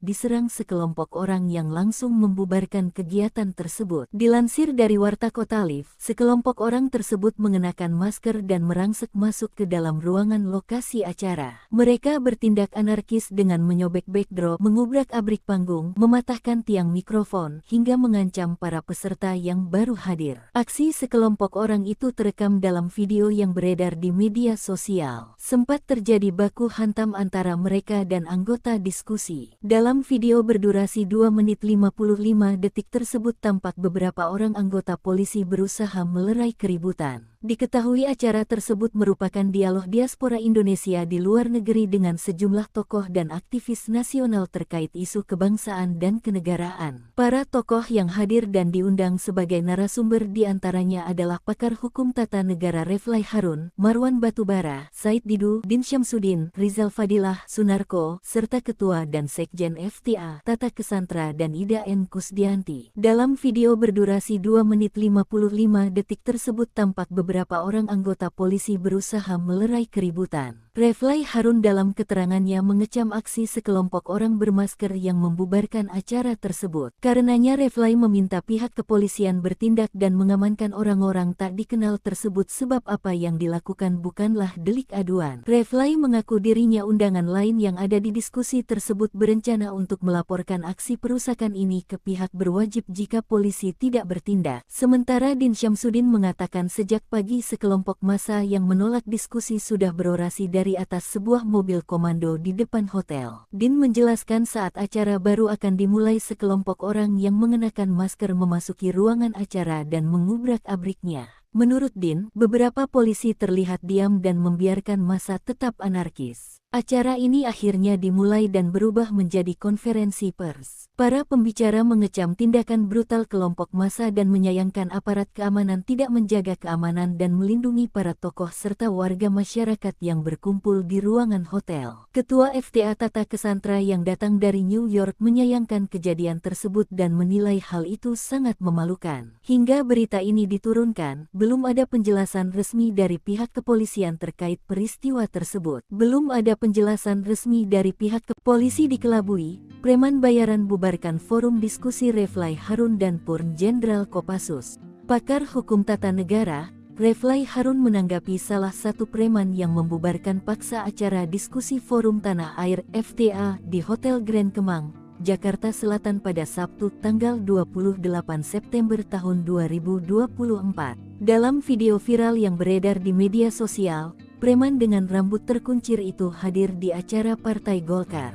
diserang sekelompok orang yang langsung membubarkan kegiatan tersebut. Dilansir dari Warta Kota Live, sekelompok orang tersebut mengenakan masker dan merangsek masuk ke dalam ruangan lokasi acara. Mereka bertindak anarkis dengan menyobek backdrop, mengubrak-abrik panggung, mematahkan tiang mikrofon, hingga mengancam para peserta yang baru hadir. Aksi sekelompok orang itu terekam dalam video yang beredar di media sosial. Sempat terjadi baku hantam antara mereka dan anggota diskusi. Dalam video berdurasi 2 menit 55 detik tersebut tampak beberapa orang anggota polisi berusaha melerai keributan. Diketahui acara tersebut merupakan dialog diaspora Indonesia di luar negeri dengan sejumlah tokoh dan aktivis nasional terkait isu kebangsaan dan kenegaraan. Para tokoh yang hadir dan diundang sebagai narasumber diantaranya adalah pakar hukum tata negara Refly Harun, Marwan Batubara, Said Didu, Din Syamsuddin, Rizal Fadilah, Sunarko, serta Ketua dan Sekjen FTA, Tata Kesantra dan Ida N. Kusdianti. Dalam video berdurasi 2 menit 55 detik tersebut tampak beberapa orang anggota polisi berusaha melerai keributan. Refly Harun dalam keterangannya mengecam aksi sekelompok orang bermasker yang membubarkan acara tersebut. Karenanya Refly meminta pihak kepolisian bertindak dan mengamankan orang-orang tak dikenal tersebut sebab apa yang dilakukan bukanlah delik aduan. Refly mengaku dirinya undangan lain yang ada di diskusi tersebut berencana untuk melaporkan aksi perusakan ini ke pihak berwajib jika polisi tidak bertindak. Sementara Din Syamsuddin mengatakan sejak pagi sekelompok massa yang menolak diskusi sudah berorasi dari atas sebuah mobil komando di depan hotel. Din menjelaskan saat acara baru akan dimulai sekelompok orang yang mengenakan masker memasuki ruangan acara dan mengubrak-abriknya. Menurut Din, beberapa polisi terlihat diam dan membiarkan massa tetap anarkis. Acara ini akhirnya dimulai dan berubah menjadi konferensi pers. Para pembicara mengecam tindakan brutal kelompok massa dan menyayangkan aparat keamanan tidak menjaga keamanan dan melindungi para tokoh serta warga masyarakat yang berkumpul di ruangan hotel. Ketua FTA Tata Kesantra yang datang dari New York menyayangkan kejadian tersebut dan menilai hal itu sangat memalukan. Hingga berita ini diturunkan, belum ada penjelasan resmi dari pihak kepolisian terkait peristiwa tersebut. Belum ada penjelasan resmi dari pihak polisi dikelabui, preman bayaran bubarkan forum diskusi Refly Harun dan Purn Jenderal Kopassus. Pakar hukum tata negara, Refly Harun menanggapi salah satu preman yang membubarkan paksa acara diskusi Forum Tanah Air FTA di Hotel Grand Kemang, Jakarta Selatan pada Sabtu tanggal 28 September tahun 2024. Dalam video viral yang beredar di media sosial, preman dengan rambut terkuncir itu hadir di acara Partai Golkar.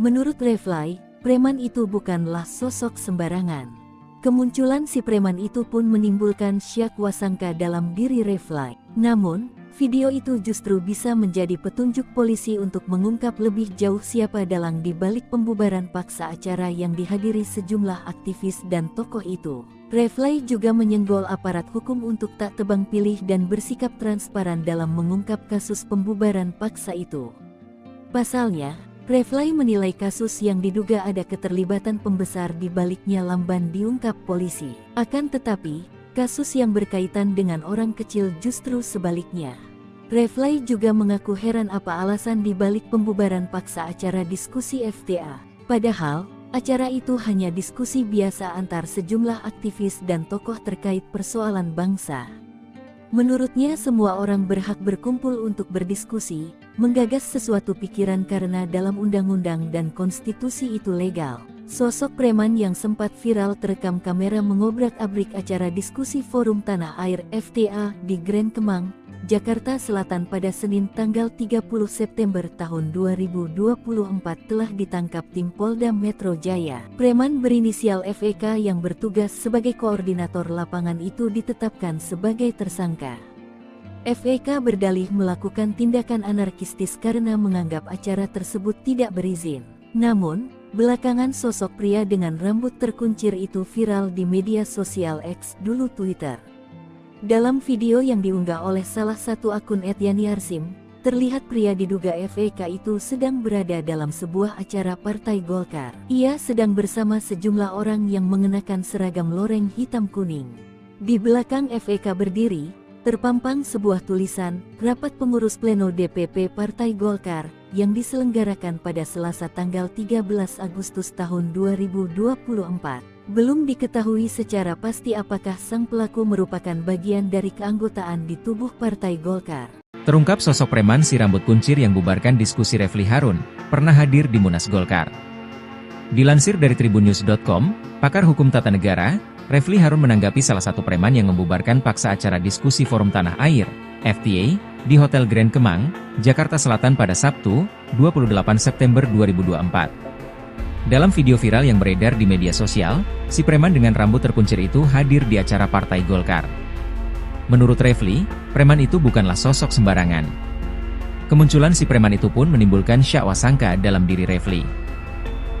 Menurut Refly, preman itu bukanlah sosok sembarangan. Kemunculan si preman itu pun menimbulkan syak wasangka dalam diri Refly. Namun, video itu justru bisa menjadi petunjuk polisi untuk mengungkap lebih jauh siapa dalang di balik pembubaran paksa acara yang dihadiri sejumlah aktivis dan tokoh itu. Refly juga menyenggol aparat hukum untuk tak tebang pilih dan bersikap transparan dalam mengungkap kasus pembubaran paksa itu. Pasalnya, Refly menilai kasus yang diduga ada keterlibatan pembesar di baliknya lamban diungkap polisi. Akan tetapi, kasus yang berkaitan dengan orang kecil justru sebaliknya. Refly juga mengaku heran apa alasan dibalik pembubaran paksa acara diskusi FTA. Padahal, acara itu hanya diskusi biasa antar sejumlah aktivis dan tokoh terkait persoalan bangsa. Menurutnya semua orang berhak berkumpul untuk berdiskusi, menggagas sesuatu pikiran karena dalam undang-undang dan konstitusi itu legal. Sosok preman yang sempat viral terekam kamera mengobrak-abrik acara diskusi Forum Tanah Air FTA di Grand Kemang, Jakarta Selatan pada Senin tanggal 30 September tahun 2024 telah ditangkap tim Polda Metro Jaya. Preman berinisial FEK yang bertugas sebagai koordinator lapangan itu ditetapkan sebagai tersangka. FEK berdalih melakukan tindakan anarkistis karena menganggap acara tersebut tidak berizin. Namun, belakangan sosok pria dengan rambut terkuncir itu viral di media sosial X, dulu Twitter. Dalam video yang diunggah oleh salah satu akun @yaniarsim, terlihat pria diduga FEK itu sedang berada dalam sebuah acara Partai Golkar. Ia sedang bersama sejumlah orang yang mengenakan seragam loreng hitam kuning. Di belakang FEK berdiri, terpampang sebuah tulisan, Rapat Pengurus Pleno DPP Partai Golkar, yang diselenggarakan pada Selasa tanggal 13 Agustus tahun 2024. Belum diketahui secara pasti apakah sang pelaku merupakan bagian dari keanggotaan di tubuh Partai Golkar. Terungkap sosok preman si rambut kuncir yang bubarkan diskusi Refly Harun, pernah hadir di Munas Golkar. Dilansir dari tribunnews.com, pakar hukum tata negara, Refly Harun menanggapi salah satu preman yang membubarkan paksa acara diskusi Forum Tanah Air, FTA, di Hotel Grand Kemang, Jakarta Selatan pada Sabtu, 28 September 2024. Dalam video viral yang beredar di media sosial, si preman dengan rambut terkuncir itu hadir di acara Partai Golkar. Menurut Refly, preman itu bukanlah sosok sembarangan. Kemunculan si preman itu pun menimbulkan syak wasangka dalam diri Refly.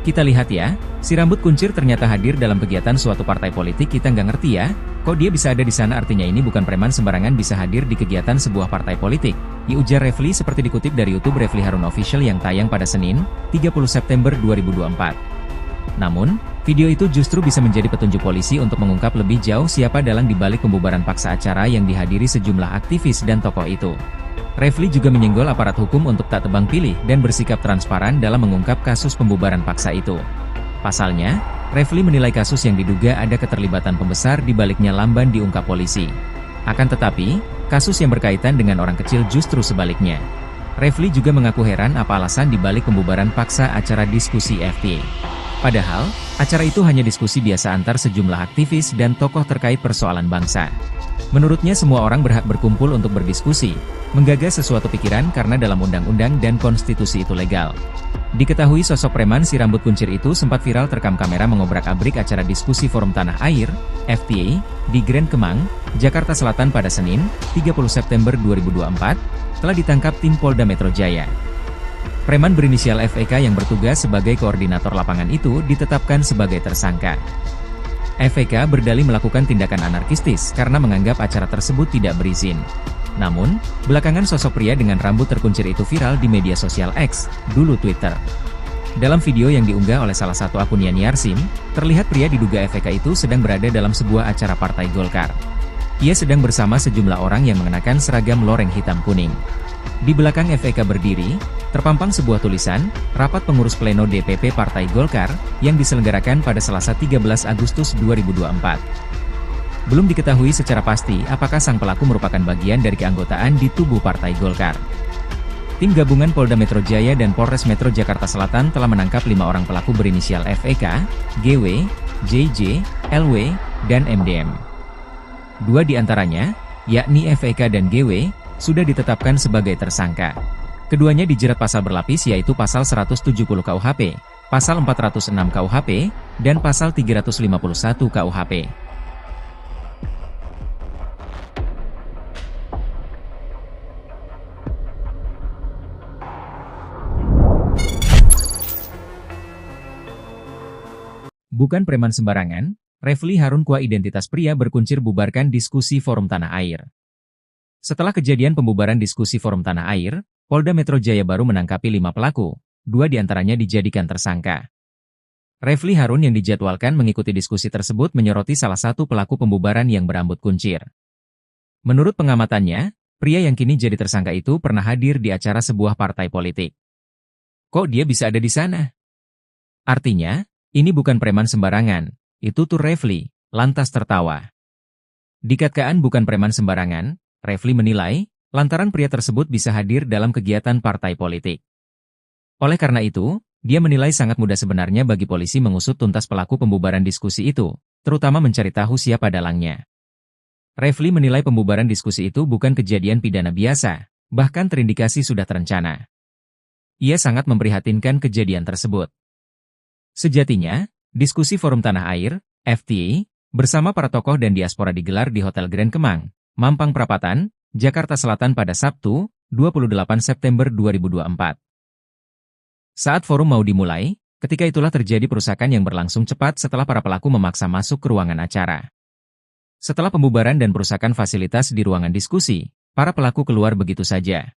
Kita lihat ya, si rambut kuncir ternyata hadir dalam kegiatan suatu partai politik, kita nggak ngerti ya, kok dia bisa ada di sana, artinya ini bukan preman sembarangan bisa hadir di kegiatan sebuah partai politik, ujar Refly seperti dikutip dari YouTube Refly Harun Official yang tayang pada Senin, 30 September 2024. Namun, video itu justru bisa menjadi petunjuk polisi untuk mengungkap lebih jauh siapa dalang dibalik pembubaran paksa acara yang dihadiri sejumlah aktivis dan tokoh itu. Refly juga menyenggol aparat hukum untuk tak tebang pilih dan bersikap transparan dalam mengungkap kasus pembubaran paksa itu. Pasalnya, Refly menilai kasus yang diduga ada keterlibatan pembesar di baliknya lamban diungkap polisi. Akan tetapi, kasus yang berkaitan dengan orang kecil justru sebaliknya. Refly juga mengaku heran apa alasan dibalik pembubaran paksa acara diskusi FTA. Padahal, acara itu hanya diskusi biasa antar sejumlah aktivis dan tokoh terkait persoalan bangsa. Menurutnya semua orang berhak berkumpul untuk berdiskusi, menggagas sesuatu pikiran karena dalam undang-undang dan konstitusi itu legal. Diketahui sosok preman si rambut kuncir itu sempat viral terekam kamera mengobrak-abrik acara diskusi Forum Tanah Air, FTA, di Grand Kemang, Jakarta Selatan pada Senin, 30 September 2024, telah ditangkap tim Polda Metro Jaya. Preman berinisial FEK yang bertugas sebagai koordinator lapangan itu ditetapkan sebagai tersangka. FEK berdalih melakukan tindakan anarkistis karena menganggap acara tersebut tidak berizin. Namun, belakangan sosok pria dengan rambut terkuncir itu viral di media sosial X, dulu Twitter. Dalam video yang diunggah oleh salah satu akun yaniarsim, terlihat pria diduga FEK itu sedang berada dalam sebuah acara Partai Golkar. Ia sedang bersama sejumlah orang yang mengenakan seragam loreng hitam kuning. Di belakang FEK berdiri, terpampang sebuah tulisan, Rapat Pengurus Pleno DPP Partai Golkar, yang diselenggarakan pada Selasa 13 Agustus 2024. Belum diketahui secara pasti apakah sang pelaku merupakan bagian dari keanggotaan di tubuh Partai Golkar. Tim gabungan Polda Metro Jaya dan Polres Metro Jakarta Selatan telah menangkap 5 orang pelaku berinisial FEK, GW, JJ, LW, dan MDM. 2 di antaranya, yakni FEK dan GW, sudah ditetapkan sebagai tersangka. Keduanya dijerat pasal berlapis yaitu pasal 170 KUHP, pasal 406 KUHP, dan pasal 351 KUHP. Bukan preman sembarangan, Refly Harun kuah identitas pria berkuncir bubarkan diskusi Forum Tanah Air. Setelah kejadian pembubaran diskusi Forum Tanah Air, Polda Metro Jaya baru menangkapi 5 pelaku, 2 diantaranya dijadikan tersangka. Refly Harun yang dijadwalkan mengikuti diskusi tersebut menyoroti salah satu pelaku pembubaran yang berambut kuncir. Menurut pengamatannya, Pria yang kini jadi tersangka itu pernah hadir di acara sebuah partai politik. Kok dia bisa ada di sana? Artinya, ini bukan preman sembarangan, itu tuh Refly, lantas tertawa. Dikatakan bukan preman sembarangan, Refly menilai, lantaran pria tersebut bisa hadir dalam kegiatan partai politik. Oleh karena itu, dia menilai sangat mudah sebenarnya bagi polisi mengusut tuntas pelaku pembubaran diskusi itu, terutama mencari tahu siapa dalangnya. Refly menilai pembubaran diskusi itu bukan kejadian pidana biasa, bahkan terindikasi sudah terencana. Ia sangat memprihatinkan kejadian tersebut. Sejatinya, diskusi Forum Tanah Air, FTA, bersama para tokoh dan diaspora digelar di Hotel Grand Kemang, Mampang Perapatan, Jakarta Selatan pada Sabtu, 28 September 2024. Saat forum mau dimulai, ketika itulah terjadi perusakan yang berlangsung cepat setelah para pelaku memaksa masuk ke ruangan acara. Setelah pembubaran dan perusakan fasilitas di ruangan diskusi, para pelaku keluar begitu saja.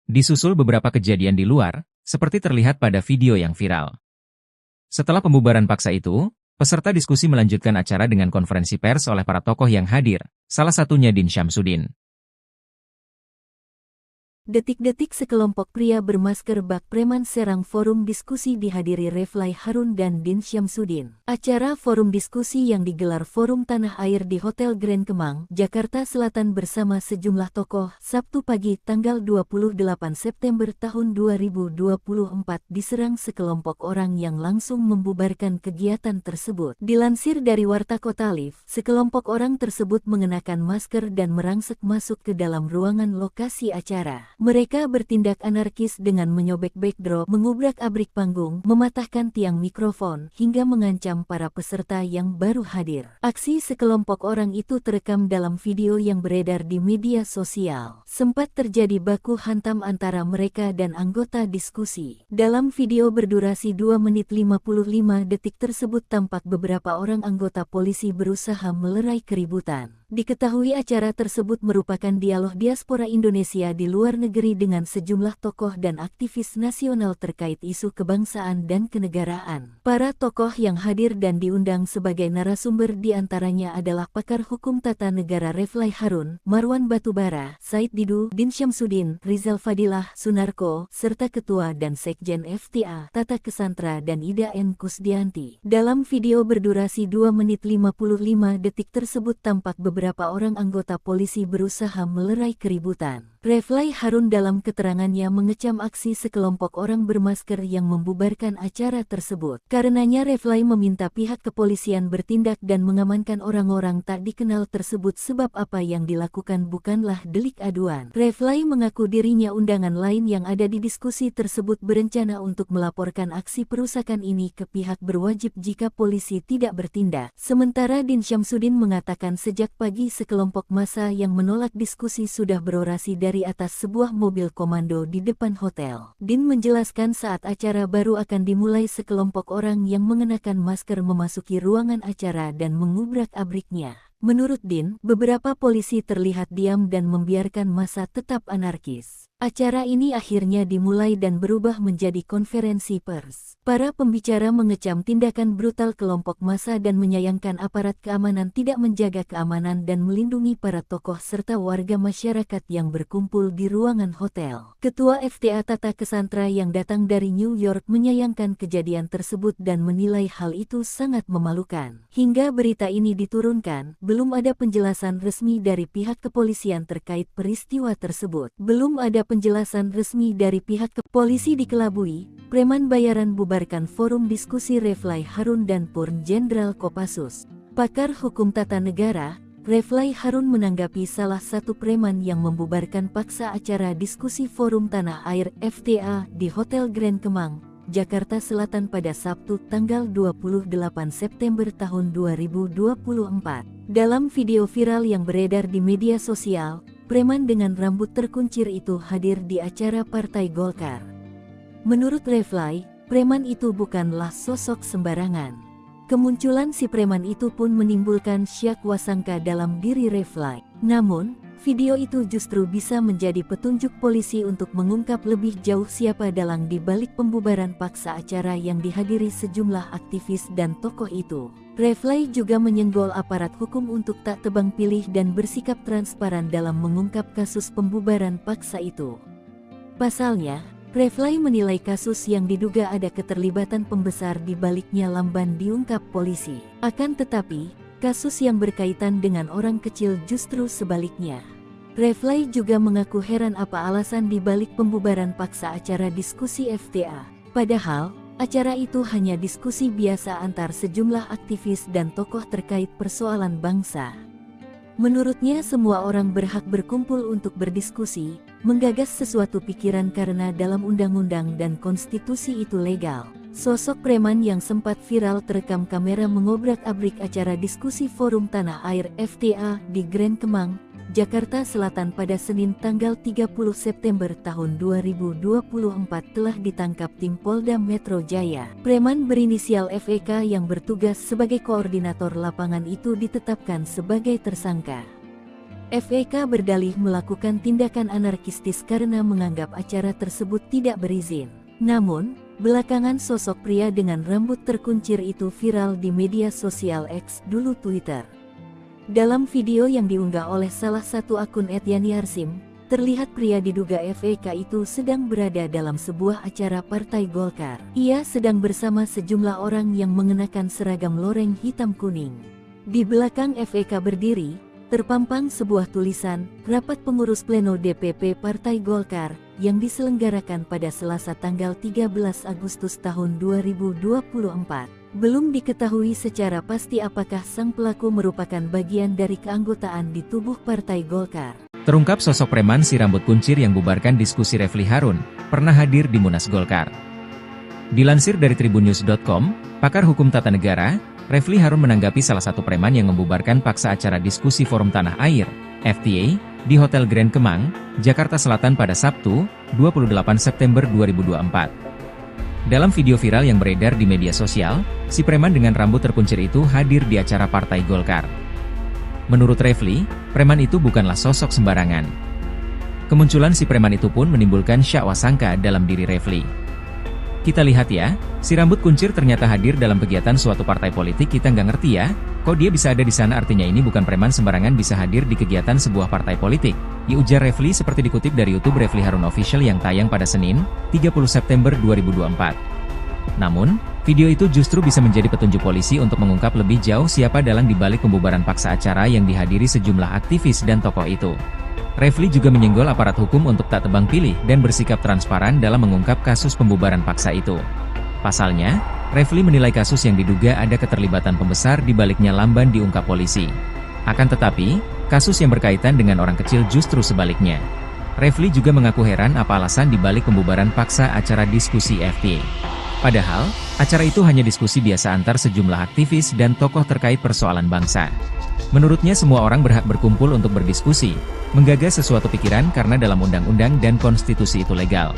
Disusul beberapa kejadian di luar, seperti terlihat pada video yang viral. Setelah pembubaran paksa itu, peserta diskusi melanjutkan acara dengan konferensi pers oleh para tokoh yang hadir, salah satunya Din Syamsuddin. Detik-detik sekelompok pria bermasker bak preman serang forum diskusi dihadiri Refly Harun dan Din Syamsuddin. Acara forum diskusi yang digelar Forum Tanah Air di Hotel Grand Kemang, Jakarta Selatan bersama sejumlah tokoh, Sabtu pagi tanggal 28 September tahun 2024 diserang sekelompok orang yang langsung membubarkan kegiatan tersebut. Dilansir dari Warta Kota Live, sekelompok orang tersebut mengenakan masker dan merangsek masuk ke dalam ruangan lokasi acara. Mereka bertindak anarkis dengan menyobek backdrop, mengubrak-abrik panggung, mematahkan tiang mikrofon, hingga mengancam para peserta yang baru hadir. Aksi sekelompok orang itu terekam dalam video yang beredar di media sosial. Sempat terjadi baku hantam antara mereka dan anggota diskusi. Dalam video berdurasi 2 menit 55 detik tersebut tampak beberapa orang anggota polisi berusaha melerai keributan. Diketahui acara tersebut merupakan dialog diaspora Indonesia di luar negeri dengan sejumlah tokoh dan aktivis nasional terkait isu kebangsaan dan kenegaraan. Para tokoh yang hadir dan diundang sebagai narasumber diantaranya adalah pakar hukum tata negara Refly Harun, Marwan Batubara, Said Didu, Din Syamsuddin, Rizal Fadilah, Sunarko, serta Ketua dan Sekjen FTA, Tata Kesantra dan Ida N. Kusdianti. Dalam video berdurasi 2 menit 55 detik tersebut tampak beberapa orang anggota polisi berusaha melerai keributan. Refly Harun dalam keterangannya mengecam aksi sekelompok orang bermasker yang membubarkan acara tersebut. Karenanya Refly meminta pihak kepolisian bertindak dan mengamankan orang-orang tak dikenal tersebut sebab apa yang dilakukan bukanlah delik aduan. Refly mengaku dirinya undangan lain yang ada di diskusi tersebut berencana untuk melaporkan aksi perusakan ini ke pihak berwajib jika polisi tidak bertindak. Sementara Din Syamsuddin mengatakan sejak pagi sekelompok massa yang menolak diskusi sudah berorasi dari atas sebuah mobil komando di depan hotel. Din menjelaskan saat acara baru akan dimulai sekelompok orang yang mengenakan masker memasuki ruangan acara dan mengubrak-abriknya. Menurut Din, beberapa polisi terlihat diam dan membiarkan massa tetap anarkis. Acara ini akhirnya dimulai dan berubah menjadi konferensi pers. Para pembicara mengecam tindakan brutal kelompok massa dan menyayangkan aparat keamanan tidak menjaga keamanan dan melindungi para tokoh serta warga masyarakat yang berkumpul di ruangan hotel. Ketua FTA Tata Kesantra yang datang dari New York menyayangkan kejadian tersebut dan menilai hal itu sangat memalukan. Hingga berita ini diturunkan, belum ada penjelasan resmi dari pihak kepolisian terkait peristiwa tersebut. Belum ada penjelasan resmi dari pihak polisi dikelabui, preman bayaran bubarkan forum diskusi Refly Harun dan Purn Jenderal Kopassus. Pakar hukum tata negara, Refly Harun menanggapi salah satu preman yang membubarkan paksa acara diskusi Forum Tanah Air FTA di Hotel Grand Kemang, Jakarta Selatan pada Sabtu tanggal 28 September tahun 2024. Dalam video viral yang beredar di media sosial, preman dengan rambut terkuncir itu hadir di acara Partai Golkar. Menurut Refly, preman itu bukanlah sosok sembarangan. Kemunculan si preman itu pun menimbulkan syak wasangka dalam diri Refly. Namun, Video itu justru bisa menjadi petunjuk polisi untuk mengungkap lebih jauh siapa dalang di balik pembubaran paksa acara yang dihadiri sejumlah aktivis dan tokoh itu. Refly juga menyenggol aparat hukum untuk tak tebang pilih dan bersikap transparan dalam mengungkap kasus pembubaran paksa itu. Pasalnya, Refly menilai kasus yang diduga ada keterlibatan pembesar di baliknya lamban diungkap polisi. Akan tetapi, kasus yang berkaitan dengan orang kecil justru sebaliknya. Refly juga mengaku heran apa alasan di balik pembubaran paksa acara diskusi FTA. Padahal, acara itu hanya diskusi biasa antar sejumlah aktivis dan tokoh terkait persoalan bangsa. Menurutnya semua orang berhak berkumpul untuk berdiskusi, menggagas sesuatu pikiran karena dalam undang-undang dan konstitusi itu legal. Sosok preman yang sempat viral terekam kamera mengobrak-abrik acara diskusi Forum Tanah Air FTA di Grand Kemang, Jakarta Selatan pada Senin tanggal 30 September tahun 2024 telah ditangkap tim Polda Metro Jaya. Preman berinisial FEK yang bertugas sebagai koordinator lapangan itu ditetapkan sebagai tersangka. FEK berdalih melakukan tindakan anarkistis karena menganggap acara tersebut tidak berizin. Namun, belakangan sosok pria dengan rambut terkuncir itu viral di media sosial X dulu Twitter. Dalam video yang diunggah oleh salah satu akun @yani_arsim, terlihat pria diduga FEK itu sedang berada dalam sebuah acara Partai Golkar. Ia sedang bersama sejumlah orang yang mengenakan seragam loreng hitam kuning. Di belakang FEK berdiri, terpampang sebuah tulisan, Rapat Pengurus Pleno DPP Partai Golkar, yang diselenggarakan pada Selasa tanggal 13 Agustus tahun 2024. Belum diketahui secara pasti apakah sang pelaku merupakan bagian dari keanggotaan di tubuh Partai Golkar. Terungkap sosok preman si rambut kuncir yang bubarkan diskusi Refly Harun, pernah hadir di Munas Golkar. Dilansir dari tribunnews.com, pakar hukum tata negara, Refly Harun menanggapi salah satu preman yang membubarkan paksa acara diskusi Forum Tanah Air, FTA, di Hotel Grand Kemang, Jakarta Selatan pada Sabtu, 28 September 2024. Dalam video viral yang beredar di media sosial, si preman dengan rambut terkuncir itu hadir di acara Partai Golkar. Menurut Refly, preman itu bukanlah sosok sembarangan. Kemunculan si preman itu pun menimbulkan syak wasangka dalam diri Refly. Kita lihat ya, si rambut kuncir ternyata hadir dalam kegiatan suatu partai politik, kita nggak ngerti ya, kok dia bisa ada di sana, artinya ini bukan preman sembarangan bisa hadir di kegiatan sebuah partai politik, ujar Refly seperti dikutip dari YouTube Refly Harun Official yang tayang pada Senin, 30 September 2024. Namun, video itu justru bisa menjadi petunjuk polisi untuk mengungkap lebih jauh siapa dalang di balik pembubaran paksa acara yang dihadiri sejumlah aktivis dan tokoh itu. Refly juga menyenggol aparat hukum untuk tak tebang pilih dan bersikap transparan dalam mengungkap kasus pembubaran paksa itu. Pasalnya, Refly menilai kasus yang diduga ada keterlibatan pembesar di baliknya lamban diungkap polisi. Akan tetapi, kasus yang berkaitan dengan orang kecil justru sebaliknya. Refly juga mengaku heran apa alasan di balik pembubaran paksa acara diskusi FTA. Padahal, acara itu hanya diskusi biasa antar sejumlah aktivis dan tokoh terkait persoalan bangsa. Menurutnya semua orang berhak berkumpul untuk berdiskusi, menggagas sesuatu pikiran karena dalam undang-undang dan konstitusi itu legal.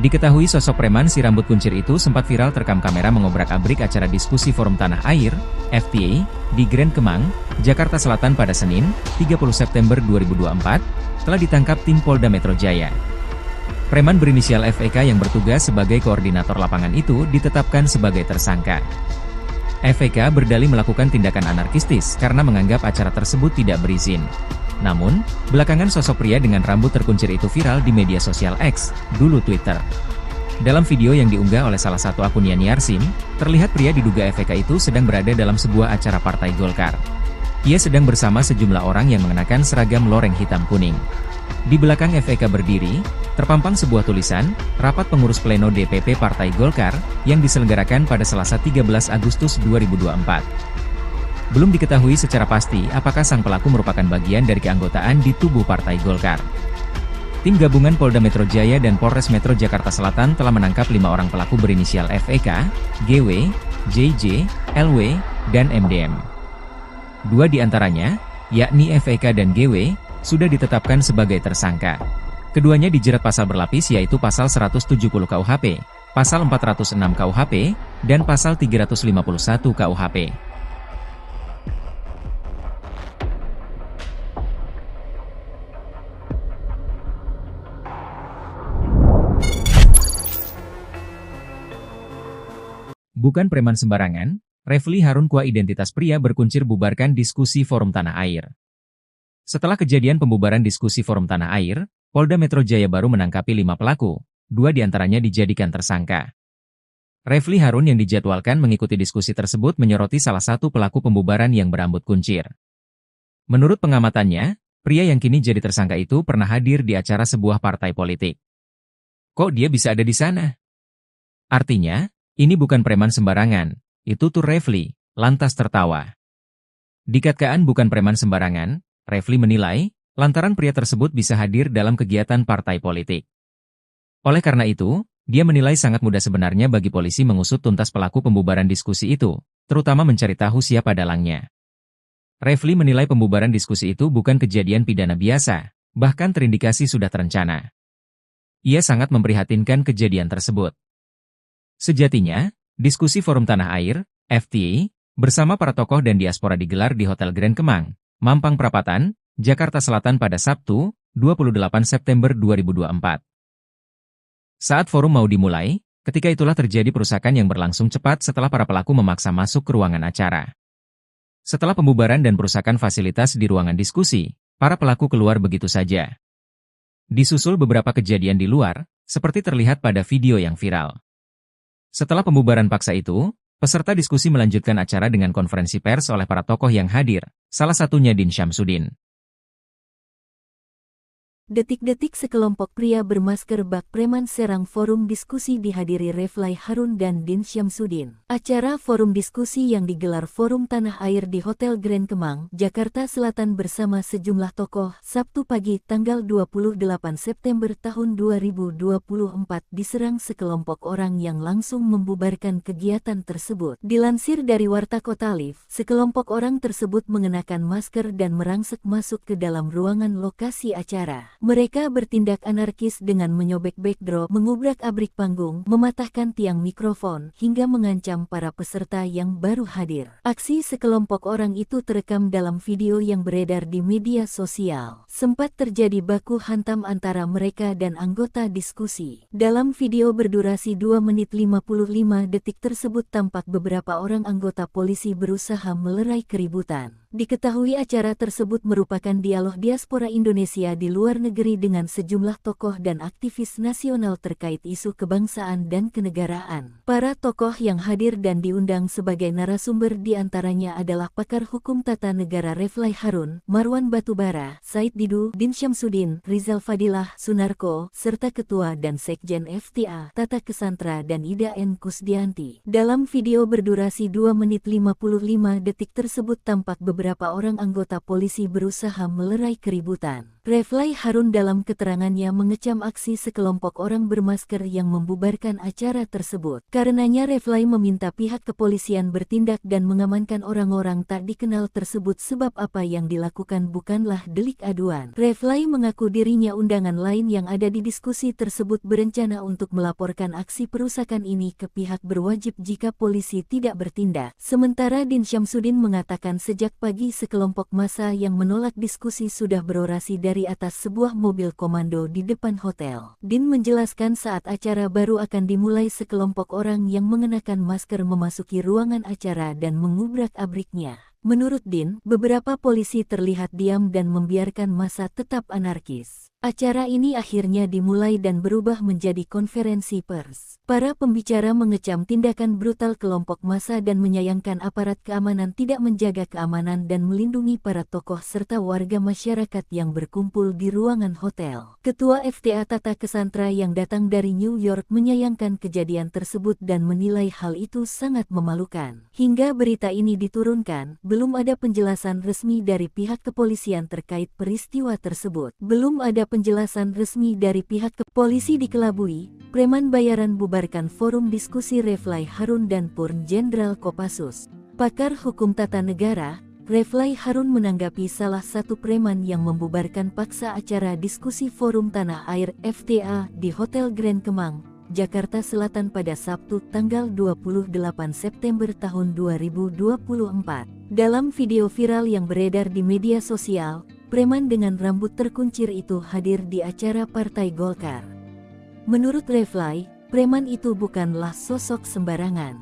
Diketahui sosok preman si rambut kuncir itu sempat viral terekam kamera mengobrak-abrik acara diskusi Forum Tanah Air, FTA, di Grand Kemang, Jakarta Selatan pada Senin, 30 September 2024, telah ditangkap tim Polda Metro Jaya. Preman berinisial FEK yang bertugas sebagai koordinator lapangan itu ditetapkan sebagai tersangka. FEK berdalih melakukan tindakan anarkistis karena menganggap acara tersebut tidak berizin. Namun, belakangan sosok pria dengan rambut terkuncir itu viral di media sosial X, dulu Twitter. Dalam video yang diunggah oleh salah satu akun yani_arsim, terlihat pria diduga FEK itu sedang berada dalam sebuah acara Partai Golkar. Ia sedang bersama sejumlah orang yang mengenakan seragam loreng hitam kuning. Di belakang FEK berdiri, terpampang sebuah tulisan, Rapat Pengurus Pleno DPP Partai Golkar, yang diselenggarakan pada Selasa 13 Agustus 2024. Belum diketahui secara pasti apakah sang pelaku merupakan bagian dari keanggotaan di tubuh Partai Golkar. Tim gabungan Polda Metro Jaya dan Polres Metro Jakarta Selatan telah menangkap 5 orang pelaku berinisial FEK, GW, JJ, LW, dan MDM. 2 di antaranya, yakni FEK dan GW, sudah ditetapkan sebagai tersangka. Keduanya dijerat pasal berlapis yaitu pasal 170 KUHP, pasal 406 KUHP, dan pasal 351 KUHP. Bukan preman sembarangan, Refly Harun Kua identitas pria berkuncir bubarkan diskusi Forum Tanah Air. Setelah kejadian pembubaran diskusi Forum Tanah Air, Polda Metro Jaya baru menangkapi 5 pelaku, 2 diantaranya dijadikan tersangka. Refly Harun yang dijadwalkan mengikuti diskusi tersebut menyoroti salah satu pelaku pembubaran yang berambut kuncir. Menurut pengamatannya, pria yang kini jadi tersangka itu pernah hadir di acara sebuah partai politik. Kok dia bisa ada di sana? Artinya, ini bukan preman sembarangan, itu tuh Refly, lantas tertawa. Dikatakan bukan preman sembarangan, Refly menilai, lantaran pria tersebut bisa hadir dalam kegiatan partai politik. Oleh karena itu, dia menilai sangat mudah sebenarnya bagi polisi mengusut tuntas pelaku pembubaran diskusi itu, terutama mencari tahu siapa dalangnya. Refly menilai pembubaran diskusi itu bukan kejadian pidana biasa, bahkan terindikasi sudah terencana. Ia sangat memprihatinkan kejadian tersebut. Sejatinya, diskusi Forum Tanah Air, FTA, bersama para tokoh dan diaspora digelar di Hotel Grand Kemang, Mampang Perapatan, Jakarta Selatan pada Sabtu, 28 September 2024. Saat forum mau dimulai, ketika itulah terjadi perusakan yang berlangsung cepat setelah para pelaku memaksa masuk ke ruangan acara. Setelah pembubaran dan perusakan fasilitas di ruangan diskusi, para pelaku keluar begitu saja. Disusul beberapa kejadian di luar, seperti terlihat pada video yang viral. Setelah pembubaran paksa itu, peserta diskusi melanjutkan acara dengan konferensi pers oleh para tokoh yang hadir, salah satunya Din Syamsuddin. Detik-detik sekelompok pria bermasker bak preman serang forum diskusi dihadiri Refly Harun dan Din Syamsuddin. Acara forum diskusi yang digelar Forum Tanah Air di Hotel Grand Kemang, Jakarta Selatan bersama sejumlah tokoh, Sabtu pagi tanggal 28 September tahun 2024 diserang sekelompok orang yang langsung membubarkan kegiatan tersebut. Dilansir dari Warta Kota Live, sekelompok orang tersebut mengenakan masker dan merangsek masuk ke dalam ruangan lokasi acara. Mereka bertindak anarkis dengan menyobek backdrop, mengubrak-abrik panggung, mematahkan tiang mikrofon, hingga mengancam para peserta yang baru hadir. Aksi sekelompok orang itu terekam dalam video yang beredar di media sosial. Sempat terjadi baku hantam antara mereka dan anggota diskusi. Dalam video berdurasi 2 menit 55 detik tersebut tampak beberapa orang anggota polisi berusaha melerai keributan. Diketahui acara tersebut merupakan dialog diaspora Indonesia di luar negeri dengan sejumlah tokoh dan aktivis nasional terkait isu kebangsaan dan kenegaraan. Para tokoh yang hadir dan diundang sebagai narasumber diantaranya adalah pakar hukum tata negara Refly Harun, Marwan Batubara, Said Didu, Din Syamsuddin, Rizal Fadilah, Sunarko, serta Ketua dan Sekjen FTA, Tata Kesantra dan Ida N. Kusdianti. Dalam video berdurasi 2 menit 55 detik tersebut tampak beberapa orang anggota polisi berusaha melerai keributan. Refly Harun dalam keterangannya mengecam aksi sekelompok orang bermasker yang membubarkan acara tersebut. Karenanya Refly meminta pihak kepolisian bertindak dan mengamankan orang-orang tak dikenal tersebut sebab apa yang dilakukan bukanlah delik aduan. Refly mengaku dirinya undangan lain yang ada di diskusi tersebut berencana untuk melaporkan aksi perusakan ini ke pihak berwajib jika polisi tidak bertindak. Sementara Din Syamsuddin mengatakan sejak pagi sekelompok massa yang menolak diskusi sudah berorasi dari atas sebuah mobil komando di depan hotel. Din menjelaskan saat acara baru akan dimulai sekelompok orang yang mengenakan masker memasuki ruangan acara dan mengubrak-abriknya. Menurut Din, beberapa polisi terlihat diam dan membiarkan massa tetap anarkis. Acara ini akhirnya dimulai dan berubah menjadi konferensi pers. Para pembicara mengecam tindakan brutal kelompok massa dan menyayangkan aparat keamanan tidak menjaga keamanan dan melindungi para tokoh serta warga masyarakat yang berkumpul di ruangan hotel. Ketua FTA Tata Kesantra yang datang dari New York menyayangkan kejadian tersebut dan menilai hal itu sangat memalukan. Hingga berita ini diturunkan, belum ada penjelasan resmi dari pihak kepolisian terkait peristiwa tersebut. Belum ada penjelasan resmi dari pihak polisi dikelabui, preman bayaran bubarkan forum diskusi Refly Harun dan Purn Jenderal Kopassus. Pakar hukum tata negara, Refly Harun menanggapi salah satu preman yang membubarkan paksa acara diskusi Forum Tanah Air FTA di Hotel Grand Kemang, Jakarta Selatan pada Sabtu tanggal 28 September tahun 2024. Dalam video viral yang beredar di media sosial, preman dengan rambut terkuncir itu hadir di acara Partai Golkar. Menurut Refly, preman itu bukanlah sosok sembarangan.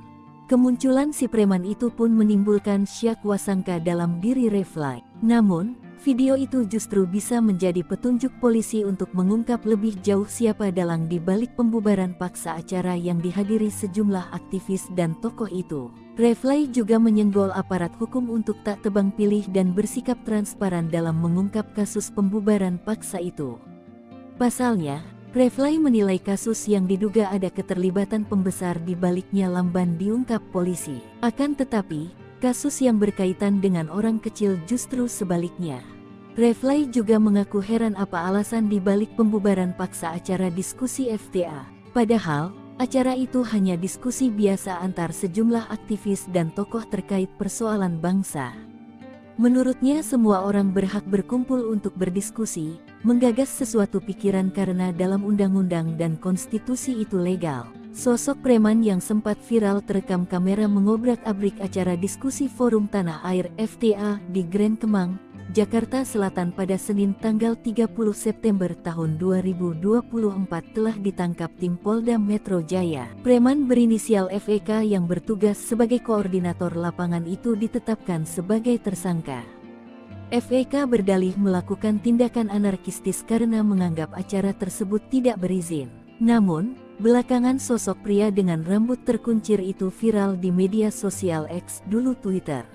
Kemunculan si preman itu pun menimbulkan syak wasangka dalam diri Refly. Namun, video itu justru bisa menjadi petunjuk polisi untuk mengungkap lebih jauh siapa dalang di balik pembubaran paksa acara yang dihadiri sejumlah aktivis dan tokoh itu. Refly juga menyenggol aparat hukum untuk tak tebang pilih dan bersikap transparan dalam mengungkap kasus pembubaran paksa itu. Pasalnya, Refly menilai kasus yang diduga ada keterlibatan pembesar di baliknya lamban diungkap polisi. Akan tetapi, kasus yang berkaitan dengan orang kecil justru sebaliknya. Refly juga mengaku heran apa alasan di balik pembubaran paksa acara diskusi FTA. Padahal, acara itu hanya diskusi biasa antar sejumlah aktivis dan tokoh terkait persoalan bangsa. Menurutnya semua orang berhak berkumpul untuk berdiskusi, menggagas sesuatu pikiran karena dalam undang-undang dan konstitusi itu legal. Sosok preman yang sempat viral terekam kamera mengobrak-abrik acara diskusi Forum Tanah Air FTA di Grand Kemang, Jakarta Selatan pada Senin tanggal 30 September tahun 2024 telah ditangkap tim Polda Metro Jaya. Preman berinisial FEK yang bertugas sebagai koordinator lapangan itu ditetapkan sebagai tersangka. FEK berdalih melakukan tindakan anarkistis karena menganggap acara tersebut tidak berizin. Namun, belakangan sosok pria dengan rambut terkuncir itu viral di media sosial X dulu Twitter.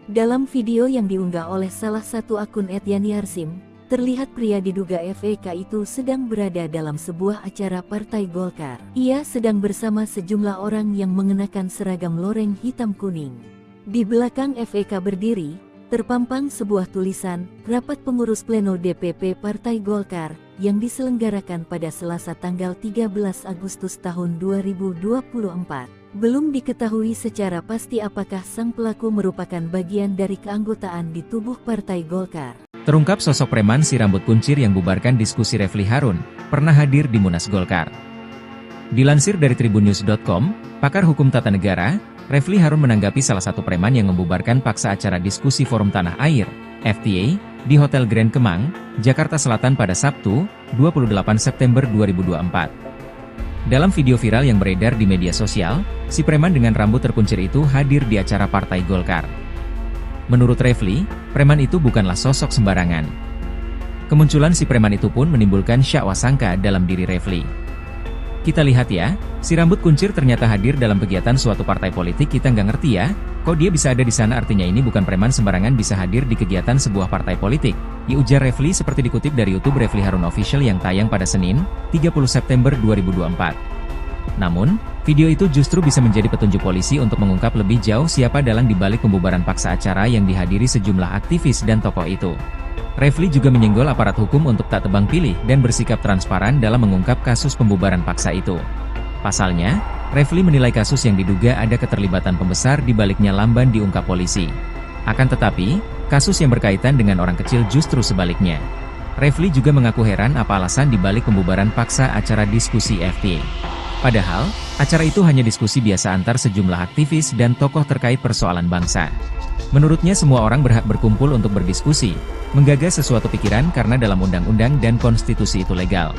Dalam video yang diunggah oleh salah satu akun @yaniarsim, terlihat pria diduga FEK itu sedang berada dalam sebuah acara Partai Golkar. Ia sedang bersama sejumlah orang yang mengenakan seragam loreng hitam kuning. Di belakang FEK berdiri, terpampang sebuah tulisan, Rapat Pengurus Pleno DPP Partai Golkar, yang diselenggarakan pada Selasa tanggal 13 Agustus tahun 2024. Belum diketahui secara pasti apakah sang pelaku merupakan bagian dari keanggotaan di tubuh Partai Golkar. Terungkap sosok preman si rambut kuncir yang bubarkan diskusi Refly Harun, pernah hadir di Munas Golkar. Dilansir dari tribunnews.com, pakar hukum tata negara, Refly Harun menanggapi salah satu preman yang membubarkan paksa acara diskusi Forum Tanah Air, FTA, di Hotel Grand Kemang, Jakarta Selatan pada Sabtu, 28 September 2024. Dalam video viral yang beredar di media sosial, si preman dengan rambut terkuncir itu hadir di acara Partai Golkar. Menurut Refly, preman itu bukanlah sosok sembarangan. Kemunculan si preman itu pun menimbulkan syak wasangka dalam diri Refly. Kita lihat ya, si rambut kuncir ternyata hadir dalam kegiatan suatu partai politik, kita nggak ngerti ya, kok dia bisa ada di sana, artinya ini bukan preman sembarangan bisa hadir di kegiatan sebuah partai politik, ujar Refly seperti dikutip dari YouTube Refly Harun Official yang tayang pada Senin, 30 September 2024. Namun, video itu justru bisa menjadi petunjuk polisi untuk mengungkap lebih jauh siapa dalang dibalik pembubaran paksa acara yang dihadiri sejumlah aktivis dan tokoh itu. Refly juga menyenggol aparat hukum untuk tak tebang pilih dan bersikap transparan dalam mengungkap kasus pembubaran paksa itu. Pasalnya, Refly menilai kasus yang diduga ada keterlibatan pembesar di baliknya lamban diungkap polisi. Akan tetapi, kasus yang berkaitan dengan orang kecil justru sebaliknya. Refly juga mengaku heran apa alasan dibalik pembubaran paksa acara diskusi FTA. Padahal, acara itu hanya diskusi biasa antar sejumlah aktivis dan tokoh terkait persoalan bangsa. Menurutnya semua orang berhak berkumpul untuk berdiskusi, menggagas sesuatu pikiran karena dalam undang-undang dan konstitusi itu legal.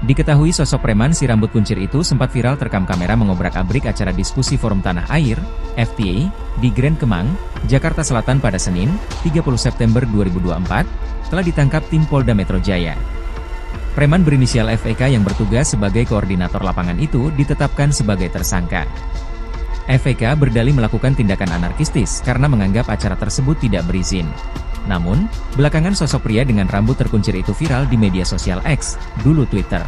Diketahui sosok preman si rambut kuncir itu sempat viral terekam kamera mengobrak-abrik acara diskusi Forum Tanah Air, FTA, di Grand Kemang, Jakarta Selatan pada Senin, 30 September 2024, telah ditangkap tim Polda Metro Jaya. Preman berinisial FEK yang bertugas sebagai koordinator lapangan itu ditetapkan sebagai tersangka. FEK berdalih melakukan tindakan anarkistis karena menganggap acara tersebut tidak berizin. Namun, belakangan sosok pria dengan rambut terkuncir itu viral di media sosial X, dulu Twitter.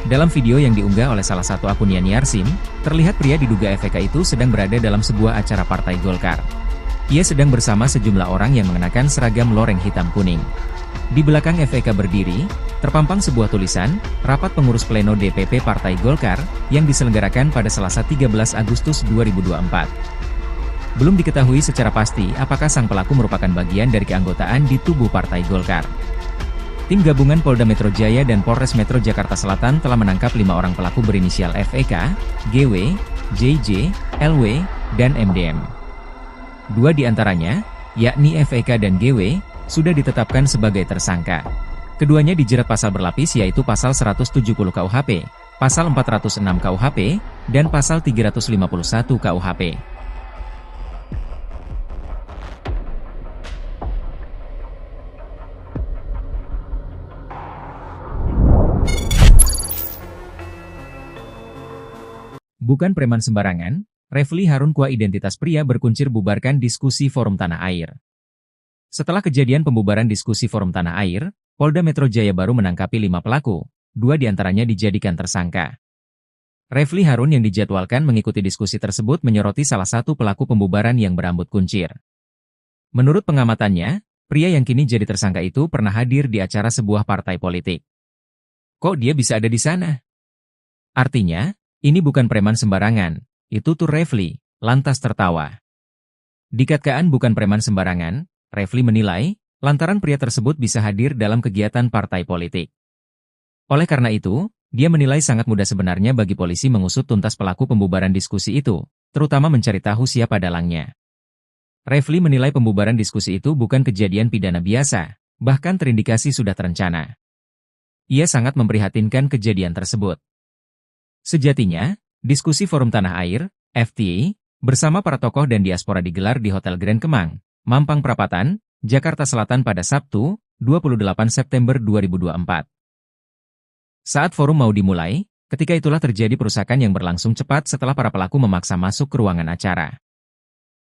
Dalam video yang diunggah oleh salah satu akun yaniarsim, terlihat pria diduga FEK itu sedang berada dalam sebuah acara Partai Golkar. Ia sedang bersama sejumlah orang yang mengenakan seragam loreng hitam kuning. Di belakang FEK berdiri, terpampang sebuah tulisan, Rapat Pengurus Pleno DPP Partai Golkar, yang diselenggarakan pada Selasa 13 Agustus 2024. Belum diketahui secara pasti apakah sang pelaku merupakan bagian dari keanggotaan di tubuh Partai Golkar. Tim gabungan Polda Metro Jaya dan Polres Metro Jakarta Selatan telah menangkap 5 orang pelaku berinisial FEK, GW, JJ, LW, dan MDM. 2 di antaranya, yakni FEK dan GW, sudah ditetapkan sebagai tersangka. Keduanya dijerat pasal berlapis yaitu pasal 170 KUHP, Pasal 406 KUHP, dan Pasal 351 KUHP. Bukan preman sembarangan, Refly Harun kuah identitas pria berkuncir bubarkan diskusi Forum Tanah Air. Setelah kejadian pembubaran diskusi Forum Tanah Air, Polda Metro Jaya baru menangkapi 5 pelaku, 2 diantaranya dijadikan tersangka. Refly Harun yang dijadwalkan mengikuti diskusi tersebut menyoroti salah satu pelaku pembubaran yang berambut kuncir. Menurut pengamatannya, pria yang kini jadi tersangka itu pernah hadir di acara sebuah partai politik. Kok dia bisa ada di sana? Artinya, ini bukan preman sembarangan, itu tuh Refly, lantas tertawa. Dikatakan bukan preman sembarangan, Refly menilai, lantaran pria tersebut bisa hadir dalam kegiatan partai politik. Oleh karena itu, dia menilai sangat mudah sebenarnya bagi polisi mengusut tuntas pelaku pembubaran diskusi itu, terutama mencari tahu siapa dalangnya. Refly menilai pembubaran diskusi itu bukan kejadian pidana biasa, bahkan terindikasi sudah terencana. Ia sangat memprihatinkan kejadian tersebut. Sejatinya, diskusi Forum Tanah Air, FTA, bersama para tokoh dan diaspora digelar di Hotel Grand Kemang, Mampang Perapatan, Jakarta Selatan pada Sabtu, 28 September 2024. Saat forum mau dimulai, ketika itulah terjadi perusakan yang berlangsung cepat setelah para pelaku memaksa masuk ke ruangan acara.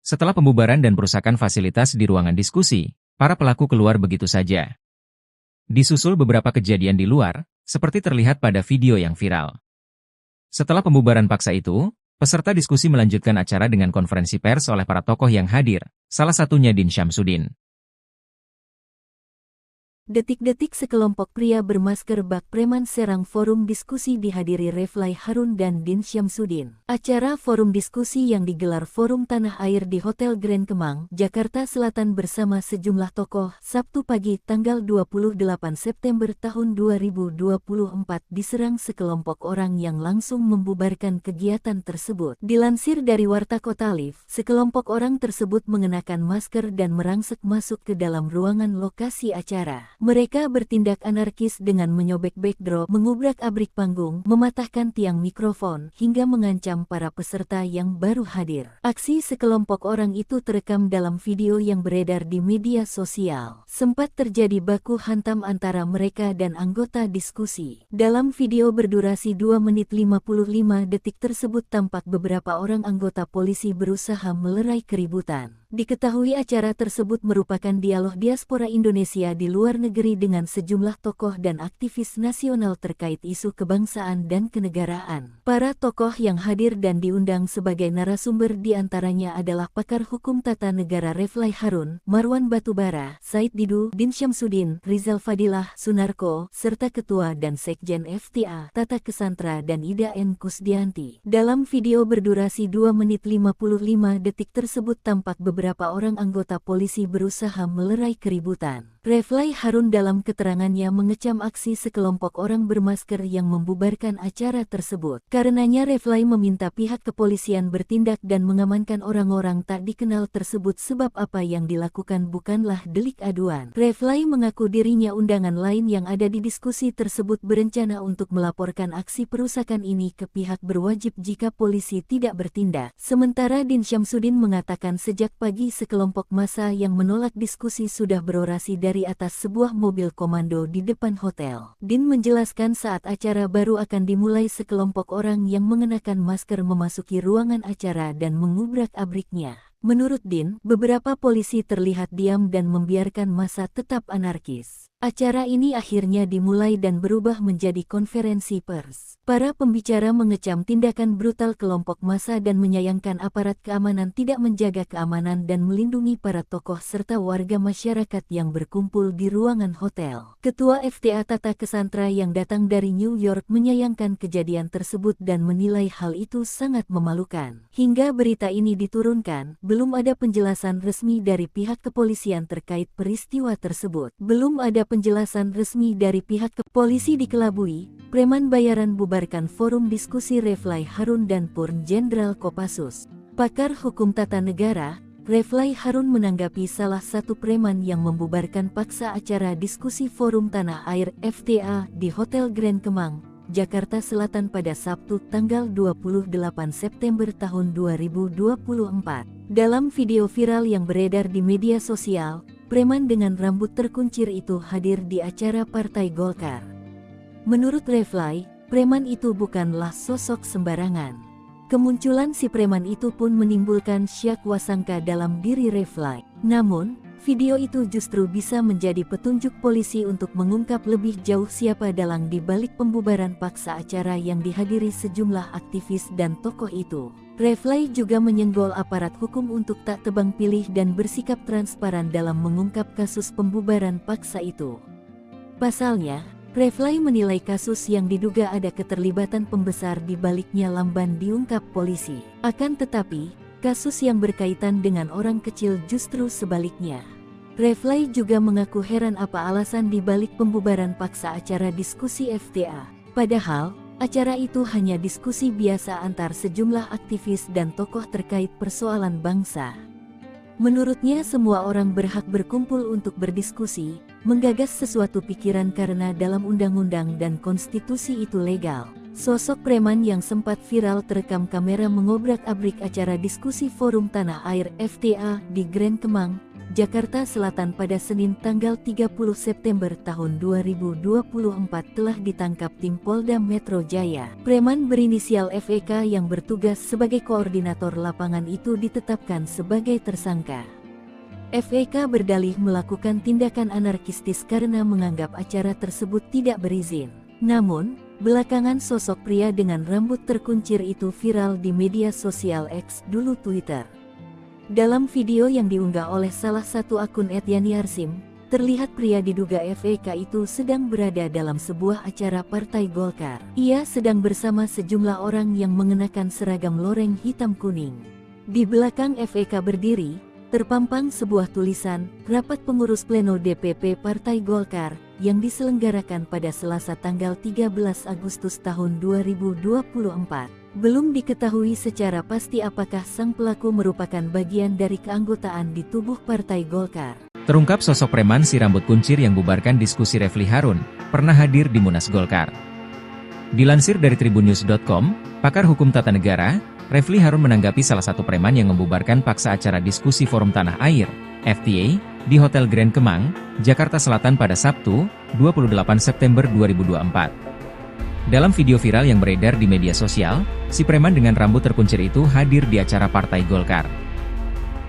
Setelah pembubaran dan perusakan fasilitas di ruangan diskusi, para pelaku keluar begitu saja. Disusul beberapa kejadian di luar, seperti terlihat pada video yang viral. Setelah pembubaran paksa itu, peserta diskusi melanjutkan acara dengan konferensi pers oleh para tokoh yang hadir, salah satunya Din Syamsuddin. Detik-detik sekelompok pria bermasker bak preman serang forum diskusi dihadiri Refly Harun dan Din Syamsuddin. Acara forum diskusi yang digelar Forum Tanah Air di Hotel Grand Kemang, Jakarta Selatan bersama sejumlah tokoh, Sabtu pagi tanggal 28 September tahun 2024 diserang sekelompok orang yang langsung membubarkan kegiatan tersebut. Dilansir dari Warta Kota Live, sekelompok orang tersebut mengenakan masker dan merangsek masuk ke dalam ruangan lokasi acara. Mereka bertindak anarkis dengan menyobek backdrop, mengubrak-abrik panggung, mematahkan tiang mikrofon, hingga mengancam para peserta yang baru hadir. Aksi sekelompok orang itu terekam dalam video yang beredar di media sosial. Sempat terjadi baku hantam antara mereka dan anggota diskusi. Dalam video berdurasi 2 menit 55 detik tersebut tampak beberapa orang anggota polisi berusaha melerai keributan. Diketahui acara tersebut merupakan dialog diaspora Indonesia di luar negeri dengan sejumlah tokoh dan aktivis nasional terkait isu kebangsaan dan kenegaraan. Para tokoh yang hadir dan diundang sebagai narasumber diantaranya adalah pakar hukum tata negara Refly Harun, Marwan Batubara, Said Didu, Din Syamsuddin, Rizal Fadilah, Sunarko, serta Ketua dan Sekjen FTA, Tata Kesantra dan Ida N. Kusdianti. Dalam video berdurasi 2 menit 55 detik tersebut tampak beberapa orang anggota polisi berusaha melerai keributan. Refly Harun dalam keterangannya mengecam aksi sekelompok orang bermasker yang membubarkan acara tersebut. Karenanya Refly meminta pihak kepolisian bertindak dan mengamankan orang-orang tak dikenal tersebut sebab apa yang dilakukan bukanlah delik aduan. Refly mengaku dirinya undangan lain yang ada di diskusi tersebut berencana untuk melaporkan aksi perusakan ini ke pihak berwajib jika polisi tidak bertindak. Sementara Din Syamsuddin mengatakan sejak pagi sekelompok massa yang menolak diskusi sudah berorasi dari atas sebuah mobil komando di depan hotel. Din menjelaskan saat acara baru akan dimulai sekelompok orang yang mengenakan masker memasuki ruangan acara dan mengubrak-abriknya. Menurut Din, beberapa polisi terlihat diam dan membiarkan massa tetap anarkis. Acara ini akhirnya dimulai dan berubah menjadi konferensi pers. Para pembicara mengecam tindakan brutal kelompok massa dan menyayangkan aparat keamanan tidak menjaga keamanan dan melindungi para tokoh serta warga masyarakat yang berkumpul di ruangan hotel. Ketua FTA Tata Kesantra yang datang dari New York menyayangkan kejadian tersebut dan menilai hal itu sangat memalukan. Hingga berita ini diturunkan, belum ada penjelasan resmi dari pihak kepolisian terkait peristiwa tersebut. Belum ada penjelasan resmi dari pihak polisi dikelabui, preman bayaran bubarkan forum diskusi Refly Harun dan Purn Jenderal Kopassus. Pakar hukum tata negara, Refly Harun menanggapi salah satu preman yang membubarkan paksa acara diskusi Forum Tanah Air FTA di Hotel Grand Kemang, Jakarta Selatan pada Sabtu tanggal 28 September tahun 2024. Dalam video viral yang beredar di media sosial, preman dengan rambut terkuncir itu hadir di acara Partai Golkar. Menurut Refly, preman itu bukanlah sosok sembarangan. Kemunculan si preman itu pun menimbulkan syak wasangka dalam diri Refly. Namun, video itu justru bisa menjadi petunjuk polisi untuk mengungkap lebih jauh siapa dalang di balik pembubaran paksa acara yang dihadiri sejumlah aktivis dan tokoh itu. Refly juga menyenggol aparat hukum untuk tak tebang pilih dan bersikap transparan dalam mengungkap kasus pembubaran paksa itu. Pasalnya, Refly menilai kasus yang diduga ada keterlibatan pembesar di baliknya lamban diungkap polisi. Akan tetapi, kasus yang berkaitan dengan orang kecil justru sebaliknya. Refly juga mengaku heran apa alasan di balik pembubaran paksa acara diskusi FTA. Padahal, acara itu hanya diskusi biasa antar sejumlah aktivis dan tokoh terkait persoalan bangsa. Menurutnya semua orang berhak berkumpul untuk berdiskusi, menggagas sesuatu pikiran karena dalam undang-undang dan konstitusi itu legal. Sosok preman yang sempat viral terekam kamera mengobrak-abrik acara diskusi Forum Tanah Air FTA di Grand Kemang, Jakarta Selatan pada Senin tanggal 30 September tahun 2024 telah ditangkap tim Polda Metro Jaya. Preman berinisial FEK yang bertugas sebagai koordinator lapangan itu ditetapkan sebagai tersangka. FEK berdalih melakukan tindakan anarkistis karena menganggap acara tersebut tidak berizin. Namun, belakangan sosok pria dengan rambut terkuncir itu viral di media sosial X dulu Twitter. Dalam video yang diunggah oleh salah satu akun @yaniarsim, terlihat pria diduga FEK itu sedang berada dalam sebuah acara Partai Golkar. Ia sedang bersama sejumlah orang yang mengenakan seragam loreng hitam kuning. Di belakang FEK berdiri, terpampang sebuah tulisan, Rapat Pengurus Pleno DPP Partai Golkar, yang diselenggarakan pada Selasa tanggal 13 Agustus tahun 2024. Belum diketahui secara pasti apakah sang pelaku merupakan bagian dari keanggotaan di tubuh Partai Golkar. Terungkap sosok preman si rambut kuncir yang bubarkan diskusi Refly Harun, pernah hadir di Munas Golkar. Dilansir dari tribunnews.com, pakar hukum tata negara, Refly Harun menanggapi salah satu preman yang membubarkan paksa acara diskusi Forum Tanah Air, FTA, di Hotel Grand Kemang, Jakarta Selatan pada Sabtu, 28 September 2024. Dalam video viral yang beredar di media sosial, si preman dengan rambut terkuncir itu hadir di acara Partai Golkar.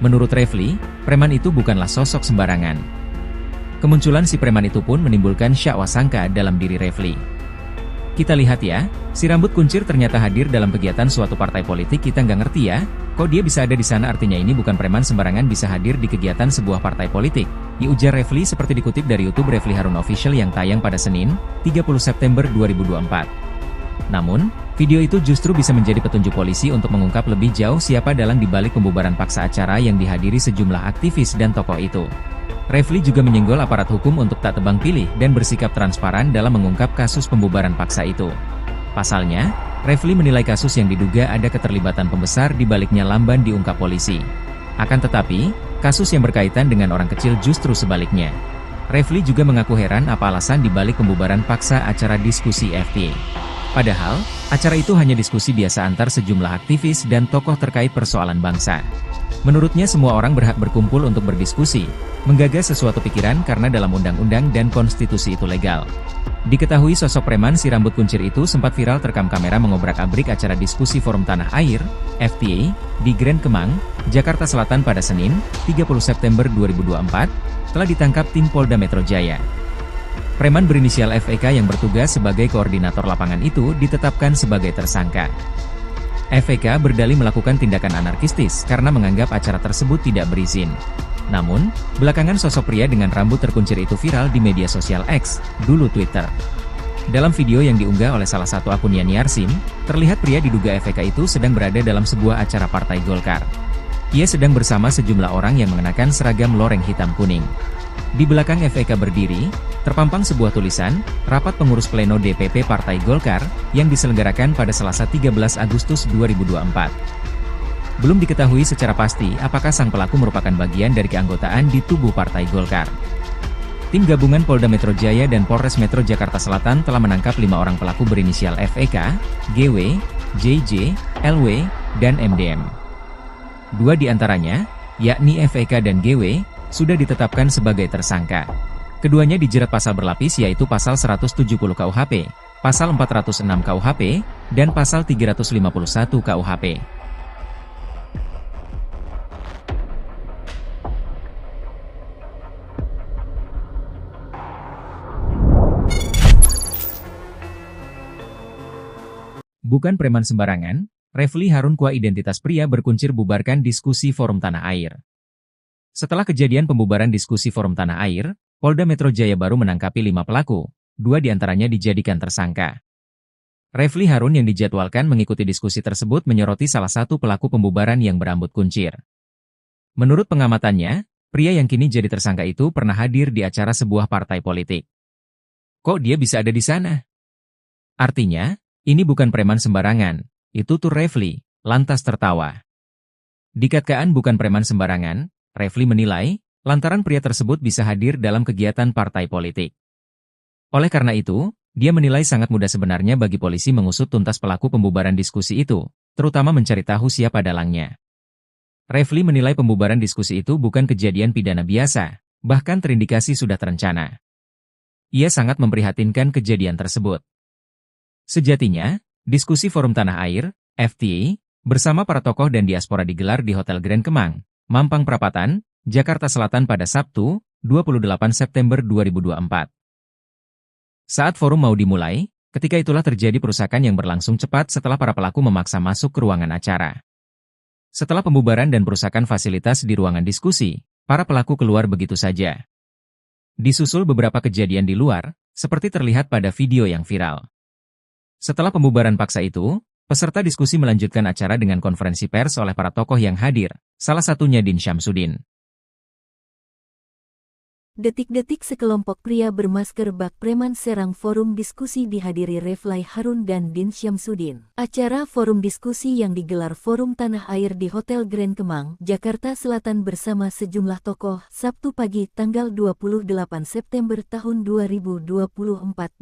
Menurut Refly, preman itu bukanlah sosok sembarangan. Kemunculan si preman itu pun menimbulkan syak wasangka dalam diri Refly. Kita lihat ya, si rambut kuncir ternyata hadir dalam kegiatan suatu partai politik, kita nggak ngerti ya, kok dia bisa ada di sana, artinya ini bukan preman sembarangan bisa hadir di kegiatan sebuah partai politik, ujar Refly seperti dikutip dari YouTube Refly Harun Official yang tayang pada Senin, 30 September 2024. Namun, video itu justru bisa menjadi petunjuk polisi untuk mengungkap lebih jauh siapa dalang di balik pembubaran paksa acara yang dihadiri sejumlah aktivis dan tokoh itu. Refly juga menyenggol aparat hukum untuk tak tebang pilih dan bersikap transparan dalam mengungkap kasus pembubaran paksa itu. Pasalnya, Refly menilai kasus yang diduga ada keterlibatan pembesar di baliknya lamban diungkap polisi. Akan tetapi, kasus yang berkaitan dengan orang kecil justru sebaliknya. Refly juga mengaku heran apa alasan di balik pembubaran paksa acara diskusi FTA. Padahal, acara itu hanya diskusi biasa antar sejumlah aktivis dan tokoh terkait persoalan bangsa. Menurutnya semua orang berhak berkumpul untuk berdiskusi, menggagas sesuatu pikiran karena dalam undang-undang dan konstitusi itu legal. Diketahui sosok preman si rambut kuncir itu sempat viral terekam kamera mengobrak-abrik acara diskusi Forum Tanah Air, FTA, di Grand Kemang, Jakarta Selatan pada Senin, 30 September 2024, telah ditangkap tim Polda Metro Jaya. Preman berinisial FEK yang bertugas sebagai koordinator lapangan itu ditetapkan sebagai tersangka. FEK berdalih melakukan tindakan anarkistis karena menganggap acara tersebut tidak berizin. Namun, belakangan sosok pria dengan rambut terkuncir itu viral di media sosial X, dulu Twitter. Dalam video yang diunggah oleh salah satu akun yaniarsim, terlihat pria diduga FEK itu sedang berada dalam sebuah acara Partai Golkar. Ia sedang bersama sejumlah orang yang mengenakan seragam loreng hitam kuning. Di belakang FEK berdiri, terpampang sebuah tulisan, Rapat Pengurus Pleno DPP Partai Golkar, yang diselenggarakan pada Selasa 13 Agustus 2024. Belum diketahui secara pasti apakah sang pelaku merupakan bagian dari keanggotaan di tubuh Partai Golkar. Tim gabungan Polda Metro Jaya dan Polres Metro Jakarta Selatan telah menangkap 5 orang pelaku berinisial FEK, GW, JJ, LW, dan MDM. 2 di antaranya, yakni FEK dan GW, sudah ditetapkan sebagai tersangka. Keduanya dijerat pasal berlapis yaitu pasal 170 KUHP, pasal 406 KUHP, dan pasal 351 KUHP. Bukan preman sembarangan, Refly Harun Kua identitas pria berkuncir bubarkan diskusi Forum Tanah Air. Setelah kejadian pembubaran diskusi Forum Tanah Air, Polda Metro Jaya baru menangkapi 5 pelaku, 2 diantaranya dijadikan tersangka. Refly Harun yang dijadwalkan mengikuti diskusi tersebut menyoroti salah satu pelaku pembubaran yang berambut kuncir. Menurut pengamatannya, pria yang kini jadi tersangka itu pernah hadir di acara sebuah partai politik. Kok dia bisa ada di sana? Artinya, ini bukan preman sembarangan, itu tuh Refly, lantas tertawa. Dikatakan bukan preman sembarangan, Refly menilai, lantaran pria tersebut bisa hadir dalam kegiatan partai politik. Oleh karena itu, dia menilai sangat mudah sebenarnya bagi polisi mengusut tuntas pelaku pembubaran diskusi itu, terutama mencari tahu siapa dalangnya. Refly menilai pembubaran diskusi itu bukan kejadian pidana biasa, bahkan terindikasi sudah terencana. Ia sangat memprihatinkan kejadian tersebut. Sejatinya, diskusi Forum Tanah Air, FTA, bersama para tokoh dan diaspora digelar di Hotel Grand Kemang, Mampang Perapatan, Jakarta Selatan pada Sabtu, 28 September 2024. Saat forum mau dimulai, ketika itulah terjadi perusakan yang berlangsung cepat setelah para pelaku memaksa masuk ke ruangan acara. Setelah pembubaran dan perusakan fasilitas di ruangan diskusi, para pelaku keluar begitu saja. Disusul beberapa kejadian di luar, seperti terlihat pada video yang viral. Setelah pembubaran paksa itu, peserta diskusi melanjutkan acara dengan konferensi pers oleh para tokoh yang hadir, salah satunya Din Syamsuddin. Detik-detik sekelompok pria bermasker bak preman serang forum diskusi dihadiri Refly Harun dan Din Syamsuddin. Acara forum diskusi yang digelar Forum Tanah Air di Hotel Grand Kemang, Jakarta Selatan bersama sejumlah tokoh, Sabtu pagi tanggal 28 September tahun 2024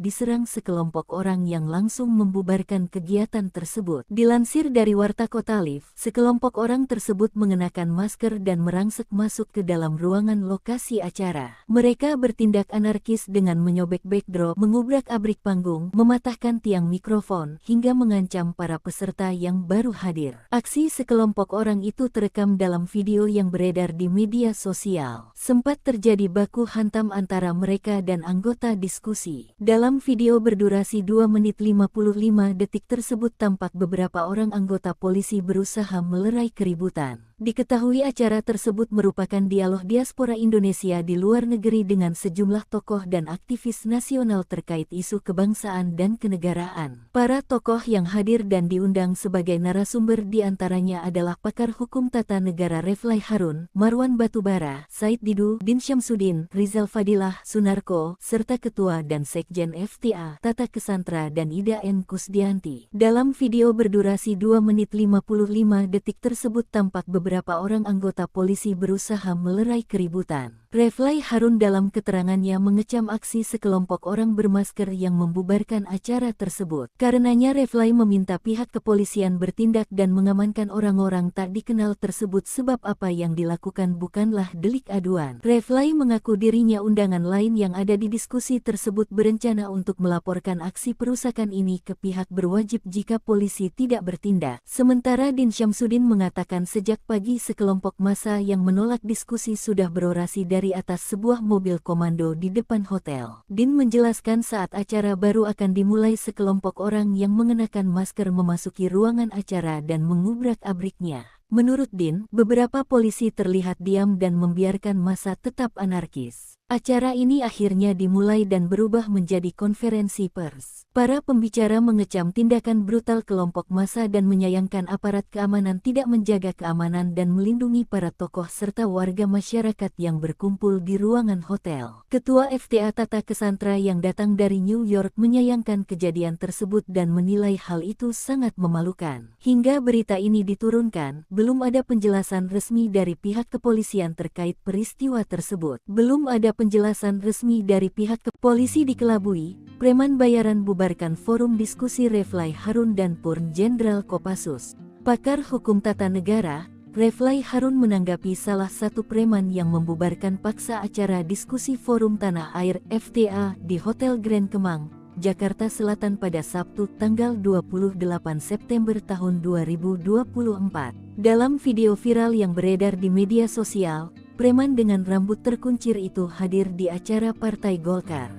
diserang sekelompok orang yang langsung membubarkan kegiatan tersebut. Dilansir dari Warta Kota Live, sekelompok orang tersebut mengenakan masker dan merangsek masuk ke dalam ruangan lokasi acara. Mereka bertindak anarkis dengan menyobek backdrop, mengubrak-abrik panggung, mematahkan tiang mikrofon, hingga mengancam para peserta yang baru hadir. Aksi sekelompok orang itu terekam dalam video yang beredar di media sosial. Sempat terjadi baku hantam antara mereka dan anggota diskusi. Dalam video berdurasi 2 menit 55 detik tersebut tampak beberapa orang anggota polisi berusaha melerai keributan. Diketahui acara tersebut merupakan dialog diaspora Indonesia di luar negeri dengan sejumlah tokoh dan aktivis nasional terkait isu kebangsaan dan kenegaraan. Para tokoh yang hadir dan diundang sebagai narasumber diantaranya adalah pakar hukum tata negara Refly Harun, Marwan Batubara, Said Didu, Din Syamsuddin, Rizal Fadilah, Sunarko, serta Ketua dan Sekjen FTA, Tata Kesantra dan Ida N. Kusdianti. Dalam video berdurasi 2 menit 55 detik tersebut tampak beberapa orang anggota polisi berusaha melerai keributan. Refly Harun dalam keterangannya mengecam aksi sekelompok orang bermasker yang membubarkan acara tersebut. Karenanya Refly meminta pihak kepolisian bertindak dan mengamankan orang-orang tak dikenal tersebut sebab apa yang dilakukan bukanlah delik aduan. Refly mengaku dirinya undangan lain yang ada di diskusi tersebut berencana untuk melaporkan aksi perusakan ini ke pihak berwajib jika polisi tidak bertindak. Sementara Din Syamsuddin mengatakan sejak pagi sekelompok massa yang menolak diskusi sudah berorasi dari atas sebuah mobil komando di depan hotel. Din menjelaskan saat acara baru akan dimulai sekelompok orang yang mengenakan masker memasuki ruangan acara dan mengubrak-abriknya. Menurut Din, beberapa polisi terlihat diam dan membiarkan massa tetap anarkis. Acara ini akhirnya dimulai dan berubah menjadi konferensi pers. Para pembicara mengecam tindakan brutal kelompok massa dan menyayangkan aparat keamanan tidak menjaga keamanan dan melindungi para tokoh serta warga masyarakat yang berkumpul di ruangan hotel. Ketua FTA Tata Kesantra yang datang dari New York menyayangkan kejadian tersebut dan menilai hal itu sangat memalukan. Hingga berita ini diturunkan, belum ada penjelasan resmi dari pihak kepolisian terkait peristiwa tersebut. Belum ada penjelasan resmi dari pihak polisi dikelabui, preman bayaran bubarkan forum diskusi Refly Harun dan Purn Jenderal Kopassus. Pakar hukum tata negara, Refly Harun menanggapi salah satu preman yang membubarkan paksa acara diskusi Forum Tanah Air FTA di Hotel Grand Kemang, Jakarta Selatan pada Sabtu tanggal 28 September tahun 2024. Dalam video viral yang beredar di media sosial, preman dengan rambut terkuncir itu hadir di acara Partai Golkar.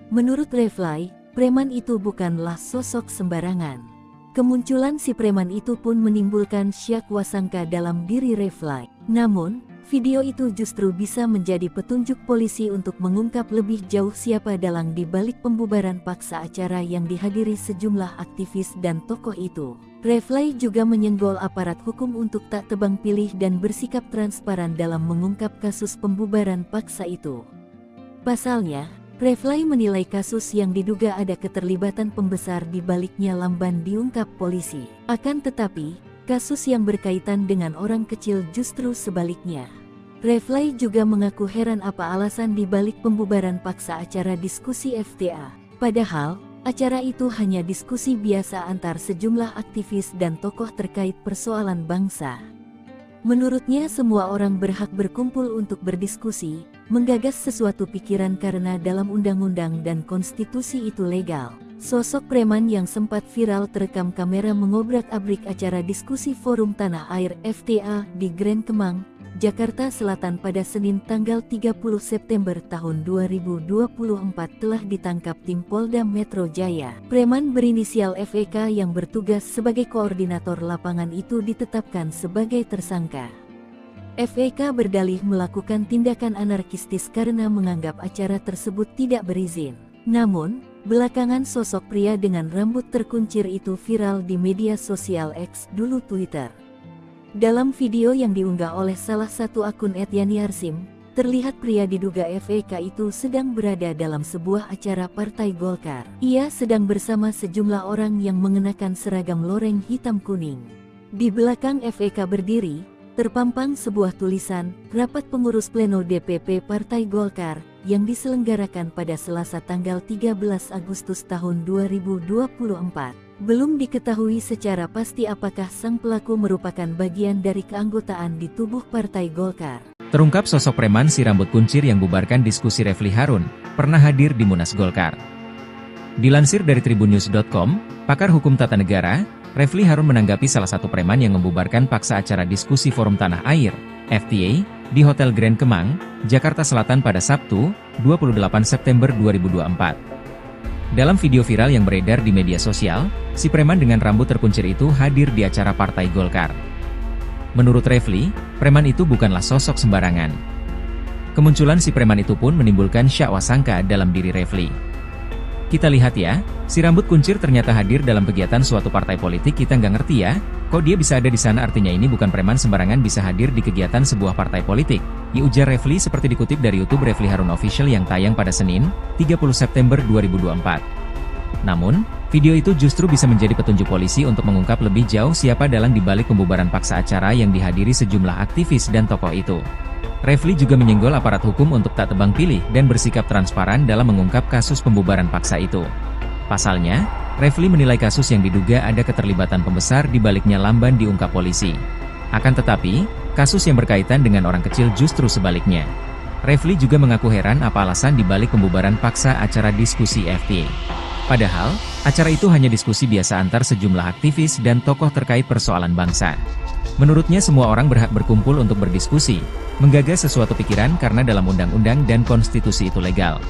Menurut Refly, preman itu bukanlah sosok sembarangan. Kemunculan si preman itu pun menimbulkan syak wasangka dalam diri Refly. Namun, video itu justru bisa menjadi petunjuk polisi untuk mengungkap lebih jauh siapa dalang di balik pembubaran paksa acara yang dihadiri sejumlah aktivis dan tokoh itu. Refly juga menyenggol aparat hukum untuk tak tebang pilih dan bersikap transparan dalam mengungkap kasus pembubaran paksa itu. Pasalnya, Refly menilai kasus yang diduga ada keterlibatan pembesar di baliknya lamban diungkap polisi. Akan tetapi, kasus yang berkaitan dengan orang kecil justru sebaliknya. Refly juga mengaku heran apa alasan di balik pembubaran paksa acara diskusi FTA. Padahal, acara itu hanya diskusi biasa antar sejumlah aktivis dan tokoh terkait persoalan bangsa. Menurutnya semua orang berhak berkumpul untuk berdiskusi, menggagas sesuatu pikiran karena dalam undang-undang dan konstitusi itu legal. Sosok preman yang sempat viral terekam kamera mengobrak-abrik acara diskusi Forum Tanah Air FTA di Grand Kemang, Jakarta Selatan pada Senin tanggal 30 September tahun 2024 telah ditangkap tim Polda Metro Jaya. Preman berinisial FEK yang bertugas sebagai koordinator lapangan itu ditetapkan sebagai tersangka. FEK berdalih melakukan tindakan anarkistis karena menganggap acara tersebut tidak berizin. Namun, belakangan sosok pria dengan rambut terkuncir itu viral di media sosial X, dulu Twitter. Dalam video yang diunggah oleh salah satu akun @yaniarsim, terlihat pria diduga FEK itu sedang berada dalam sebuah acara Partai Golkar. Ia sedang bersama sejumlah orang yang mengenakan seragam loreng hitam kuning. Di belakang FEK berdiri, terpampang sebuah tulisan, Rapat Pengurus Pleno DPP Partai Golkar, yang diselenggarakan pada Selasa tanggal 13 Agustus tahun 2024. Belum diketahui secara pasti apakah sang pelaku merupakan bagian dari keanggotaan di tubuh Partai Golkar. Terungkap sosok preman si rambut kuncir yang bubarkan diskusi Refly Harun, pernah hadir di Munas Golkar. Dilansir dari tribunnews.com, pakar hukum tata negara, Refly Harun menanggapi salah satu preman yang membubarkan paksa acara diskusi Forum Tanah Air, FTA, di Hotel Grand Kemang, Jakarta Selatan pada Sabtu, 28 September 2024. Dalam video viral yang beredar di media sosial, si preman dengan rambut terkuncir itu hadir di acara Partai Golkar. Menurut Refly, preman itu bukanlah sosok sembarangan. Kemunculan si preman itu pun menimbulkan syak wasangka dalam diri Refly. Kita lihat ya, si rambut kuncir ternyata hadir dalam kegiatan suatu partai politik, kita nggak ngerti ya, kok dia bisa ada di sana, artinya ini bukan preman sembarangan bisa hadir di kegiatan sebuah partai politik, ujar Refly seperti dikutip dari YouTube Refly Harun Official yang tayang pada Senin, 30 September 2024. Namun, video itu justru bisa menjadi petunjuk polisi untuk mengungkap lebih jauh siapa dalang di balik pembubaran paksa acara yang dihadiri sejumlah aktivis dan tokoh itu. Refly juga menyenggol aparat hukum untuk tak tebang pilih dan bersikap transparan dalam mengungkap kasus pembubaran paksa itu. Pasalnya, Refly menilai kasus yang diduga ada keterlibatan pembesar di baliknya lamban diungkap polisi. Akan tetapi, kasus yang berkaitan dengan orang kecil justru sebaliknya. Refly juga mengaku heran apa alasan di balik pembubaran paksa acara diskusi FTA. Padahal, acara itu hanya diskusi biasa antar sejumlah aktivis dan tokoh terkait persoalan bangsa. Menurutnya semua orang berhak berkumpul untuk berdiskusi, menggagas sesuatu pikiran karena dalam undang-undang dan konstitusi itu legal.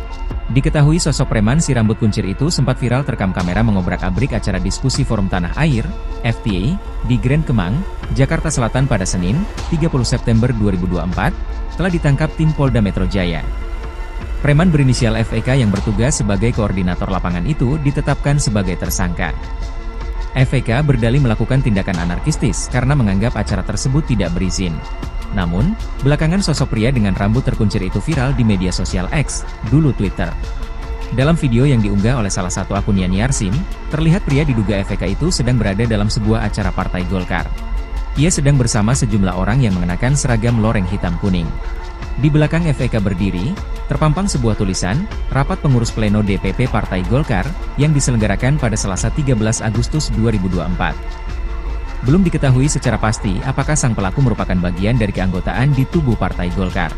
Diketahui sosok preman si rambut kuncir itu sempat viral terekam kamera mengobrak-abrik acara diskusi Forum Tanah Air, FTA, di Grand Kemang, Jakarta Selatan pada Senin, 30 September 2024, telah ditangkap tim Polda Metro Jaya. Preman berinisial FEK yang bertugas sebagai koordinator lapangan itu ditetapkan sebagai tersangka. FEK berdalih melakukan tindakan anarkistis karena menganggap acara tersebut tidak berizin. Namun, belakangan sosok pria dengan rambut terkuncir itu viral di media sosial X, dulu Twitter. Dalam video yang diunggah oleh salah satu akun yaniarsim, terlihat pria diduga FEK itu sedang berada dalam sebuah acara Partai Golkar. Ia sedang bersama sejumlah orang yang mengenakan seragam loreng hitam kuning. Di belakang FEK berdiri, terpampang sebuah tulisan, Rapat Pengurus Pleno DPP Partai Golkar, yang diselenggarakan pada Selasa 13 Agustus 2024. Belum diketahui secara pasti apakah sang pelaku merupakan bagian dari keanggotaan di tubuh Partai Golkar.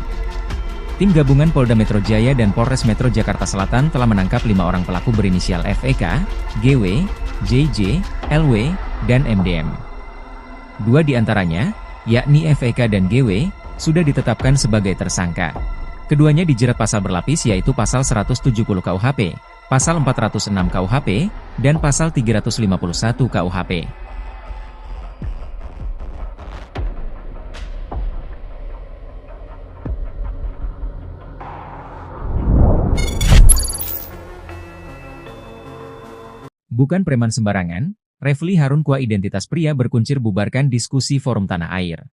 Tim gabungan Polda Metro Jaya dan Polres Metro Jakarta Selatan telah menangkap 5 orang pelaku berinisial FEK, GW, JJ, LW, dan MDM. 2 di antaranya, yakni FEK dan GW, sudah ditetapkan sebagai tersangka. Keduanya dijerat pasal berlapis yaitu pasal 170 KUHP, pasal 406 KUHP, dan pasal 351 KUHP. Bukan preman sembarangan, Refly Harun Kua identitas pria berkuncir bubarkan diskusi Forum Tanah Air.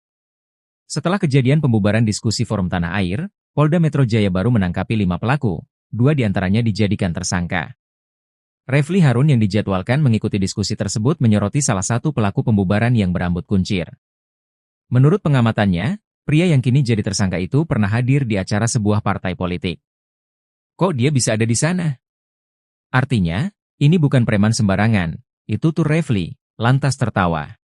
Setelah kejadian pembubaran diskusi Forum Tanah Air, Polda Metro Jaya baru menangkapi 5 pelaku, 2 diantaranya dijadikan tersangka. Refly Harun yang dijadwalkan mengikuti diskusi tersebut menyoroti salah satu pelaku pembubaran yang berambut kuncir. Menurut pengamatannya, pria yang kini jadi tersangka itu pernah hadir di acara sebuah partai politik. Kok dia bisa ada di sana? Artinya, ini bukan preman sembarangan, itu tuh Refly, lantas tertawa.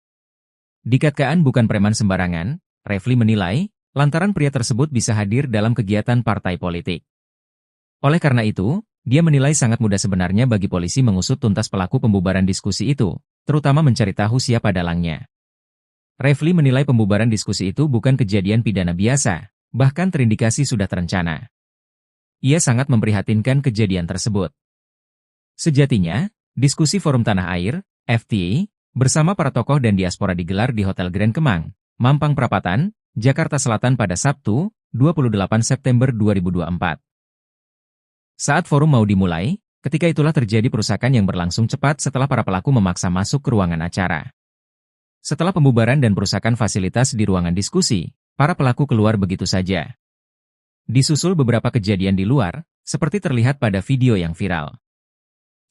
Dikatakan bukan preman sembarangan, Refly menilai, lantaran pria tersebut bisa hadir dalam kegiatan partai politik. Oleh karena itu, dia menilai sangat mudah sebenarnya bagi polisi mengusut tuntas pelaku pembubaran diskusi itu, terutama mencari tahu siapa dalangnya. Refly menilai pembubaran diskusi itu bukan kejadian pidana biasa, bahkan terindikasi sudah terencana. Ia sangat memprihatinkan kejadian tersebut. Sejatinya, diskusi Forum Tanah Air, FTA, bersama para tokoh dan diaspora digelar di Hotel Grand Kemang, Mampang Perapatan, Jakarta Selatan pada Sabtu, 28 September 2024. Saat forum mau dimulai, ketika itulah terjadi perusakan yang berlangsung cepat setelah para pelaku memaksa masuk ke ruangan acara. Setelah pembubaran dan perusakan fasilitas di ruangan diskusi, para pelaku keluar begitu saja. Disusul beberapa kejadian di luar, seperti terlihat pada video yang viral.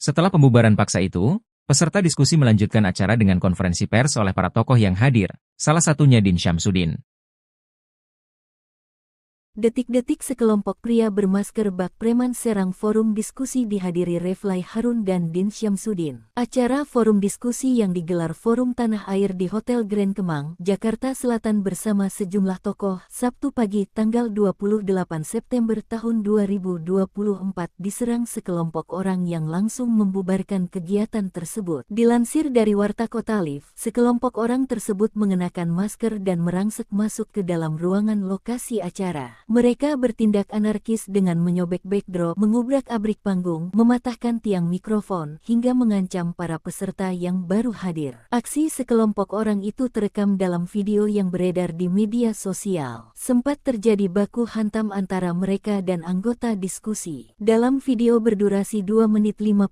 Setelah pembubaran paksa itu, peserta diskusi melanjutkan acara dengan konferensi pers oleh para tokoh yang hadir, salah satunya Din Syamsuddin. Detik-detik sekelompok pria bermasker bak preman serang forum diskusi dihadiri Refly Harun dan Din Syamsuddin. Acara forum diskusi yang digelar Forum Tanah Air di Hotel Grand Kemang, Jakarta Selatan bersama sejumlah tokoh, Sabtu pagi tanggal 28 September tahun 2024 diserang sekelompok orang yang langsung membubarkan kegiatan tersebut. Dilansir dari Warta Kota Live, sekelompok orang tersebut mengenakan masker dan merangsek masuk ke dalam ruangan lokasi acara. Mereka bertindak anarkis dengan menyobek backdrop, mengubrak-abrik panggung, mematahkan tiang mikrofon, hingga mengancam para peserta yang baru hadir. Aksi sekelompok orang itu terekam dalam video yang beredar di media sosial. Sempat terjadi baku hantam antara mereka dan anggota diskusi. Dalam video berdurasi 2 menit 55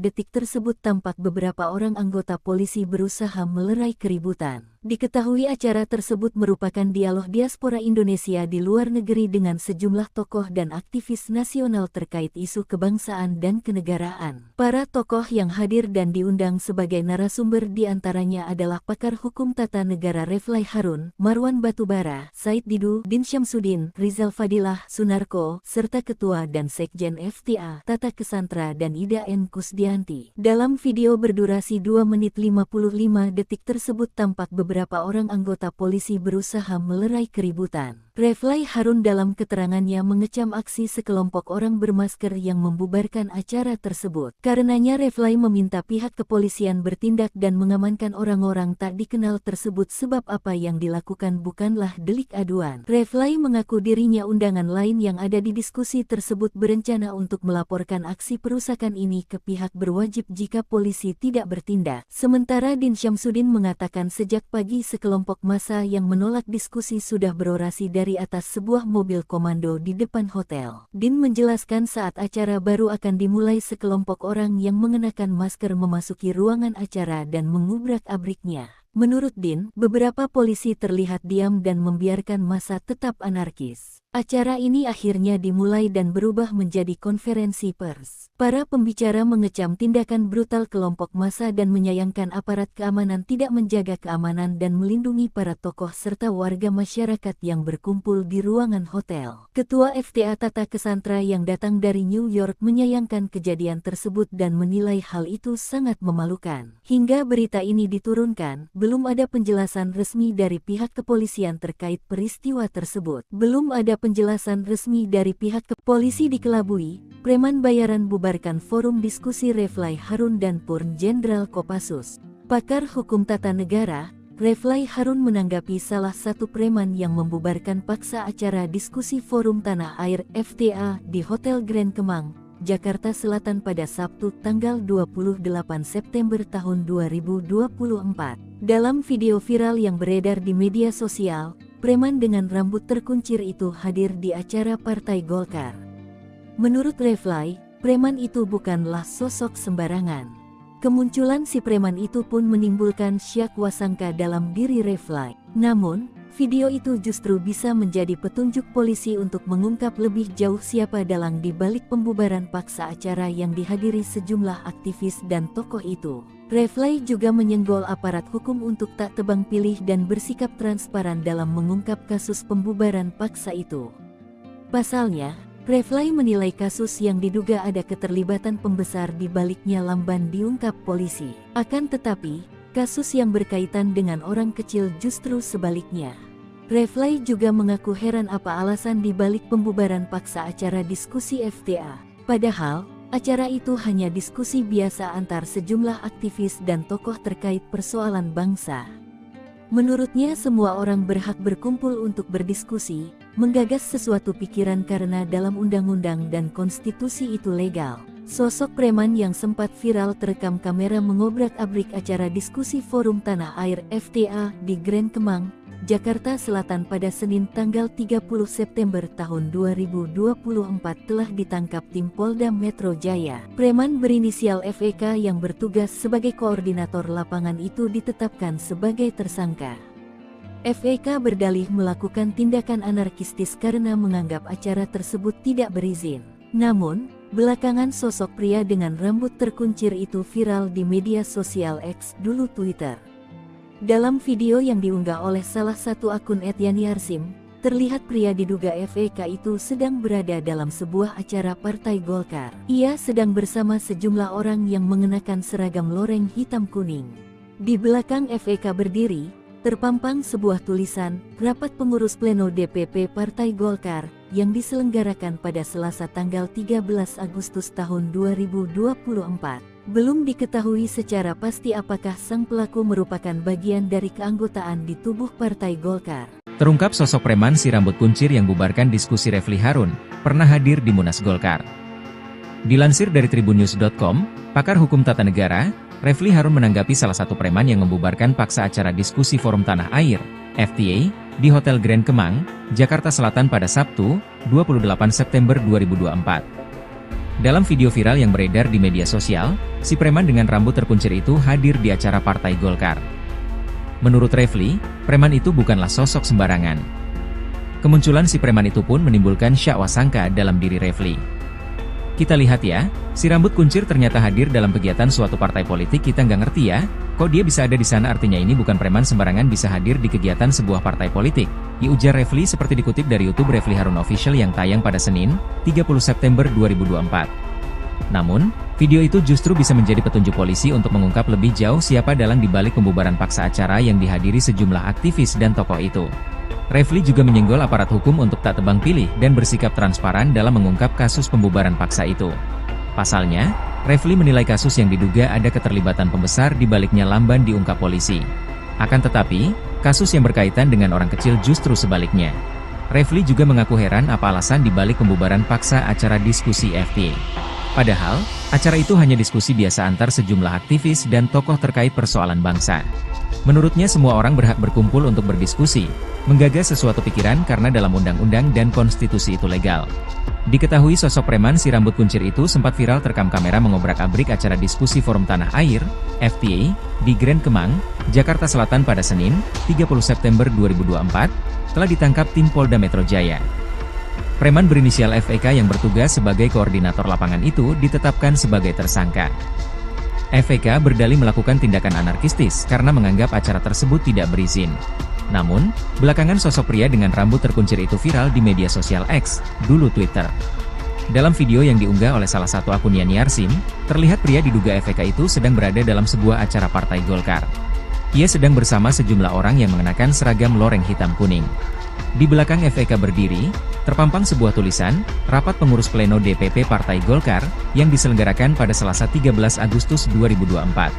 detik tersebut tampak beberapa orang anggota polisi berusaha melerai keributan. Diketahui acara tersebut merupakan dialog diaspora Indonesia di luar negeri dengan sejumlah tokoh dan aktivis nasional terkait isu kebangsaan dan kenegaraan. Para tokoh yang hadir dan diundang sebagai narasumber diantaranya adalah pakar hukum tata negara Refly Harun, Marwan Batubara, Said Didu, Din Syamsuddin, Rizal Fadilah, Sunarko, serta Ketua dan Sekjen FTA, Tata Kesantra dan Ida N. Kusdianti. Dalam video berdurasi 2 menit 55 detik tersebut tampak beberapa orang anggota polisi berusaha melerai keributan. Refly Harun dalam keterangannya mengecam aksi sekelompok orang bermasker yang membubarkan acara tersebut. Karenanya Refly meminta pihak kepolisian bertindak dan mengamankan orang-orang tak dikenal tersebut sebab apa yang dilakukan bukanlah delik aduan. Refly mengaku dirinya undangan lain yang ada di diskusi tersebut berencana untuk melaporkan aksi perusakan ini ke pihak berwajib jika polisi tidak bertindak. Sementara Din Syamsuddin mengatakan sejak pagi sekelompok massa yang menolak diskusi sudah berorasi dari atas sebuah mobil komando di depan hotel. Din menjelaskan saat acara baru akan dimulai sekelompok orang yang mengenakan masker memasuki ruangan acara dan mengubrak-abriknya. Menurut Din, beberapa polisi terlihat diam dan membiarkan massa tetap anarkis. Acara ini akhirnya dimulai dan berubah menjadi konferensi pers. Para pembicara mengecam tindakan brutal kelompok massa dan menyayangkan aparat keamanan tidak menjaga keamanan dan melindungi para tokoh serta warga masyarakat yang berkumpul di ruangan hotel. Ketua FTA Tata Cassandra yang datang dari New York menyayangkan kejadian tersebut dan menilai hal itu sangat memalukan. Hingga berita ini diturunkan, belum ada penjelasan resmi dari pihak kepolisian terkait peristiwa tersebut. Belum ada penjelasan resmi dari pihak polisi dikelabui, preman bayaran bubarkan forum diskusi Refly Harun dan Purn Jenderal Kopassus. Pakar hukum tata negara, Refly Harun menanggapi salah satu preman yang membubarkan paksa acara diskusi forum tanah air FTA di Hotel Grand Kemang, Jakarta Selatan pada Sabtu tanggal 28 September tahun 2024. Dalam video viral yang beredar di media sosial, preman dengan rambut terkuncir itu hadir di acara Partai Golkar. Menurut Refly, preman itu bukanlah sosok sembarangan. Kemunculan si preman itu pun menimbulkan syak wasangka dalam diri Refly. Namun, video itu justru bisa menjadi petunjuk polisi untuk mengungkap lebih jauh siapa dalang di balik pembubaran paksa acara yang dihadiri sejumlah aktivis dan tokoh itu. Refly juga menyenggol aparat hukum untuk tak tebang pilih dan bersikap transparan dalam mengungkap kasus pembubaran paksa itu. Pasalnya, Refly menilai kasus yang diduga ada keterlibatan pembesar di baliknya lamban diungkap polisi. Akan tetapi, kasus yang berkaitan dengan orang kecil justru sebaliknya. Refly juga mengaku heran apa alasan di balik pembubaran paksa acara diskusi FTA. Padahal, acara itu hanya diskusi biasa antar sejumlah aktivis dan tokoh terkait persoalan bangsa. Menurutnya semua orang berhak berkumpul untuk berdiskusi, menggagas sesuatu pikiran karena dalam undang-undang dan konstitusi itu legal. Sosok preman yang sempat viral terekam kamera mengobrak-abrik acara diskusi forum tanah air FTA di Grand Kemang, Jakarta Selatan pada Senin tanggal 30 September tahun 2024 telah ditangkap tim Polda Metro Jaya. Preman berinisial FEK yang bertugas sebagai koordinator lapangan itu ditetapkan sebagai tersangka. FEK berdalih melakukan tindakan anarkistis karena menganggap acara tersebut tidak berizin. Namun, belakangan sosok pria dengan rambut terkuncir itu viral di media sosial X dulu Twitter. Dalam video yang diunggah oleh salah satu akun @yani_arsim, terlihat pria diduga FEK itu sedang berada dalam sebuah acara Partai Golkar. Ia sedang bersama sejumlah orang yang mengenakan seragam loreng hitam kuning. Di belakang FEK berdiri, terpampang sebuah tulisan, Rapat Pengurus Pleno DPP Partai Golkar, yang diselenggarakan pada Selasa tanggal 13 Agustus tahun 2024. Belum diketahui secara pasti apakah sang pelaku merupakan bagian dari keanggotaan di tubuh Partai Golkar. Terungkap sosok preman si rambut kuncir yang bubarkan diskusi Refly Harun, pernah hadir di Munas Golkar. Dilansir dari tribunnews.com, pakar hukum tata negara, Refly Harun menanggapi salah satu preman yang membubarkan paksa acara diskusi forum tanah air, FTA, di Hotel Grand Kemang, Jakarta Selatan pada Sabtu, 28 September 2024. Dalam video viral yang beredar di media sosial, si preman dengan rambut terkuncir itu hadir di acara Partai Golkar. Menurut Refly, preman itu bukanlah sosok sembarangan. Kemunculan si preman itu pun menimbulkan syak wasangka dalam diri Refly. Kita lihat ya, si rambut kuncir ternyata hadir dalam kegiatan suatu partai politik, kita nggak ngerti ya, kok dia bisa ada di sana, artinya ini bukan preman sembarangan bisa hadir di kegiatan sebuah partai politik, ujar Refly seperti dikutip dari YouTube Refly Harun Official yang tayang pada Senin, 30 September 2024. Namun, video itu justru bisa menjadi petunjuk polisi untuk mengungkap lebih jauh siapa dalang di balik pembubaran paksa acara yang dihadiri sejumlah aktivis dan tokoh itu. Refly juga menyenggol aparat hukum untuk tak tebang pilih dan bersikap transparan dalam mengungkap kasus pembubaran paksa itu. Pasalnya, Refly menilai kasus yang diduga ada keterlibatan pembesar di baliknya lamban diungkap polisi. Akan tetapi, kasus yang berkaitan dengan orang kecil justru sebaliknya. Refly juga mengaku heran apa alasan di balik pembubaran paksa acara diskusi FTA. Padahal, acara itu hanya diskusi biasa antar sejumlah aktivis dan tokoh terkait persoalan bangsa. Menurutnya semua orang berhak berkumpul untuk berdiskusi, menggagas sesuatu pikiran karena dalam undang-undang dan konstitusi itu legal. Diketahui sosok preman si rambut kuncir itu sempat viral terekam kamera mengobrak-abrik acara diskusi forum tanah air, FTA, di Grand Kemang, Jakarta Selatan pada Senin, 30 September 2024, telah ditangkap tim Polda Metro Jaya. Preman berinisial FEK yang bertugas sebagai koordinator lapangan itu ditetapkan sebagai tersangka. FEK berdalih melakukan tindakan anarkistis karena menganggap acara tersebut tidak berizin. Namun, belakangan sosok pria dengan rambut terkuncir itu viral di media sosial X, dulu Twitter. Dalam video yang diunggah oleh salah satu akun Yani Arsim, terlihat pria diduga FEK itu sedang berada dalam sebuah acara Partai Golkar. Ia sedang bersama sejumlah orang yang mengenakan seragam loreng hitam kuning. Di belakang FEK berdiri, terpampang sebuah tulisan, Rapat Pengurus Pleno DPP Partai Golkar, yang diselenggarakan pada Selasa 13 Agustus 2024.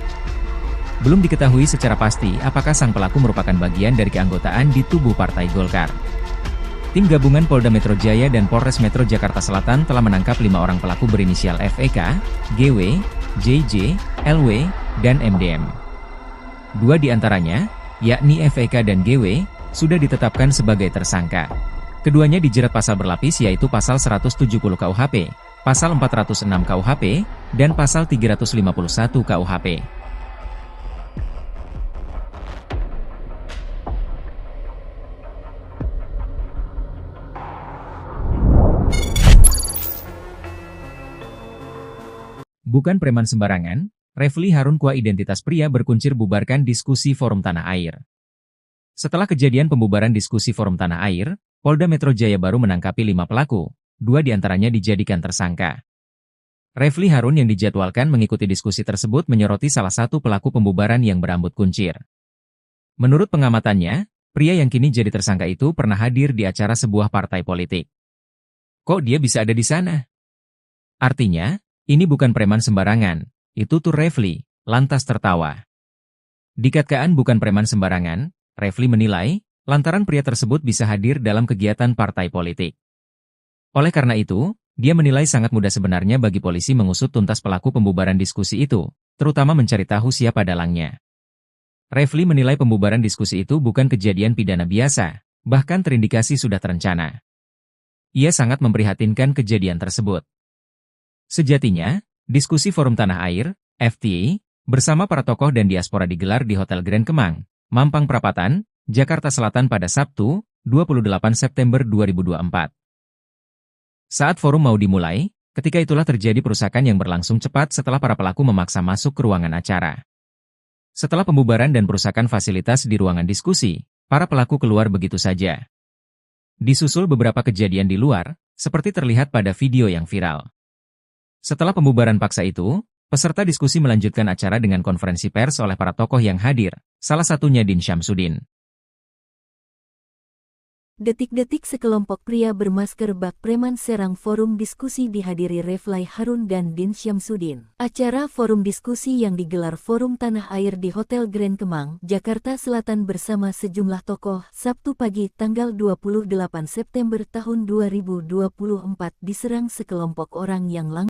Belum diketahui secara pasti apakah sang pelaku merupakan bagian dari keanggotaan di tubuh Partai Golkar. Tim gabungan Polda Metro Jaya dan Polres Metro Jakarta Selatan telah menangkap 5 orang pelaku berinisial FEK, GW, JJ, LW, dan MDM. 2 di antaranya, yakni FEK dan GW, sudah ditetapkan sebagai tersangka. Keduanya dijerat pasal berlapis yaitu pasal 170 KUHP, pasal 406 KUHP, dan pasal 351 KUHP. Bukan preman sembarangan, Refly Harun Kua identitas pria berkuncir bubarkan diskusi Forum Tanah Air. Setelah kejadian pembubaran diskusi Forum Tanah Air, Polda Metro Jaya baru menangkapi 5 pelaku, 2 diantaranya dijadikan tersangka. Refly Harun yang dijadwalkan mengikuti diskusi tersebut menyoroti salah satu pelaku pembubaran yang berambut kuncir. Menurut pengamatannya, pria yang kini jadi tersangka itu pernah hadir di acara sebuah partai politik. Kok dia bisa ada di sana? Artinya, ini bukan preman sembarangan, itu tuh Refly, lantas tertawa. Dikatakan bukan preman sembarangan, Refly menilai, lantaran pria tersebut bisa hadir dalam kegiatan partai politik. Oleh karena itu, dia menilai sangat mudah sebenarnya bagi polisi mengusut tuntas pelaku pembubaran diskusi itu, terutama mencari tahu siapa dalangnya. Refly menilai pembubaran diskusi itu bukan kejadian pidana biasa, bahkan terindikasi sudah terencana. Ia sangat memprihatinkan kejadian tersebut. Sejatinya, diskusi Forum Tanah Air, FTA, bersama para tokoh dan diaspora digelar di Hotel Grand Kemang, Mampang Perapatan, Jakarta Selatan pada Sabtu, 28 September 2024. Saat forum mau dimulai, ketika itulah terjadi perusakan yang berlangsung cepat setelah para pelaku memaksa masuk ke ruangan acara. Setelah pembubaran dan perusakan fasilitas di ruangan diskusi, para pelaku keluar begitu saja. Disusul beberapa kejadian di luar, seperti terlihat pada video yang viral. Setelah pembubaran paksa itu, peserta diskusi melanjutkan acara dengan konferensi pers oleh para tokoh yang hadir, salah satunya Din Syamsuddin. Detik-detik sekelompok pria bermasker bak preman serang forum diskusi dihadiri Refly Harun dan Din Syamsuddin. Acara forum diskusi yang digelar Forum Tanah Air di Hotel Grand Kemang, Jakarta Selatan bersama sejumlah tokoh, Sabtu pagi tanggal 28 September tahun 2024 diserang sekelompok orang yang langsung